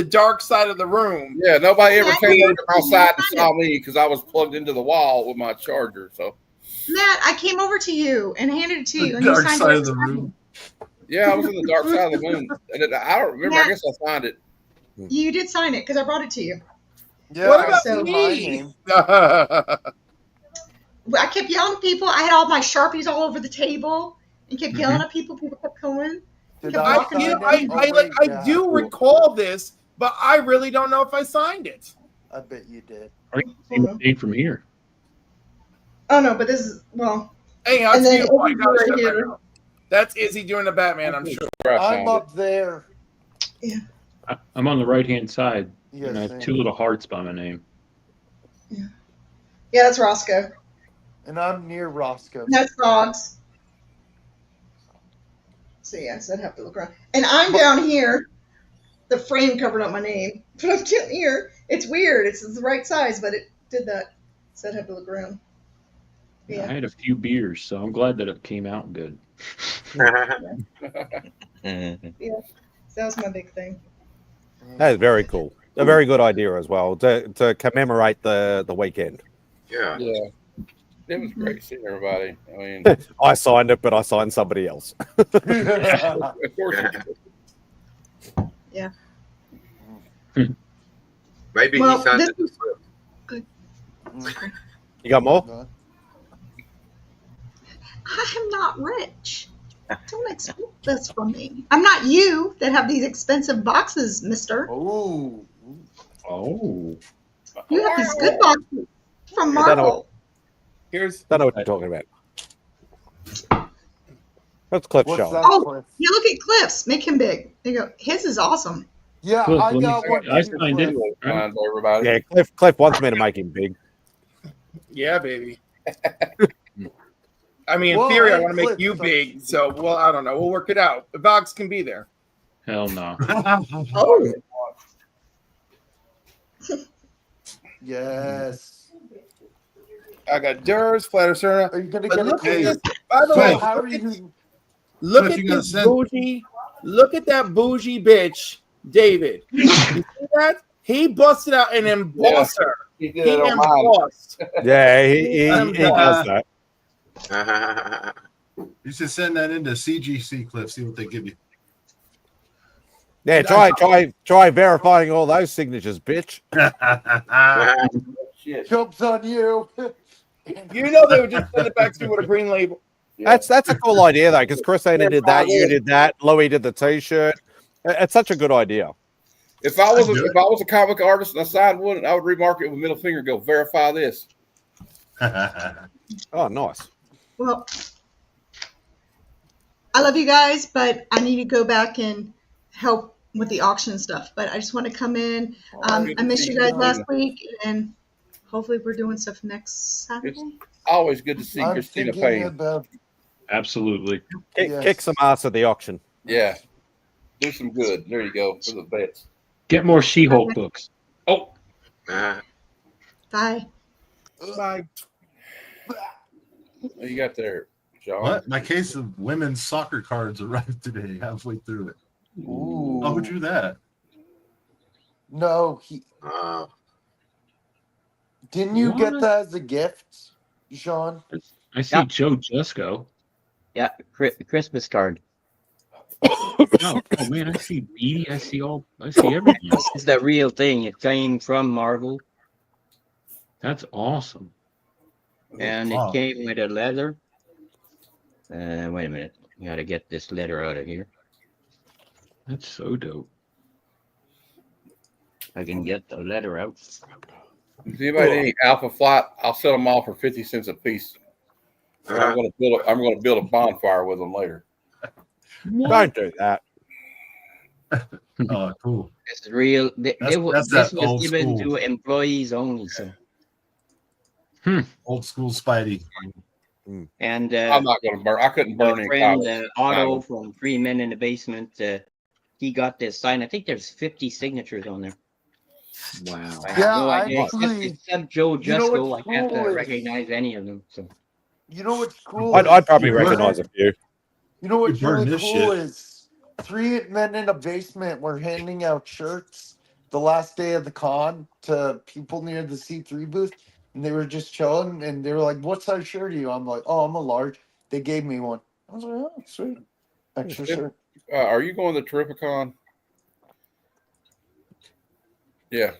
dark side of the room. Yeah, nobody ever Yeah, came I over to my did. side and saw me because I was plugged into the wall with my charger. So Matt, I came over to you and handed it to you, The and you dark signed side it. of the room. yeah, I was in the dark side of the moon, and I don't remember. I guess I signed it. You did sign it because I brought it to you. Yeah. What about So- me? I kept yelling at people. I had all my Sharpies all over the table and kept yelling at people. People kept coming. Did Kept I walking sign in. it? I Oh, wait, yeah. do recall this, but I really don't know if I signed it. I bet you did. I can see the date from here. Oh no, but this is Hey, And that's then you. I Izzy gotta right shut my here. mouth. That's Izzy doing the Batman, I'm sure. I'm up there. I'm on the right hand side, Yes, and I have same. 2 little hearts by my name. Yeah, that's Roscoe. And I'm near Roscoe. That's dogs. So yes, I'd have to look around. And I'm down here. The frame covered up my name, but I'm down here. It's weird. It's the right size, but it did that. So I'd have to look around. I Yeah. had a few beers, so I'm glad that it came out good. Yeah. So that was my big thing. That is very cool. A very good idea as well to commemorate the weekend. Yeah. Yeah. It was great seeing everybody. I mean, I signed it, but I signed somebody else. of course you did. Yeah. Maybe Well, he signed this it. is good. You got more? I'm not rich. Don't expect this from me. I'm not you that have these expensive boxes, mister. Oh. Oh. You have these good boxes from I don't know Marvel. Don't know what you're talking about. That's Cliff What's Show. that, Oh, Cliff? you look at Cliff's. Make him big. There you go. His is awesome. Yeah, Cliff, I let me got see. one. I for you, signed it. Cliff. Right? Everybody. Yeah, Cliff wants me to make him big. Yeah, baby. I mean, in Well, theory, I hey, want to make Cliff, you so- big. So, well, I don't know. We'll work it out. The box can be there. Hell no. Oh. Yes. I got Durs, Flatter Serna. Are you gonna But get a look at case? this. By the So way, how are look at, you? look Cliff, at you gotta this send- bougie. Look at that bougie bitch, David. You see that? He busted out an embosser. He did He it on mine. embossed. Yeah, he does that. You should send that into CGC, Cliff. See what they give you. Yeah, try verifying all those signatures, bitch. Shit. Jumps on you. You know they would just send it back to you with a green label. Yeah. That's a cool idea though, because Christina did that, you did that, Loowee did the T-shirt. It's such a good idea. If I was a comic artist and I signed one, I would remark it with middle finger. Go verify this. Oh, nice. Well, I love you guys, but I need to go back and help with the auction stuff. But I just want to come in. I missed you guys last week, and hopefully we're doing stuff next Saturday. It's always good to see I'm Christina thinking Payne. about. Absolutely. Kick some ass at the auction. Yeah. Do some good. There you go for the bets. Get more She-Hulk books. Oh. Bye. Bye. What you got there, John? What? My case of women's soccer cards arrived today, halfway through it. Ooh. Oh, who drew that? No, didn't you get What? that as a gift, Sean? I see Joe Jusko. Yeah, Christmas card. Oh man, I see Beatty. I see everything. This is the real thing. It came from Marvel, That's awesome. and Wow. it came with a letter. Wait a minute. We got to get this letter out of here. That's so dope. I can get the letter out. If anybody need any Alpha Flight, I'll sell them all for 50 cents a piece. And I'm going to build a bonfire with them later. Don't do that. Oh, cool. It's real. That's This that was old given school. to employees only. So, Old school Spidey. and I'm not going to burn. I couldn't burn my any friend comics. Otto from 3 Men in the Basement, he got this sign. I think there's 50 signatures on there. Wow. I have Yeah, no idea. actually, Except Joe you know Jusko, what's I can't cool is- recognize any of them. So You know what's cool? I'd probably is- recognize a few. You know what's You burn really this cool shit. is 3 men in a basement were handing out shirts the last day of the con to people near the C3 booth, and they were just chilling, and they were like, "What size shirt are you?" I'm like, "Oh, I'm a large." They gave me one. I was like, "Oh, sweet, extra shirt." Are you going to Terrificon? Yeah.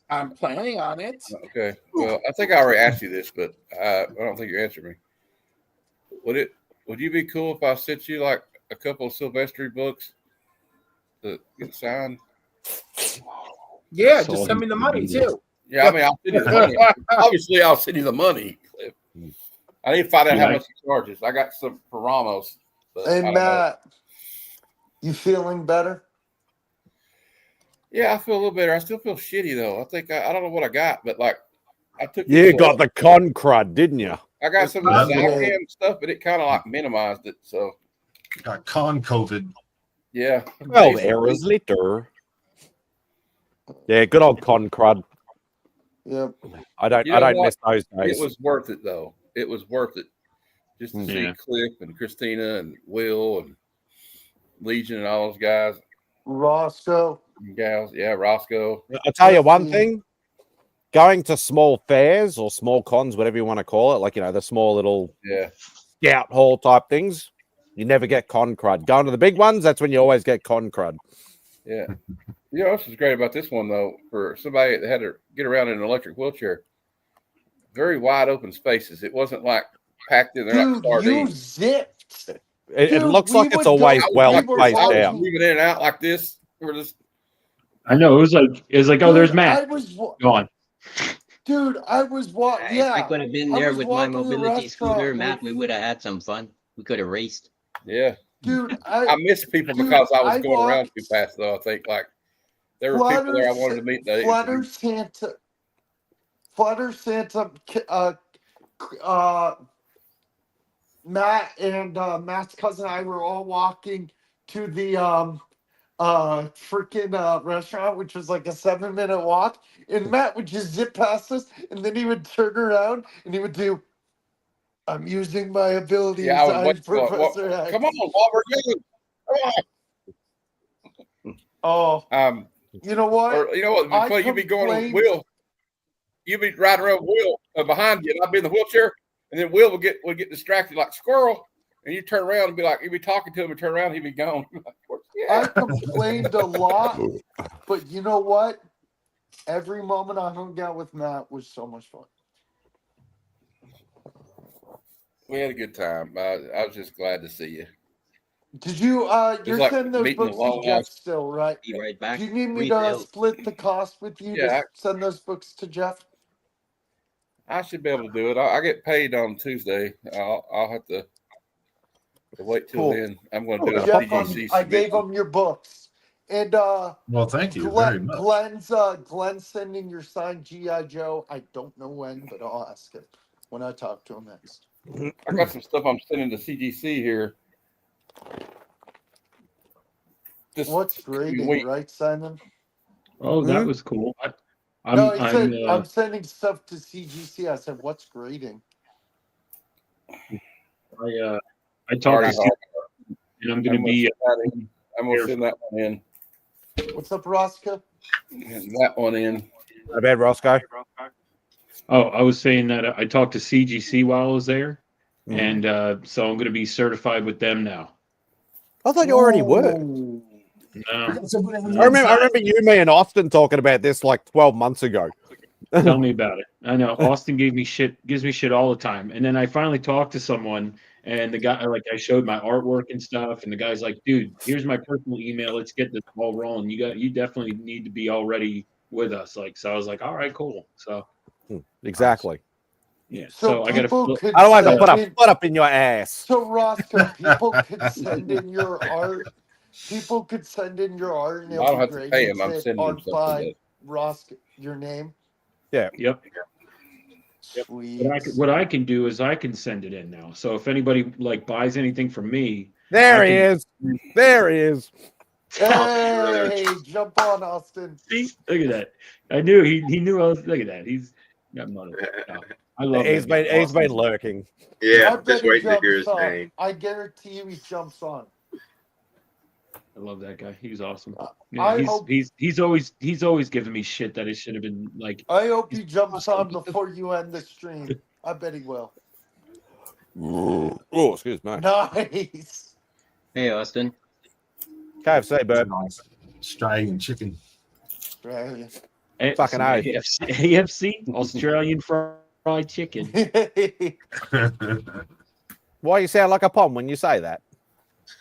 I'm planning on it. Okay. Well, I think I already asked you this, but I don't think you answered me. Would you be cool if I sent you like a couple of Silvestri books to get signed? Yeah, That's just all send me he the can money do. too. Yeah, I mean, I'll send you the money. Obviously, I'll send you the money, Cliff. I need to find out how Yeah. much he charges. I got some for Ramos. But Hey I don't know. Matt, you feeling better? Yeah, I feel a little better. I still feel shitty though. I think I don't know what I got, but like I took. You this, got the con crud, didn't you? I got some of the Yeah. Zycam stuff, but it kind of like minimized it. So Got con COVID. yeah. 12 basically. hours later. Yeah, good old con crud. Yep. I don't You know what? miss those days. It was worth it though. It was worth it just to see Yeah. Cliff and Christina and Will and Legion and all those guys Roscoe. and gals. Yeah, Roscoe. I'll tell you one thing. going to small fairs or small cons, whatever you want to call it, like, the small little scout hall type things, you never get con crud. Going to the big ones, that's when you always get con crud. Yeah. You know what's great about this one, though, for somebody that had to get around in an electric wheelchair, very wide open spaces. It wasn't like packed in there like sardines. You zipped. It looks like it's always well spaced out. Moving in and out like this. We're just. I know, it was like, oh, there's Matt. Go on. Dude, I was walking. If I could have been there with my mobility scooter, Matt, we would have had some fun. We could have raced. Yeah. Dude, I miss people because I was going around too fast, though. I think, like, there were people there I wanted to meet. Flutter Santa, Matt and Matt's cousin and I were all walking to the freaking restaurant, which was like a 7-minute walk, and Matt would just zip past us, and then he would turn around and he would do, I'm using my abilities. Yeah, I was Professor X. Come on, Robert. Come on. Oh, you know what? Or, you know what? Before you be going on Will, you be riding around Will behind you, and I'd be in the wheelchair, and then Will would get distracted like squirrel, and you turn around and be like, you'd be talking to him and turn around, he'd be gone. I complained a lot, but you know what? Every moment I hung out with Matt was so much fun. We had a good time. I was just glad to see you. Did you? You're like sending those meeting books a long to Jeff lost- still, right? Be right back. Do you need me Retail. to split the cost with you Yeah. to send those books to Jeff? I should be able to do it. I get paid on Tuesday. I'll have to wait till then. I'm going to do a Jeff, CGC. I gave him your books, and well, thank you very much. Glenn's sending your signed GI Joe. I don't know when, but I'll ask him when I talk to him next. I got some stuff I'm sending to CGC here. What's grading, right, Simon? Oh, that was cool. I'm sending stuff to CGC. I said, what's grading? I talked to Steve, and I'm going to be. I'm going to send that one in. What's up, Roscoe? And that one in. Not bad, Roscoe. Oh, I was saying that I talked to CGC while I was there, and so I'm going to be certified with them now. I thought you already were. No. I remember you, me, and Austin talking about this like 12 months ago. Tell me about it. I know Austin gives me shit all the time, and then I finally talked to someone, and the guy, like, I showed my artwork and stuff, and the guy's like, "Dude, here's my personal email. Let's get this ball rolling. You definitely need to be already with us." Like, so I was like, "All right, cool." So exactly. Yeah. So I got to. Otherwise, I put a foot up in your ass. So Roscoe, people could send in your art. People could send in your art, and I don't have to pay him. I'm sending him something. Roscoe, your name. Yeah. Yep. What I can do is I can send it in now. So if anybody like buys anything from me, there he is. There he is. Hey, jump on, Austin. See, look at that. I knew he knew I was. Look at that. He's got money. No, I love. He's been lurking. Yeah, I bet just he waiting to hear his jumps on. name. I guarantee you, he jumps on. I love that guy. He's awesome. I Yeah, hope- he's always giving me shit that it should have been like. I hope he jumps on before you end the stream. I bet he will. Oh, excuse me. Nice. Hey, Austin. KFC, bird. Australian chicken. Australian. Fucking oath. AFC, Australian fried chicken. Why you sound like a pom when you say that?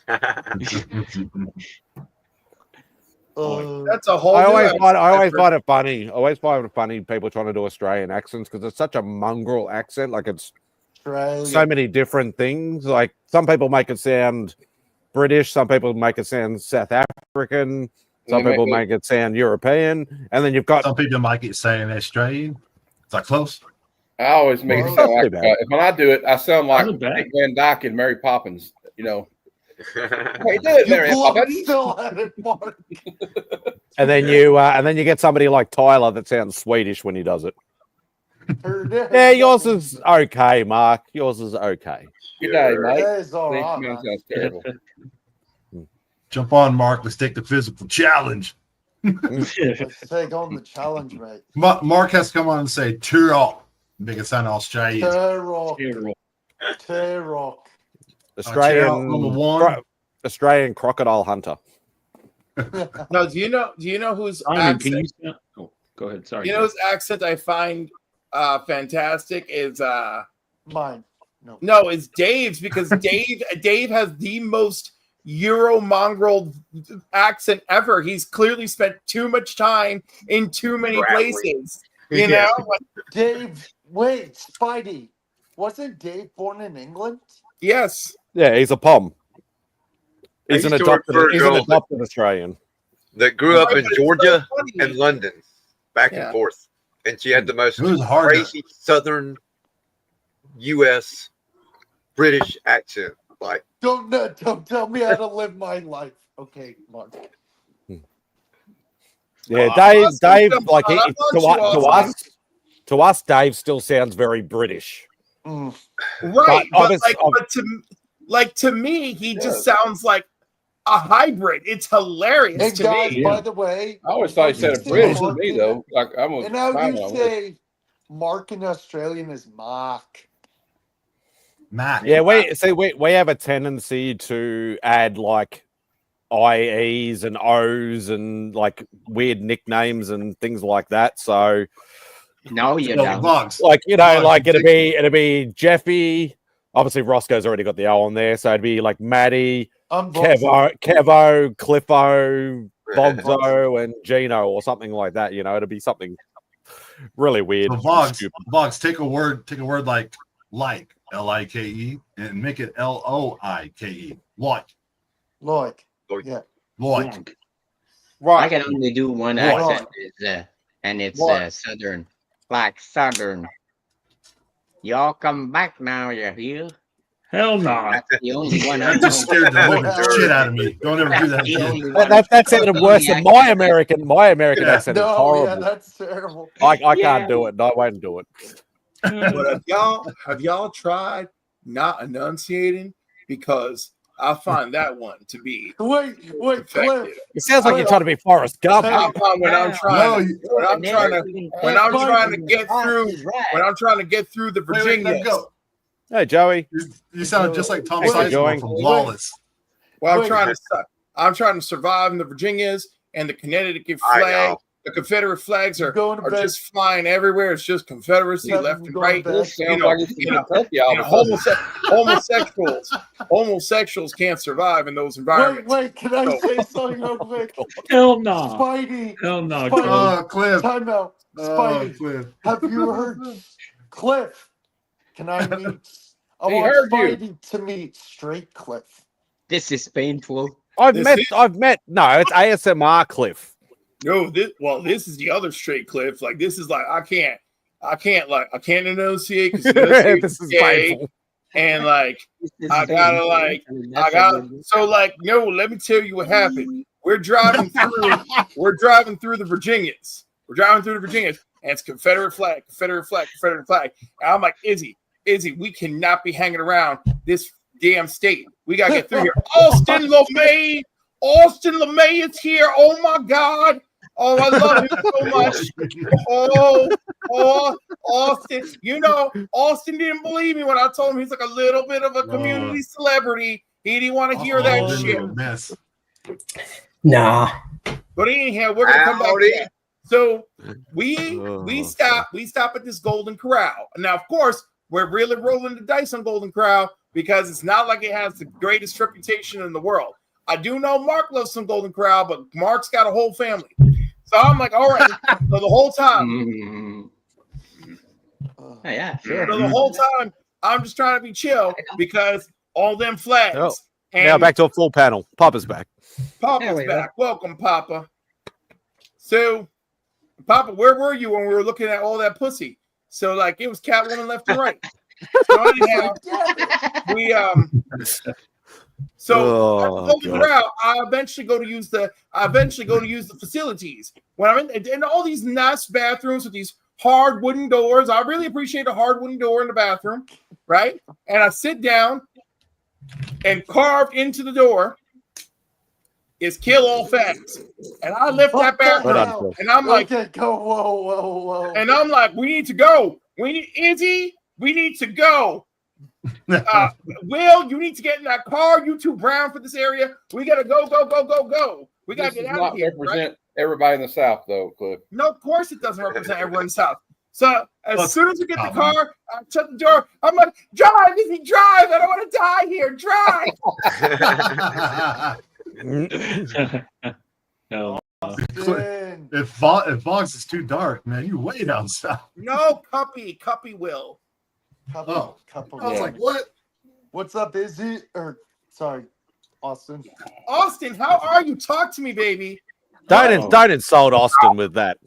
That's a whole. I always find it funny. I always find it funny people trying to do Australian accents because it's such a mongrel accent. Like it's so many different things. Like some people make it sound British, some people make it sound South African, some people make it sound European, and then you've got some people make it sound Australian. Is that close? I always make it sound like when I do it, I sound like Dick Van Dyke and Mary Poppins. You know. Hey, do it, Mary Poppins. Still at it, Mark. and then you get somebody like Tyler that sounds Swedish when he does it. Yeah, yours is okay, Mark. Yours is okay. Good day, mate. That is all right, Sounds terrible. Jump on, Mark. Let's take the physical challenge. Let's take on the challenge, mate. Mark has to come on and say Tyrol. Make it sound Australian. T-Rock. Australian crocodile hunter. No, do you know whose Simon, can accent? you? Oh, go ahead. Sorry. You know whose accent I find fantastic is mine. No, it's Dave's because Dave has the most Euro mongrel accent ever. He's clearly spent too much time in too many places. You know, Dave. Wait, Spidey. Wasn't Dave born in England? Yes. Yeah, he's a pom. He's an used to work adopted, for a he's an girl adopted Australian. that grew up in But it's Georgia so funny. and London, back Yeah. and forth, and she had the most It was hard to- crazy Southern U.S. British accent. Like, Don't tell me how to live my life. Okay, Mark. Yeah, Oh, Dave, like I want you, to us, Dave still sounds very British. Right, But but to me, he just sounds like a hybrid. It's hilarious And to guys, me. by the way, I always thought he said it British to me though. Like I'm a and how I you don't know. say Mark in Australian is Mark. Mac. Yeah, we have a tendency to add like IEs and O's and like weird nicknames and things like that. So No, you don't. like like it'd be Jeffy. Obviously, Roscoe's already got the O on there, so it'd be like Maddie, Kevo, Cliffo, Bogzo, and Gino, or something like that. You know, it'd be something really weird. So Boggs, take a word like L-I-K-E and make it L-O-I-K-E. Like. Yeah. Like. I can only do one Right. accent, and it's Right. Southern, like Southern. Y'all come back now, you hear? Hell no. That's the only one I That just know. scared the living shit out of me. Don't ever do that The again. only one. That sounded worse than my American. My American Yeah. accent is No, horrible. yeah, that's terrible. I can't do it. No, I won't do it. But have y'all tried not enunciating? Because I find that one to be Wait, Cliff. It sounds like you're trying to be Forrest Gump. I find when I'm trying to get through the Virginia. Hey, Joey. You sound just like Tom Thanks for Sizemore joining. from Lawless. Well, I'm trying to survive in the Virginias and the Connecticut flag. The Confederate flags are just flying everywhere. It's just Confederacy left and right. Homosexuals can't survive in those environments. Wait, can I say something real quick? Hell no. Spidey. Hell no. Spidey. Cliff. Time out. Spidey. Cliff. Have you heard Cliff? Can I meet? I He want heard you. Spidey to meet straight Cliff. This is painful. I've met. No, it's ASMR Cliff. No, this is the other straight Cliff. Like this is like I can't enunciate because This is gay, painful. and like I gotta let me tell you what happened. We're driving through the Virginias. And it's Confederate flag. And I'm like, Izzy, we cannot be hanging around this damn state. We gotta get through here. Austin LeMay is here. Oh my God. Oh, I love him so much. Oh, Austin. You know, Austin didn't believe me when I told him he's like a little bit of a community celebrity. He didn't want to hear that shit. Mess. Nah. But anyhow, we're gonna come back to that. So we stop at this Golden Corral. Now, of course, we're really rolling the dice on Golden Corral because it's not like it has the greatest reputation in the world. I do know Mark loves some Golden Corral, but Mark's got a whole family. So I'm like, all right. So the whole time, yeah, sure. So the whole time, I'm just trying to be chill because all them flags. Oh. And Now back to a full panel. Papa's back. Papa's back. Welcome, Papa. So, Papa, where were you when we were looking at all that pussy? So, like, it was Catwoman left and right. So anyhow, I eventually go to use the facilities when I'm in all these nice bathrooms with these hard wooden doors. I really appreciate a hard wooden door in the bathroom, right? And I sit down, and carved into the door is kill all facts. And I lift that barrel, and I'm like, okay, go, whoa. And I'm like, we need to go. Izzy, we need to go. Will, you need to get in that car. You too brown for this area. We gotta go. We gotta get out of here. Represent everybody in the South, though, Cliff. No, of course it doesn't represent everyone in the South. So as soon as we get the car, I shut the door. I'm like, drive, Izzy, drive. I don't want to die here. Drive. No. If Vox is too dark, man, you way down south. No, Cuppy will. Oh, Cuppy. I was like, what? What's up, Izzy? Or sorry, Austin. Austin, how are you? Talk to me, baby. Don't insult Austin with that.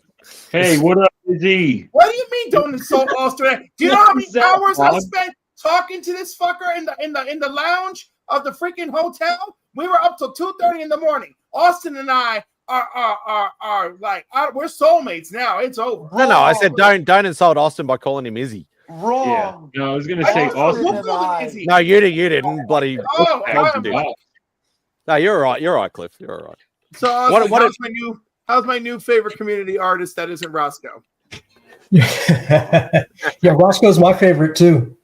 Hey, what up, Izzy? What do you mean don't insult Austin? Do you know how many hours I spent talking to this fucker in the lounge of the freaking hotel? We were up till 2:30 in the morning. Austin and I are like we're soulmates now. It's over. No, I said don't insult Austin by calling him Izzy. Wrong. Yeah. No, I was gonna say Austin. No, you didn't, bloody. Oh, No, you're all right. You're all right, Cliff. You're all right. So Austin, how's my new favorite community artist that isn't Roscoe? Yeah, Roscoe's my favorite too.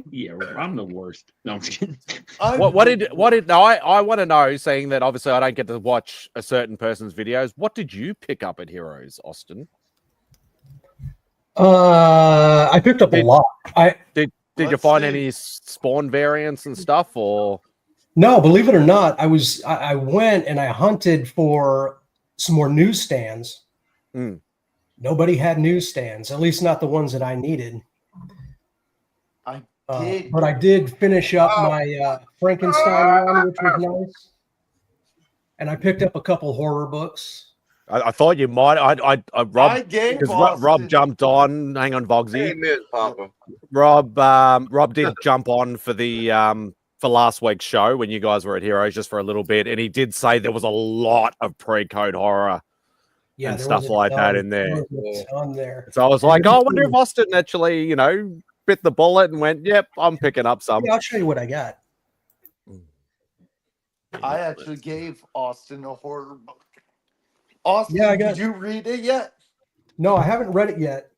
Yeah, I'm the worst. No, I'm just kidding. What did no, I want to know, saying that obviously I don't get to watch a certain person's videos. What did you pick up at Heroes, Austin? I picked up a lot. Did you find any spawn variants and stuff, or no? Believe it or not, I went and I hunted for some more newsstands. Nobody had newsstands, at least not the ones that I needed. But I did finish up my Frankenstein run, which was nice. And I picked up a couple horror books. I thought you might. Rob jumped on. Hang on, Vogsy. Hey, Miss Papa. Rob did jump on for the for last week's show when you guys were at Heroes just for a little bit, and he did say there was a lot of pre-code horror and stuff like that in there. So I was like, I wonder if Austin actually, bit the bullet and went, "Yep, I'm picking up some." Yeah, I'll show you what I got. I actually gave Austin a horror book. Austin, did you read it yet? No, I haven't read it yet.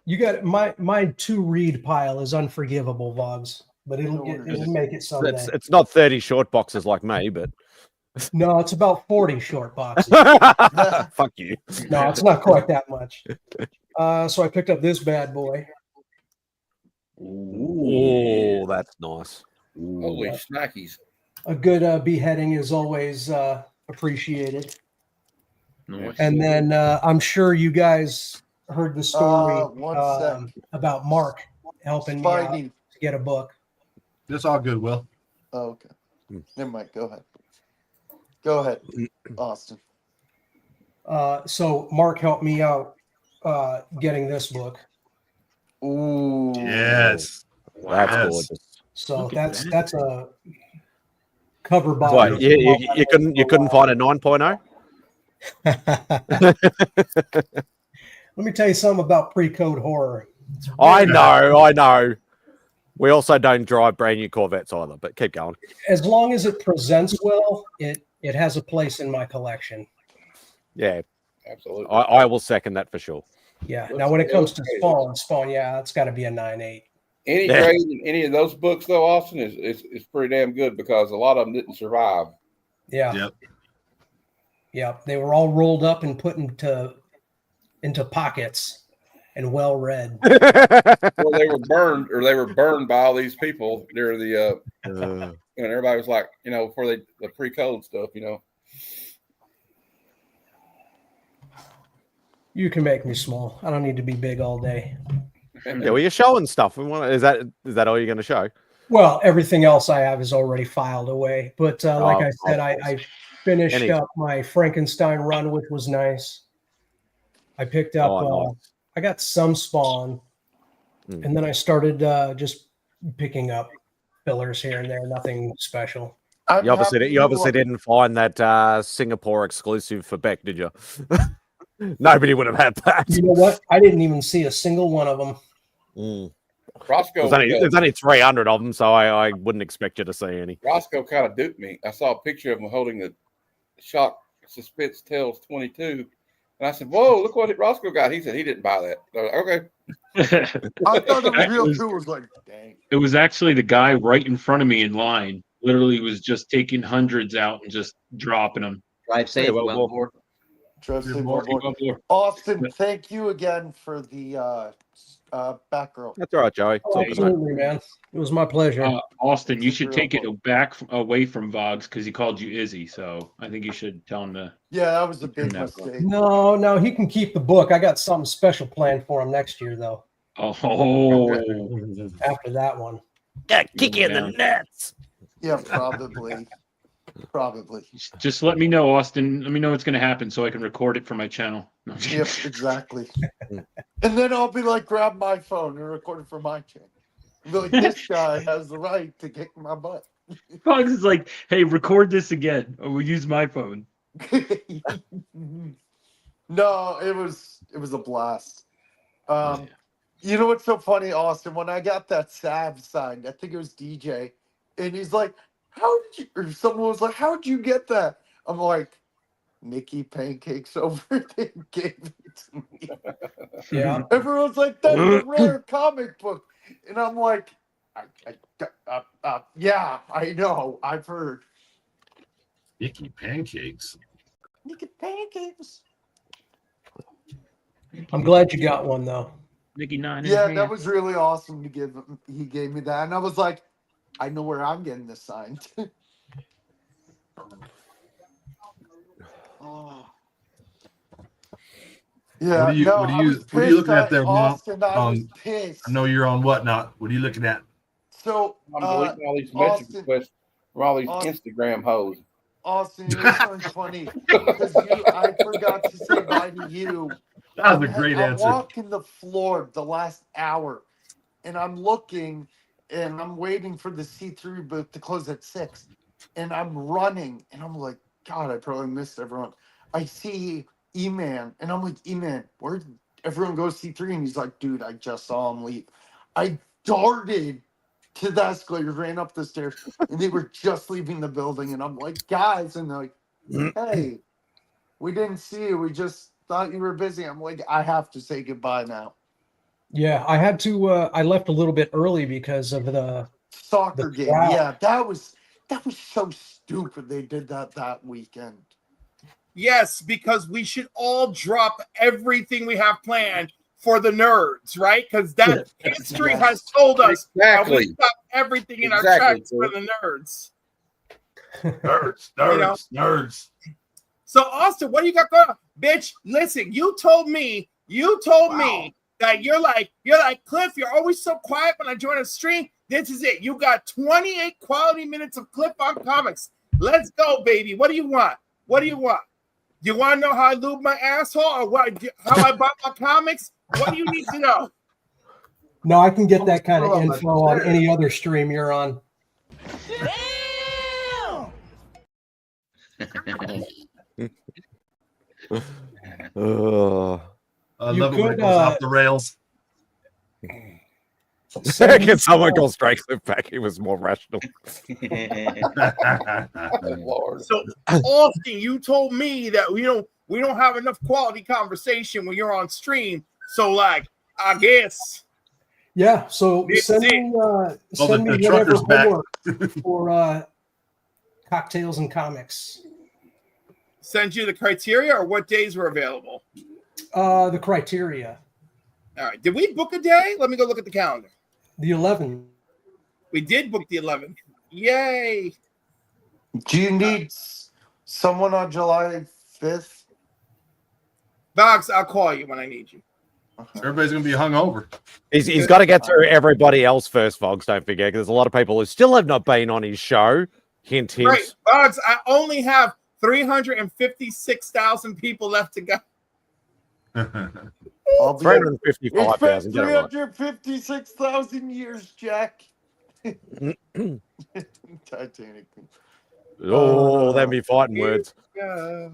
You got my to-read pile is unforgivable, Vogs, but it'll make it someday. It's not 30 short boxes like me, but no, it's about 40 short boxes. Fuck you. No, it's not quite that much. So I picked up this bad boy. Ooh, that's nice. Holy snackies. A good beheading is always appreciated. Nice. And then I'm sure you guys heard the story about Mark helping me out to get a book. It's all good, Will. Oh, okay. Never mind. Go ahead, Austin. So Mark helped me out getting this book. Ooh, yes, that's gorgeous. So that's a cover bottle. What, you couldn't find a 9.0? Let me tell you something about pre-code horror. I know. We also don't drive brand new Corvettes either, but keep going. As long as it presents well, it has a place in my collection. Yeah, absolutely. I will second that for sure. Yeah. Now, when it comes to Spawn, yeah, it's got to be a 9.8. Any grade in any of those books, though, Austin, is pretty damn good because a lot of them didn't survive. Yeah. Yep. They were all rolled up and put into pockets and well read. Well, they were burned by all these people during the and everybody was like, before the pre-code stuff, You can make me small. I don't need to be big all day. Yeah, well, you're showing stuff. Is that all you're going to show? Well, everything else I have is already filed away. But like I said, I finished up my Frankenstein run, which was nice. I picked up, I got some Spawn, and then I started just picking up fillers here and there. Nothing special. You obviously didn't find that Singapore exclusive for Beck, did you? Nobody would have had that. You know what? I didn't even see a single one of them. Roscoe, There's only 300 of them, so I wouldn't expect you to see any. Roscoe kind of duped me. I saw a picture of him holding the Shock Suspense Tales 22, and I said, "Whoa, look what Roscoe got." He said he didn't buy that. I was like, okay. I thought it was real cool. It was like, dang. It was actually the guy right in front of me in line. Literally was just taking hundreds out and just dropping them. Drive safe, well aboard. Austin, thank you again for the Batgirl. That's all right, Joey. It's all good, mate. Absolutely, man. It was my pleasure. Austin, you should take it back away from Vogs because he called you Izzy. So I think you should tell him to. Yeah, that was a big mistake. No, he can keep the book. I got something special planned for him next year, though. Oh, after that one. Yeah, kick you in the nuts. Yeah, probably. Probably. Just let me know, Austin. Let me know what's going to happen so I can record it for my channel. No, Yep, exactly. And then I'll be like, grab my phone and record it for my channel. Be like, this guy has the right to kick my butt. Fox is like, hey, record this again, or we'll use my phone. No, it was a blast. You know what's so funny, Austin? When I got that Sav signed, I think it was DJ, and he's like, "How did you?" Or someone was like, "How'd you get that?" I'm like, "Nikki Pancakes over there gave it to me." Yeah. Everyone's like, "That's a rare comic book," and I'm like, "Yeah, I know. I've heard." Nikki Pancakes. Nikki Pancakes. I'm glad you got one, though. Nikki 9. Yeah, that was really awesome to give him. He gave me that, and I was like, I know where I'm getting this signed. Oh. Yeah, what are you looking at there, Mom? Austin, I was pissed. I know you're on whatnot. What are you looking at? So I'm deleting all these message requests from all these Instagram hoes. Austin, it was so funny because I forgot to say bye to you. That was a great answer. I'm walking the floor the last hour, and I'm looking, and I'm waiting for the see-through booth to close at 6, and I'm running, and I'm like, God, I probably missed everyone. I see E-Man, and I'm like, E-Man, where'd everyone go see-3? And he's like, dude, I just saw him leave. I darted to the escalator, ran up the stairs, and they were just leaving the building, and I'm like, guys, and they're like, hey, we didn't see you. We just thought you were busy. I'm like, I have to say goodbye now. Yeah, I had to. I left a little bit early because of the soccer game. Yeah, that was so stupid. They did that weekend. Yes, because we should all drop everything we have planned for the nerds, right? Because that history has told us that we stop everything in our tracks for the nerds. Nerds. So Austin, what do you got going on? Bitch, listen, you told me that you're like, Cliff, you're always so quiet when I join a stream. This is it. You got 28 quality minutes of Cliff on comics. Let's go, baby. What do you want? Do you want to know how I lube my asshole or how I bought my comics? What do you need to know? No, I can get that kind of info on any other stream you're on. I love it when it goes off the rails. Can someone call Strike Cliff back? He was more rational. So, Austin, you told me that we don't have enough quality conversation when you're on stream. So, like, I guess. Yeah. So send me whatever homework for cocktails and comics. Send you the criteria or what days were available? The criteria. All right. Did we book a day? Let me go look at the calendar. The 11th. We did book the 11th. Yay. Do you need someone on July 5th? Box, I'll call you when I need you. Everybody's going to be hungover. He's got to get through everybody else first, Vox. Don't forget, because there's a lot of people who still have not been on his show. Hint, hint. Right. Box, I only have 356,000 people left to go. 355,000. 356,000 years, Jack. Titanic. Oh, them be fighting words. Yeah.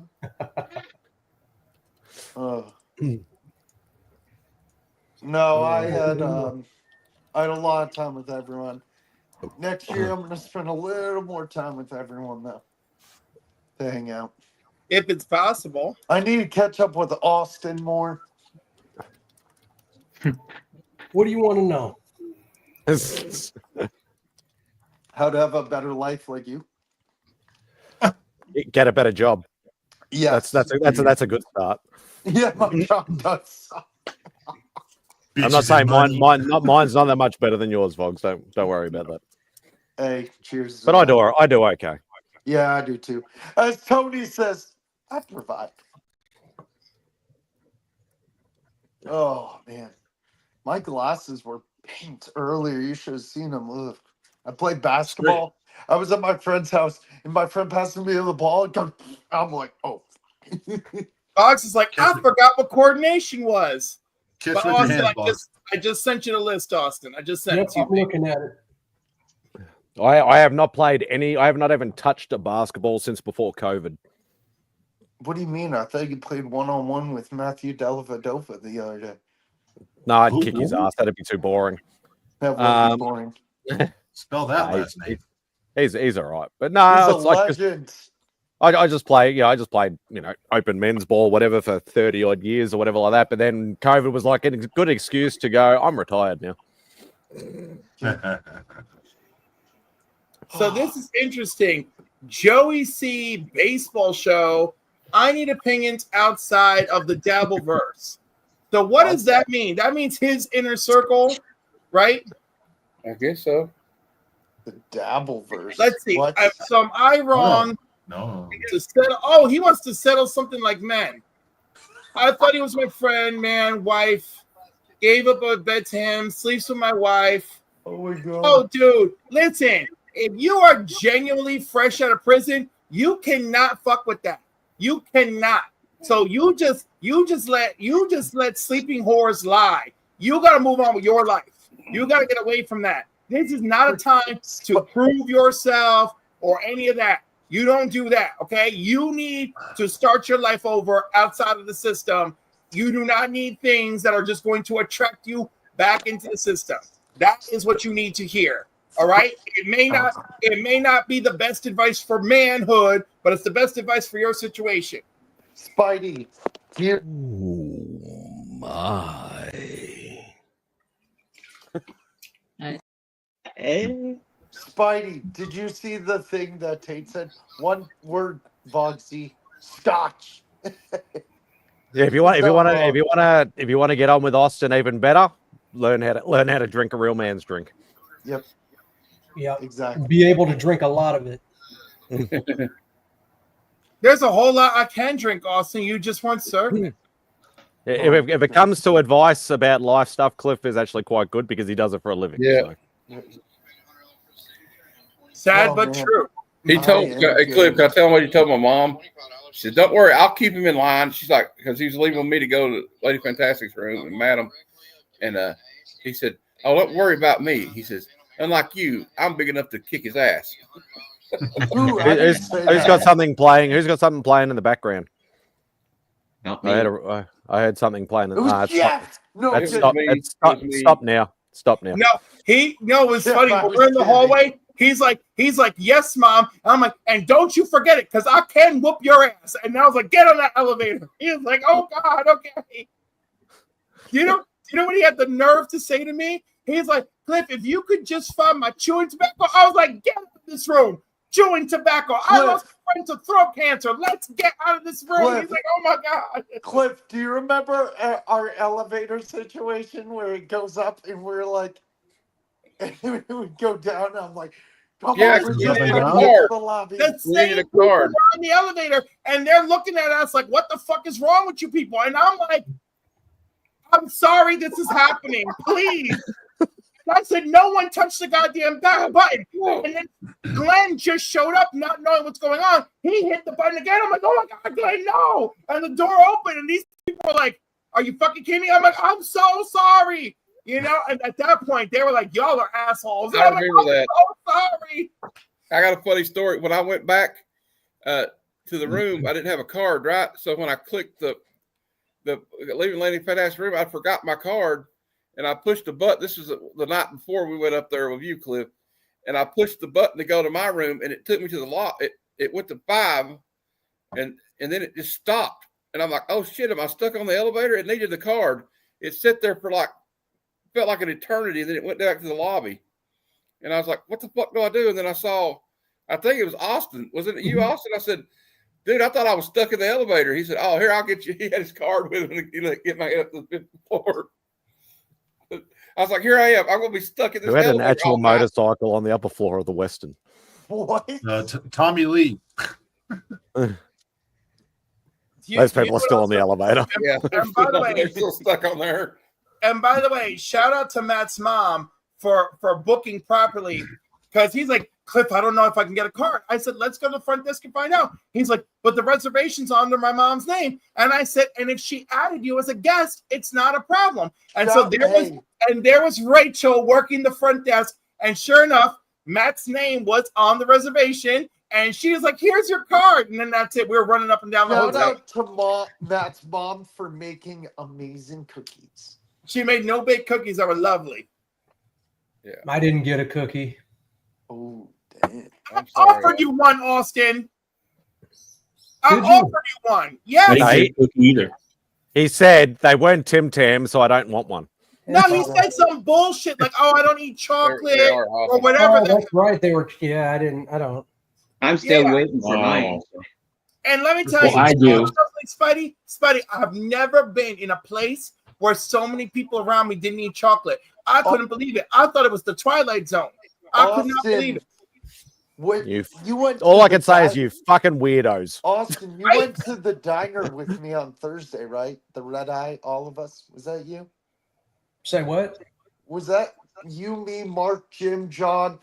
No, I I had a lot of time with everyone. Next year, I'm going to spend a little more time with everyone, though, to hang out. If it's possible. I need to catch up with Austin more. What do you want to know? How to have a better life like you. Get a better job. Yeah, that's a good start. Yeah, my job does suck. I'm not saying mine's not that much better than yours, Vogs. Don't worry about that. Hey, cheers. But I do okay. Yeah, I do too. As Tony says, I provide. Oh man, my glasses were pink earlier. You should have seen them. Ugh. I played basketball. I was at my friend's house, and my friend passed me the ball. I'm like, oh. Alex is like, I forgot what coordination was. Kiss But with your Austin, hand, boss. I just sent you the list, Austin. I just sent it to you. I'm looking at it. I have not played any. I have not even touched a basketball since before COVID. What do you mean? I thought you played one-on-one with Matthew Dellavedova the other day. No, I'd kick his ass. That'd be too boring. That would be boring. Spell that last name. He's all right, but no, He's a it's like legend. I just play. I just played open men's ball, whatever, for 30 odd years or whatever like that. But then COVID was like a good excuse to go. I'm retired now. So this is interesting. Joey C. baseball show. I need opinions outside of the Dabbleverse. So what does that mean? That means his inner circle, right? I guess so. The Dabbleverse. Let's see. Am I wrong? No. To settle, he wants to settle something like men. I thought he was my friend, man, wife. Gave up a bed to him. Sleeps with my wife. Oh my god. Oh, dude, listen. If you are genuinely fresh out of prison, you cannot fuck with that. You cannot. So you just let sleeping whores lie. You got to move on with your life. You got to get away from that. This is not a time to prove yourself or any of that. You don't do that, okay? You need to start your life over outside of the system. You do not need things that are just going to attract you back into the system. That is what you need to hear. All right. It may not be the best advice for manhood, but it's the best advice for your situation. Spidey, here. My. Spidey, did you see the thing that Tate said? One word, Vogsy, Scotch. Yeah, if you want to get on with Austin even better, learn how to drink a real man's drink. Yep. Yeah, exactly. Be able to drink a lot of it. There's a whole lot I can drink, Austin. You just weren't serving. If it comes to advice about life stuff, Cliff is actually quite good because he does it for a living. Yeah. So. Sad but true. He told Cliff, can I tell him what he told my mom? She said, "Don't worry, I'll keep him in line." She's like, because he was leaving me to go to Lady Fantastic's room and Madam, and he said, "Oh, don't worry about me." He says, "Unlike you, I'm big enough to kick his ass." Who's got something playing? Who's got something playing in the background? Not me. I heard something playing. Stop now. Stop now. It was funny. We're in the hallway. He's like, yes, mom. And I'm like, and don't you forget it, because I can whoop your ass. And I was like, get on that elevator. He was like, oh God, okay. You know what he had the nerve to say to me? He's like, Cliff, if you could just find my chewing tobacco. I was like, get out of this room. Chewing tobacco. I lost a friend to throat cancer. Let's get out of this room. Cliff. He's like, oh my God. Cliff, do you remember our elevator situation where it goes up and we're like, and we would go down? And I'm like, come on, we're just going to the lobby. The same people are on the elevator, and they're looking at us like, what the fuck is wrong with you people? And I'm like, I'm sorry this is happening. Please. I said, no one touched the goddamn button. And then Glenn just showed up not knowing what's going on. He hit the button again. I'm like, oh my God, Glenn, no. And the door opened, and these people were like, are you fucking kidding me? I'm like, I'm so sorry. And at that point, they were like, y'all are assholes. And I I'm like, remember that. I'm so sorry. I got a funny story. When I went back to the room, I didn't have a card, right? So when I clicked the leaving Lady Fantastic room, I forgot my card. and I pushed the button. This was the night before we went up there with you, Cliff. And I pushed the button to go to my room, and it took me to the lock. It went to 5, and then it just stopped. And I'm like, oh shit, am I stuck on the elevator? It needed the card. It sat there for felt like an eternity, and then it went back to the lobby. And I was like, what the fuck do I do? And then I saw, I think it was Austin. Wasn't it you, Austin? I said, dude, I thought I was stuck in the elevator. He said, oh, here, I'll get you. He had his card with him to get my head up to the 5th floor. I was like, here I am. I'm going to be stuck in this Who had elevator. an actual motorcycle on the upper floor of the Westin? What? Tommy Lee. Those people are still on the elevator. Yeah, And by the way, they're still stuck on there. And by the way, shout out to Matt's mom for booking properly, because he's like, Cliff, I don't know if I can get a card. I said, let's go to the front desk and find out. He's like, but the reservation's under my mom's name. And I said, and if she added you as a guest, it's not a problem. And so there was Rachel working the front desk, and sure enough, Matt's name was on the reservation. And she was like, here's your card. And then that's it. We were running up and down the Shout hotel. out to Matt's mom for making amazing cookies. She made no baked cookies that were lovely. Yeah. I didn't get a cookie. Oh, damn. I offered you one, Austin. I offered you one. Yes. I didn't get a cookie either. He said they weren't Tim Tams, so I don't want one. No, he said some bullshit like, "Oh, I don't eat chocolate or whatever." Oh, that's right. They were. Yeah, I didn't. I don't. I'm still waiting for mine. And let me tell you, I do. Spidey, I have never been in a place where so many people around me didn't eat chocolate. I couldn't believe it. I thought it was the Twilight Zone. I could not believe it. You went. All I can say is you fucking weirdos. Austin, you went to the diner with me on Thursday, right? The Red Eye, all of us. Was that you? Say what? Was that you, me, Mark, Jim, John,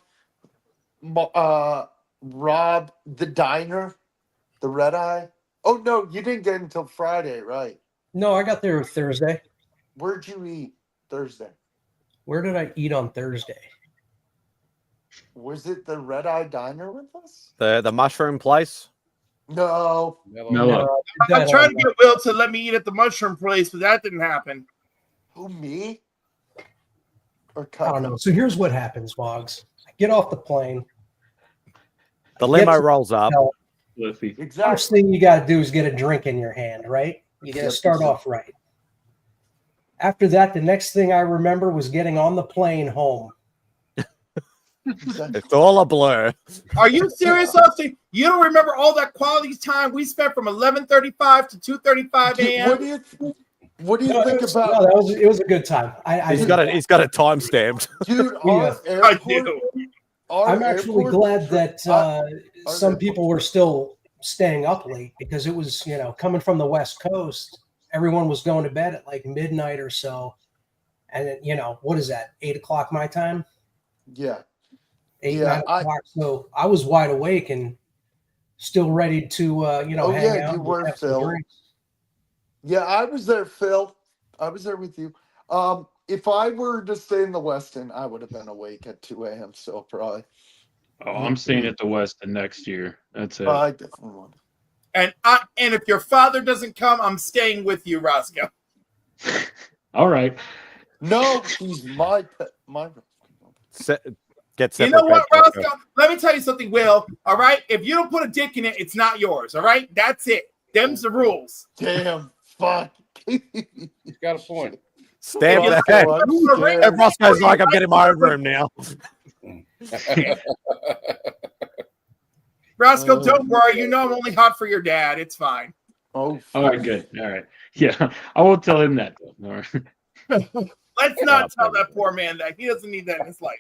Rob, the diner, the Red Eye? Oh, no, you didn't get until Friday, right? No, I got there Thursday. Where'd you eat Thursday? Where did I eat on Thursday? Was it the Red Eye Diner with us? The mushroom place? No. I tried to get Will to let me eat at the mushroom place, but that didn't happen. Who, me? Or I don't know. So here's what happens, Boggs. I get off the plane. The limo rolls up. Exactly. First thing you got to do is get a drink in your hand, right? You got to start off right. After that, the next thing I remember was getting on the plane home. It's all a blur. Are you serious, Austin? You don't remember all that quality time we spent from 11:35 to 2:35 a.m.? What do you think about? No, it was a good time. He's got it time stamped. Dude, I'm actually glad that some people were still staying up late, because it was, coming from the West Coast, everyone was going to bed at like midnight or so. And then, what is that? 8 o'clock my time? Yeah. 9 o'clock. So I was wide awake and still ready to, hang out. You were, Phil. Yeah, I was there, Phil. I was there with you. If I were to stay in the Westin, I would have been awake at 2 a.m. still, probably. Oh, I'm staying at the Westin next year. That's it. I definitely would. And if your father doesn't come, I'm staying with you, Roscoe. All right. No, he's my pet. You know what, Roscoe? Let me tell you something, Will. All right? If you don't put a dick in it, it's not yours. All right? That's it. Them's the rules. Damn. Fuck. He's got a point. Stamp that. And Roscoe's like, I'm getting my own room now. Roscoe, don't worry. You know I'm only hot for your dad. It's fine. Oh. All right, good. All right. Yeah, I won't tell him that, though. All right. Let's not tell that poor man that. He doesn't need that in his life.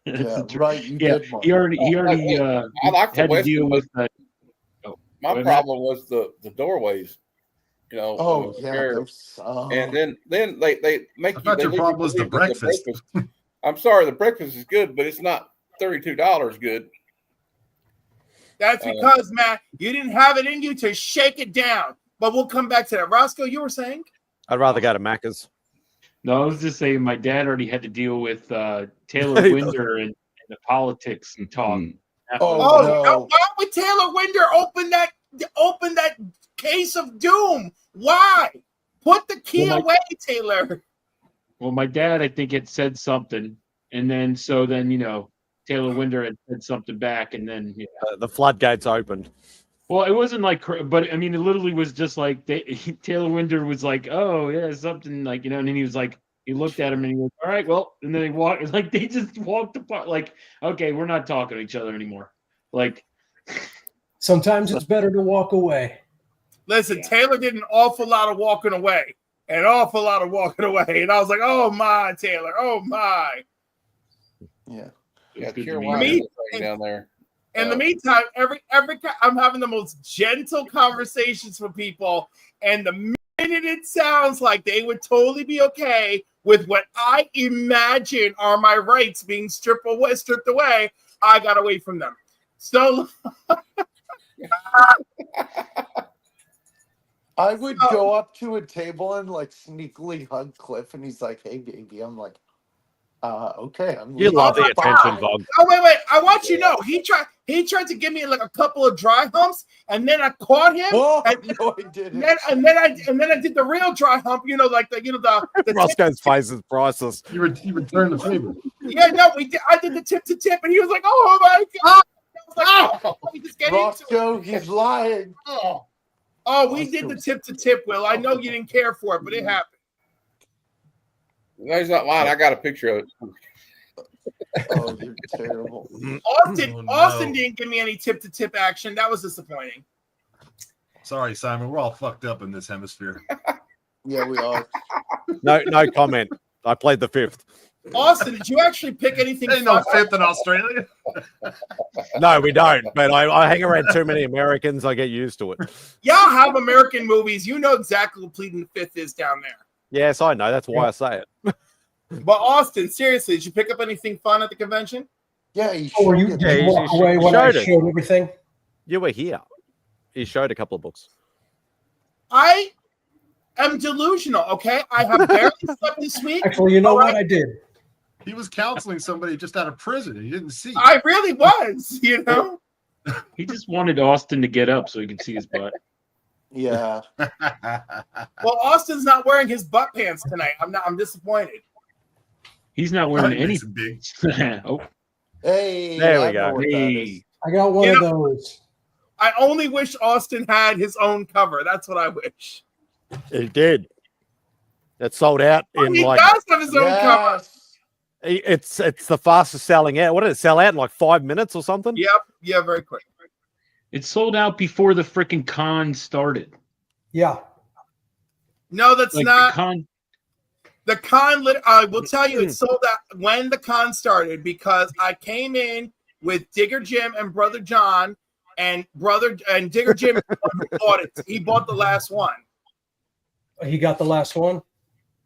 Yeah, right. You Yeah, did, Mark. he already I like the had to West. deal with that. My problem was the doorways. Oh, yeah. And then they make I thought your problem was the breakfast. I'm sorry, the breakfast is good, but it's not $32 good. That's because, Matt, you didn't have it in you to shake it down. But we'll come back to that. Roscoe, you were saying? I'd rather go to Macca's. No, I was just saying my dad already had to deal with Taylor Winder and the politics and talk. Why would Taylor Winder open that case of doom? Why? Put the key away, Taylor. Well, my dad, I think, it said something, and then Taylor Winder had said something back, and then the floodgates opened. Well, it wasn't like, but I mean, it literally was just like Taylor Winder was like, "Oh yeah, something like," and then he was like, he looked at him and he was, "All right, well," and then they just walked apart, like, "Okay, we're not talking to each other anymore." Like, sometimes it's better to walk away. Listen, Taylor did an awful lot of walking away. And I was like, "Oh my, Taylor! Oh my!" Yeah, down there. In the meantime, every I'm having the most gentle conversations with people, and the minute it sounds like they would totally be okay with what I imagine are my rights being stripped away, I got away from them. So. I would go up to a table and like sneakily hug Cliff, and he's like, "Hey, baby." I'm like, okay. You love the attention, Vog. Oh wait! I want you to know he tried to give me like a couple of dry humps, and then I caught him. Whoa, no, I didn't. And then I did the real dry hump. The Roscoe's face is priceless. You returned the favor. Yeah, no, I did the tip to tip, and he was like, "Oh my god!" I was like, "Oh, let me just get Roscoe, into it." he's lying. Oh, we did the tip to tip, Will. I know you didn't care for it, but it happened. No, he's not lying. I got a picture of it. Oh, you're terrible. Austin didn't give me any tip to tip action. That was disappointing. Sorry, Simon. We're all fucked up in this hemisphere. Yeah, we are. No comment. I played the fifth. Austin, did you actually pick anything? Ain't no fifth in Australia. No, we don't. But I hang around too many Americans. I get used to it. Y'all have American movies. You know exactly what pleading the fifth is down there. Yes, I know. That's why I say it. But Austin, seriously, did you pick up anything fun at the convention? Yeah, you Or you walk away when I showed everything? You were here. He showed a couple of books. I am delusional, okay? I have barely slept this week. Actually, you know what? I did. He was counseling somebody just out of prison. He didn't see. I really was, you know? he just wanted Austin to get up so he could see his butt. Yeah. Well, Austin's not wearing his butt pants tonight. I'm disappointed. He's not wearing any. Big. Oh. Hey, there we go. Hey. I got one of those. I only wish Austin had his own cover. That's what I wish. It did. It sold out in he like. does have his own cover. It's the fastest selling out. What did it sell out in like 5 minutes or something? Yep. Yeah, very quick. It sold out before the freaking con started. Yeah. No, that's like not. The con. I will tell you, it sold out when the con started because I came in with Digger Jim and Brother John, and Digger Jim bought it. He bought the last one. He got the last one.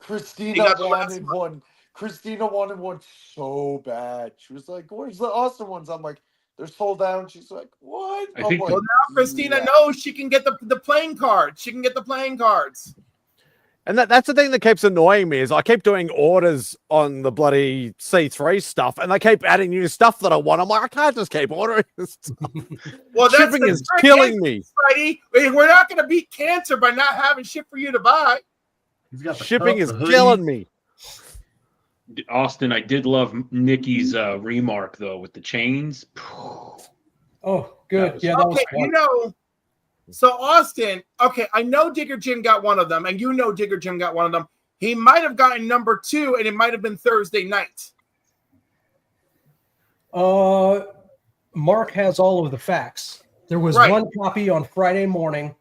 Christina wanted one. Christina wanted one so bad. She was like, "Where's the Austin ones?" I'm like, "They're sold out." She's like, "What?" Well, now Christina knows she can get the playing cards. She can get the playing cards. And that's the thing that keeps annoying me is I keep doing orders on the bloody C3 stuff, and they keep adding new stuff that I want. I'm like, I can't just keep ordering this stuff. Well, shipping is killing me. Friday. We're not going to beat cancer by not having shit for you to buy. Shipping is killing me. Austin, I did love Nikki's remark though with the chains. Oh, good. Yeah, that was okay. You know, so Austin. Okay, I know Digger Jim got one of them, and you know Digger Jim got one of them. He might have gotten number 2, and it might have been Thursday night. Mark has all of the facts. There was one copy on Friday morning,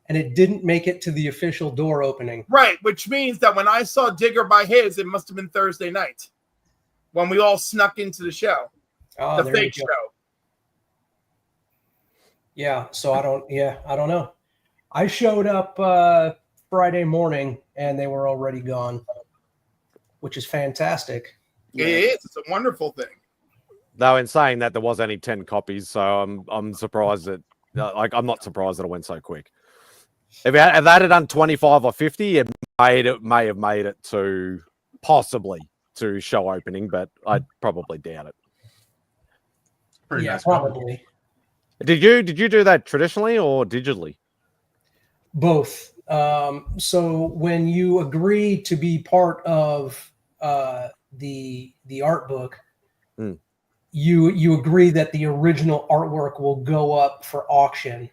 and it didn't make it to the official door opening. Right, which means that when I saw Digger buy his, it must have been Thursday night when we all snuck into the show, the fake show. Yeah, so I don't know. I showed up Friday morning, and they were already gone, which is fantastic. It is. It's a wonderful thing. Though in saying that, there was only 10 copies, so I'm surprised that I'm not surprised that it went so quick. If they had done 25 or 50, it may have made it to possibly to show opening, but I probably doubt it. Pretty nice probably. Did you do that traditionally or digitally? Both. So when you agree to be part of the art book, you agree that the original artwork will go up for auction.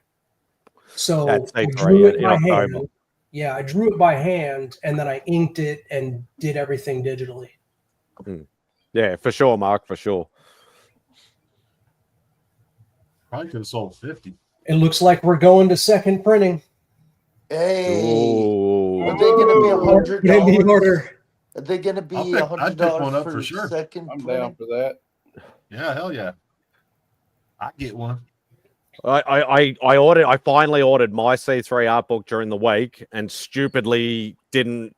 So That's I C3 drew it in by October. hand. Yeah, I drew it by hand, and then I inked it and did everything digitally. Yeah, for sure, Mark, for sure. Probably could have sold 50. It looks like we're going to second printing. Hey, Ooh. are they going to be Put in the $100? order. Are they going to be I'd pick one $100 up for for sure. second I'm printing? down for that. Yeah, hell yeah. I get one. I finally ordered my C3 art book during the week and stupidly didn't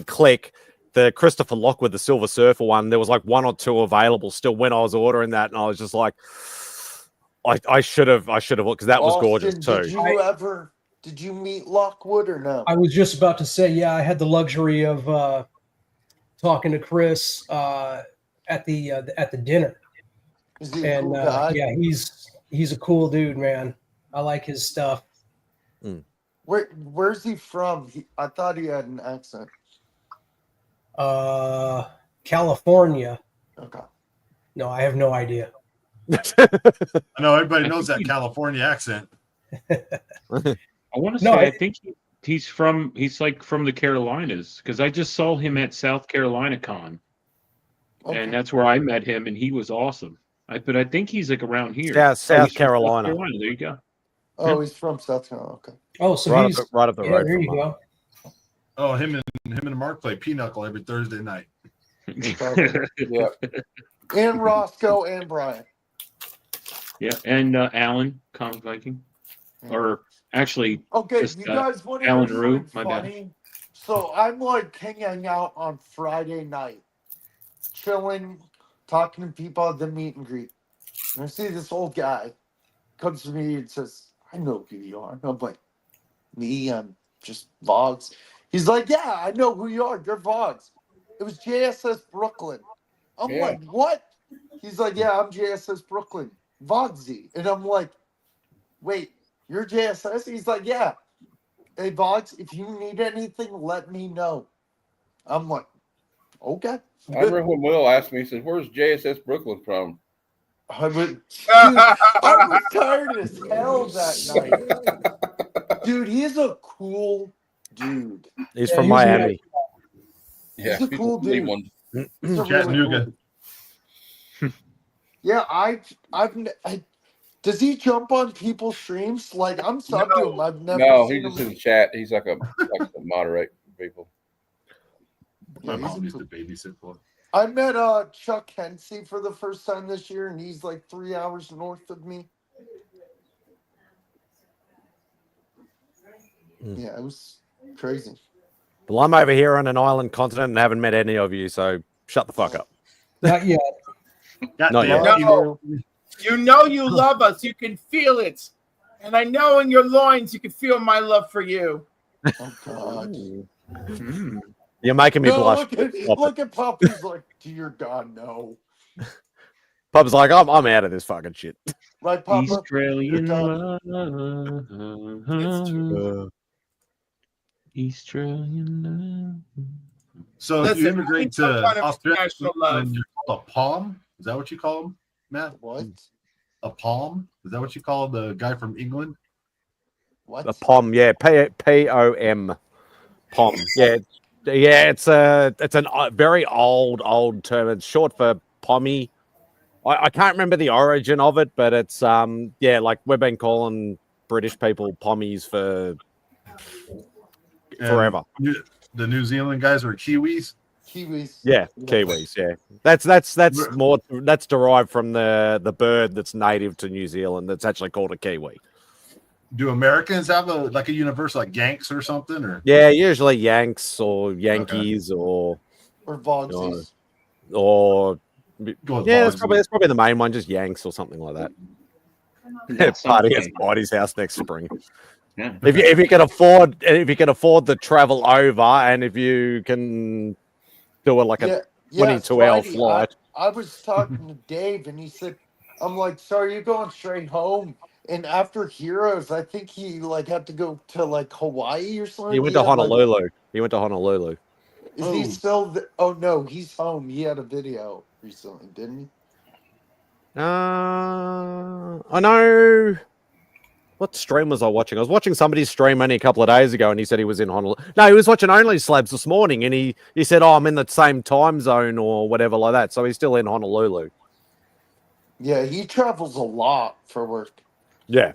click the Christopher Lockwood, the Silver Surfer one. There was like 1 or 2 available still when I was ordering that, and I was just like, I should have because that was gorgeous too. Did you meet Lockwood or no? I was just about to say, yeah, I had the luxury of talking to Chris at the dinner. Is he a cool guy? Yeah, he's a cool dude, man. I like his stuff. Where's he from? I thought he had an accent. California. Okay. No, I have no idea. I know everybody knows that California accent. I want to No, say I think he's like from the Carolinas because I just saw him at South Carolina Con, and that's where I met him, and he was awesome. But I think he's like around here. Yeah, South he's from Carolina. South Carolina. There you go. Oh, he's from South Carolina. Okay. Oh, so right he's up the road there from you go. Oh, him and Mark play Pinochle every Thursday night. Yeah. And Roscoe and Brian. Yeah, and Alan, Comic Viking, or actually, Okay, just, you guys want to Alan hear Rue. something My bad. funny? So I'm like hanging out on Friday night, chilling, talking to people at the meet and greet. And I see this old guy comes to me and says, I know who you are. And I'm like, me? I'm just Vogs. He's like, yeah, I know who you are. You're Vogs. It was JSS Brooklyn. I'm Yeah. like, what? He's like, yeah, I'm JSS Brooklyn. Vogsy. And I'm like, wait, you're JSS? He's like, yeah. Hey, Vogs, if you need anything, let me know. I'm like, okay. I remember when Will asked me, he says, where's JSS Brooklyn from? I was tired as hell that night. Dude, he's a cool dude. He's from Miami. Yeah, He's a cool dude. He's a really Chattanooga. cool dude. Yeah, does he jump on people's streams? Like, I'm subbed to him. I've never No, seen he's just him. in the chat. He's like a moderate people. My mom used to babysit for. I met Chuck Hensey for the first time this year, and he's like 3 hours north of me. Yeah, it was crazy. Well, I'm over here on an island continent and haven't met any of you, so shut the fuck up. Not yet. Not yet. No, you know you love us. You can feel it. And I know in your loins you can feel my love for you. Oh, God. You're making me blush. Look at Poppy's like, dear God, no. Pub's like, I'm out of this fucking shit. Right, Papa? Australian You're love. Australian love. So Listen, you immigrate some to kind of Australia international love. and you're called a palm? Is that what you call him, Matt? What? A palm? Is that what you call the guy from England? What? A POM, yeah, POM, POM, yeah, it's a very old term. It's short for pommy. I can't remember the origin of it, but it's like we've been calling British people pommies for forever. The New Zealand guys are Kiwis. Kiwis. Yeah, Kiwis. Yeah, that's that's derived from the bird that's native to New Zealand. That's actually called a kiwi. Do Americans have a universe like Yanks or something? Or Yeah, usually Yanks or Yankees or Vogsies. Or Go yeah, with that's probably the main one, just Yanks or something like that. Party at Spidey's house next spring. Yeah. If you can afford the travel over, and if you can do it like a 22-hour flight. I was talking to Dave, and he said, "I'm like, so are you going straight home?" And after Heroes, I think he like had to go to like Hawaii or something. He went to Honolulu. He went to Honolulu. Is he still? Oh no, he's home. He had a video recently, didn't he? I know. What stream was I watching? I was watching somebody's stream only a couple of days ago, and he said he was in Honolulu. No, he was watching Only Slabs this morning, and he said, "Oh, I'm in the same time zone or whatever like that." So he's still in Honolulu. Yeah, he travels a lot for work. Yeah,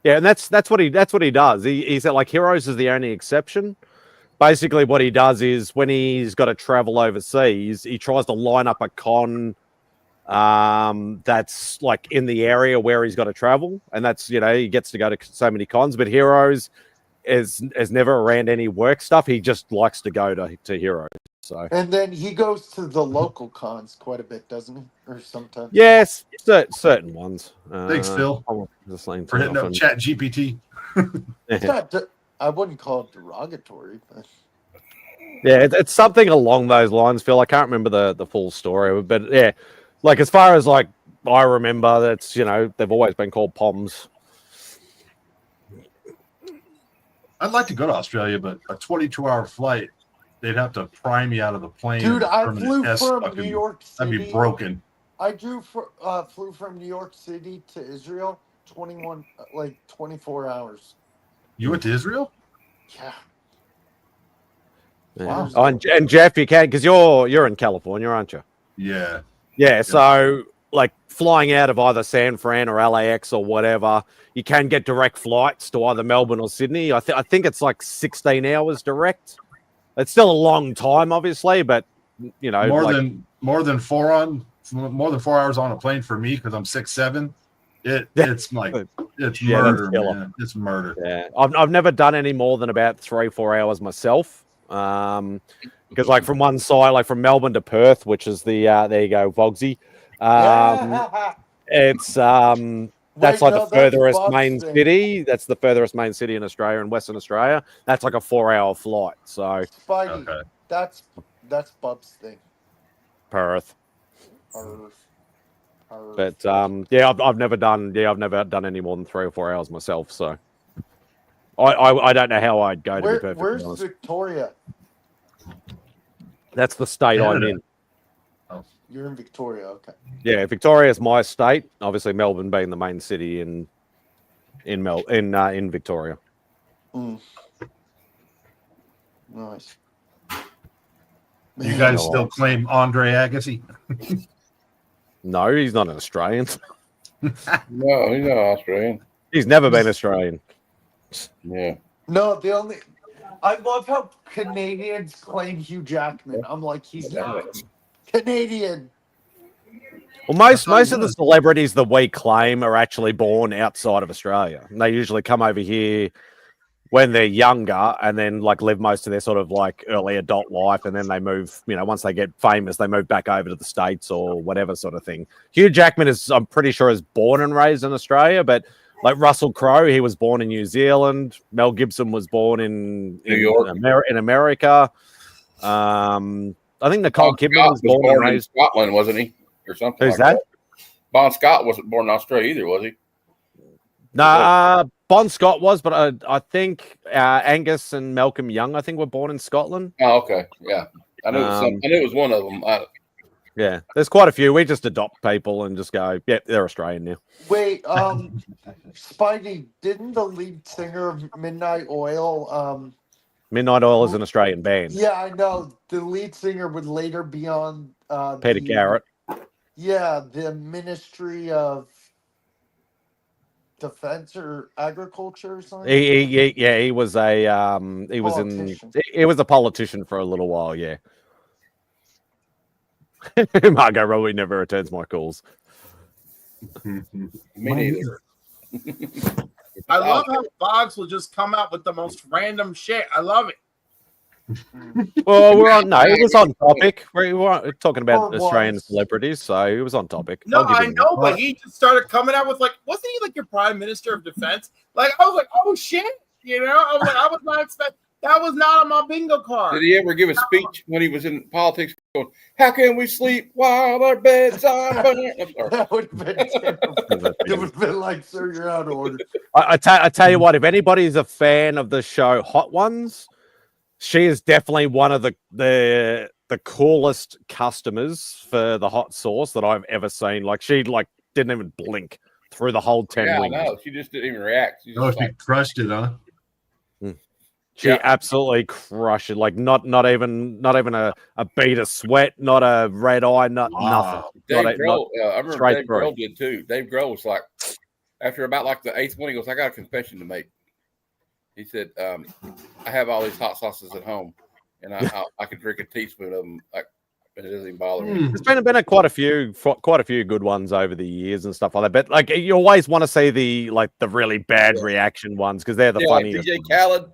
and that's what he does. He said like Heroes is the only exception. Basically, what he does is when he's got to travel overseas, he tries to line up a con that's like in the area where he's got to travel, and that's he gets to go to so many cons. But Heroes has never around any work stuff. He just likes to go to Heroes. So And then he goes to the local cons quite a bit, doesn't he? Or sometimes. yes, certain ones. Thanks, Phil, for hitting up Chat GPT. It's not I wouldn't call it derogatory, but Yeah, it's something along those lines, Phil. I can't remember the full story, but yeah, like as far as like I remember, that's they've always been called POMs. I'd like to go to Australia, but a 22-hour flight, they'd have to pry me out of the plane. Dude, I Permanent flew S from fucking- New York City. That'd be broken. I flew from New York City to Israel 24 hours. You went to Israel? Yeah. Wow. Oh, and Jeff, you can because you're in California, aren't you? Yeah. Yeah. So like flying out of either San Fran or LAX or whatever, you can get direct flights to either Melbourne or Sydney. I think it's like 16 hours direct. It's still a long time, obviously, but more than 4 hours on a plane for me because I'm 6'7". It's like it's murder, man. It's murder. Yeah, I've never done any more than about 3-4 hours myself. Because like from one side, like from Melbourne to Perth, which is the there you go, Vogsy. It's that's like the furthest main city. That's the furthest main city in Australia, in Western Australia. That's like a 4-hour flight. So Spidey, that's Bub's thing. Perth. But I've never done any more than 3 or 4 hours myself. So I don't know how I'd go to be perfectly Where's honest. Victoria? That's the state I'm in. You're in Victoria, okay. Yeah, Victoria is my state. Obviously, Melbourne being the main city in Victoria. Nice. You guys still claim Andre Agassi? No, he's not an Australian. No, he's not Australian. He's never been Australian. Yeah. No, I love how Canadians claim Hugh Jackman. I'm like, he's not Canadian. Well, most of the celebrities that we claim are actually born outside of Australia. And they usually come over here when they're younger and then like live most of their sort of like early adult life, and then they move, once they get famous, they move back over to the States or whatever sort of thing. Hugh Jackman I'm pretty sure is born and raised in Australia, but like Russell Crowe, he was born in New Zealand. Mel Gibson was born in New York, in America. I think Nicole Kidman was born and raised in Scotland, wasn't he, or something? Who's like that? Bon Scott wasn't born in Australia either, was he? Nah, Bon Scott was, but I think Angus and Malcolm Young, I think, were born in Scotland. Oh, okay, yeah. I knew it was one of them. Yeah, there's quite a few. We just adopt people and just go, yeah, they're Australian now. Wait, Spidey, didn't the lead singer of Midnight Oil? Midnight Oil is an Australian band. Yeah, I know. The lead singer would later be on Peter Garrett. Yeah, the Ministry of Defense or Agriculture or something. He was a politician for a little while. Yeah. Margot Robbie never returns my calls. Me neither. I love how Boggs will just come out with the most random shit. I love it. Well, it was on topic. We weren't talking about Australian celebrities, so it was on topic. No, I know, but he just started coming out with wasn't he like your Prime Minister of Defense? Like I was like, oh shit, I was not expecting. That was not on my bingo card. Did he ever give a speech when he was in politics going, how can we sleep while our beds are burning? I'm sorry. That would have been terrible. It would have been like, sir, you're out of order. I tell you what, if anybody's a fan of the show Hot Ones, she is definitely one of the coolest customers for the hot sauce that I've ever seen. Like she didn't even blink through the whole 10 wings. No, she just didn't even react. She Oh, she crushed it, huh? She absolutely crushed it. Like not even a bead of sweat, not a red eye, nothing. Dave Not Grohl, I remember straight Dave through. Grohl did too. Dave Grohl was like, after about like the 8th one, he goes, I got a confession to make. He said, I have all these hot sauces at home, and I could drink a teaspoon of them. Like, it doesn't even bother me. There's been quite a few good ones over the years and stuff like that. But like you always want to see the really bad reaction ones because they're the funniest. Like DJ Khaled,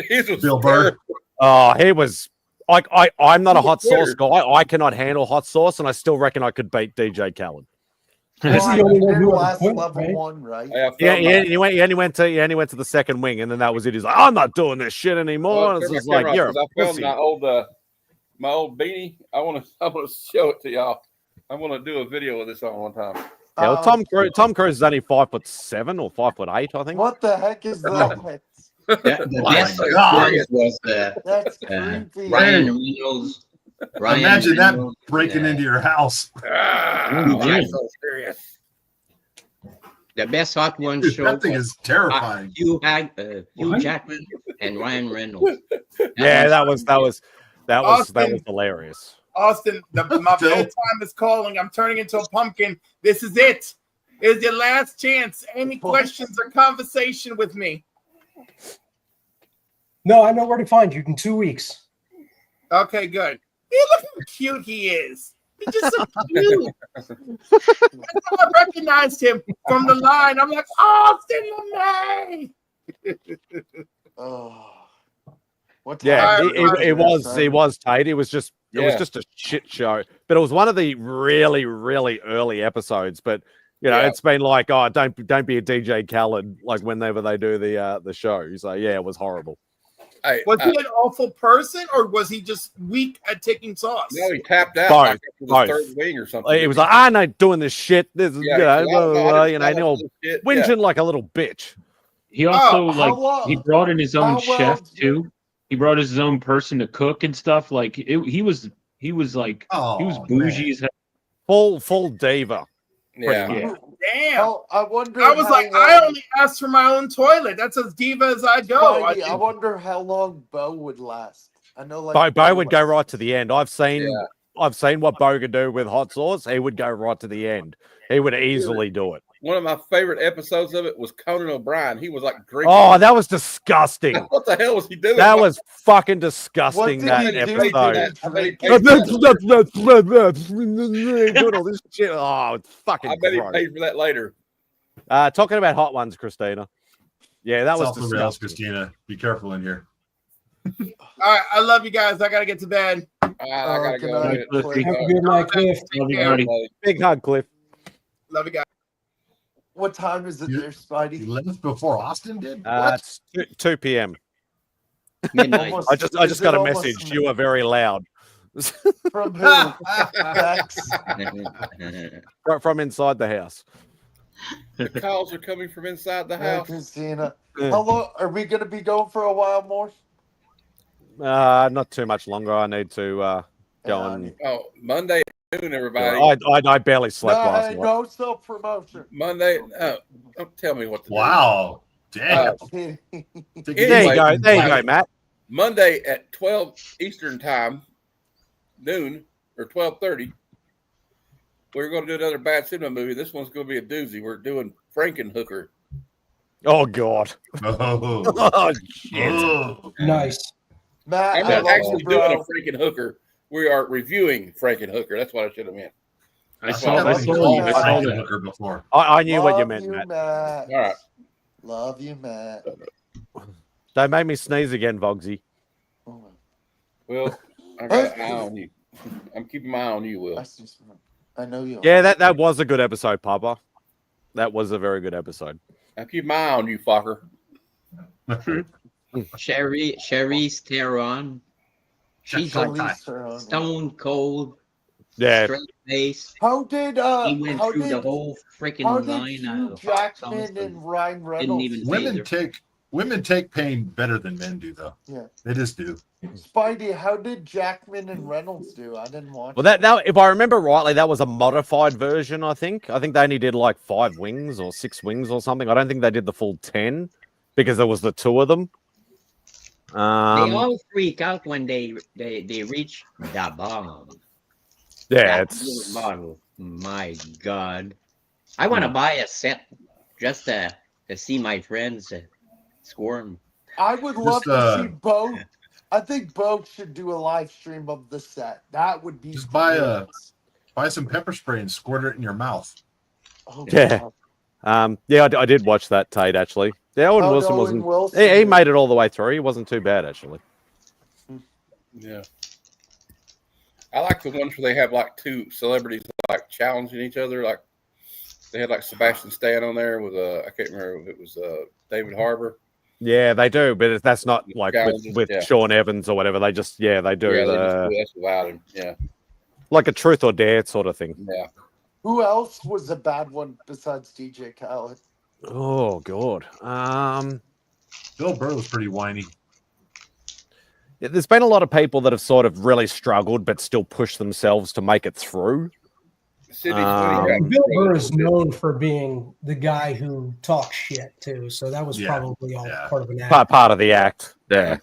his was Bill Burr. Oh, he was. I'm not a hot sauce guy. I cannot handle hot sauce, and I still reckon I could beat DJ Khaled. This is the only one who last level one, right? Yeah, he only went to the second wing, and then that was it. He's like, I'm not doing this shit anymore. And it's just like, you're a pussy. My old beanie. I want to show it to y'all. I want to do a video of this on one time. Yeah, well, Tom Cruise is only 5'7" or 5'8", I think. What the heck is that? The best was That's creepy. Ryan Reynolds. Imagine that breaking into your house. I'm so serious. The best hot one Dude, show. that thing is terrifying. Hugh Jackman and Ryan Reynolds. That was hilarious. Austin, my bedtime is calling. I'm turning into a pumpkin. This is it. It's your last chance. Any questions or conversation with me? No, I know where to find you in 2 weeks. Okay, good. Hey, look how cute he is. He's just so cute. I recognized him from the line. I'm like, Austin LeMay. Oh. Yeah, it was tight. It was just a shit show. But it was one of the really, really early episodes. But it's been like, oh, don't be a DJ Khaled like whenever they do the show. He's like, yeah, it was horrible. Was he an awful person, or was he just weak at taking sauce? No, he tapped out Both, like after the third wing or something. He was like, I'm not doing this shit. This is, shit. whinging like a little bitch. He also he brought in his own chef too. He brought his own person to cook and stuff. Like he was bougie as hell. Full diva. Yeah. Damn. I wonder. I was like, I only asked for my own toilet. That's as diva as I go. I wonder how long Bo would last. I know, like Bo would go right to the end. I've seen what Bo could do with hot sauce. He would go right to the end. He would easily do it. One of my favorite episodes of it was Conan O'Brien. He was like drinking. Oh, that was disgusting. What the hell was he doing? That was fucking disgusting. That episode. Doing all this shit. Oh, it's fucking. I bet he gross. paid for that later. Talking about hot ones, Christina. Yeah, that It's was off the rails, disgusting. Christina. Be careful in here. All right, I love you guys. I gotta get to bed. I gotta go. Have a good night, Cliff. Big hug, Cliff. Love you guys. What time is it there, Spidey? You left before Austin did? It's 2 p.m. Midnight. I just got a message. You are very loud. From who? From inside the house. The calls are coming from inside the Hey, house. Christina. How long are we going to be going for a while more? Not too much longer. I need to go and. Oh, Monday at noon, everybody. I barely slept last night. No self promotion. Monday. Don't tell me what to do. Wow. Damn. There you go, Matt. Monday at 12 Eastern time, noon or 12:30. We're going to do another bad cinema movie. This one's going to be a doozy. We're doing Frankenhooker. Oh God. Oh, shit. Nice. Matt, I'm not actually doing a Frankenhooker. We are reviewing Frankenhooker. That's what I should have meant. I saw that before. I knew what you meant, Matt. All right. Love you, Matt. Don't make me sneeze again, Vogsy. Will, I got an eye on you. I'm keeping my eye on you, Will. I know you. Yeah, that was a good episode, Papa. That was a very good episode. I keep my eye on you, fucker. Sherry's Theron. She's like stone cold. Yeah. Straight face. How did he went through the whole freaking line Hugh of Jackman and Ryan Reynolds? Women take pain better than men do, though. Yeah. They just do. Spidey, how did Jackman and Reynolds do? I didn't watch. Well, that if I remember rightly, that was a modified version. I think they only did like 5 wings or 6 wings or something. I don't think they did the full 10 because there was the 2 of them. They all freak out when they reach the bomb. Yeah, That little model. My God, I want to buy a set just to see my friends squirm. I would love to see both. I think both should do a live stream of the set. That would be just buy some pepper spray and squirt it in your mouth. Oh, yeah. Yeah, I did watch that, Tate, actually. Yeah, Owen Wilson wasn't. He made it all the way through. He wasn't too bad, actually. Yeah. I like the ones where they have like 2 celebrities like challenging each other. Like they had like Sebastian Stan on there with I can't remember if it was David Harbour. Yeah, they do, but that's not like with Sean Evans or whatever. They just they do. Yeah, they just do that's without him. Yeah. Like a truth or dare sort of thing. Yeah. Who else was a bad one besides DJ Khaled? Oh God. Bill Burr was pretty whiny. Yeah, there's been a lot of people that have sort of really struggled but still pushed themselves to make it through. Bill Burr is known for being the guy who talks shit too, so that was probably all part of an act. Part of the act. Yeah.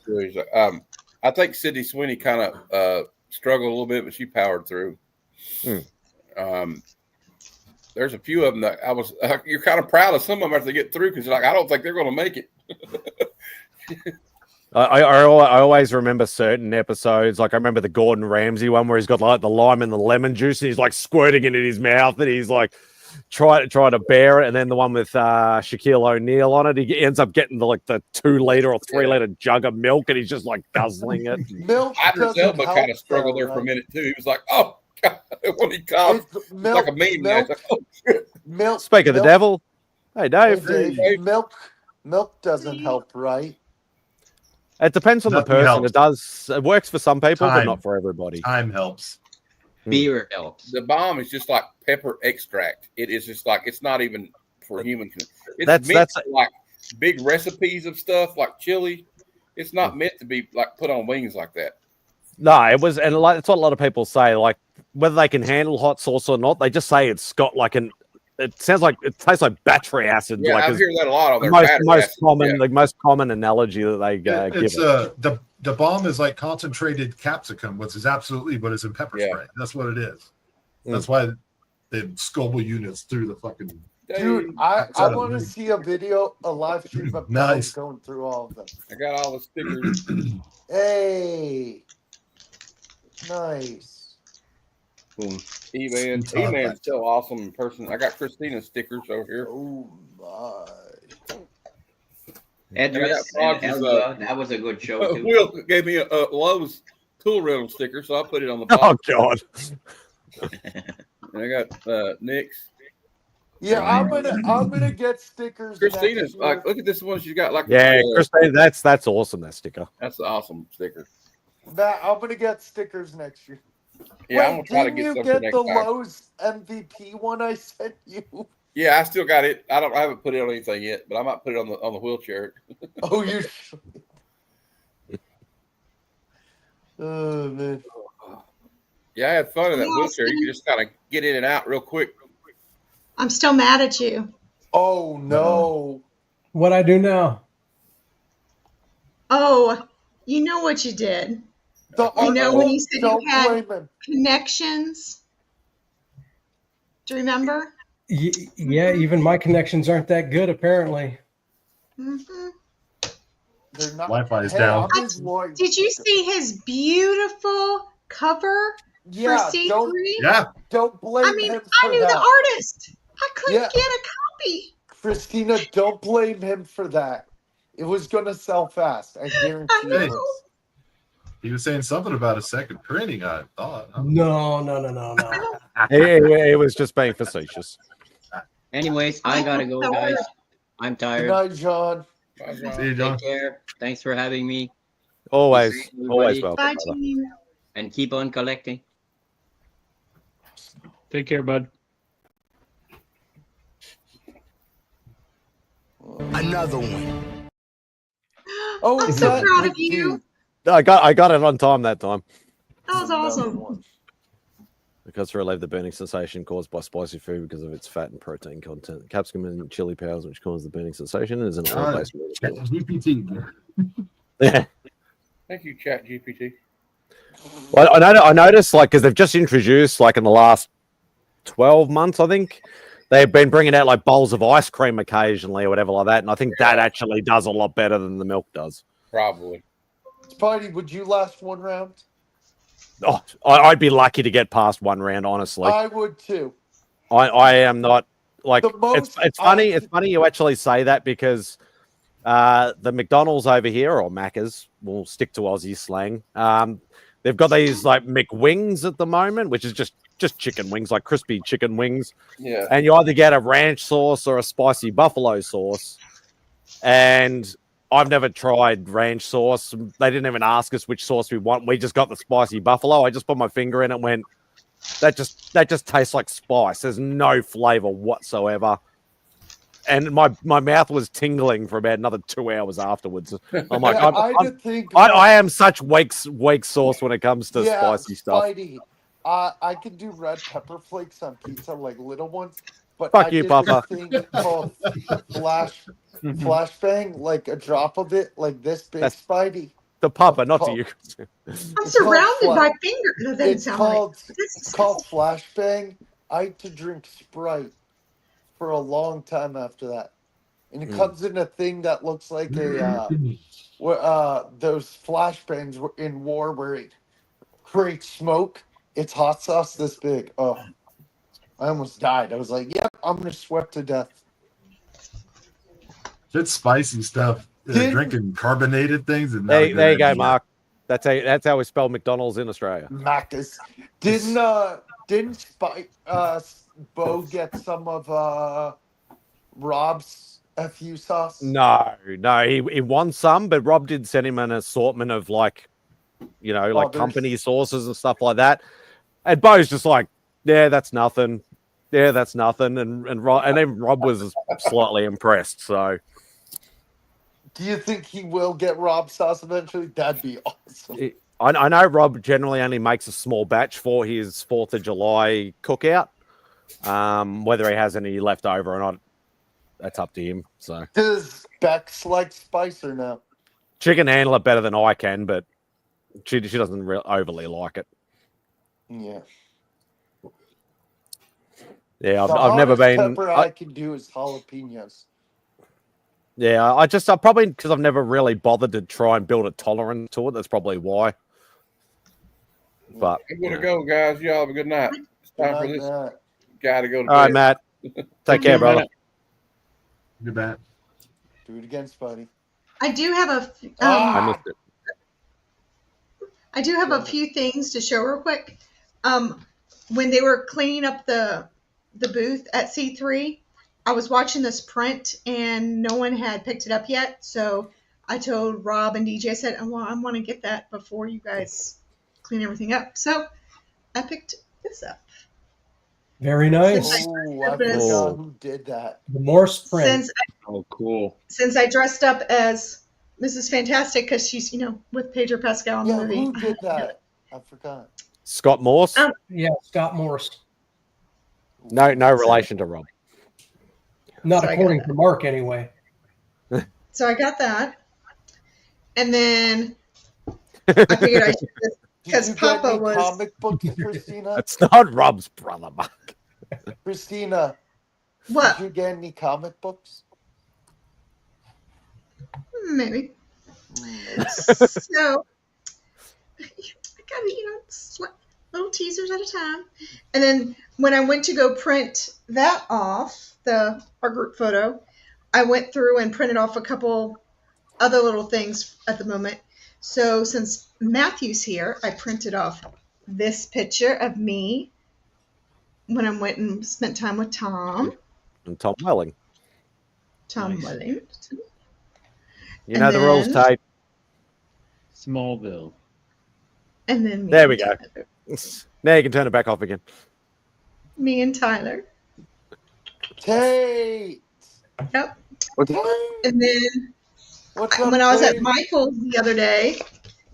I think Sydney Sweeney kind of struggled a little bit, but she powered through. There's a few of them that I was. You're kind of proud of some of them as they get through because you're like, I don't think they're going to make it. I always remember certain episodes. Like I remember the Gordon Ramsay one where he's got like the lime and the lemon juice and he's like squirting it in his mouth and he's like trying to bear it. And then the one with Shaquille O'Neal on it, he ends up getting the 2-liter or 3-liter jug of milk and he's just like guzzling it. Milk Idris Elba kind of struggled there for a minute too. He was like, "Oh God," when he comes, like a meme. Milk, like, oh, shit. milk. Speak of the devil. Hey, Dave. Hey, milk doesn't help, right? It depends on the person. Helps. It works for some people, but not for everybody. Time helps. Beer helps. The bomb is just like pepper extract. It is just like it's not even for human. It's That's like big recipes of stuff like chili. It's not meant to be like put on wings like that. No, it was, and it's what a lot of people say. Like whether they can handle hot sauce or not, they just say it's got like an. It sounds like it tastes like battery acid. Yeah, like I hear that a lot on their the most common analogy that they give. It's the bomb is like concentrated capsicum, which is absolutely what is in pepper spray. That's what it is. That's why they Scoville units through the fucking. Dude, I want to see a live stream of Nice. going through all of them. I got all the stickers. Hey, nice. E-Man's so awesome in person. I got Christina's stickers over here. Oh my. Edris and Elba, that was a good show too. Will gave me a Lowe's tool rental sticker, so I put it on the bottom. Oh God. And I got Nick's. Yeah, I'm gonna get stickers. Christina's like, look at this one she's got. Like, Christina, that's awesome. That sticker. That's an awesome sticker. Matt, I'm gonna get stickers next year. Yeah, I'm gonna try to get you something get next the time. Lowe's MVP one I sent you? Yeah, I still got it. I haven't put it on anything yet, but I might put it on the wheelchair. Oh, you. Oh man. Yeah, I had fun in that wheelchair. You can just kind of get in and out real quick. I'm still mad at you. Oh no. What I do now? Oh, you know what you did. You know when you said you had connections? Do you remember? Yeah, even my connections aren't that good, apparently. Mm-hmm. They're not. Wi-Fi is down. Did you see his beautiful cover for C3? Yeah. Don't blame him for I knew the artist. I couldn't get a copy. Christina, don't blame him for that. It was going to sell fast. I guarantee you. He was saying something about a second printing, I thought. No. It was just being facetious. Anyways, I gotta go, guys. I'm tired. Good night, John. Bye, John. See you, John. Take care. Thanks for having me. Always, Be safe, always everybody. welcome. Bye, brother. team. And keep on collecting. Take care, bud. Another one. Oh, I'm is so that proud the of you. dude? I got it on time that time. That was Another awesome. one. Because to relieve the burning sensation caused by spicy food because of its fat and protein content. Capsicum and chili powders, which cause the burning sensation, is an oil-based GPT. Yeah. Thank you, Chat GPT. Well, I noticed, like, because they've just introduced, like, in the last 12 months, I think, they've been bringing out, like, bowls of ice cream occasionally or whatever like that, and I think that actually does a lot better than the milk does. Probably. Spidey, would you last one round? Oh, I'd be lucky to get past one round, honestly. I would too. I am not, like, The most it's funny. It's funny you actually say that because the McDonald's over here, or Macca's, we'll stick to Aussie slang. They've got these like McWings at the moment, which is just chicken wings, like crispy chicken wings. Yeah. And you either get a ranch sauce or a spicy buffalo sauce. And I've never tried ranch sauce. They didn't even ask us which sauce we want. We just got the spicy buffalo. I just put my finger in it and went, that just tastes like spice. There's no flavor whatsoever. And my mouth was tingling for about another 2 hours afterwards. I'm like, I am such weak sauce when it comes to spicy stuff. Spidey, I can do red pepper flakes on pizza, like little ones. But Fuck I you, did Papa. this thing called flashbang, like a drop of it, like this big. That's Spidey. The Papa, not to you. I'm surrounded by fingers. That doesn't It's sound called right. it's called flashbang. I had to drink Sprite for a long time after that, and it comes in a thing that looks like a those flashbangs in war where it creates smoke. It's hot sauce this big. Oh, I almost died. I was like, "Yep, I'm gonna sweat to death." It's spicy stuff. Drinking carbonated things. And There you go, Mark. That's how we spell McDonald's in Australia. Macca's. Didn't Bo get some of Rob's FU sauce? No, he won some, but Rob did send him an assortment of like company sauces and stuff like that. And Bo's just like, yeah, that's nothing. Yeah, that's nothing. And even Rob was slightly impressed. So, do you think he will get Rob's sauce eventually? That'd be awesome. I know Rob generally only makes a small batch for his 4th of July cookout. Whether he has any left over or not, that's up to him. So, does Bex like spice or no? She can handle it better than I can, but she doesn't overly like it. Yeah. Yeah, The I've never hottest been. pepper I can do is jalapenos. Yeah, I probably because I've never really bothered to try and build a tolerance to it. That's probably why. But I'm gonna go, guys. Y'all have a good night. It's time for this guy to go to all right, bed. Matt. Take care, brother. Good Matt. Do it again, Spidey. I do have a. I missed it. I do have a few things to show real quick. When they were cleaning up the booth at C3, I was watching this print and no one had picked it up yet. So I told Rob and DJ, I said, I want to get that before you guys clean everything up. So I picked this up. Very nice. I forgot who did that. The Morse print. Cool. Since I dressed up as Mrs. Fantastic because she's, with Pedro Pascal in the movie. Who did that? I forgot. Scott Morse? Yeah, Scott Morse. No relation to Rob. Not according to Mark, anyway. So I got that. And then I figured I should just, because Papa was. Comic books, Christina? It's not Rob's brother, Mark. Christina. What? Did you get any comic books? Maybe. So I got little teasers at a time. And then when I went to go print that off, our group photo, I went through and printed off a couple other little things at the moment. So since Matthew's here, I printed off this picture of me when I went and spent time with Tom. And Tom Welling. Tom Welling. You know the rules, Tate. Smallville. And then There we go. Now you can turn it back off again. me and Tyler. Tate. Yep. Tate. And then What's up, when I was at Tate? Michael's the other day,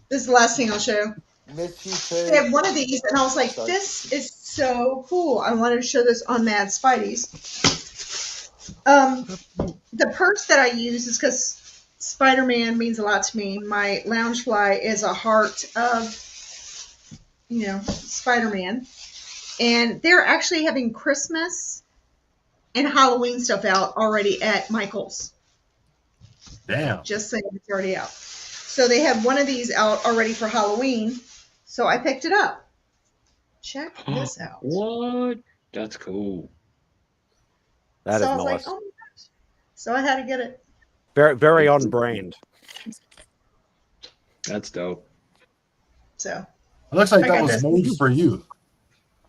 this is the last thing I'll show. Miss you, They Tate. had one of these, and I was like, this is so cool. I wanted to show this on MadSpidey's. The purse that I use is because Spider-Man means a lot to me. My Loungefly is a heart of, Spider-Man. And they're actually having Christmas and Halloween stuff out already at Michael's. Damn. Just saying it's already out. So they had one of these out already for Halloween. So I picked it up. Check this out. What? That's cool. That so is I was nice. like, oh my gosh. So I had to get it. Very, very on brand. That's dope. So It looks like I that got was this. made for you.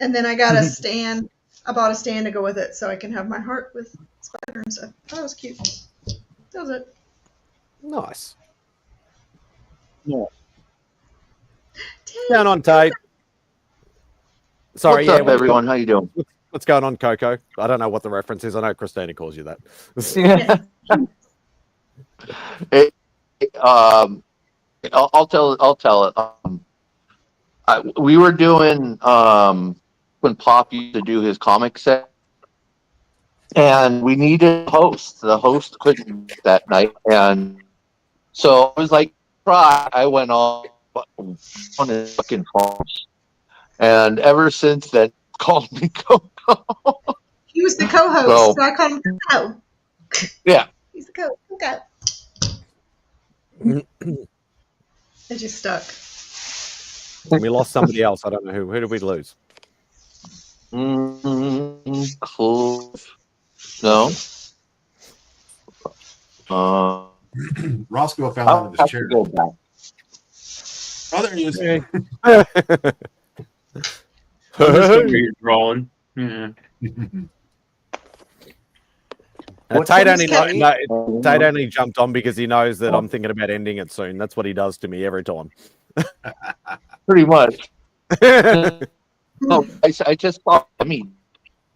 And then I got a stand. I bought a stand to go with it so I can have my heart with Spider and stuff. That was cute. That was it. Nice. Yeah. Down on Tate. Sorry, What's up, everyone? How you doing? What's going on, Coco? I don't know what the reference is. I know Christina calls you that. I'll tell it. We were doing when Pop used to do his comic set, and we needed a host. The host couldn't that night, and so I was like, "Try." I went on his fucking phones, and ever since then, called me Coco. He was the co-host, so I called him Coco. Yeah. He's the Coco. It just stuck. We lost somebody else. I don't know who. Who did we lose? No. Roscoe fell out of his chair. Go back. Oh, there he is. I'm just over here drawing. Yeah. Tate only jumped on because he knows that I'm thinking about ending it soon. That's what he does to me every time. Pretty much. No, I just thought, a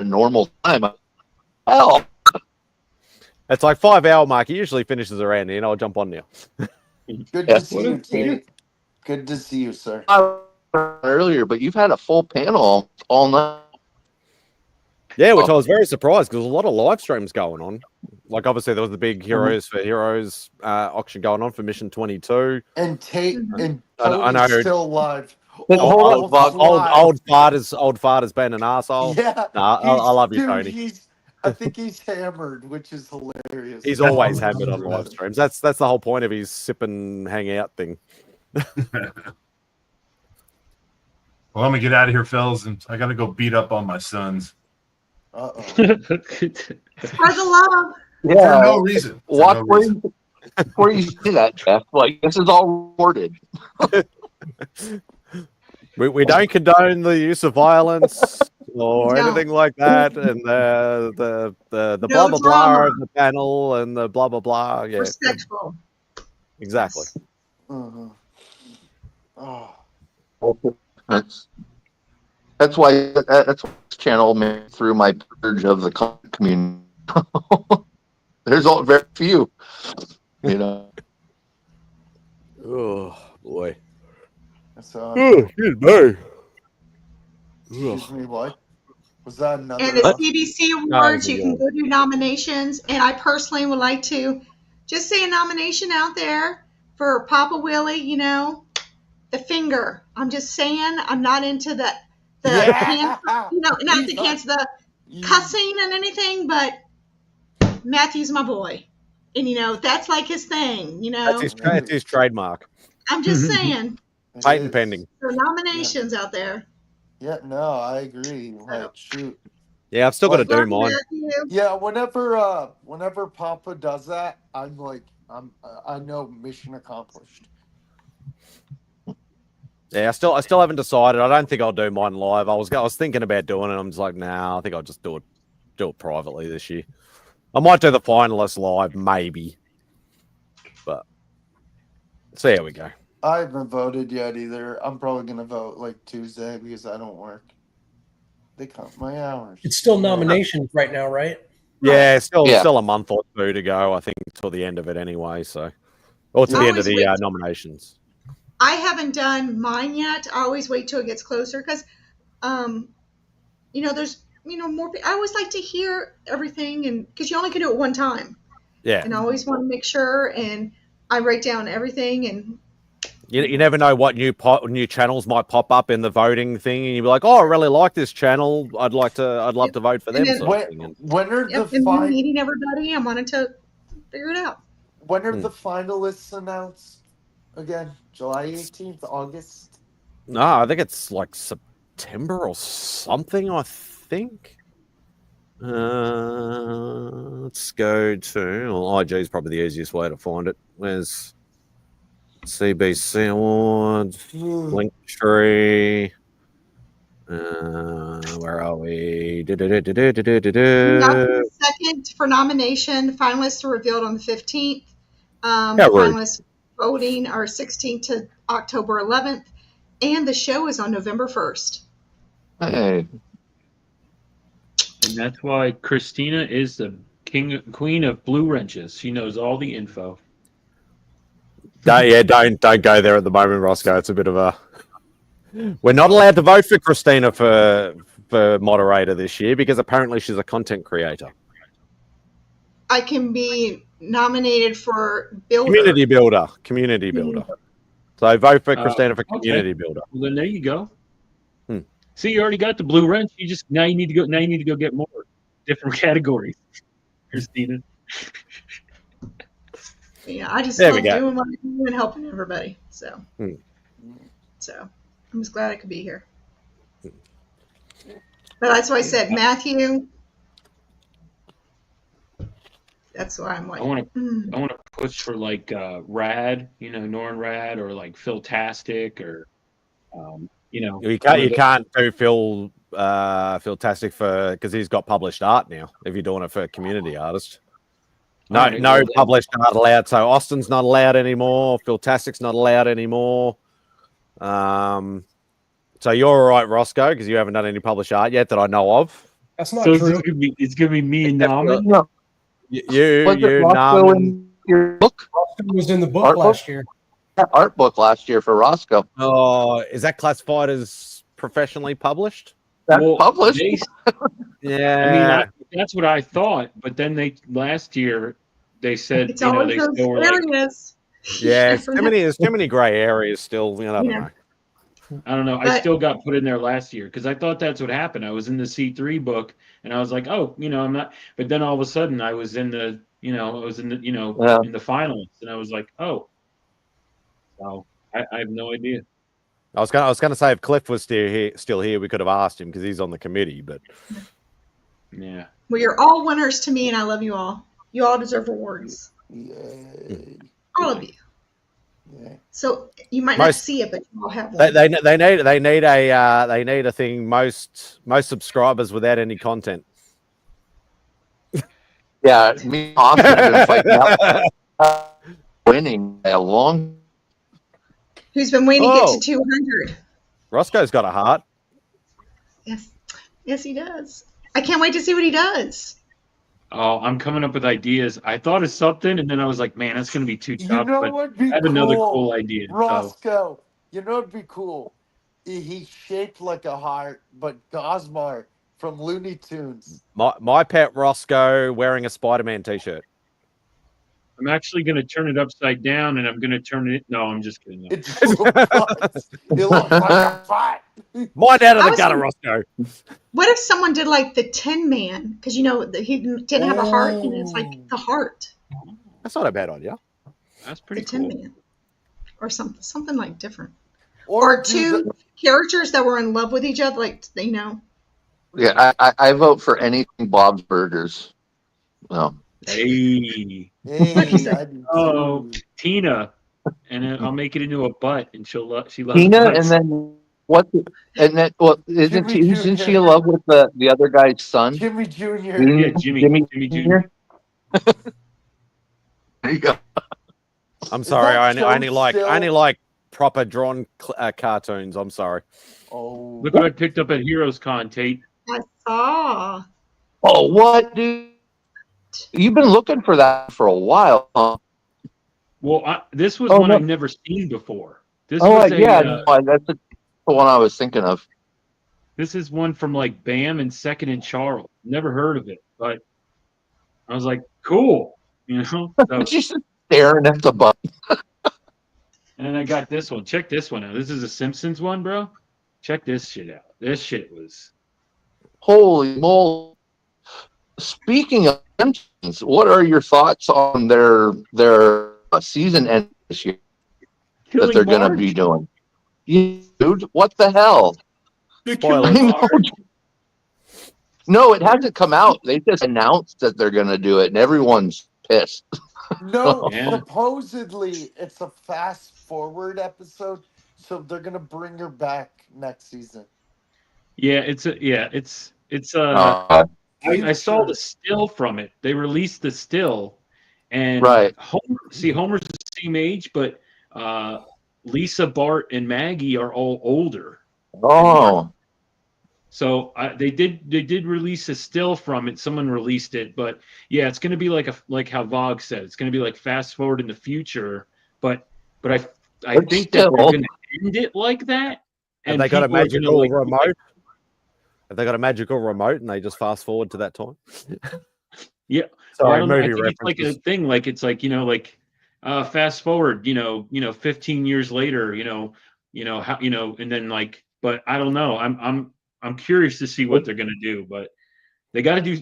normal time. Hell. It's like 5 hour mark. He usually finishes around here, and I'll jump on now. Good to see you, Tate. Good to see you, sir. Earlier, but you've had a full panel all night. Yeah, which I was very surprised because there's a lot of live streams going on. Like, obviously, there was the big Heroes for Heroes auction going on for Mission 22. And Tate and I know. Tony's still live. Old farter's been an asshole. Yeah, nah, I love you, dude, Tony. I think he's hammered, which is hilarious. He's always hammered on live streams. That's the whole point of his sip and hang out thing. Well, let me get out of here, fellas, and I got to go beat up on my sons. Uh-oh. For the love. Yeah. For no reason. Watch where you see that, Jeff. Like, this is all recorded. We don't condone the use of violence or anything like that, and the blah blah blah of the panel and the blah blah blah. Yeah, respectful. Exactly. Oh. That's why this channel made through my purge of the community. There's very few, Oh boy. Excuse me. Excuse me, what? Was that another? And the CBC Awards, you can go do nominations. And I personally would like to just say a nomination out there for Papa Willie, the finger. I'm just saying, I'm not into the hand, not the hands, the cussing and anything, but Matthew's my boy. And, that's like his thing, That's his trademark. I'm just saying. Patent pending. There are nominations out there. Yeah, no, I agree. Like, shoot. Yeah, I've still got to do mine. Yeah, whenever Papa does that, I'm like, I know mission accomplished. Yeah, I still haven't decided. I don't think I'll do mine live. I was thinking about doing it. I'm just like, nah, I think I'll just do it privately this year. I might do the finalists live, maybe, but So here we go. I haven't voted yet either. I'm probably gonna vote like Tuesday because I don't work. They count my hours. It's still nominations right now, right? Yeah, still a month or two to go. I think till the end of it anyway. So, or to the end of the nominations. I haven't done mine yet. I always wait till it gets closer because, there's more. I always like to hear everything, and because you only can do it one time. Yeah. And I always want to make sure, and I write down everything, and you never know what new channels might pop up in the voting thing, and you'll be like, "Oh, I really like this channel. I'd love to vote for them." When are the and meeting everybody, I wanted to figure it out. When are the finalists announced again? July 18th, August? No, I think it's like September or something. I think. Let's go to IG is probably the easiest way to find it. Where's CBC Awards, Linktree? Where are we? Second for nomination. The finalists are revealed on the 15th. Yeah, finalists voting are 16th to October 11th, and the show is on November 1st. Hey. And that's why Christina is the queen of blue wrenches. She knows all the info. Don't go there at the moment, Roscoe. It's a bit of a. We're not allowed to vote for Christina for moderator this year because apparently she's a content creator. I can be nominated for builder. Community builder. So vote for Christina for community builder. Well, then there you go. See, you already got the blue wrench. Now you need to go get more different categories, Christina. Yeah, I just There love we go. doing what I do and helping everybody. So I'm just glad I could be here. But that's why I said Matthew. That's why I'm like. I want to push for like Rad, Norn Rad, or like Philtastic, or You can't do Phil Tastic because he's got published art now. If you're doing it for a community artist, no published art allowed. So Austin's not allowed anymore. Phil Tastic's not allowed anymore. So you're all right, Roscoe, because you haven't done any published art yet that I know of. That's not so true. It's gonna be me and Nama. No. Nam. Your book? Roscoe was in the book last year. Art book last year for Roscoe. Oh, is that classified as professionally published? That's published. Yeah. I mean, that's what I thought. But then last year they said It's always those areas. Yeah, there's too many gray areas still. I don't know. I don't know. I still got put in there last year because I thought that's what happened. I was in the C3 book and I was like, oh, I'm not. But then all of a sudden I was in the, in the finalists, and I was like, oh. So I have no idea. I was gonna say if Cliff was still here, we could have asked him because he's on the committee. But yeah. Well, you're all winners to me, and I love you all. You all deserve awards. Yay. All of you. Yeah. So you might not see it, but you all have one. they need a thing most subscribers without any content. Yeah, me and Austin have been fighting out, winning by a long. Who's been waiting to get to 200? Roscoe's got a heart. Yes, he does. I can't wait to see what he does. Oh, I'm coming up with ideas. I thought of something, and then I was like, man, that's going to be too tough. What'd be I have another cool idea. Roscoe, it'd be cool. He's shaped like a heart, but Gosmar from Looney Tunes. My pet Roscoe wearing a Spider-Man t-shirt. I'm actually going to turn it upside down, and I'm going to turn it. No, I'm just kidding. It looks like a fight. Mind out of the gutter, Roscoe. What if someone did like the Tin Man? Because he didn't have a heart, and it's like the heart. That's not a bad idea. That's pretty cool. Tin Man, or something like different, or two characters that were in love with each other, like Yeah, I vote for anything Bob's Burgers. No. Hey. Oh, Tina, and then I'll make it into a butt, and she loves Tina, butts. and then what? And then isn't she in love with the other guy's son? Jimmy Jr. Yeah, Jimmy Jr. There you go. I'm sorry. that I only show like still- I only like proper drawn cartoons. I'm sorry. Oh, Look what I picked up at Heroes Con, Tate. I saw. Oh, what, dude? You've been looking for that for a while, huh? Well, this was Oh, one no. I've never seen before. This Oh, was yeah, no, that's the one I was thinking of. This is one from like Bam and Second and Charles. Never heard of it, but I was like, cool, you know. So, Just staring at the button. and then I got this one. Check this one out. This is a Simpsons one, bro. Check this shit out. This shit was. Holy moly! Speaking of Simpsons, what are your thoughts on their season end this year that they're going to be doing? Dude, what the hell? Spoilers. No, it hasn't come out. They just announced that they're going to do it, and everyone's pissed. No, supposedly it's a fast forward episode, so they're gonna bring her back next season. Yeah, it's Uh, I saw the still from it. They released the still, and Right. Homer's the same age, but Lisa, Bart, and Maggie are all older. Oh, So they did release a still from it. Someone released it, but yeah, it's going to be like how Vogue said. It's going to be like fast forward in the future. But I think that they're going to end it like that. Have they got a magical remote? Have they got a magical remote and they just fast forward to that time? Yeah. Sorry, I movie think it's like a references. thing. Like it's like fast forward. 15 years later. How and then like. But I don't know. I'm curious to see what they're going to do, but they got to do.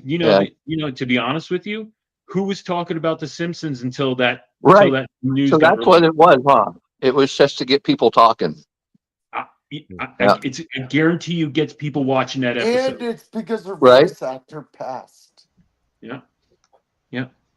To be honest with you, who was talking about The Simpsons until that? right. Until that news So got that's what it was, huh? It was just to get people talking. I guarantee you gets people watching that episode. And it's because her Right. voice actor passed. Yeah.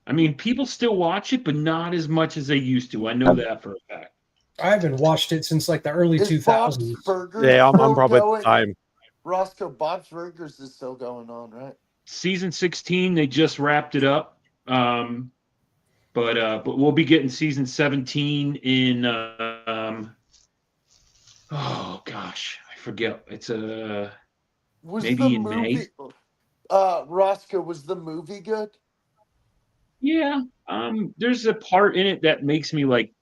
I mean, people still watch it, but not as much as they used to. I know that for a fact. I haven't watched it since like the early Is 2000s. Bob's Burgers Yeah, I'm still probably going? the same. Roscoe, Bob's Burgers is still going on, right? Season 16, they just wrapped it up. But we'll be getting season 17 in oh gosh, I forget. It's Was maybe the in movie, May. Roscoe, was the movie good? Yeah. There's a part in it that makes me like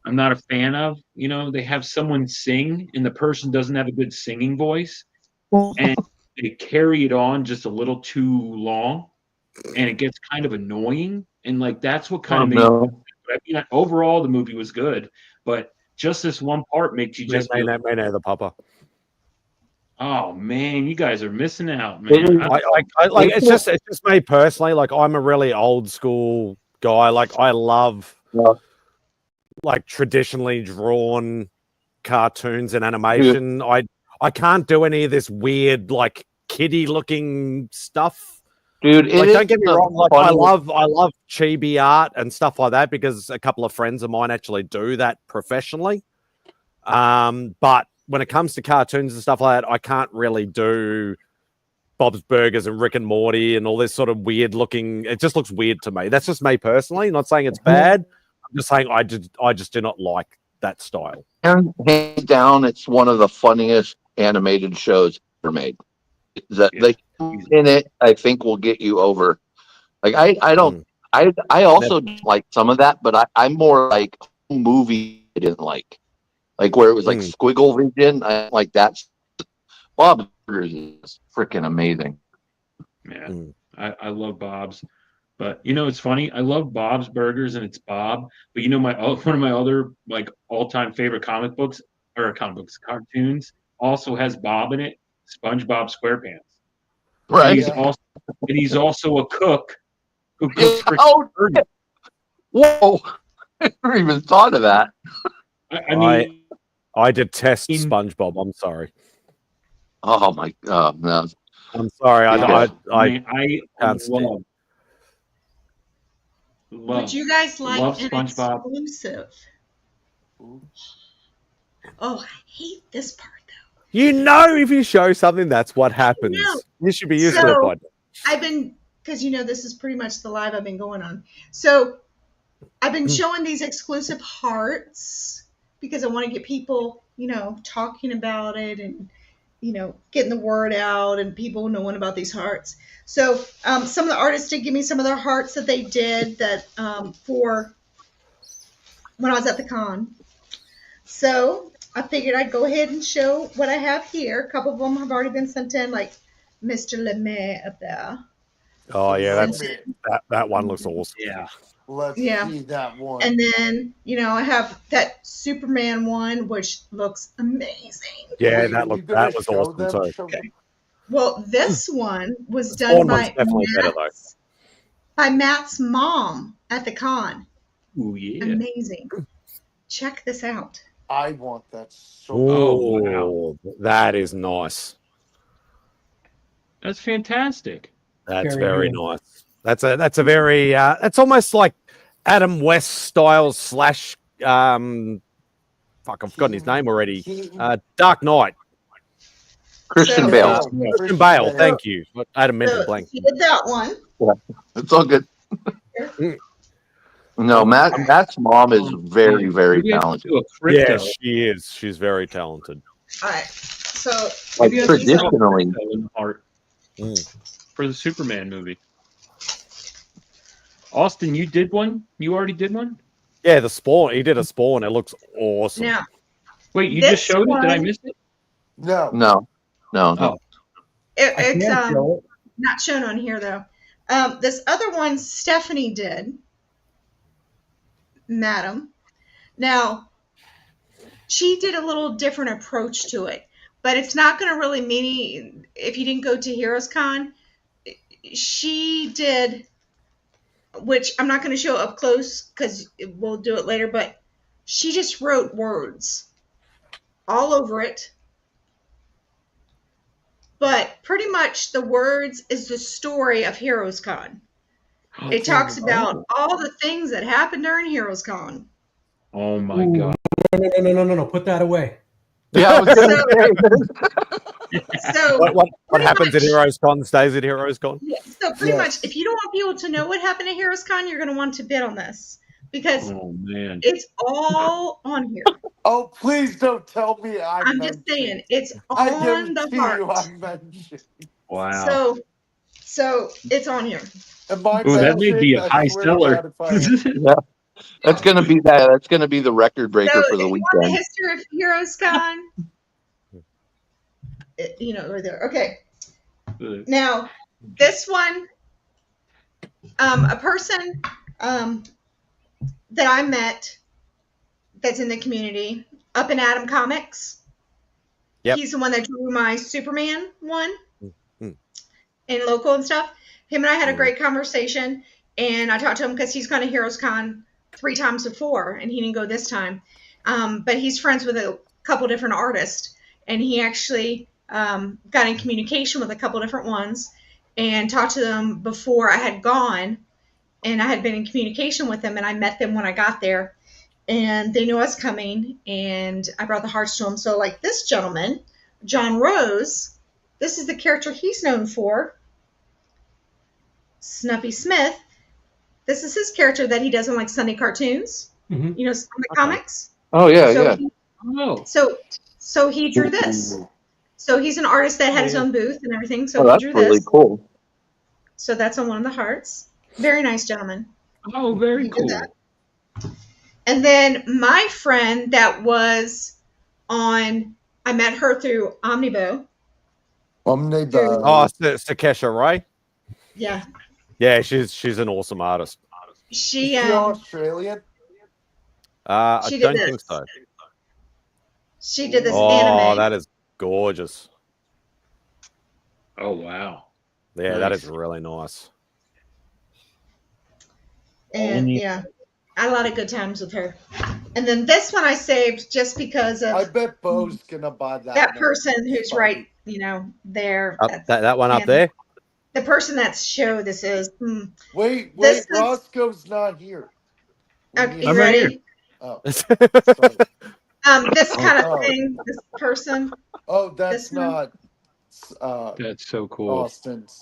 I'm not a fan of. They have someone sing and the person doesn't have a good singing voice. And they carry it on just a little too long and it gets kind of annoying. And like that's what kind of made I mean, overall the movie was good, but just this one part makes you just May know the papa. oh man, you guys are missing out, man. I like it's just me personally. Like I'm a really old school guy. Like I love like traditionally drawn cartoons and animation. I can't do any of this weird like kiddie looking stuff. Dude, Like don't get me wrong, like I love chibi art and stuff like that because a couple of friends of mine actually do that professionally. But when it comes to cartoons and stuff like that, I can't really do Bob's Burgers and Rick and Morty and all this sort of weird looking. It just looks weird to me. That's just me personally. Not saying it's bad. I'm just saying I just do not like that style. Hands down, it's one of the funniest animated shows ever made. That they in it, I think will get you over. Like I don't. I also like some of that, but I'm more like movie I didn't like where it was like squiggle vision. I like that. Bob's Burgers is freaking amazing. Yeah, I love Bob's, but it's funny. I love Bob's Burgers and it's Bob, but one of my other like all-time favorite cartoons also has Bob in it. SpongeBob SquarePants. Right. And he's also a cook who cooks for burgers. Whoa! I never even thought of that. I mean, I detest SpongeBob. I'm sorry. Oh my god, no. I'm sorry. I can't love. Would you guys like love an SpongeBob. exclusive? Oh, I hate this part. If you show something, that's what happens. You should be used to it by now. I've been, because this is pretty much the live I've been going on. So I've been showing these exclusive hearts because I want to get people, talking about it and, getting the word out and people knowing about these hearts. So some of the artists did give me some of their hearts that they did that for when I was at the con. So I figured I'd go ahead and show what I have here. A couple of them have already been sent in, like Mr. LeMay up there. Oh yeah, Sent in. that one looks awesome. Yeah. Let's Yeah. see that one. And then, I have that Superman one, which looks amazing. Yeah, that was awesome too. Well, this one was The done Spawn by one's definitely better though. Matt's mom at the con. Oh yeah. Amazing. Check this out. I want that so Oh, that is nice. That's fantastic. That's very nice. That's a very that's almost like Adam West style / fuck, I've forgotten his name already. Dark Knight. Christian Bale. Christian Bale, thank you. I had a mental So blank. he did that one. Yeah, it's all good. No, Matt's mom is very, very talented. Yeah, she is. She's very talented. All right. So Like traditionally. Art for the Superman movie. Austin, you did one? You already did one? Yeah, the Spawn. He did a Spawn. It looks awesome. Now, wait, you this just showed it? Did I one- miss it? No. No. it's can't show it. not shown on here though. This other one Stephanie did, Madam. Now, she did a little different approach to it, but it's not going to really mean if you didn't go to Heroes Con. She did, which I'm not going to show up close because we'll do it later, but she just wrote words all over it. But pretty much the words is the story of Heroes Con. It talks about all the things that happened during Heroes Con. Oh my god. No. Put that away. Yeah, I was gonna say. So what happens at Heroes Con stays at Heroes Con? Yeah, so pretty much, if you don't want people to know what happened at Heroes Con, you're going to want to bid on this because it's all on here. Oh, please don't tell me I'm just saying, it's on the heart. Wow. So it's on here. Ooh, that may be a high seller. Yeah. That's gonna be that. That's gonna be the record breaker for the if you want the weekend. history of Heroes Con, right there. Okay. Now, this one, a person that I met that's in the community up in Atom Comics. Yep. He's the one that drew my Superman one in local and stuff. Him and I had a great conversation, and I talked to him because he's gone to Heroes Con 3 times before, and he didn't go this time. But he's friends with a couple different artists, and he actually got in communication with a couple different ones and talked to them before I had gone, and I had been in communication with them, and I met them when I got there, and they knew I was coming, and I brought the hearts to them. So like this gentleman, John Rose, this is the character he's known for, Snuffy Smith. This is his character that he does in like Sunday cartoons, on the comics. Oh yeah, So yeah. So he drew this. So he's an artist that had his own booth and everything. So Oh, he that's drew really this. cool. So that's on one of the hearts. Very nice gentleman. Oh, very cool. And then my friend that was on, I met her through Omnibo. Oh, Sakesha Ray. Yeah. Yeah, she's an awesome artist. She Australian? I She did don't this. think so. She did this Oh, anime. that is gorgeous. Oh wow. Yeah, that is really nice. And yeah, I had a lot of good times with her. And then this one I saved just because of I bet Bo's gonna buy that. that one. person who's right, there. That one up And there? The person that's show this is. Wait, This is- Roscoe's not here. Okay, you I'm right ready? here. Oh, This kind of Oh. thing, this person. oh, that's This one? not. That's so cool. Austin's.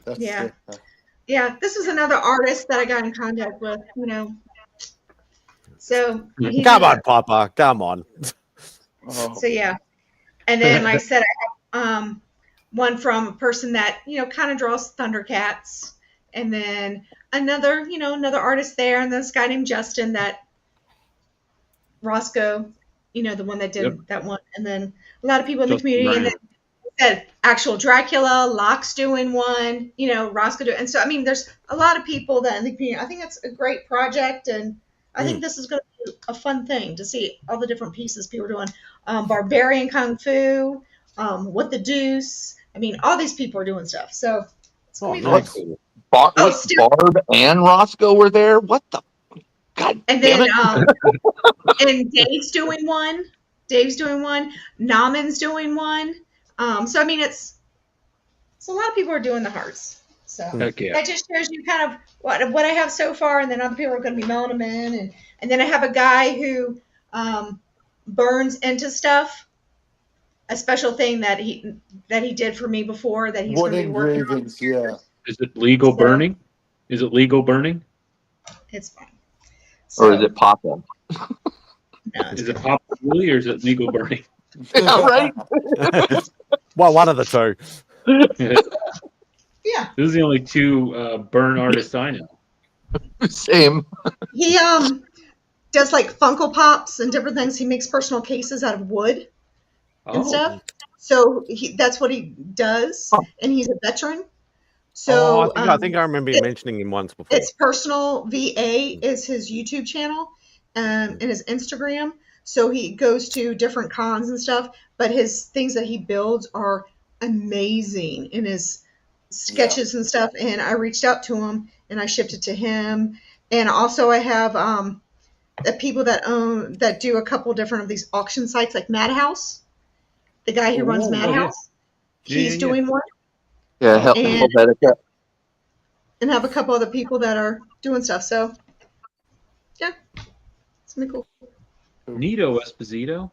That's Yeah. it. Yeah, this was another artist that I got in contact with, So he Come did on, Papa. Come on. So yeah, and then like I said, I have one from a person that kind of draws Thundercats, and then another artist there, and this guy named Justin that Roscoe, the one that did that one, and then a lot of people in the community, and then said actual Dracula, Locke's doing one, Roscoe doing, and so I mean, there's a lot of people that in the community. I think it's a great project, and I think this is going to be a fun thing to see all the different pieces people are doing. Barbarian Kung Fu, What the Deuce. I mean, all these people are doing stuff. So it's going to be fun. Barb and Roscoe were there. What the? God and damn then, it. and Dave's doing one. Naman's doing one. So I mean, it's a lot of people are doing the hearts. So Heck yeah. that just shows you kind of what I have so far, and then other people are going to be mailing them in, and then I have a guy who burns into stuff. A special thing that he did for me before that he's going to be working on. Yeah. Is it legal burning? Is it legal burning? It's fine. Or is it Papa? Is it Papa really, or is it legal burning? Yeah, right. Well, one of the two. Yeah. Those are the only two burn artists I know. Same. He does like Funko Pops and different things. He makes personal cases out of wood and stuff. So that's what he does, and he's a veteran. So I think I remember you mentioning him once before. It's Personal VA is his YouTube channel and his Instagram. So he goes to different cons and stuff, but his things that he builds are amazing in his sketches and stuff. And I reached out to him and I shipped it to him. And also I have the people that do a couple different of these auction sites like Madhouse. The guy who runs Madhouse, he's doing one. Yeah, Helvetica. And have a couple other people that are doing stuff. So yeah, it's gonna be cool. Nito Esposito.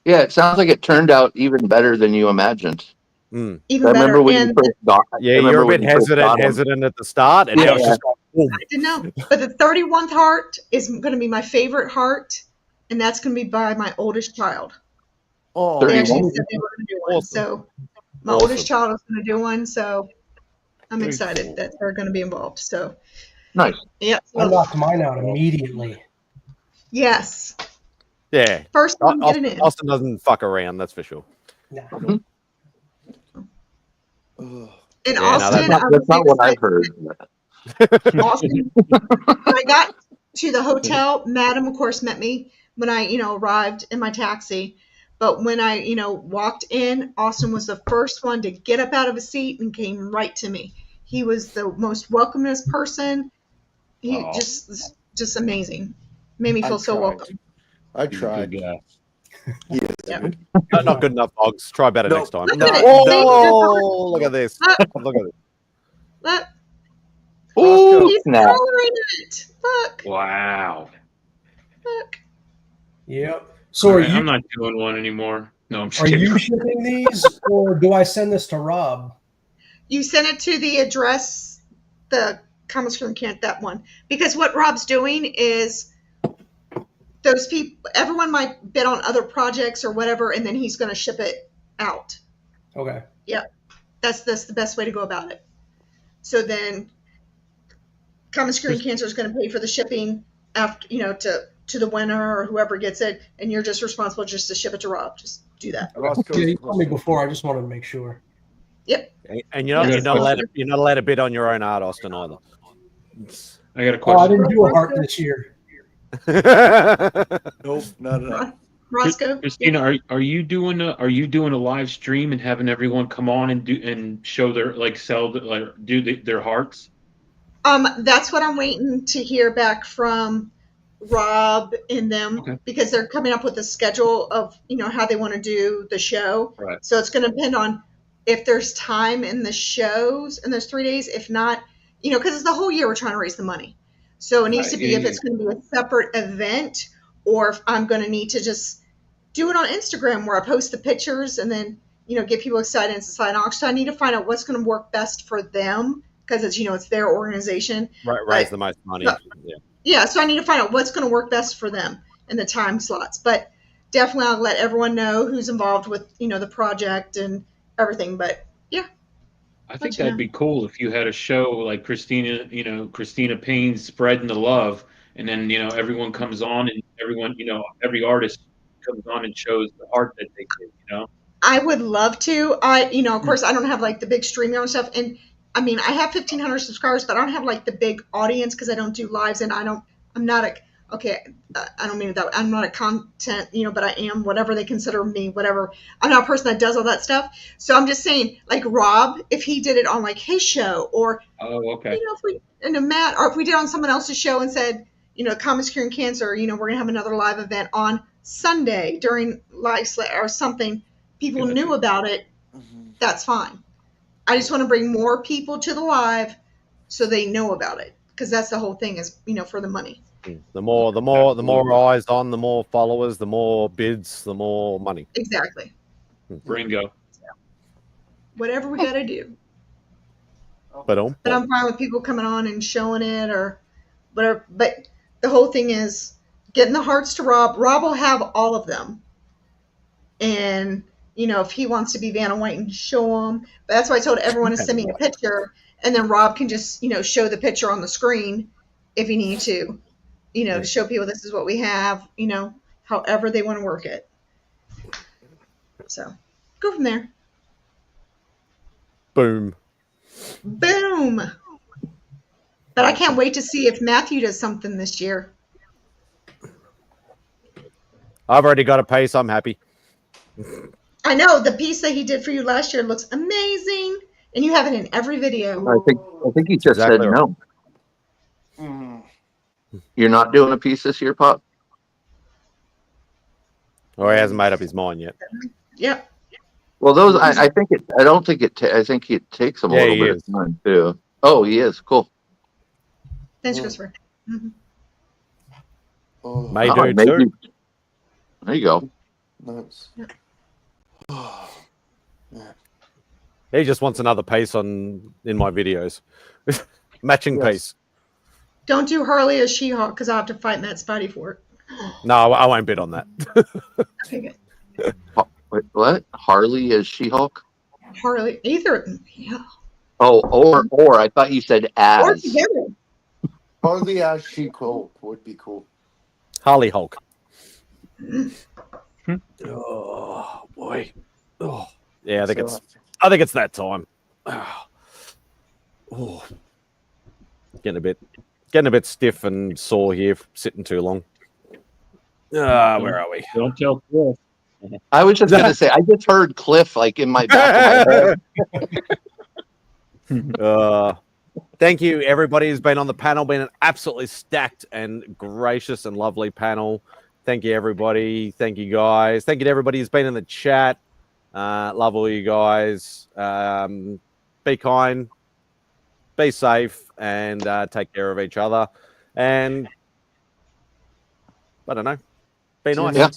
Yeah, it sounds like it turned out even better than you imagined. Even I remember better. when And you first got. Yeah, you're a bit hesitant at the start, and now it's just like, boom. I didn't know, but the 31st heart is going to be my favorite heart, and that's going to be by my oldest child. Oh, They actually said they were going to do one, so my Awesome. oldest child is going to do one. So I'm excited that they're going to be involved. So Nice. yeah, I knocked mine out immediately. yes. Yeah. First one, get it in. Austin doesn't fuck around, that's for sure. In Yeah, Austin, That's not what I've heard. Austin, when I got to the hotel, Madam, of course, met me when I, arrived in my taxi. But when I, walked in, Austin was the first one to get up out of his seat and came right to me. He was the most welcomest person. He just amazing. Made me feel so welcome. I tried. Yeah. Yeah. Not good enough, Boggs. Try better next time. Look at it. Oh, look at this. Look at this. Look. Ooh, He's snap. coloring it. Look. Wow. Look. Yep. So are you? I'm not doing one anymore. No, I'm just Are kidding. you shipping these, or do I send this to Rob? You send it to the address, the Comics from Kent, that one. Because what Rob's doing is those people, everyone might bid on other projects or whatever, and then he's going to ship it out. Okay. Yeah. That's the best way to go about it. So then Common Screen Cancer is going to pay for the shipping after, to the winner or whoever gets it, and you're just responsible just to ship it to Rob. Just do that. Yeah, you told me before. I just wanted to make sure. Yep. And you're not allowed to bid on your own art, Austin, either. I got a Oh, I question. didn't do a heart this year. Nope, not at all. Roscoe, Christina, are you doing a live stream and having everyone come on and show their their hearts? That's what I'm waiting to hear back from Rob and them, because they're coming up with a schedule of how they want to do the show. Right. So it's going to depend on if there's time in the shows in those 3 days. If not, because it's the whole year we're trying to raise the money. So it needs to be if it's going to be a separate event, or if I'm going to need to just do it on Instagram where I post the pictures and then get people excited and decide auction. So I need to find out what's going to work best for them, because it's it's their organization. Right, raise the most money. Yeah, so I need to find out what's going to work best for them in the time slots. But definitely, I'll let everyone know who's involved with the project and everything. But yeah, I think that'd be cool if you had a show like Christina Payne's Spreading the Love, and then everyone comes on and everyone every artist comes on and shows the art that they did. I would love to. Of course, I don't have like the big streaming and stuff. And I mean, I have 1,500 subscribers, but I don't have like the big audience because I don't do lives, and I'm not a. Okay, I don't mean that. I'm not a content, but I am whatever they consider me, whatever. I'm not a person that does all that stuff. So I'm just saying, like Rob, if he did it on like his show, or if we Matt, or if we did on someone else's show and said, Comics Curing Cancer, we're gonna have another live event on Sunday during live or something. People knew about it. That's fine. I just want to bring more people to the live so they know about it, because that's the whole thing is for the money. The more eyes on, the more followers, the more bids, the more money. Exactly. Ringo. Whatever we got to do. But I'm fine with people coming on and showing it or whatever. But the whole thing is getting the hearts to Rob. Rob will have all of them. And, if he wants to be Vanna White and show them. But that's why I told everyone to send me a picture. And then Rob can just, show the picture on the screen if you need to. To show people this is what we have, however they want to work it. So, go from there. Boom. Boom. But I can't wait to see if Matthew does something this year. I've already got a piece. I'm happy. I know the piece that he did for you last year looks amazing, and you have it in every video. I think he just said no. You're not doing a piece this year, Pop? Or he hasn't made up his mind yet. Yep. Well, those I think it. I don't think it. I think it takes him a little bit of time too. Oh, he is cool. Thanks, Christopher. Mm-hmm. May do too. There you go. Nice. He just wants another piece in my videos. Matching piece. Don't do Harley as She-Hulk because I'll have to fight MadSpidey for it. No, I won't bid on that. Okay, Wait, what? Harley as She-Hulk? Harley, either. Yeah. Oh, or I thought you said as. Or together. Harley as She-Hulk would be cool. Harley Hulk. Oh boy. Oh. Yeah, I think it's that time. Oh. Getting a bit stiff and sore here, sitting too long. Where are we? Don't tell Cliff. I was just gonna say, I just heard Cliff like in my back of my head. Thank you, everybody who's been on the panel. Been an absolutely stacked and gracious and lovely panel. Thank you, everybody. Thank you, guys. Thank you to everybody who's been in the chat. Love all you guys. Be kind, be safe, and take care of each other. And I don't know, be nice. Yeah.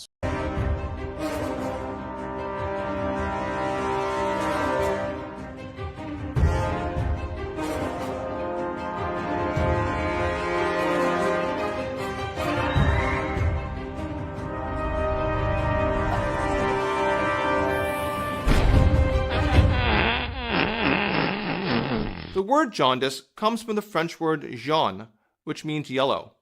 The word jaundice comes from the French word jaune, which means yellow.